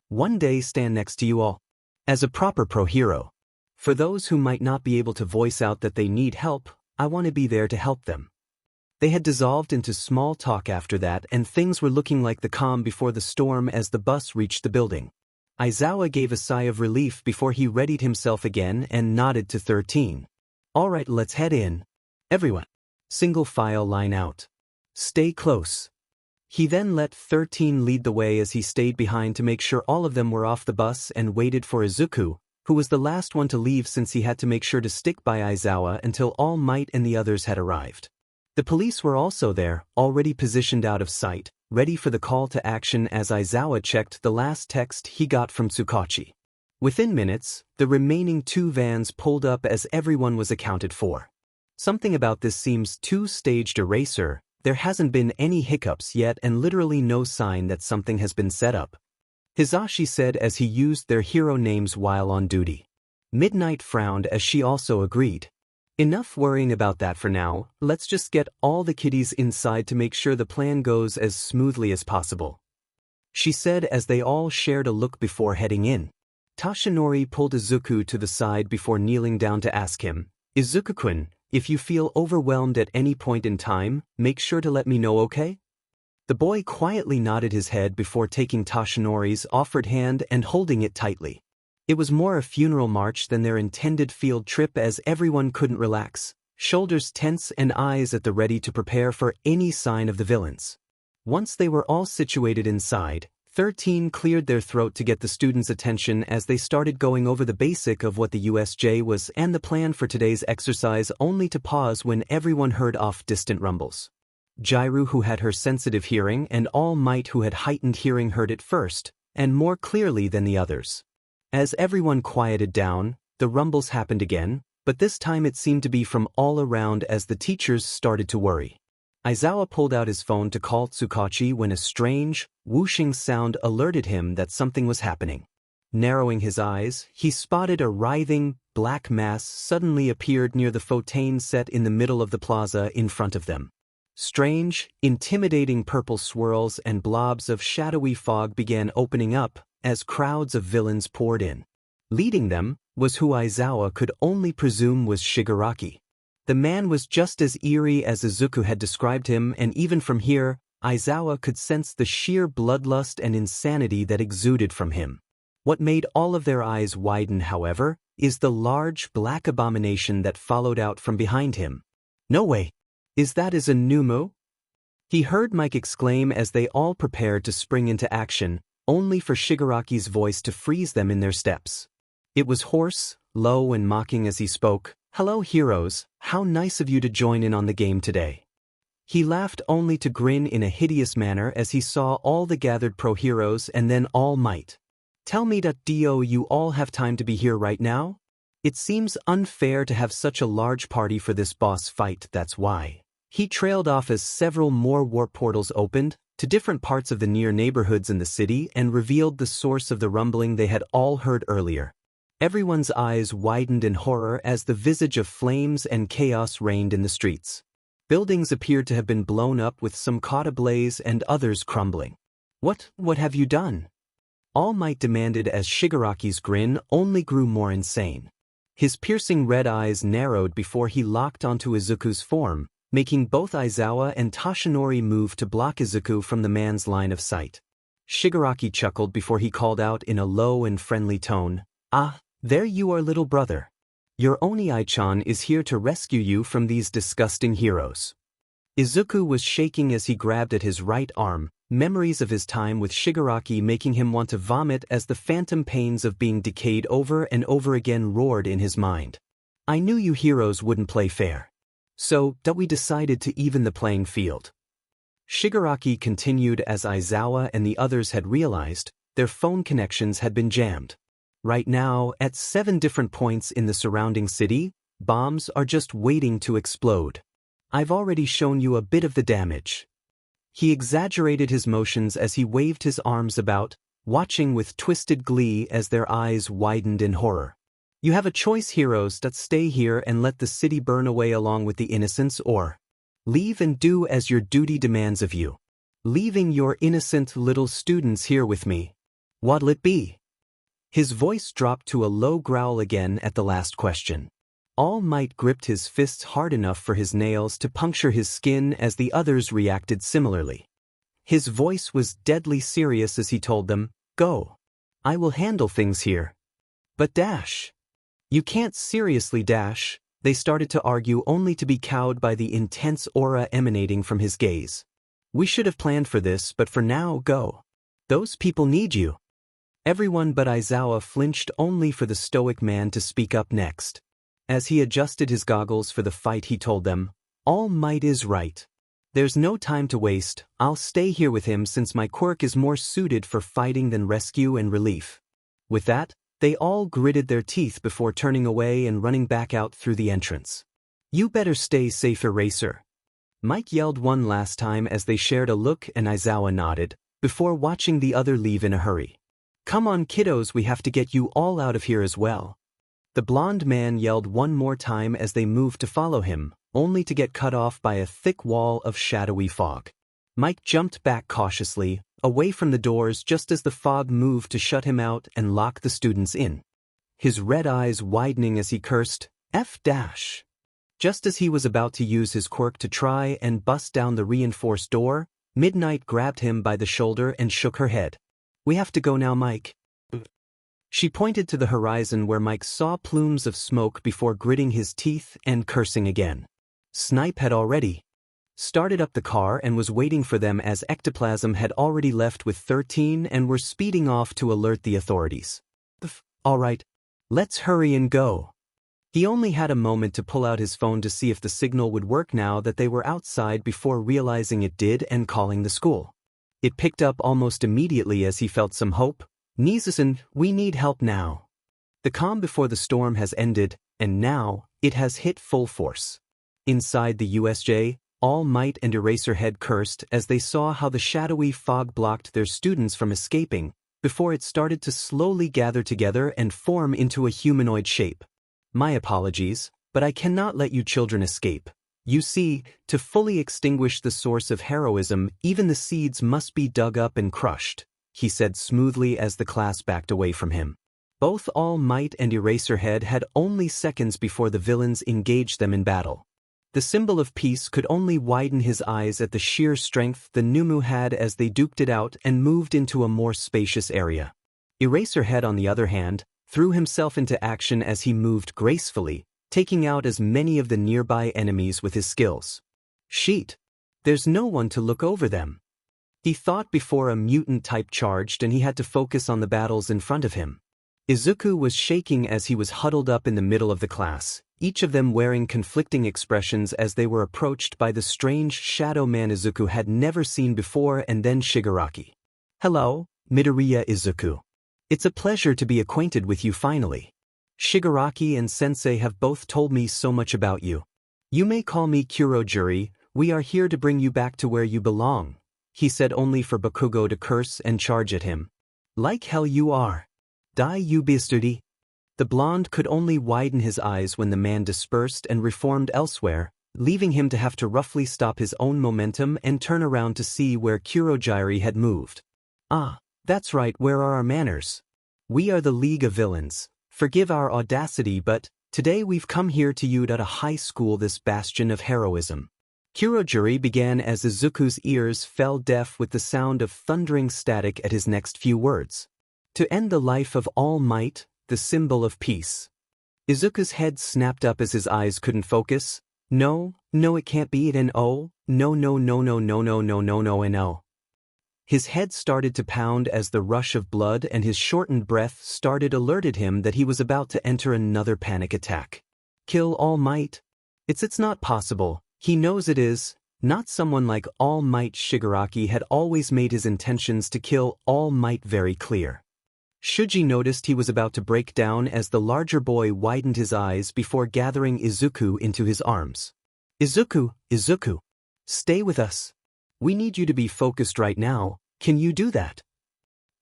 one day stand next to you all. As a proper pro-hero. For those who might not be able to voice out that they need help, I want to be there to help them. They had dissolved into small talk after that, and things were looking like the calm before the storm as the bus reached the building. Aizawa gave a sigh of relief before he readied himself again and nodded to 13. All right, let's head in. Everyone. Single file line out. Stay close. He then let 13 lead the way as he stayed behind to make sure all of them were off the bus and waited for Izuku, who was the last one to leave since he had to make sure to stick by Aizawa until All Might and the others had arrived. The police were also there, already positioned out of sight, ready for the call to action as Aizawa checked the last text he got from Tsukachi. Within minutes, the remaining 2 vans pulled up as everyone was accounted for. Something about this seems too staged a racer. There hasn't been any hiccups yet and literally no sign that something has been set up. Hisashi said as he used their hero names while on duty. Midnight frowned as she also agreed. Enough worrying about that for now, let's just get all the kiddies inside to make sure the plan goes as smoothly as possible. She said as they all shared a look before heading in. Tashinori pulled Izuku to the side before kneeling down to ask him, Izuku-kun, if you feel overwhelmed at any point in time, make sure to let me know, okay? The boy quietly nodded his head before taking Tashinori's offered hand and holding it tightly. It was more a funeral march than their intended field trip as everyone couldn't relax, shoulders tense and eyes at the ready to prepare for any sign of the villains. Once they were all situated inside, 13 cleared their throat to get the students' attention as they started going over the basic of what the USJ was and the plan for today's exercise, only to pause when everyone heard off distant rumbles. Jiru, who had her sensitive hearing, and All Might, who had heightened hearing, heard it first, and more clearly than the others. As everyone quieted down, the rumbles happened again, but this time it seemed to be from all around as the teachers started to worry. Aizawa pulled out his phone to call Tsukachi when a strange, whooshing sound alerted him that something was happening. Narrowing his eyes, he spotted a writhing, black mass suddenly appeared near the fontaine set in the middle of the plaza in front of them. Strange, intimidating purple swirls and blobs of shadowy fog began opening up as crowds of villains poured in. Leading them was who Aizawa could only presume was Shigaraki. The man was just as eerie as Izuku had described him, and even from here, Aizawa could sense the sheer bloodlust and insanity that exuded from him. What made all of their eyes widen, however, is the large black abomination that followed out from behind him. No way! Is that a Numu? He heard Mike exclaim as they all prepared to spring into action, only for Shigaraki's voice to freeze them in their steps. It was hoarse, low and mocking as he spoke. Hello heroes, how nice of you to join in on the game today. He laughed only to grin in a hideous manner as he saw all the gathered pro-heroes and then All Might. Tell me that you all have time to be here right now? It seems unfair to have such a large party for this boss fight, that's why. He trailed off as several more warp portals opened to different parts of the near neighborhoods in the city and revealed the source of the rumbling they had all heard earlier. Everyone's eyes widened in horror as the visage of flames and chaos reigned in the streets. Buildings appeared to have been blown up with some caught ablaze and others crumbling. What have you done? All Might demanded as Shigaraki's grin only grew more insane. His piercing red eyes narrowed before he locked onto Izuku's form, making both Aizawa and Tashinori move to block Izuku from the man's line of sight. Shigaraki chuckled before he called out in a low and friendly tone, "Ah, there you are, little brother. Your Oni-chan is here to rescue you from these disgusting heroes." Izuku was shaking as he grabbed at his right arm, memories of his time with Shigaraki making him want to vomit as the phantom pains of being decayed over and over again roared in his mind. I knew you heroes wouldn't play fair. So, we decided to even the playing field. Shigaraki continued as Aizawa and the others had realized their phone connections had been jammed. Right now, at 7 different points in the surrounding city, bombs are just waiting to explode. I've already shown you a bit of the damage. He exaggerated his motions as he waved his arms about, watching with twisted glee as their eyes widened in horror. You have a choice, heroes, that stay here and let the city burn away along with the innocents, or leave and do as your duty demands of you. Leaving your innocent little students here with me. What'll it be? His voice dropped to a low growl again at the last question. All Might gripped his fists hard enough for his nails to puncture his skin as the others reacted similarly. His voice was deadly serious as he told them, "Go. I will handle things here." "But Dash." "You can't seriously, Dash." They started to argue only to be cowed by the intense aura emanating from his gaze. "We should have planned for this, but for now, go. Those people need you." Everyone but Aizawa flinched only for the stoic man to speak up next. As he adjusted his goggles for the fight, he told them, "All Might is right. There's no time to waste. I'll stay here with him since my quirk is more suited for fighting than rescue and relief." With that, they all gritted their teeth before turning away and running back out through the entrance. "You better stay safe, Eraser." Mike yelled one last time as they shared a look and Aizawa nodded, before watching the other leave in a hurry. "Come on, kiddos, we have to get you all out of here as well." The blonde man yelled one more time as they moved to follow him, only to get cut off by a thick wall of shadowy fog. Mike jumped back cautiously, away from the doors just as the fog moved to shut him out and lock the students in. His red eyes widening as he cursed, "F dash." Just as he was about to use his quirk to try and bust down the reinforced door, Midnight grabbed him by the shoulder and shook her head. "We have to go now, Mike." She pointed to the horizon where Mike saw plumes of smoke before gritting his teeth and cursing again. Snipe had already started up the car and was waiting for them as Ectoplasm had already left with 13 and were speeding off to alert the authorities. "All right, let's hurry and go." He only had a moment to pull out his phone to see if the signal would work now that they were outside before realizing it did and calling the school. It picked up almost immediately as he felt some hope. "Nizusan, we need help now. The calm before the storm has ended, and now, it has hit full force." Inside the USJ, All Might and Eraserhead cursed as they saw how the shadowy fog blocked their students from escaping, before it started to slowly gather together and form into a humanoid shape. "My apologies, but I cannot let you children escape. You see, to fully extinguish the source of heroism, even the seeds must be dug up and crushed," he said smoothly as the class backed away from him. Both All Might and Eraserhead had only seconds before the villains engaged them in battle. The symbol of peace could only widen his eyes at the sheer strength the Numu had as they duked it out and moved into a more spacious area. Eraserhead, on the other hand, threw himself into action as he moved gracefully, taking out as many of the nearby enemies with his skills. "Sheet. There's no one to look over them," he thought before a mutant type charged and he had to focus on the battles in front of him. Izuku was shaking as he was huddled up in the middle of the class, each of them wearing conflicting expressions as they were approached by the strange shadow man Izuku had never seen before, and then Shigaraki. "Hello, Midoriya Izuku. It's a pleasure to be acquainted with you finally. Shigaraki and Sensei have both told me so much about you. You may call me Kurojuri. We are here to bring you back to where you belong," he said, only for Bakugo to curse and charge at him. "Like hell you are. Die you bastard." The blonde could only widen his eyes when the man dispersed and reformed elsewhere, leaving him to have to roughly stop his own momentum and turn around to see where Kurojiri had moved. "Ah, that's right, where are our manners? We are the League of Villains. Forgive our audacity, but today we've come here to you at a high school, this bastion of heroism." Kurojiri began as Izuku's ears fell deaf with the sound of thundering static at his next few words. "To end the life of All Might, the symbol of peace." Izuku's head snapped up as his eyes couldn't focus. No, it can't be it, and oh, no, and no. His head started to pound as the rush of blood and his shortened breath alerted him that he was about to enter another panic attack. Kill All Might? It's not possible. He knows it is. Not someone like All Might. Shigaraki had always made his intentions to kill All Might very clear. Shuji noticed he was about to break down as the larger boy widened his eyes before gathering Izuku into his arms. Izuku, stay with us. We need you to be focused right now. Can you do that?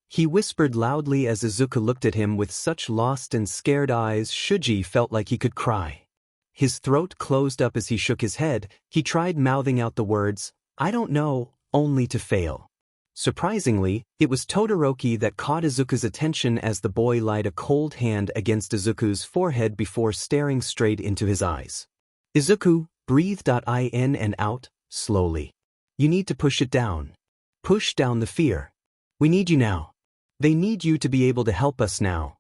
He whispered loudly as Izuku looked at him with such lost and scared eyes Shuji felt like he could cry. His throat closed up as he shook his head. He tried mouthing out the words, "I don't know," only to fail. Surprisingly, it was Todoroki that caught Izuku's attention as the boy laid a cold hand against Izuku's forehead before staring straight into his eyes. Izuku, breathed in and out, slowly. You need to push it down. Push down the fear. We need you now. They need you to be able to help us now.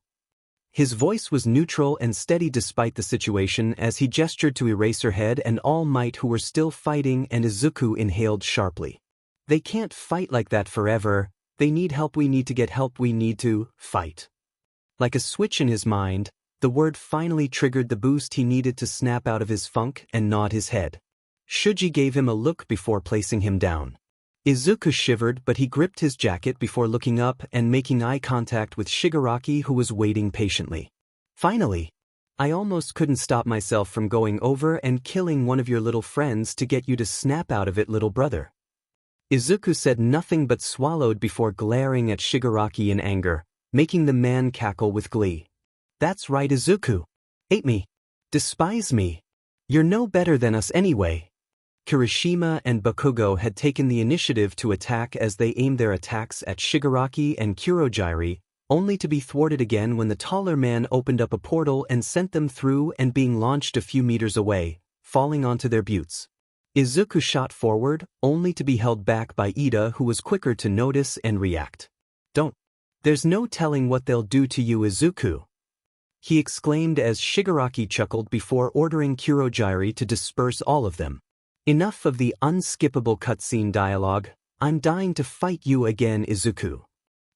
His voice was neutral and steady despite the situation as he gestured to Eraserhead and All Might who were still fighting, and Izuku inhaled sharply. They can't fight like that forever. They need help. We need to get help. We need to fight. Like a switch in his mind, the word finally triggered the boost he needed to snap out of his funk and nod his head. Shuji gave him a look before placing him down. Izuku shivered, but he gripped his jacket before looking up and making eye contact with Shigaraki, who was waiting patiently. Finally, I almost couldn't stop myself from going over and killing one of your little friends to get you to snap out of it, little brother. Izuku said nothing but swallowed before glaring at Shigaraki in anger, making the man cackle with glee. That's right, Izuku. Hate me. Despise me. You're no better than us anyway. Kirishima and Bakugo had taken the initiative to attack as they aimed their attacks at Shigaraki and Kurojairi, only to be thwarted again when the taller man opened up a portal and sent them through and being launched a few meters away, falling onto their buttes. Izuku shot forward, only to be held back by Ida, who was quicker to notice and react. Don't. There's no telling what they'll do to you, Izuku. He exclaimed as Shigaraki chuckled before ordering Kurojairi to disperse all of them. Enough of the unskippable cutscene dialogue. I'm dying to fight you again, Izuku.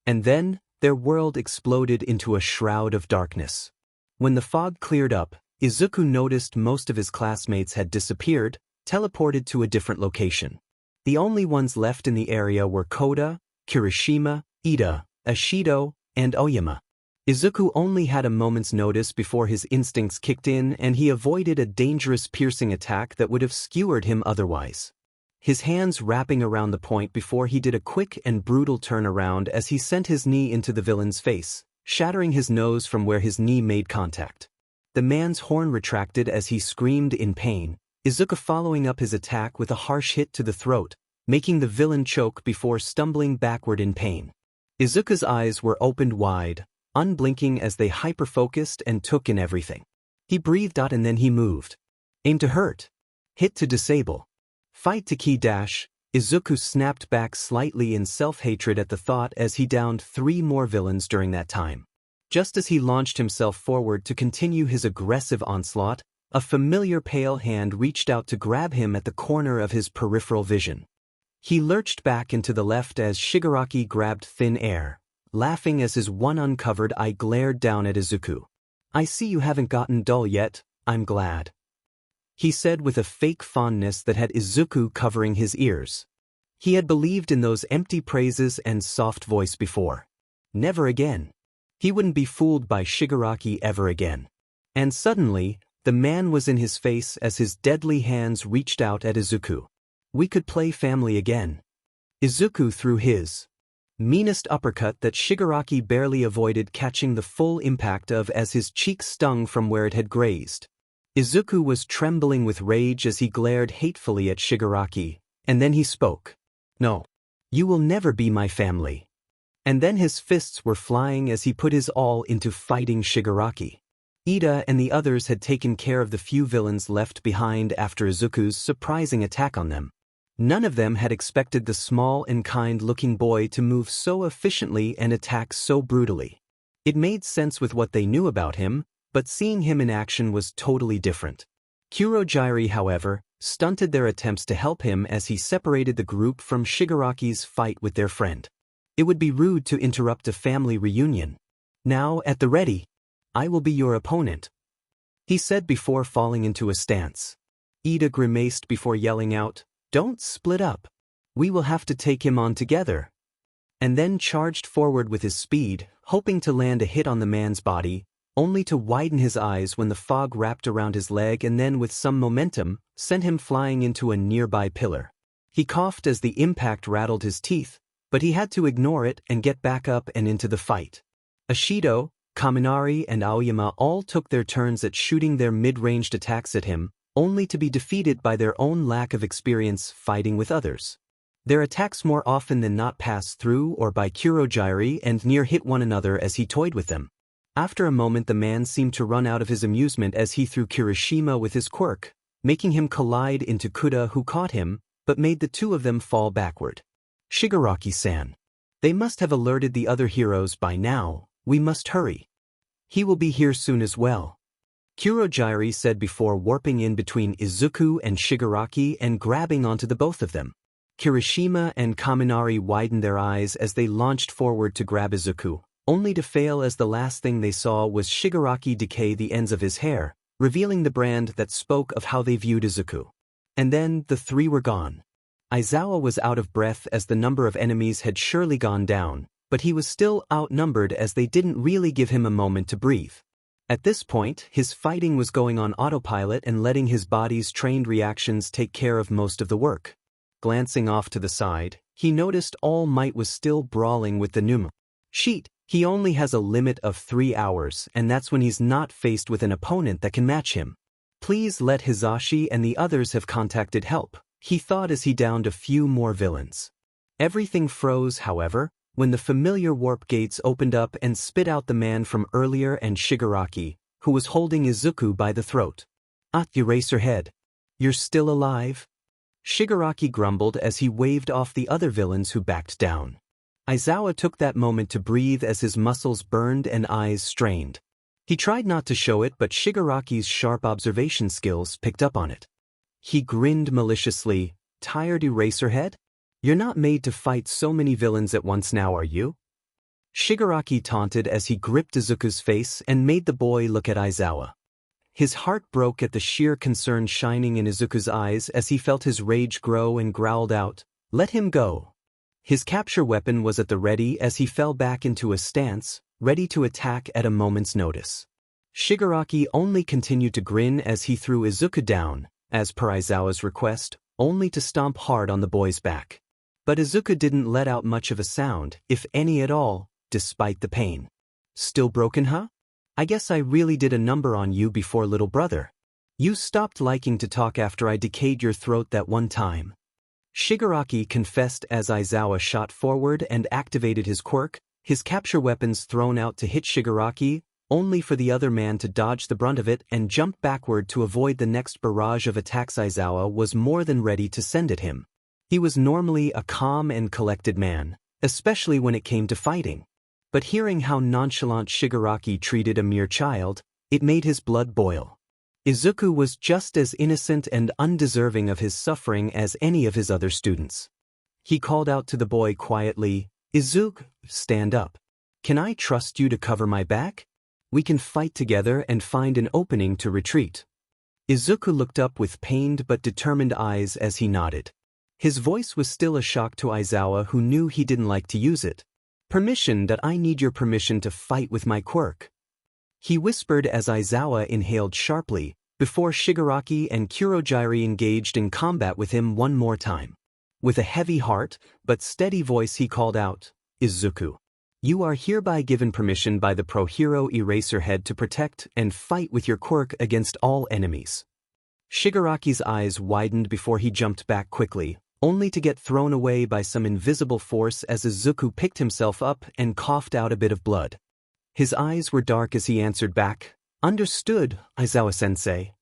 And then, their world exploded into a shroud of darkness. When the fog cleared up, Izuku noticed most of his classmates had disappeared, teleported to a different location. The only ones left in the area were Koda, Kirishima, Ida, Ashido, and Oyama. Izuku only had a moment's notice before his instincts kicked in and he avoided a dangerous piercing attack that would have skewered him otherwise. His hands wrapping around the point before he did a quick and brutal turnaround as he sent his knee into the villain's face, shattering his nose from where his knee made contact. The man's horn retracted as he screamed in pain, Izuku following up his attack with a harsh hit to the throat, making the villain choke before stumbling backward in pain. Izuku's eyes were opened wide, unblinking as they hyper-focused and took in everything. He breathed out and then he moved. Aim to hurt. Hit to disable. Fight to key dash. Izuku snapped back slightly in self-hatred at the thought as he downed 3 more villains during that time. Just as he launched himself forward to continue his aggressive onslaught, a familiar pale hand reached out to grab him at the corner of his peripheral vision. He lurched back into the left as Shigaraki grabbed thin air, laughing as his one uncovered eye glared down at Izuku. I see you haven't gotten dull yet, I'm glad. He said with a fake fondness that had Izuku covering his ears. He had believed in those empty praises and soft voice before. Never again. He wouldn't be fooled by Shigaraki ever again. And suddenly, the man was in his face as his deadly hands reached out at Izuku. We could play family again. Izuku threw his meanest uppercut that Shigaraki barely avoided catching the full impact of as his cheek stung from where it had grazed. Izuku was trembling with rage as he glared hatefully at Shigaraki, and then he spoke. No. You will never be my family. And then his fists were flying as he put his all into fighting Shigaraki. Ida and the others had taken care of the few villains left behind after Izuku's surprising attack on them. None of them had expected the small and kind-looking boy to move so efficiently and attack so brutally. It made sense with what they knew about him, but seeing him in action was totally different. Kurojairi, however, stunted their attempts to help him as he separated the group from Shigaraki's fight with their friend. It would be rude to interrupt a family reunion. Now, at the ready. I will be your opponent. he said before falling into a stance. Ida grimaced before yelling out, "Don't split up. We will have to take him on together," and then charged forward with his speed, hoping to land a hit on the man's body, only to widen his eyes when the fog wrapped around his leg and then with some momentum, sent him flying into a nearby pillar. He coughed as the impact rattled his teeth, but he had to ignore it and get back up and into the fight. Ashido, Kaminari and Aoyama all took their turns at shooting their mid-ranged attacks at him, only to be defeated by their own lack of experience fighting with others. Their attacks more often than not passed through or by Kurogyari and near hit one another as he toyed with them. After a moment the man seemed to run out of his amusement as he threw Kirishima with his quirk, making him collide into Kuda, who caught him, but made the two of them fall backward. "Shigaraki-san. They must have alerted the other heroes by now. We must hurry. He will be here soon as well," Kurogyari said before warping in between Izuku and Shigaraki and grabbing onto the both of them. Kirishima and Kaminari widened their eyes as they launched forward to grab Izuku, only to fail as the last thing they saw was Shigaraki decay the ends of his hair, revealing the brand that spoke of how they viewed Izuku. And then the three were gone. Aizawa was out of breath as the number of enemies had surely gone down, but he was still outnumbered as they didn't really give him a moment to breathe. At this point, his fighting was going on autopilot and letting his body's trained reactions take care of most of the work. Glancing off to the side, he noticed All Might was still brawling with the Numa. "Sheet, he only has a limit of 3 hours, and that's when he's not faced with an opponent that can match him. Please let Hizashi and the others have contacted help," he thought as he downed a few more villains. Everything froze, however, when the familiar warp gates opened up and spit out the man from earlier and Shigaraki, who was holding Izuku by the throat. "Eraserhead. You're still alive?" Shigaraki grumbled as he waved off the other villains who backed down. Aizawa took that moment to breathe as his muscles burned and eyes strained. He tried not to show it, but Shigaraki's sharp observation skills picked up on it. He grinned maliciously. "Tired, Eraserhead? You're not made to fight so many villains at once now, are you?" Shigaraki taunted as he gripped Izuku's face and made the boy look at Aizawa. His heart broke at the sheer concern shining in Izuku's eyes as he felt his rage grow and growled out, "Let him go." His capture weapon was at the ready as he fell back into a stance, ready to attack at a moment's notice. Shigaraki only continued to grin as he threw Izuku down, as per Aizawa's request, only to stomp hard on the boy's back. But Izuku didn't let out much of a sound, if any at all, despite the pain. "Still broken, huh? I guess I really did a number on you before, little brother. You stopped liking to talk after I decayed your throat that one time." Shigaraki confessed as Aizawa shot forward and activated his quirk, his capture weapons thrown out to hit Shigaraki, only for the other man to dodge the brunt of it and jump backward to avoid the next barrage of attacks Aizawa was more than ready to send at him. He was normally a calm and collected man, especially when it came to fighting. But hearing how nonchalant Shigaraki treated a mere child, it made his blood boil. Izuku was just as innocent and undeserving of his suffering as any of his other students. He called out to the boy quietly, "Izuku, stand up. Can I trust you to cover my back? We can fight together and find an opening to retreat." Izuku looked up with pained but determined eyes as he nodded. His voice was still a shock to Aizawa, who knew he didn't like to use it. "Permission that I need your permission to fight with my quirk," he whispered as Aizawa inhaled sharply, before Shigaraki and Kurogyari engaged in combat with him one more time. With a heavy heart, but steady voice he called out, "Izuku, you are hereby given permission by the pro-hero Eraserhead to protect and fight with your quirk against all enemies." Shigaraki's eyes widened before he jumped back quickly, only to get thrown away by some invisible force as Izuku picked himself up and coughed out a bit of blood. His eyes were dark as he answered back, "Understood, Aizawa-sensei."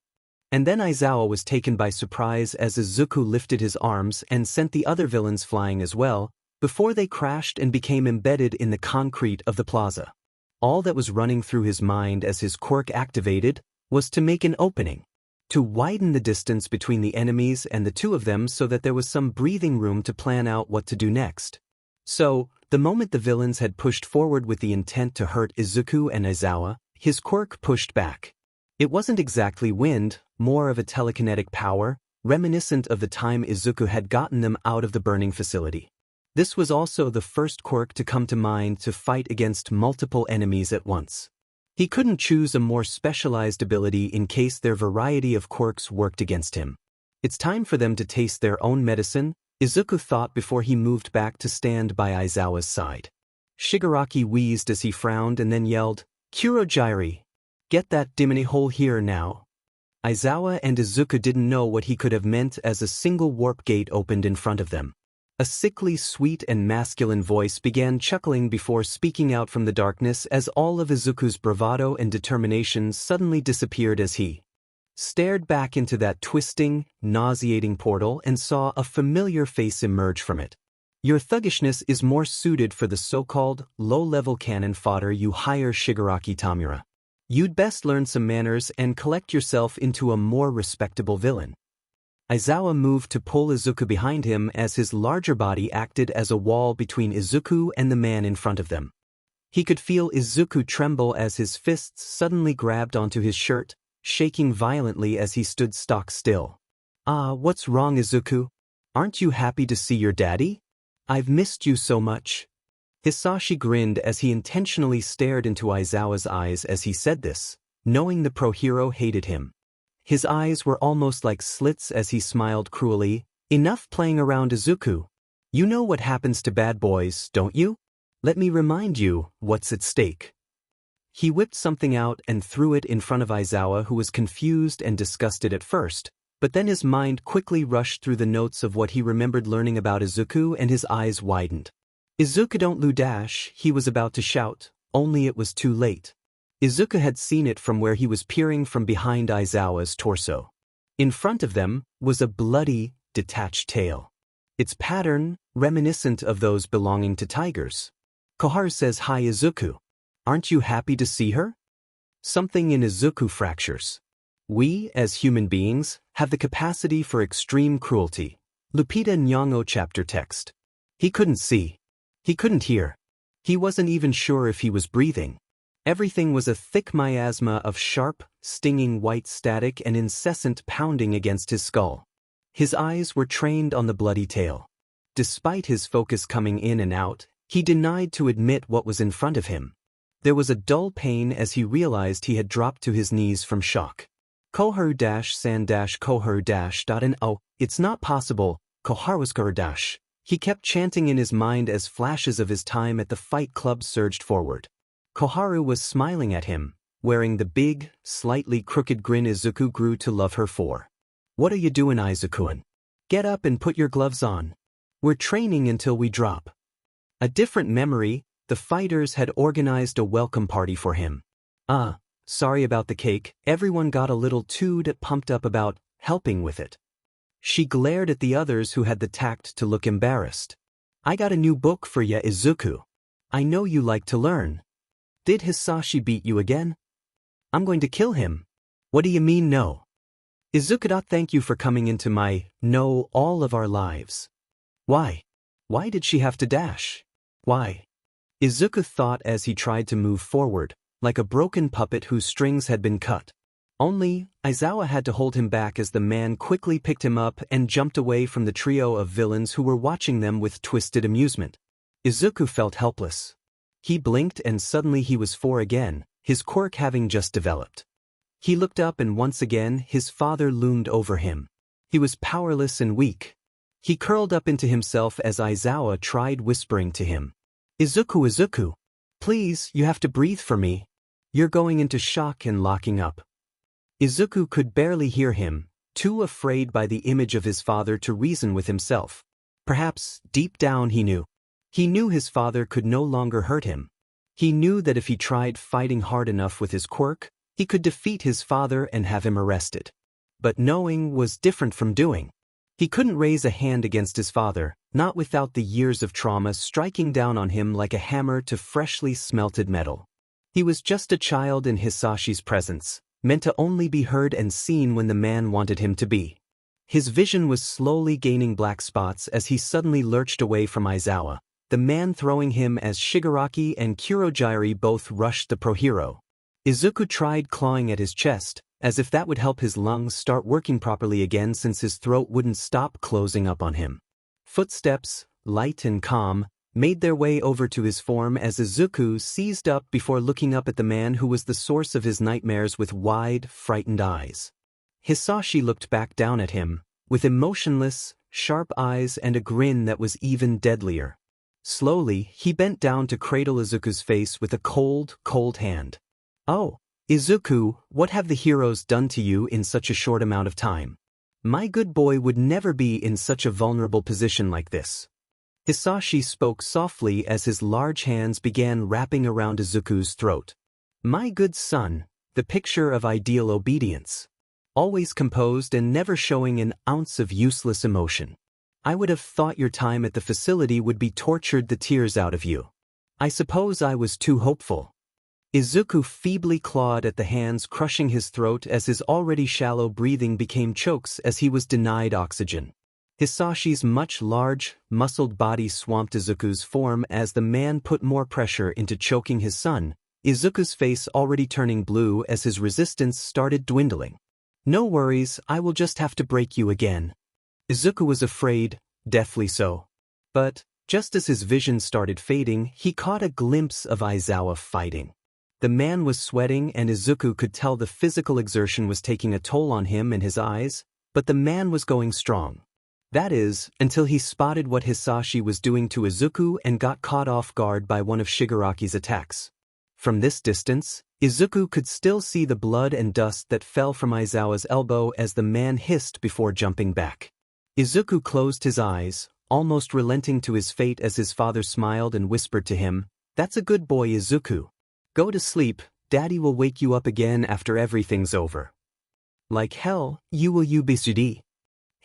And then Aizawa was taken by surprise as Izuku lifted his arms and sent the other villains flying as well, before they crashed and became embedded in the concrete of the plaza. All that was running through his mind as his quirk activated was to make an opening, to widen the distance between the enemies and the two of them so that there was some breathing room to plan out what to do next. So, the moment the villains had pushed forward with the intent to hurt Izuku and Aizawa, his quirk pushed back. It wasn't exactly wind, more of a telekinetic power, reminiscent of the time Izuku had gotten them out of the burning facility. This was also the first quirk to come to mind to fight against multiple enemies at once. He couldn't choose a more specialized ability in case their variety of quirks worked against him. It's time for them to taste their own medicine, Izuku thought before he moved back to stand by Aizawa's side. Shigaraki wheezed as he frowned and then yelled, "Kurogyri! Get that diminy hole here now." Aizawa and Izuku didn't know what he could have meant as a single warp gate opened in front of them. A sickly sweet and masculine voice began chuckling before speaking out from the darkness as all of Izuku's bravado and determination suddenly disappeared as he stared back into that twisting, nauseating portal and saw a familiar face emerge from it. "Your thuggishness is more suited for the so-called low-level cannon fodder you hire, Shigaraki Tamura. You'd best learn some manners and collect yourself into a more respectable villain." Aizawa moved to pull Izuku behind him as his larger body acted as a wall between Izuku and the man in front of them. He could feel Izuku tremble as his fists suddenly grabbed onto his shirt, shaking violently as he stood stock still. "Ah, what's wrong, Izuku? Aren't you happy to see your daddy? I've missed you so much." Hisashi grinned as he intentionally stared into Aizawa's eyes as he said this, knowing the pro-hero hated him. His eyes were almost like slits as he smiled cruelly. "Enough playing around, Izuku. You know what happens to bad boys, don't you? Let me remind you what's at stake." He whipped something out and threw it in front of Aizawa, who was confused and disgusted at first, but then his mind quickly rushed through the notes of what he remembered learning about Izuku and his eyes widened. "Izuku don't lu dash," he was about to shout, only it was too late. Izuku had seen it from where he was peering from behind Aizawa's torso. In front of them was a bloody, detached tail. Its pattern, reminiscent of those belonging to tigers. "Koharu says hi, Izuku. Aren't you happy to see her?" Something in Izuku fractures. We, as human beings, have the capacity for extreme cruelty. Lupita Nyong'o chapter text. He couldn't see. He couldn't hear. He wasn't even sure if he was breathing. Everything was a thick miasma of sharp, stinging white static and incessant pounding against his skull. His eyes were trained on the bloody tail. Despite his focus coming in and out, he denied to admit what was in front of him. There was a dull pain as he realized he had dropped to his knees from shock. Koharu-san-Koharu- and it's not possible, Koharu's-Koharu-. He kept chanting in his mind as flashes of his time at the Fight Club surged forward. Koharu was smiling at him, wearing the big, slightly crooked grin Izuku grew to love her for. "What are you doing, Izuku-an? Get up and put your gloves on. We're training until we drop." A different memory, the fighters had organized a welcome party for him. Sorry about the cake, everyone got a little too pumped up about helping with it." She glared at the others who had the tact to look embarrassed. "I got a new book for ya, Izuku. I know you like to learn. Did Hisashi beat you again? I'm going to kill him." "What do you mean no?" "Izuku, thank you for coming into all of our lives." "Why? Why did she have to dash? Why?" Izuku thought as he tried to move forward, like a broken puppet whose strings had been cut. Only, Aizawa had to hold him back as the man quickly picked him up and jumped away from the trio of villains who were watching them with twisted amusement. Izuku felt helpless. He blinked and suddenly he was four again, his quirk having just developed. He looked up and once again his father loomed over him. He was powerless and weak. He curled up into himself as Aizawa tried whispering to him. Izuku, please, you have to breathe for me. You're going into shock and locking up." Izuku could barely hear him, too afraid by the image of his father to reason with himself. Perhaps, deep down he knew. He knew his father could no longer hurt him. He knew that if he tried fighting hard enough with his quirk, he could defeat his father and have him arrested. But knowing was different from doing. He couldn't raise a hand against his father, not without the years of trauma striking down on him like a hammer to freshly smelted metal. He was just a child in Hisashi's presence, meant to only be heard and seen when the man wanted him to be. His vision was slowly gaining black spots as he suddenly lurched away from Aizawa, the man throwing him as Shigaraki and Kurogyri both rushed the pro-hero. Izuku tried clawing at his chest, as if that would help his lungs start working properly again since his throat wouldn't stop closing up on him. Footsteps, light and calm, made their way over to his form as Izuku seized up before looking up at the man who was the source of his nightmares with wide, frightened eyes. Hisashi looked back down at him, with emotionless, sharp eyes and a grin that was even deadlier. Slowly, he bent down to cradle Izuku's face with a cold, cold hand. "Oh, Izuku, what have the heroes done to you in such a short amount of time? My good boy would never be in such a vulnerable position like this." Hisashi spoke softly as his large hands began wrapping around Izuku's throat. "My good son, the picture of ideal obedience. Always composed and never showing an ounce of useless emotion. I would have thought your time at the facility would be tortured the tears out of you. I suppose I was too hopeful." Izuku feebly clawed at the hands crushing his throat as his already shallow breathing became chokes as he was denied oxygen. Hisashi's much large, muscled body swamped Izuku's form as the man put more pressure into choking his son, Izuku's face already turning blue as his resistance started dwindling. "No worries, I will just have to break you again." Izuku was afraid, deathly so. But, just as his vision started fading, he caught a glimpse of Aizawa fighting. The man was sweating and Izuku could tell the physical exertion was taking a toll on him and his eyes, but the man was going strong. That is, until he spotted what Hisashi was doing to Izuku and got caught off guard by one of Shigaraki's attacks. From this distance, Izuku could still see the blood and dust that fell from Aizawa's elbow as the man hissed before jumping back. Izuku closed his eyes, almost relenting to his fate as his father smiled and whispered to him, "That's a good boy, Izuku. Go to sleep, Daddy will wake you up again after everything's over." "Like hell, you will you be."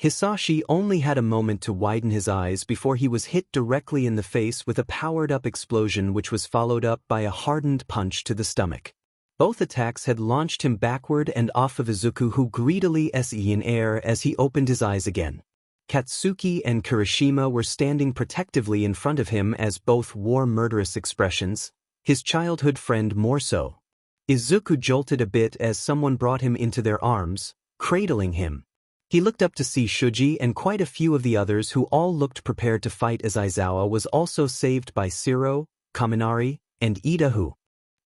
Hisashi only had a moment to widen his eyes before he was hit directly in the face with a powered-up explosion which was followed up by a hardened punch to the stomach. Both attacks had launched him backward and off of Izuku, who greedily se in air as he opened his eyes again. Katsuki and Kirishima were standing protectively in front of him as both wore murderous expressions, his childhood friend more so. Izuku jolted a bit as someone brought him into their arms, cradling him. He looked up to see Shuji and quite a few of the others who all looked prepared to fight as Aizawa was also saved by Shiro, Kaminari, and Ida, who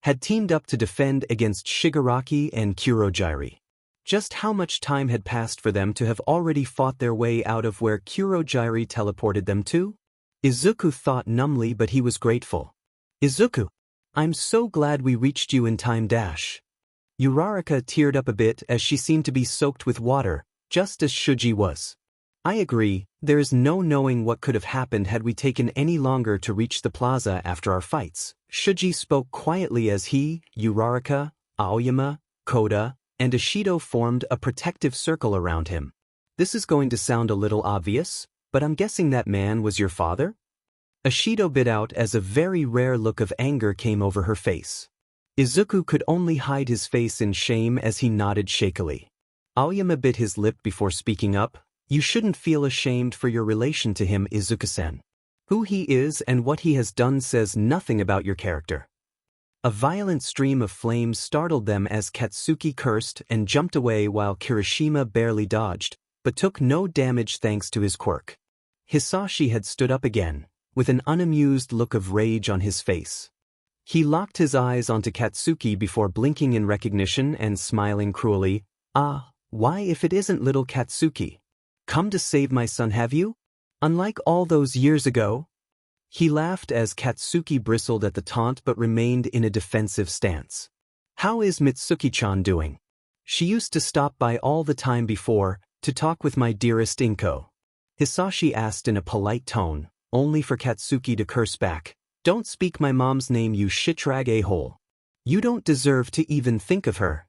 had teamed up to defend against Shigaraki and Kurogiri. Just how much time had passed for them to have already fought their way out of where Kurogiri teleported them to? Izuku thought numbly, but he was grateful. "Izuku, I'm so glad we reached you in time dash." Uraraka teared up a bit as she seemed to be soaked with water, just as Shuji was. "I agree, there is no knowing what could have happened had we taken any longer to reach the plaza after our fights." Shuji spoke quietly as he, Uraraka, Aoyama, Koda, and Ishido formed a protective circle around him. "This is going to sound a little obvious, but I'm guessing that man was your father?" Ishido bit out as a very rare look of anger came over her face. Izuku could only hide his face in shame as he nodded shakily. Aoyama bit his lip before speaking up. "You shouldn't feel ashamed for your relation to him, Izuku-sen. Who he is and what he has done says nothing about your character." A violent stream of flames startled them as Katsuki cursed and jumped away while Kirishima barely dodged, but took no damage thanks to his quirk. Hisashi had stood up again, with an unamused look of rage on his face. He locked his eyes onto Katsuki before blinking in recognition and smiling cruelly. "Ah, why if it isn't little Katsuki? Come to save my son, have you? Unlike all those years ago?" He laughed as Katsuki bristled at the taunt but remained in a defensive stance. "How is Mitsuki-chan doing? She used to stop by all the time before, to talk with my dearest Inko." Hisashi asked in a polite tone, only for Katsuki to curse back. "Don't speak my mom's name, you shitrag a-hole. You don't deserve to even think of her."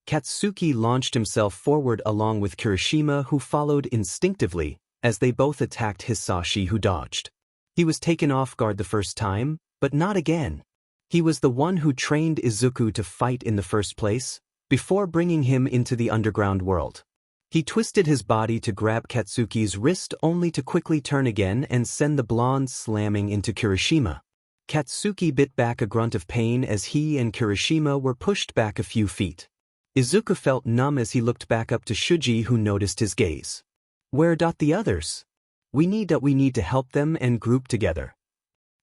Katsuki launched himself forward along with Kirishima, who followed instinctively, as they both attacked Hisashi, who dodged. He was taken off guard the first time, but not again. He was the one who trained Izuku to fight in the first place, before bringing him into the underground world. He twisted his body to grab Katsuki's wrist only to quickly turn again and send the blonde slamming into Kirishima. Katsuki bit back a grunt of pain as he and Kirishima were pushed back a few feet. Izuku felt numb as he looked back up to Shuji, who noticed his gaze. Where the others? We need to help them and group together.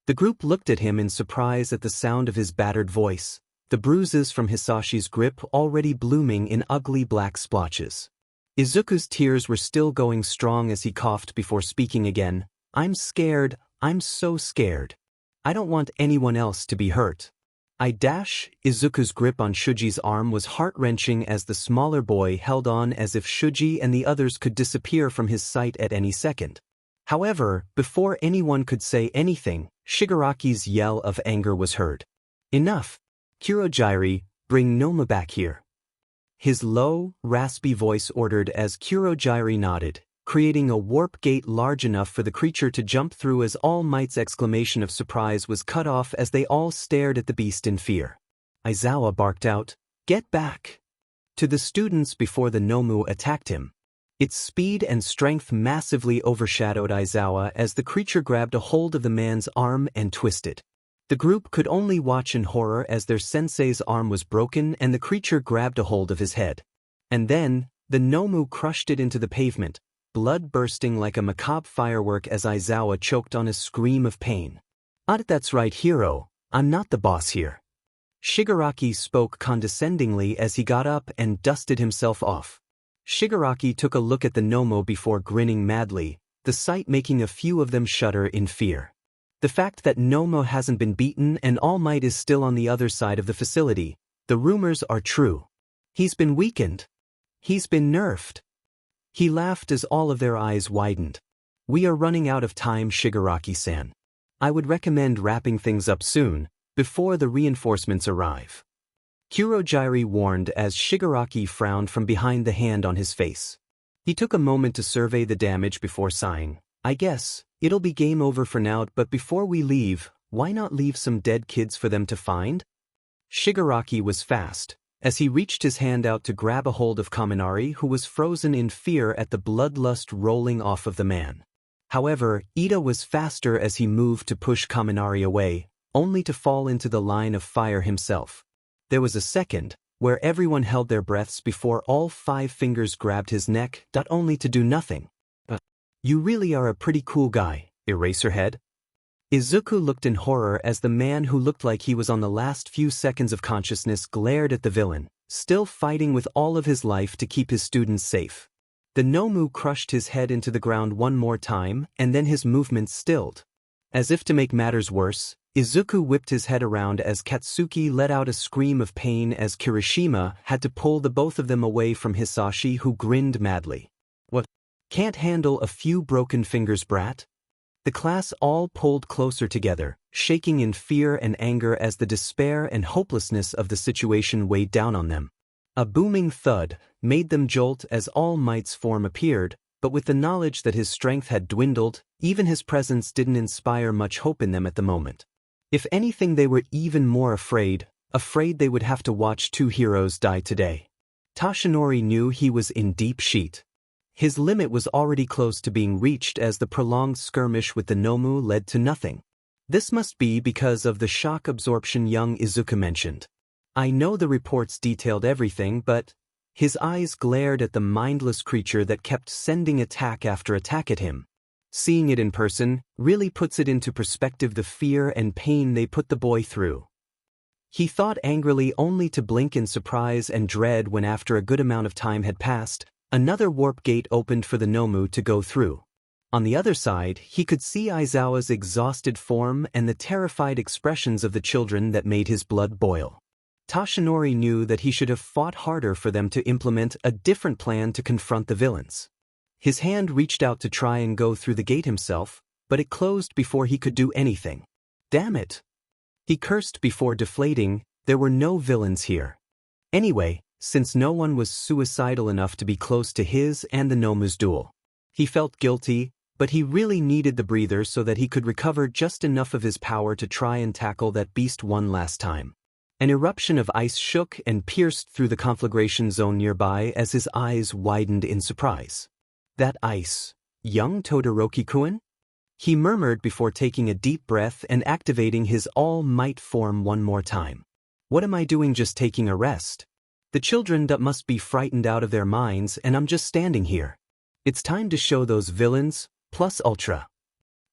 The group looked at him in surprise at the sound of his battered voice, the bruises from Hisashi's grip already blooming in ugly black splotches. Izuku's tears were still going strong as he coughed before speaking again. I'm scared, I'm so scared. I don't want anyone else to be hurt. Izuku's grip on Shuji's arm was heart-wrenching as the smaller boy held on as if Shuji and the others could disappear from his sight at any second. However, before anyone could say anything, Shigaraki's yell of anger was heard. Enough! Kurojirai, bring Noma back here. His low, raspy voice ordered as Kurojirai nodded, creating a warp gate large enough for the creature to jump through as All Might's exclamation of surprise was cut off as they all stared at the beast in fear. Aizawa barked out, "Get back!" to the students before the Nomu attacked him. Its speed and strength massively overshadowed Aizawa as the creature grabbed a hold of the man's arm and twisted. The group could only watch in horror as their sensei's arm was broken and the creature grabbed a hold of his head. And then, the Nomu crushed it into the pavement, blood bursting like a macabre firework as Aizawa choked on a scream of pain. That's right, hero, I'm not the boss here." Shigaraki spoke condescendingly as he got up and dusted himself off. Shigaraki took a look at the Nomu before grinning madly, the sight making a few of them shudder in fear. The fact that Nomu hasn't been beaten and All Might is still on the other side of the facility, the rumors are true. He's been weakened. He's been nerfed. He laughed as all of their eyes widened. "We are running out of time, Shigaraki-san. I would recommend wrapping things up soon, before the reinforcements arrive." Kurojirai warned as Shigaraki frowned from behind the hand on his face. He took a moment to survey the damage before sighing. "I guess it'll be game over for now, but before we leave, why not leave some dead kids for them to find?" Shigaraki was fast, as he reached his hand out to grab a hold of Kaminari, who was frozen in fear at the bloodlust rolling off of the man. However, Ida was faster as he moved to push Kaminari away, only to fall into the line of fire himself. There was a second, where everyone held their breaths before all 5 fingers grabbed his neck, only to do nothing. "You really are a pretty cool guy, Eraserhead." Izuku looked in horror as the man who looked like he was on the last few seconds of consciousness glared at the villain, still fighting with all of his life to keep his students safe. The Nomu crushed his head into the ground one more time and then his movements stilled. As if to make matters worse, Izuku whipped his head around as Katsuki let out a scream of pain as Kirishima had to pull the both of them away from Hisashi, who grinned madly. "What? Can't handle a few broken fingers, brat?" The class all pulled closer together, shaking in fear and anger as the despair and hopelessness of the situation weighed down on them. A booming thud made them jolt as All Might's form appeared, but with the knowledge that his strength had dwindled, even his presence didn't inspire much hope in them at the moment. If anything, they were even more afraid they would have to watch 2 heroes die today. Toshinori knew he was in deep shit. His limit was already close to being reached as the prolonged skirmish with the Nomu led to nothing. This must be because of the shock absorption young Izuku mentioned. I know the reports detailed everything, but... His eyes glared at the mindless creature that kept sending attack after attack at him. Seeing it in person really puts it into perspective, the fear and pain they put the boy through. He thought angrily, only to blink in surprise and dread when, after a good amount of time had passed, another warp gate opened for the Nomu to go through. On the other side, he could see Aizawa's exhausted form and the terrified expressions of the children that made his blood boil. Toshinori knew that he should have fought harder for them to implement a different plan to confront the villains. His hand reached out to try and go through the gate himself, but it closed before he could do anything. Damn it! He cursed before deflating. There were no villains here. Anyway, since no one was suicidal enough to be close to his and the Nomu's duel. He felt guilty, but he really needed the breather so that he could recover just enough of his power to try and tackle that beast one last time. An eruption of ice shook and pierced through the conflagration zone nearby as his eyes widened in surprise. That ice, young Todoroki-kun? He murmured before taking a deep breath and activating his all-might form one more time. What am I doing just taking a rest? The children that must be frightened out of their minds, and I'm just standing here. It's time to show those villains, plus ultra,"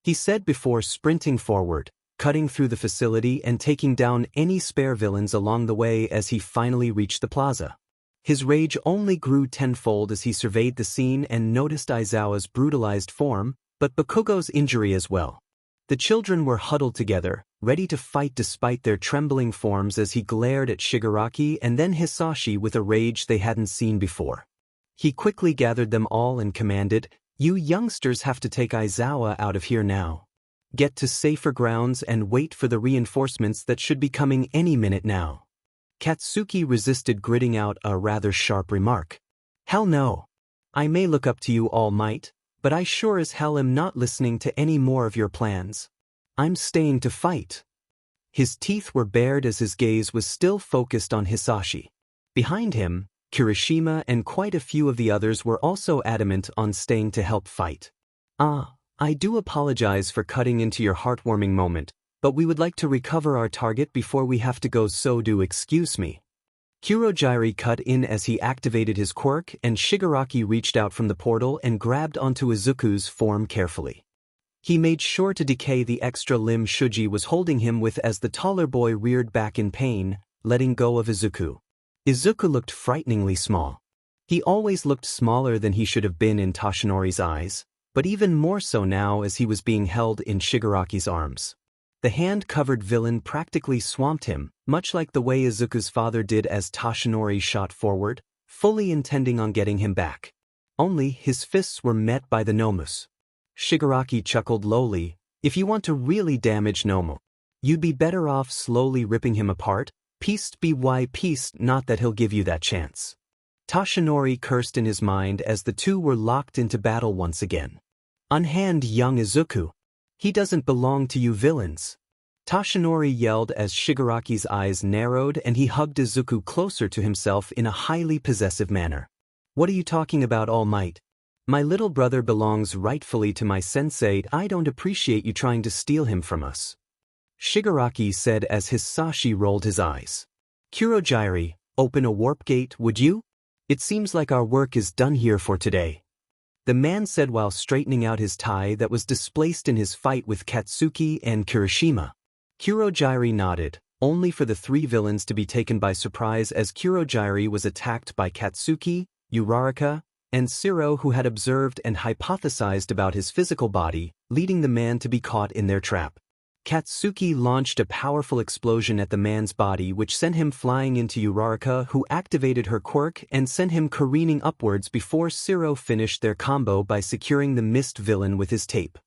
he said before sprinting forward, cutting through the facility and taking down any spare villains along the way as he finally reached the plaza. His rage only grew tenfold as he surveyed the scene and noticed Aizawa's brutalized form, but Bakugo's injury as well. The children were huddled together, ready to fight despite their trembling forms as he glared at Shigaraki and then Hisashi with a rage they hadn't seen before. He quickly gathered them all and commanded, "You youngsters have to take Aizawa out of here now. Get to safer grounds and wait for the reinforcements that should be coming any minute now." Katsuki resisted gritting out a rather sharp remark. "Hell no. I may look up to you, All Might, but I sure as hell am not listening to any more of your plans. I'm staying to fight." His teeth were bared as his gaze was still focused on Hisashi. Behind him, Kirishima and quite a few of the others were also adamant on staying to help fight. I do apologize for cutting into your heartwarming moment, but we would like to recover our target before we have to go, so do excuse me." Kurojairi cut in as he activated his quirk, and Shigaraki reached out from the portal and grabbed onto Izuku's form carefully. He made sure to decay the extra limb Shuji was holding him with as the taller boy reared back in pain, letting go of Izuku. Izuku looked frighteningly small. He always looked smaller than he should have been in Toshinori's eyes, but even more so now as he was being held in Shigaraki's arms. The hand-covered villain practically swamped him, much like the way Izuku's father did as Toshinori shot forward, fully intending on getting him back. Only his fists were met by the Nomus. Shigaraki chuckled lowly, "If you want to really damage Nomu, you'd be better off slowly ripping him apart. Peace be why peace, not that he'll give you that chance." Toshinori cursed in his mind as the two were locked into battle once again. "Unhand young Izuku. He doesn't belong to you villains." Toshinori yelled as Shigaraki's eyes narrowed and he hugged Izuku closer to himself in a highly possessive manner. "What are you talking about, All Might? My little brother belongs rightfully to my sensei. I don't appreciate you trying to steal him from us," Shigaraki said as Hisashi rolled his eyes. "Kurojairi, open a warp gate, would you? It seems like our work is done here for today," the man said while straightening out his tie that was displaced in his fight with Katsuki and Kirishima. Kurojairi nodded, only for the three villains to be taken by surprise as Kurojairi was attacked by Katsuki, Uraraka, and Shiro, who had observed and hypothesized about his physical body, leading the man to be caught in their trap. Katsuki launched a powerful explosion at the man's body which sent him flying into Uraraka, who activated her quirk and sent him careening upwards before Shiro finished their combo by securing the mist villain with his tape.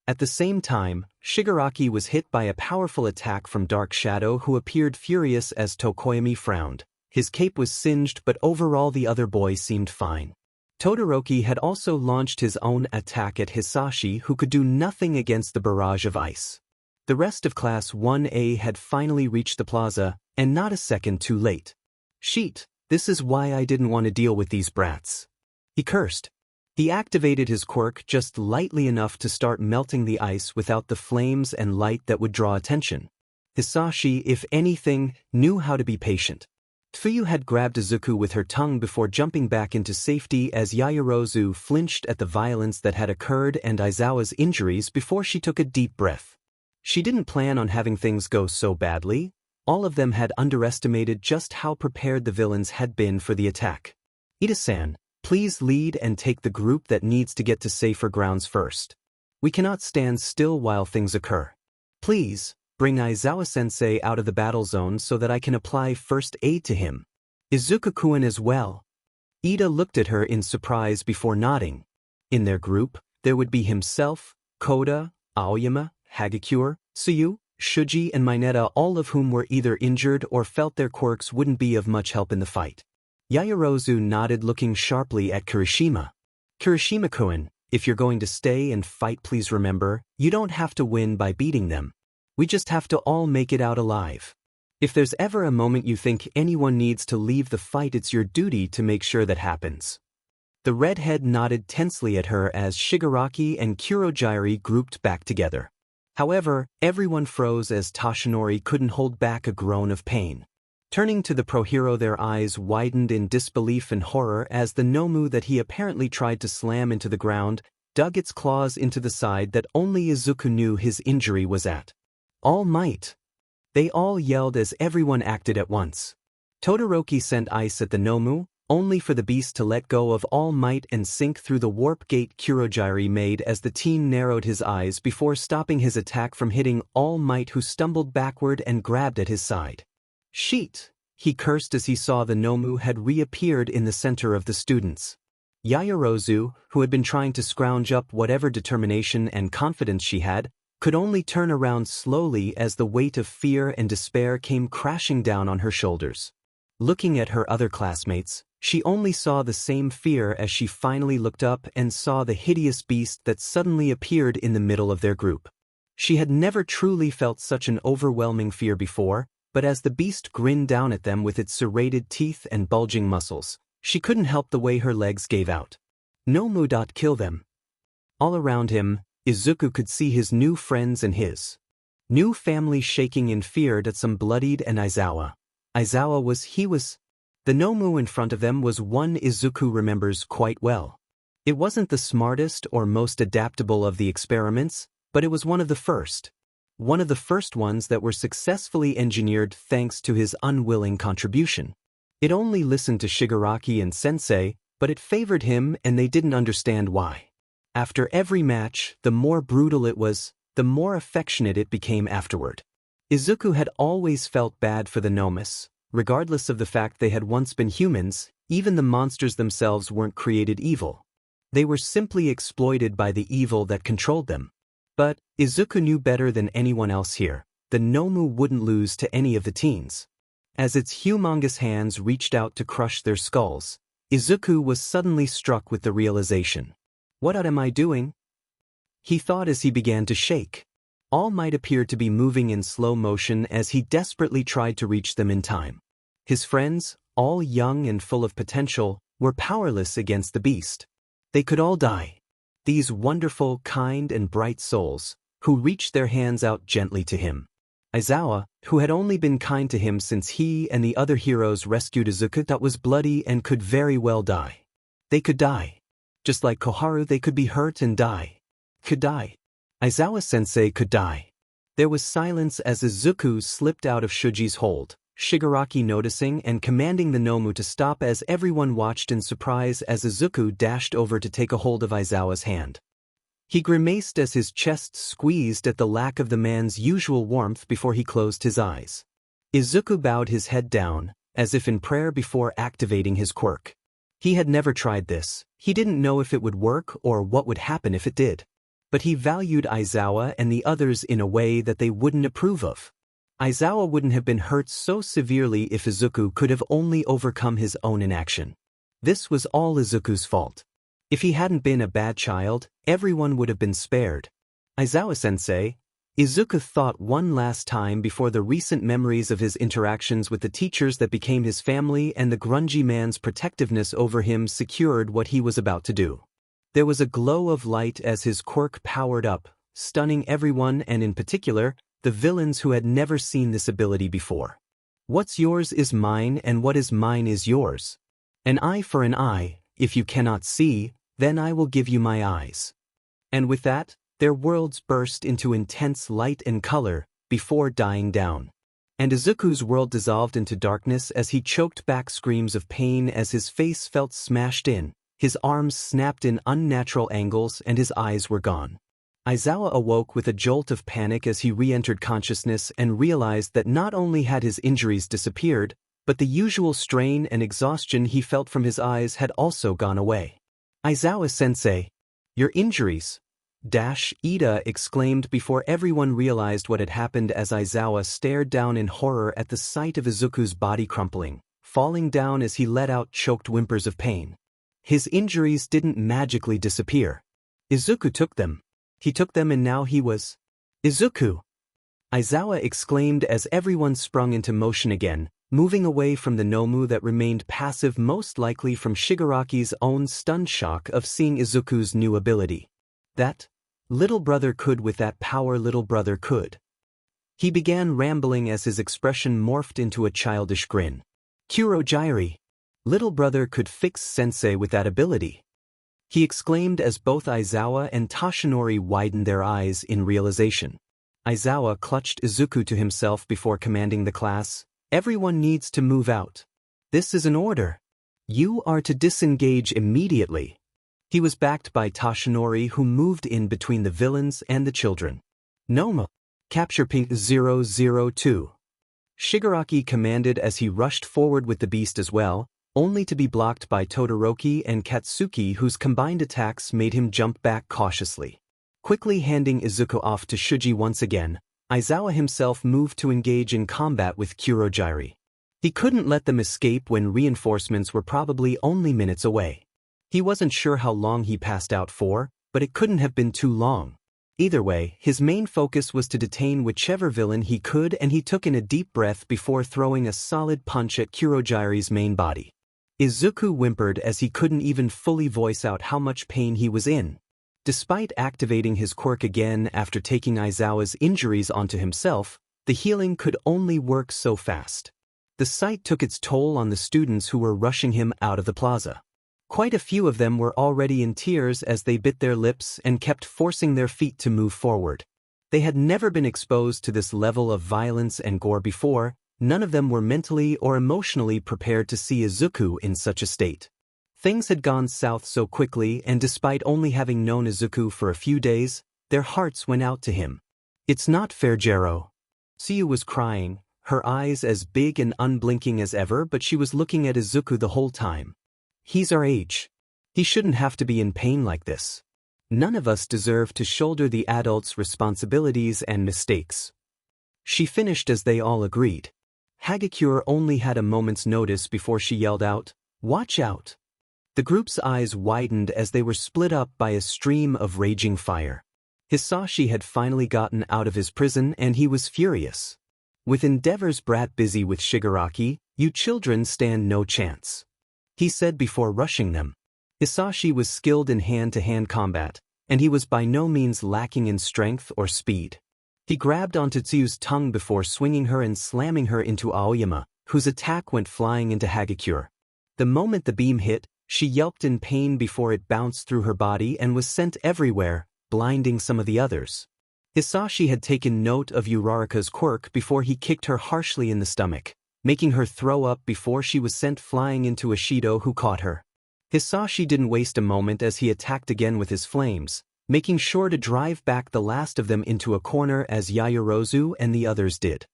At the same time, Shigaraki was hit by a powerful attack from Dark Shadow, who appeared furious as Tokoyami frowned. His cape was singed, but overall the other boy seemed fine. Todoroki had also launched his own attack at Hisashi, who could do nothing against the barrage of ice. The rest of Class 1A had finally reached the plaza, and not a second too late. "Sheet, this is why I didn't want to deal with these brats," he cursed. He activated his quirk just lightly enough to start melting the ice without the flames and light that would draw attention. Hisashi, if anything, knew how to be patient. Tsuyu had grabbed Izuku with her tongue before jumping back into safety as Yaoyorozu flinched at the violence that had occurred and Aizawa's injuries before she took a deep breath. She didn't plan on having things go so badly. All of them had underestimated just how prepared the villains had been for the attack. "Ida-san, please lead and take the group that needs to get to safer grounds first. We cannot stand still while things occur. Please, bring Aizawa-sensei out of the battle zone so that I can apply first aid to him. Izuku-kun as well." Ida looked at her in surprise before nodding. In their group, there would be himself, Koda, Aoyama, Hagakure, Tsuyu, Shuji and Mineta, all of whom were either injured or felt their quirks wouldn't be of much help in the fight. Yaoyorozu nodded, looking sharply at Kirishima. "Kirishima-kun, if you're going to stay and fight, please remember, you don't have to win by beating them. We just have to all make it out alive. If there's ever a moment you think anyone needs to leave the fight, it's your duty to make sure that happens." The redhead nodded tensely at her as Shigaraki and Kurojairi grouped back together. However, everyone froze as Toshinori couldn't hold back a groan of pain. Turning to the pro-hero, their eyes widened in disbelief and horror as the Nomu that he apparently tried to slam into the ground dug its claws into the side that only Izuku knew his injury was at. All Might! They all yelled as everyone acted at once. Todoroki sent ice at the Nomu, only for the beast to let go of All Might and sink through the warp gate Kurogiri made as the teen narrowed his eyes before stopping his attack from hitting All Might, who stumbled backward and grabbed at his side. Sheet! He cursed as he saw the Nomu had reappeared in the center of the students. Yaoyorozu, who had been trying to scrounge up whatever determination and confidence she had, could only turn around slowly as the weight of fear and despair came crashing down on her shoulders. Looking at her other classmates, she only saw the same fear as she finally looked up and saw the hideous beast that suddenly appeared in the middle of their group. She had never truly felt such an overwhelming fear before, but as the beast grinned down at them with its serrated teeth and bulging muscles, she couldn't help the way her legs gave out. Nomu. Kill them. All around him, Izuku could see his new friends and his new family shaking in fear at some bloodied and Aizawa. The Nomu in front of them was one Izuku remembers quite well. It wasn't the smartest or most adaptable of the experiments, but it was one of the first. One of the first ones that were successfully engineered thanks to his unwilling contribution. It only listened to Shigaraki and Sensei, but it favored him and they didn't understand why. After every match, the more brutal it was, the more affectionate it became afterward. Izuku had always felt bad for the Nomus, regardless of the fact they had once been humans. Even the monsters themselves weren't created evil. They were simply exploited by the evil that controlled them. But Izuku knew better than anyone else here, the Nomu wouldn't lose to any of the teens. As its humongous hands reached out to crush their skulls, Izuku was suddenly struck with the realization. What am I doing? He thought as he began to shake. All Might appeared to be moving in slow motion as he desperately tried to reach them in time. His friends, all young and full of potential, were powerless against the beast. They could all die. These wonderful, kind and bright souls, who reached their hands out gently to him. Aizawa, who had only been kind to him since he and the other heroes rescued Izuku, that was bloody and could very well die. They could die. Just like Koharu, they could be hurt and die. Could die. Aizawa-sensei could die. There was silence as Izuku slipped out of Shuji's hold, Shigaraki noticing and commanding the Nomu to stop as everyone watched in surprise as Izuku dashed over to take a hold of Aizawa's hand. He grimaced as his chest squeezed at the lack of the man's usual warmth before he closed his eyes. Izuku bowed his head down, as if in prayer before activating his quirk. He had never tried this, he didn't know if it would work or what would happen if it did. But he valued Aizawa and the others in a way that they wouldn't approve of. Aizawa wouldn't have been hurt so severely if Izuku could have only overcome his own inaction. This was all Izuku's fault. If he hadn't been a bad child, everyone would have been spared. Aizawa-sensei, Izuku thought one last time before the recent memories of his interactions with the teachers that became his family and the grungy man's protectiveness over him secured what he was about to do. There was a glow of light as his quirk powered up, stunning everyone and in particular, the villains who had never seen this ability before. What's yours is mine and what is mine is yours. An eye for an eye, if you cannot see, then I will give you my eyes. And with that, their worlds burst into intense light and color, before dying down. And Izuku's world dissolved into darkness as he choked back screams of pain as his face felt smashed in, his arms snapped in unnatural angles and his eyes were gone. Aizawa awoke with a jolt of panic as he re-entered consciousness and realized that not only had his injuries disappeared, but the usual strain and exhaustion he felt from his eyes had also gone away. Aizawa-sensei, your injuries, Ida exclaimed before everyone realized what had happened as Aizawa stared down in horror at the sight of Izuku's body crumpling, falling down as he let out choked whimpers of pain. His injuries didn't magically disappear. Izuku took them. He took them and now he was Izuku! Aizawa exclaimed as everyone sprung into motion again, moving away from the Nomu that remained passive, most likely from Shigaraki's own stunned shock of seeing Izuku's new ability. That little brother could with that power little brother could. He began rambling as his expression morphed into a childish grin. Kurogyri. Little brother could fix sensei with that ability. He exclaimed as both Aizawa and Toshinori widened their eyes in realization. Aizawa clutched Izuku to himself before commanding the class, "Everyone needs to move out. This is an order. You are to disengage immediately." He was backed by Toshinori, who moved in between the villains and the children. "Noma. Capture Pink 002. Shigaraki commanded as he rushed forward with the beast as well, only to be blocked by Todoroki and Katsuki, whose combined attacks made him jump back cautiously. Quickly handing Izuku off to Shuji once again, Aizawa himself moved to engage in combat with Kurogyri. He couldn't let them escape when reinforcements were probably only minutes away. He wasn't sure how long he passed out for, but it couldn't have been too long. Either way, his main focus was to detain whichever villain he could, and he took in a deep breath before throwing a solid punch at Kurogyri's main body. Izuku whimpered as he couldn't even fully voice out how much pain he was in. Despite activating his quirk again after taking Aizawa's injuries onto himself, the healing could only work so fast. The sight took its toll on the students who were rushing him out of the plaza. Quite a few of them were already in tears as they bit their lips and kept forcing their feet to move forward. They had never been exposed to this level of violence and gore before. None of them were mentally or emotionally prepared to see Izuku in such a state. Things had gone south so quickly, and despite only having known Izuku for a few days, their hearts went out to him. "It's not fair, Jero." Tsuyu was crying, her eyes as big and unblinking as ever, but she was looking at Izuku the whole time. "He's our age. He shouldn't have to be in pain like this. None of us deserve to shoulder the adult's responsibilities and mistakes." She finished as they all agreed. Hagakure only had a moment's notice before she yelled out, "Watch out!" The group's eyes widened as they were split up by a stream of raging fire. Hisashi had finally gotten out of his prison and he was furious. "With Endeavor's brat busy with Shigaraki, you children stand no chance," he said before rushing them. Hisashi was skilled in hand-to-hand combat, and he was by no means lacking in strength or speed. He grabbed onto Tsuyu's tongue before swinging her and slamming her into Aoyama, whose attack went flying into Hagakure. The moment the beam hit, she yelped in pain before it bounced through her body and was sent everywhere, blinding some of the others. Hisashi had taken note of Uraraka's quirk before he kicked her harshly in the stomach, making her throw up before she was sent flying into Ishido, who caught her. Hisashi didn't waste a moment as he attacked again with his flames, making sure to drive back the last of them into a corner as Yaoyorozu and the others did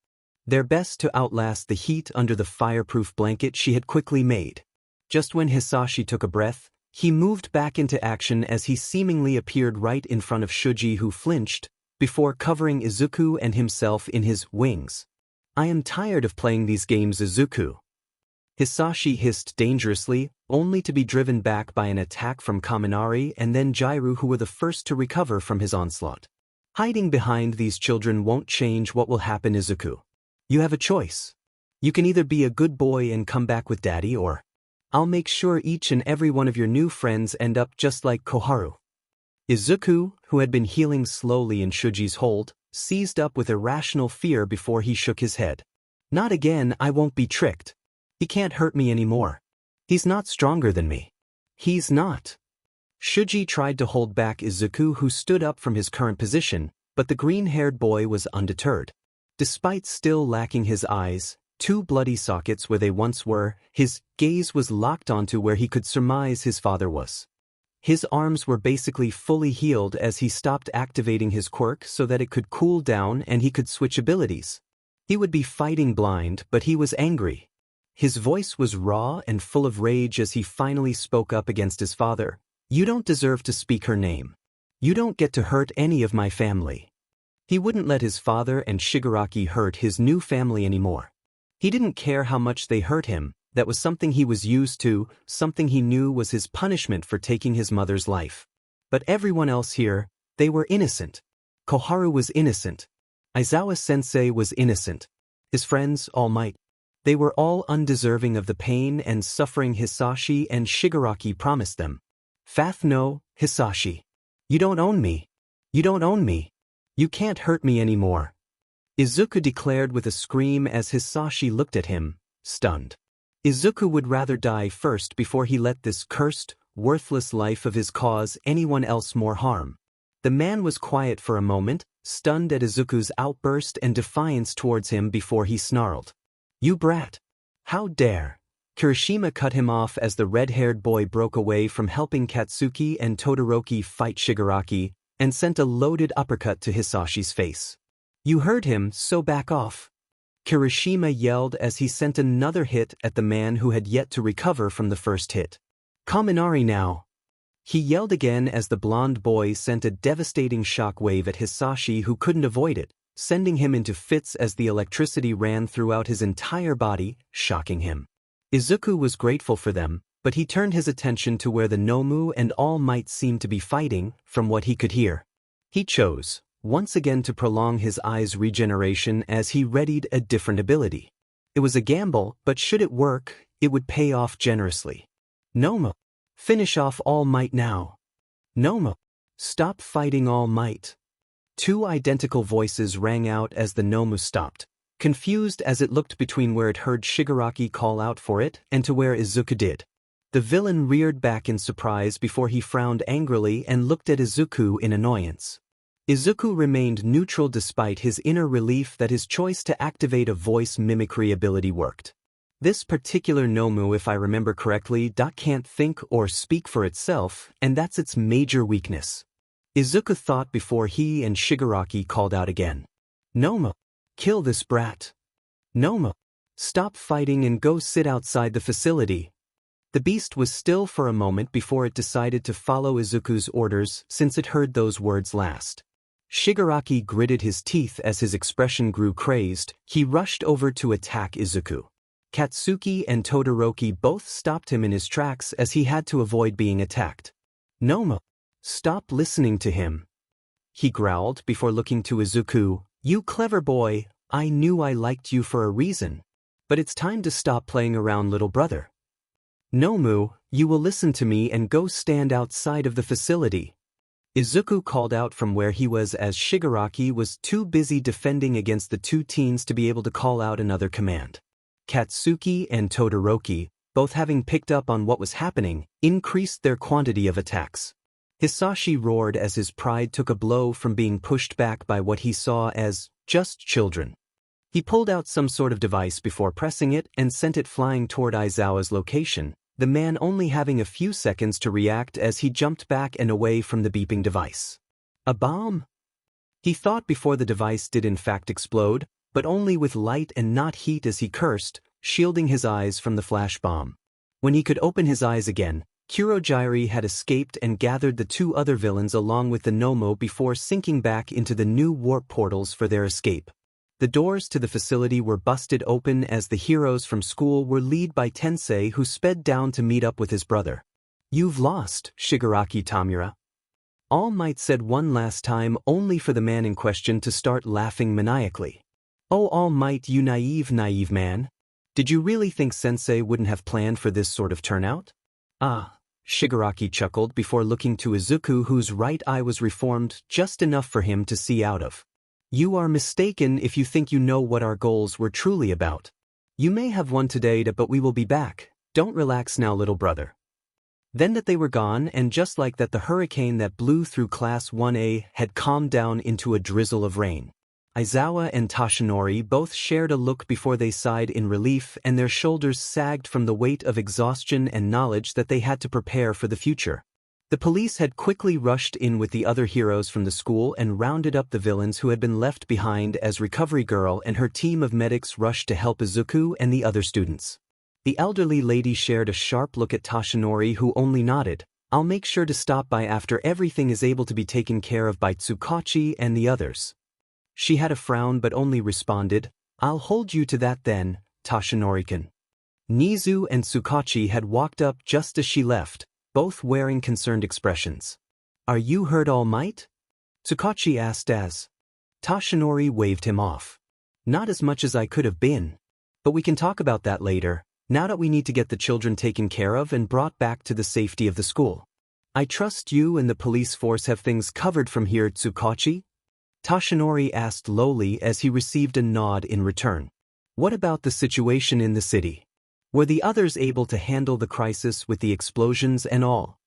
their best to outlast the heat under the fireproof blanket she had quickly made. Just when Hisashi took a breath, he moved back into action as he seemingly appeared right in front of Shuji, who flinched, before covering Izuku and himself in his wings. "I am tired of playing these games, Izuku," Hisashi hissed dangerously, only to be driven back by an attack from Kaminari and then Jairu, who were the first to recover from his onslaught. "Hiding behind these children won't change what will happen, Izuku. You have a choice. You can either be a good boy and come back with Daddy, or I'll make sure each and every one of your new friends end up just like Koharu." Izuku, who had been healing slowly in Shuji's hold, seized up with irrational fear before he shook his head. "Not again, I won't be tricked. He can't hurt me anymore. He's not stronger than me. He's not." Shuji tried to hold back Izuku, who stood up from his current position, but the green-haired boy was undeterred. Despite still lacking his eyes, two bloody sockets where they once were, his gaze was locked onto where he could surmise his father was. His arms were basically fully healed as he stopped activating his quirk so that it could cool down and he could switch abilities. He would be fighting blind, but he was angry. His voice was raw and full of rage as he finally spoke up against his father. "You don't deserve to speak her name. You don't get to hurt any of my family." He wouldn't let his father and Shigaraki hurt his new family anymore. He didn't care how much they hurt him. That was something he was used to, something he knew was his punishment for taking his mother's life. But everyone else here, they were innocent. Koharu was innocent. Aizawa-sensei was innocent. His friends, All Might. They were all undeserving of the pain and suffering Hisashi and Shigaraki promised them. "Fath no, Hisashi. You don't own me. You don't own me. You can't hurt me anymore." Izuku declared with a scream as Hisashi looked at him, stunned. Izuku would rather die first before he let this cursed, worthless life of his cause anyone else more harm. The man was quiet for a moment, stunned at Izuku's outburst and defiance towards him before he snarled. "You brat! How dare!" Kirishima cut him off as the red-haired boy broke away from helping Katsuki and Todoroki fight Shigaraki, and sent a loaded uppercut to Hisashi's face. "You heard him, so back off!" Kirishima yelled as he sent another hit at the man who had yet to recover from the first hit. "Kaminari now!" He yelled again as the blonde boy sent a devastating shockwave at Hisashi who couldn't avoid it, sending him into fits as the electricity ran throughout his entire body, shocking him. Izuku was grateful for them, but he turned his attention to where the Nomu and All Might seemed to be fighting, from what he could hear. He chose, once again, to prolong his eyes' regeneration as he readied a different ability. It was a gamble, but should it work, it would pay off generously. "Nomu! Finish off All Might now! Nomu! Stop fighting All Might!" Two identical voices rang out as the Nomu stopped, confused as it looked between where it heard Shigaraki call out for it and to where Izuku did. The villain reared back in surprise before he frowned angrily and looked at Izuku in annoyance. Izuku remained neutral despite his inner relief that his choice to activate a voice mimicry ability worked. This particular Nomu, if I remember correctly, can't think or speak for itself, and that's its major weakness. Izuku thought before he and Shigaraki called out again. "Nomu! Kill this brat! Nomu! Stop fighting and go sit outside the facility!" The beast was still for a moment before it decided to follow Izuku's orders since it heard those words last. Shigaraki gritted his teeth as his expression grew crazed. He rushed over to attack Izuku. Katsuki and Todoroki both stopped him in his tracks as he had to avoid being attacked. "Nomu! Stop listening to him!" he growled before looking to Izuku. "You clever boy, I knew I liked you for a reason. But it's time to stop playing around, little brother. Nomu, you will listen to me and go stand outside of the facility." Izuku called out from where he was as Shigaraki was too busy defending against the two teens to be able to call out another command. Katsuki and Todoroki, both having picked up on what was happening, increased their quantity of attacks. Hisashi roared as his pride took a blow from being pushed back by what he saw as just children. He pulled out some sort of device before pressing it and sent it flying toward Aizawa's location, the man only having a few seconds to react as he jumped back and away from the beeping device. A bomb? He thought before the device did in fact explode, but only with light and not heat as he cursed, shielding his eyes from the flash bomb. When he could open his eyes again, Kurogyari had escaped and gathered the two other villains along with the Nomo before sinking back into the new warp portals for their escape. The doors to the facility were busted open as the heroes from school were led by Tensei, who sped down to meet up with his brother. "You've lost, Shigaraki Tamura," All Might said one last time, only for the man in question to start laughing maniacally. "Oh, All Might, you naive man. Did you really think Sensei wouldn't have planned for this sort of turnout?" "Ah," Shigaraki chuckled before looking to Izuku, whose right eye was reformed just enough for him to see out of. "You are mistaken if you think you know what our goals were truly about. You may have won today, but we will be back. Don't relax now, little brother." Then that they were gone, and just like that the hurricane that blew through Class 1A had calmed down into a drizzle of rain. Aizawa and Toshinori both shared a look before they sighed in relief, and their shoulders sagged from the weight of exhaustion and knowledge that they had to prepare for the future. The police had quickly rushed in with the other heroes from the school and rounded up the villains who had been left behind as Recovery Girl and her team of medics rushed to help Izuku and the other students. The elderly lady shared a sharp look at Toshinori, who only nodded. "I'll make sure to stop by after everything is able to be taken care of by Tsukachi and the others." She had a frown but only responded, "I'll hold you to that then, Toshinori-kun." Nizu and Tsukachi had walked up just as she left, both wearing concerned expressions. "Are you hurt, All Might?" Tsukachi asked as Toshinori waved him off. "Not as much as I could have been. But we can talk about that later, now that we need to get the children taken care of and brought back to the safety of the school. I trust you and the police force have things covered from here, Tsukachi?" Toshinori asked lowly as he received a nod in return. What about the situation in the city? Were the others able to handle the crisis with the explosions and all?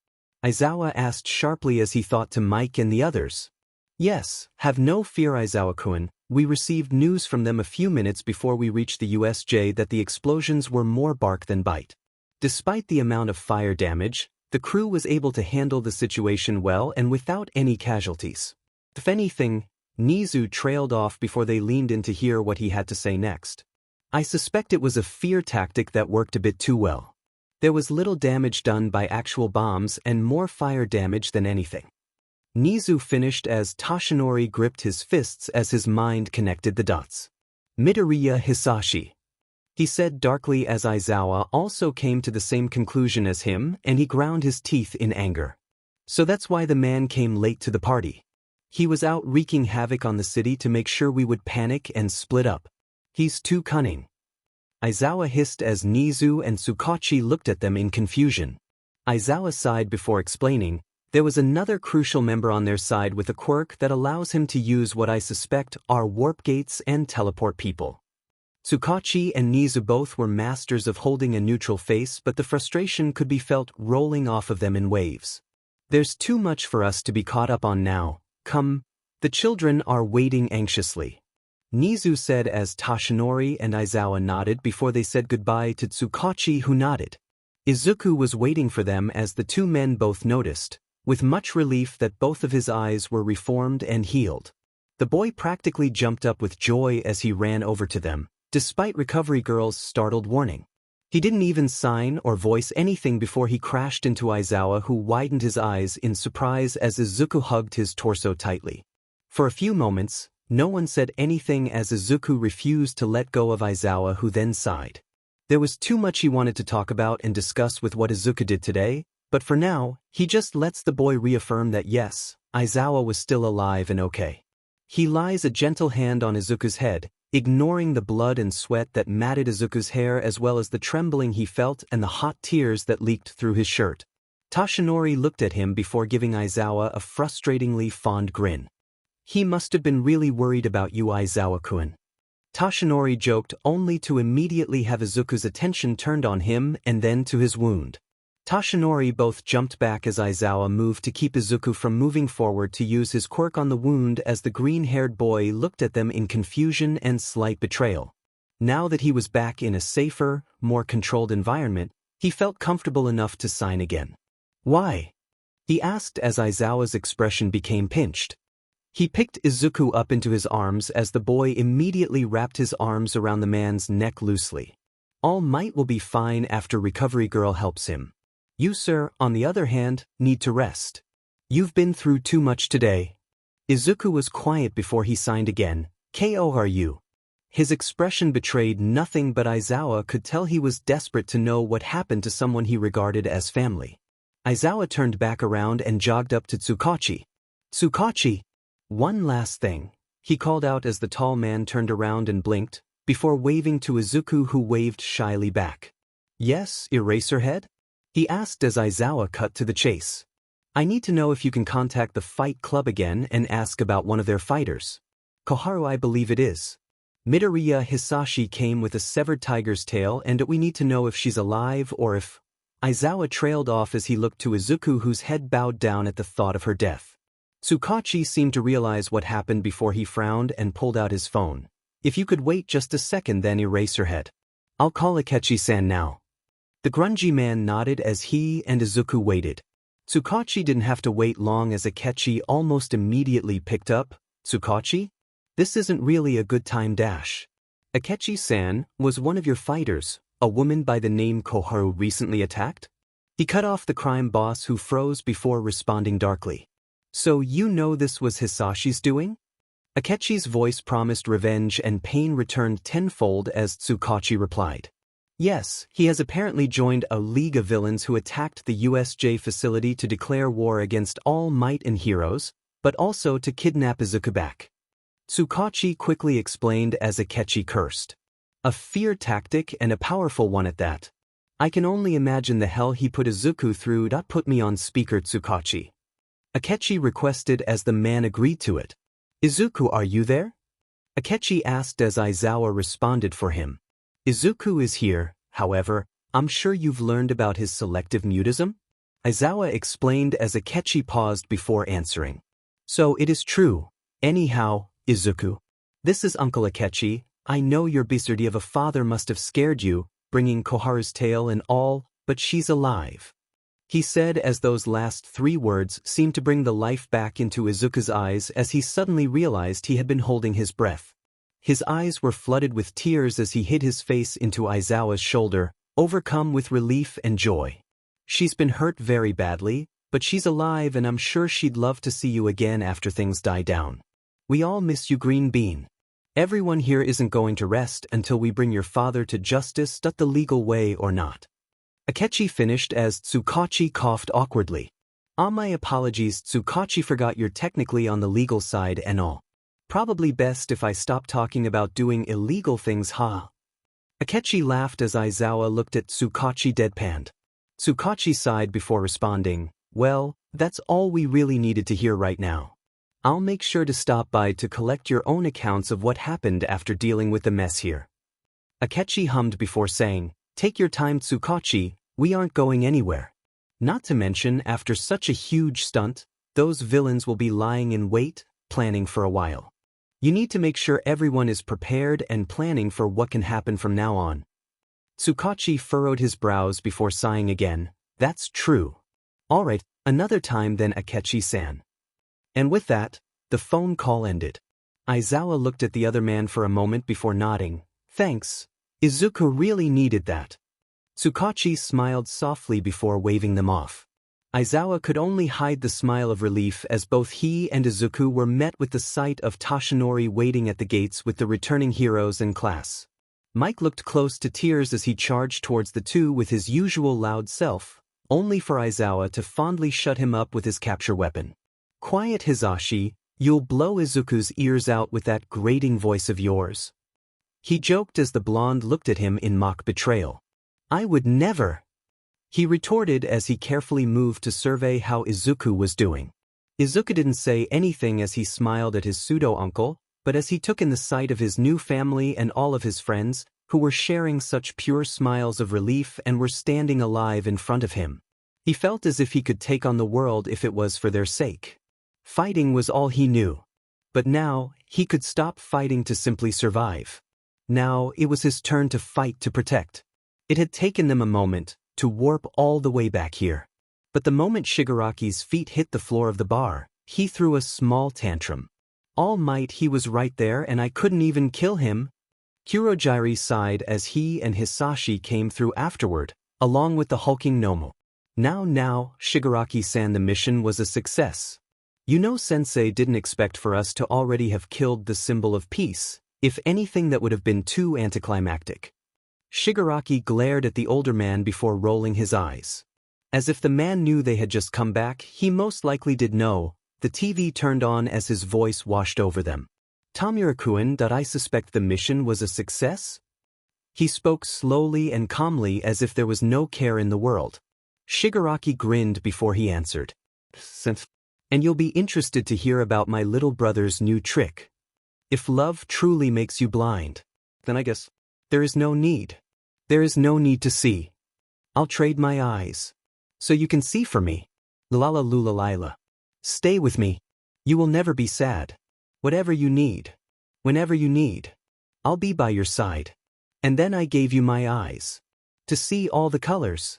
Aizawa asked sharply as he thought to Mike and the others. Yes, have no fear, Aizawa-kun. We received news from them a few minutes before we reached the USJ that the explosions were more bark than bite. Despite the amount of fire damage, the crew was able to handle the situation well and without any casualties. If anything, Nizu trailed off before they leaned in to hear what he had to say next. I suspect it was a fear tactic that worked a bit too well. There was little damage done by actual bombs and more fire damage than anything. Nizu finished as Toshinori gripped his fists as his mind connected the dots. Midoriya Hisashi. He said darkly as Aizawa also came to the same conclusion as him, and he ground his teeth in anger. So that's why the man came late to the party. He was out wreaking havoc on the city to make sure we would panic and split up. He's too cunning. Aizawa hissed as Nizu and Tsukachi looked at them in confusion. Aizawa sighed before explaining, there was another crucial member on their side with a quirk that allows him to use what I suspect are warp gates and teleport people. Tsukachi and Nizu both were masters of holding a neutral face, but the frustration could be felt rolling off of them in waves. There's too much for us to be caught up on now. Come. The children are waiting anxiously. Nizu said as Toshinori and Aizawa nodded before they said goodbye to Tsukachi, who nodded. Izuku was waiting for them as the two men both noticed, with much relief that both of his eyes were reformed and healed. The boy practically jumped up with joy as he ran over to them, despite Recovery Girl's startled warning. He didn't even sign or voice anything before he crashed into Aizawa, who widened his eyes in surprise as Izuku hugged his torso tightly. For a few moments, no one said anything as Izuku refused to let go of Aizawa, who then sighed. There was too much he wanted to talk about and discuss with what Izuku did today, but for now, he just lets the boy reaffirm that yes, Aizawa was still alive and okay. He lies a gentle hand on Izuku's head, ignoring the blood and sweat that matted Izuku's hair as well as the trembling he felt and the hot tears that leaked through his shirt. Toshinori looked at him before giving Aizawa a frustratingly fond grin. He must have been really worried about you, Aizawa-kun. Toshinori joked, only to immediately have Izuku's attention turned on him and then to his wound. Toshinori both jumped back as Aizawa moved to keep Izuku from moving forward to use his quirk on the wound as the green-haired boy looked at them in confusion and slight betrayal. Now that he was back in a safer, more controlled environment, he felt comfortable enough to sign again. Why? He asked as Aizawa's expression became pinched. He picked Izuku up into his arms as the boy immediately wrapped his arms around the man's neck loosely. All Might will be fine after Recovery Girl helps him. You, sir, on the other hand, need to rest. You've been through too much today. Izuku was quiet before he signed again. Ko are you? His expression betrayed nothing, but Aizawa could tell he was desperate to know what happened to someone he regarded as family. Aizawa turned back around and jogged up to Tsukachi. Tsukachi! One last thing, he called out as the tall man turned around and blinked, before waving to Izuku, who waved shyly back. Yes, Eraserhead? He asked as Aizawa cut to the chase. I need to know if you can contact the Fight Club again and ask about one of their fighters. Koharu, I believe it is. Midoriya Hisashi came with a severed tiger's tail, and we need to know if she's alive or if... Aizawa trailed off as he looked to Izuku, whose head bowed down at the thought of her death. Tsukachi seemed to realize what happened before he frowned and pulled out his phone. If you could wait just a second, then Eraserhead. I'll call Akechi-san now. The grungy man nodded as he and Izuku waited. Tsukachi didn't have to wait long as Akechi almost immediately picked up. Tsukachi? This isn't really a good time dash. Akechi-san, was one of your fighters, a woman by the name Koharu, recently attacked? He cut off the crime boss, who froze before responding darkly. So you know this was Hisashi's doing? Akechi's voice promised revenge, and pain returned tenfold as Tsukachi replied. Yes, he has apparently joined a league of villains who attacked the USJ facility to declare war against all might and heroes, but also to kidnap Izuku back. Tsukachi quickly explained as Akechi cursed. A fear tactic, and a powerful one at that. I can only imagine the hell he put Izuku through. Put me on speaker, Tsukachi. Akechi requested as the man agreed to it. Izuku, are you there? Akechi asked as Aizawa responded for him. Izuku is here, however, I'm sure you've learned about his selective mutism? Aizawa explained as Akechi paused before answering. So it is true. Anyhow, Izuku. This is Uncle Akechi. I know your beastie of a father must have scared you, bringing Koharu's tale and all, but she's alive. He said as those last 3 words seemed to bring the life back into Izuku's eyes as he suddenly realized he had been holding his breath. His eyes were flooded with tears as he hid his face into Aizawa's shoulder, overcome with relief and joy. She's been hurt very badly, but she's alive and I'm sure she'd love to see you again after things die down. We all miss you, Green Bean. Everyone here isn't going to rest until we bring your father to justice the legal way or not. Akechi finished as Tsukachi coughed awkwardly. My apologies, Tsukachi, forgot you're technically on the legal side and all. Probably best if I stop talking about doing illegal things, huh? Akechi laughed as Aizawa looked at Tsukachi deadpanned. Tsukachi sighed before responding, well, that's all we really needed to hear right now. I'll make sure to stop by to collect your own accounts of what happened after dealing with the mess here. Akechi hummed before saying, take your time, Tsukachi, we aren't going anywhere. Not to mention, after such a huge stunt, those villains will be lying in wait, planning for a while. You need to make sure everyone is prepared and planning for what can happen from now on. Tsukachi furrowed his brows before sighing again, that's true. Alright, another time then, Akechi-san. And with that, the phone call ended. Aizawa looked at the other man for a moment before nodding, thanks. Izuku really needed that. Tsukachi smiled softly before waving them off. Aizawa could only hide the smile of relief as both he and Izuku were met with the sight of Tashinori waiting at the gates with the returning heroes in class. Mike looked close to tears as he charged towards the two with his usual loud self, only for Aizawa to fondly shut him up with his capture weapon. Quiet, Hisashi, you'll blow Izuku's ears out with that grating voice of yours. He joked as the blonde looked at him in mock betrayal. I would never, he retorted as he carefully moved to survey how Izuku was doing. Izuku didn't say anything as he smiled at his pseudo-uncle, but as he took in the sight of his new family and all of his friends, who were sharing such pure smiles of relief and were standing alive in front of him, he felt as if he could take on the world if it was for their sake. Fighting was all he knew. But now, he could stop fighting to simply survive. Now, it was his turn to fight to protect. It had taken them a moment to warp all the way back here. But the moment Shigaraki's feet hit the floor of the bar, he threw a small tantrum. All might, he was right there and I couldn't even kill him. Kurogiri sighed as he and Hisashi came through afterward, along with the hulking Nomu. Now, Shigaraki-san, the mission was a success. You know, Sensei didn't expect for us to already have killed the symbol of peace. If anything, that would have been too anticlimactic. Shigaraki glared at the older man before rolling his eyes. As if the man knew they had just come back, he most likely did know. The TV turned on as his voice washed over them. Tamura-kun, that I suspect the mission was a success? He spoke slowly and calmly as if there was no care in the world. Shigaraki grinned before he answered. And you'll be interested to hear about my little brother's new trick. If love truly makes you blind, then I guess there is no need. There is no need to see. I'll trade my eyes. So you can see for me. Lala lula lila. Stay with me. You will never be sad. Whatever you need. Whenever you need. I'll be by your side. And then I gave you my eyes. To see all the colors.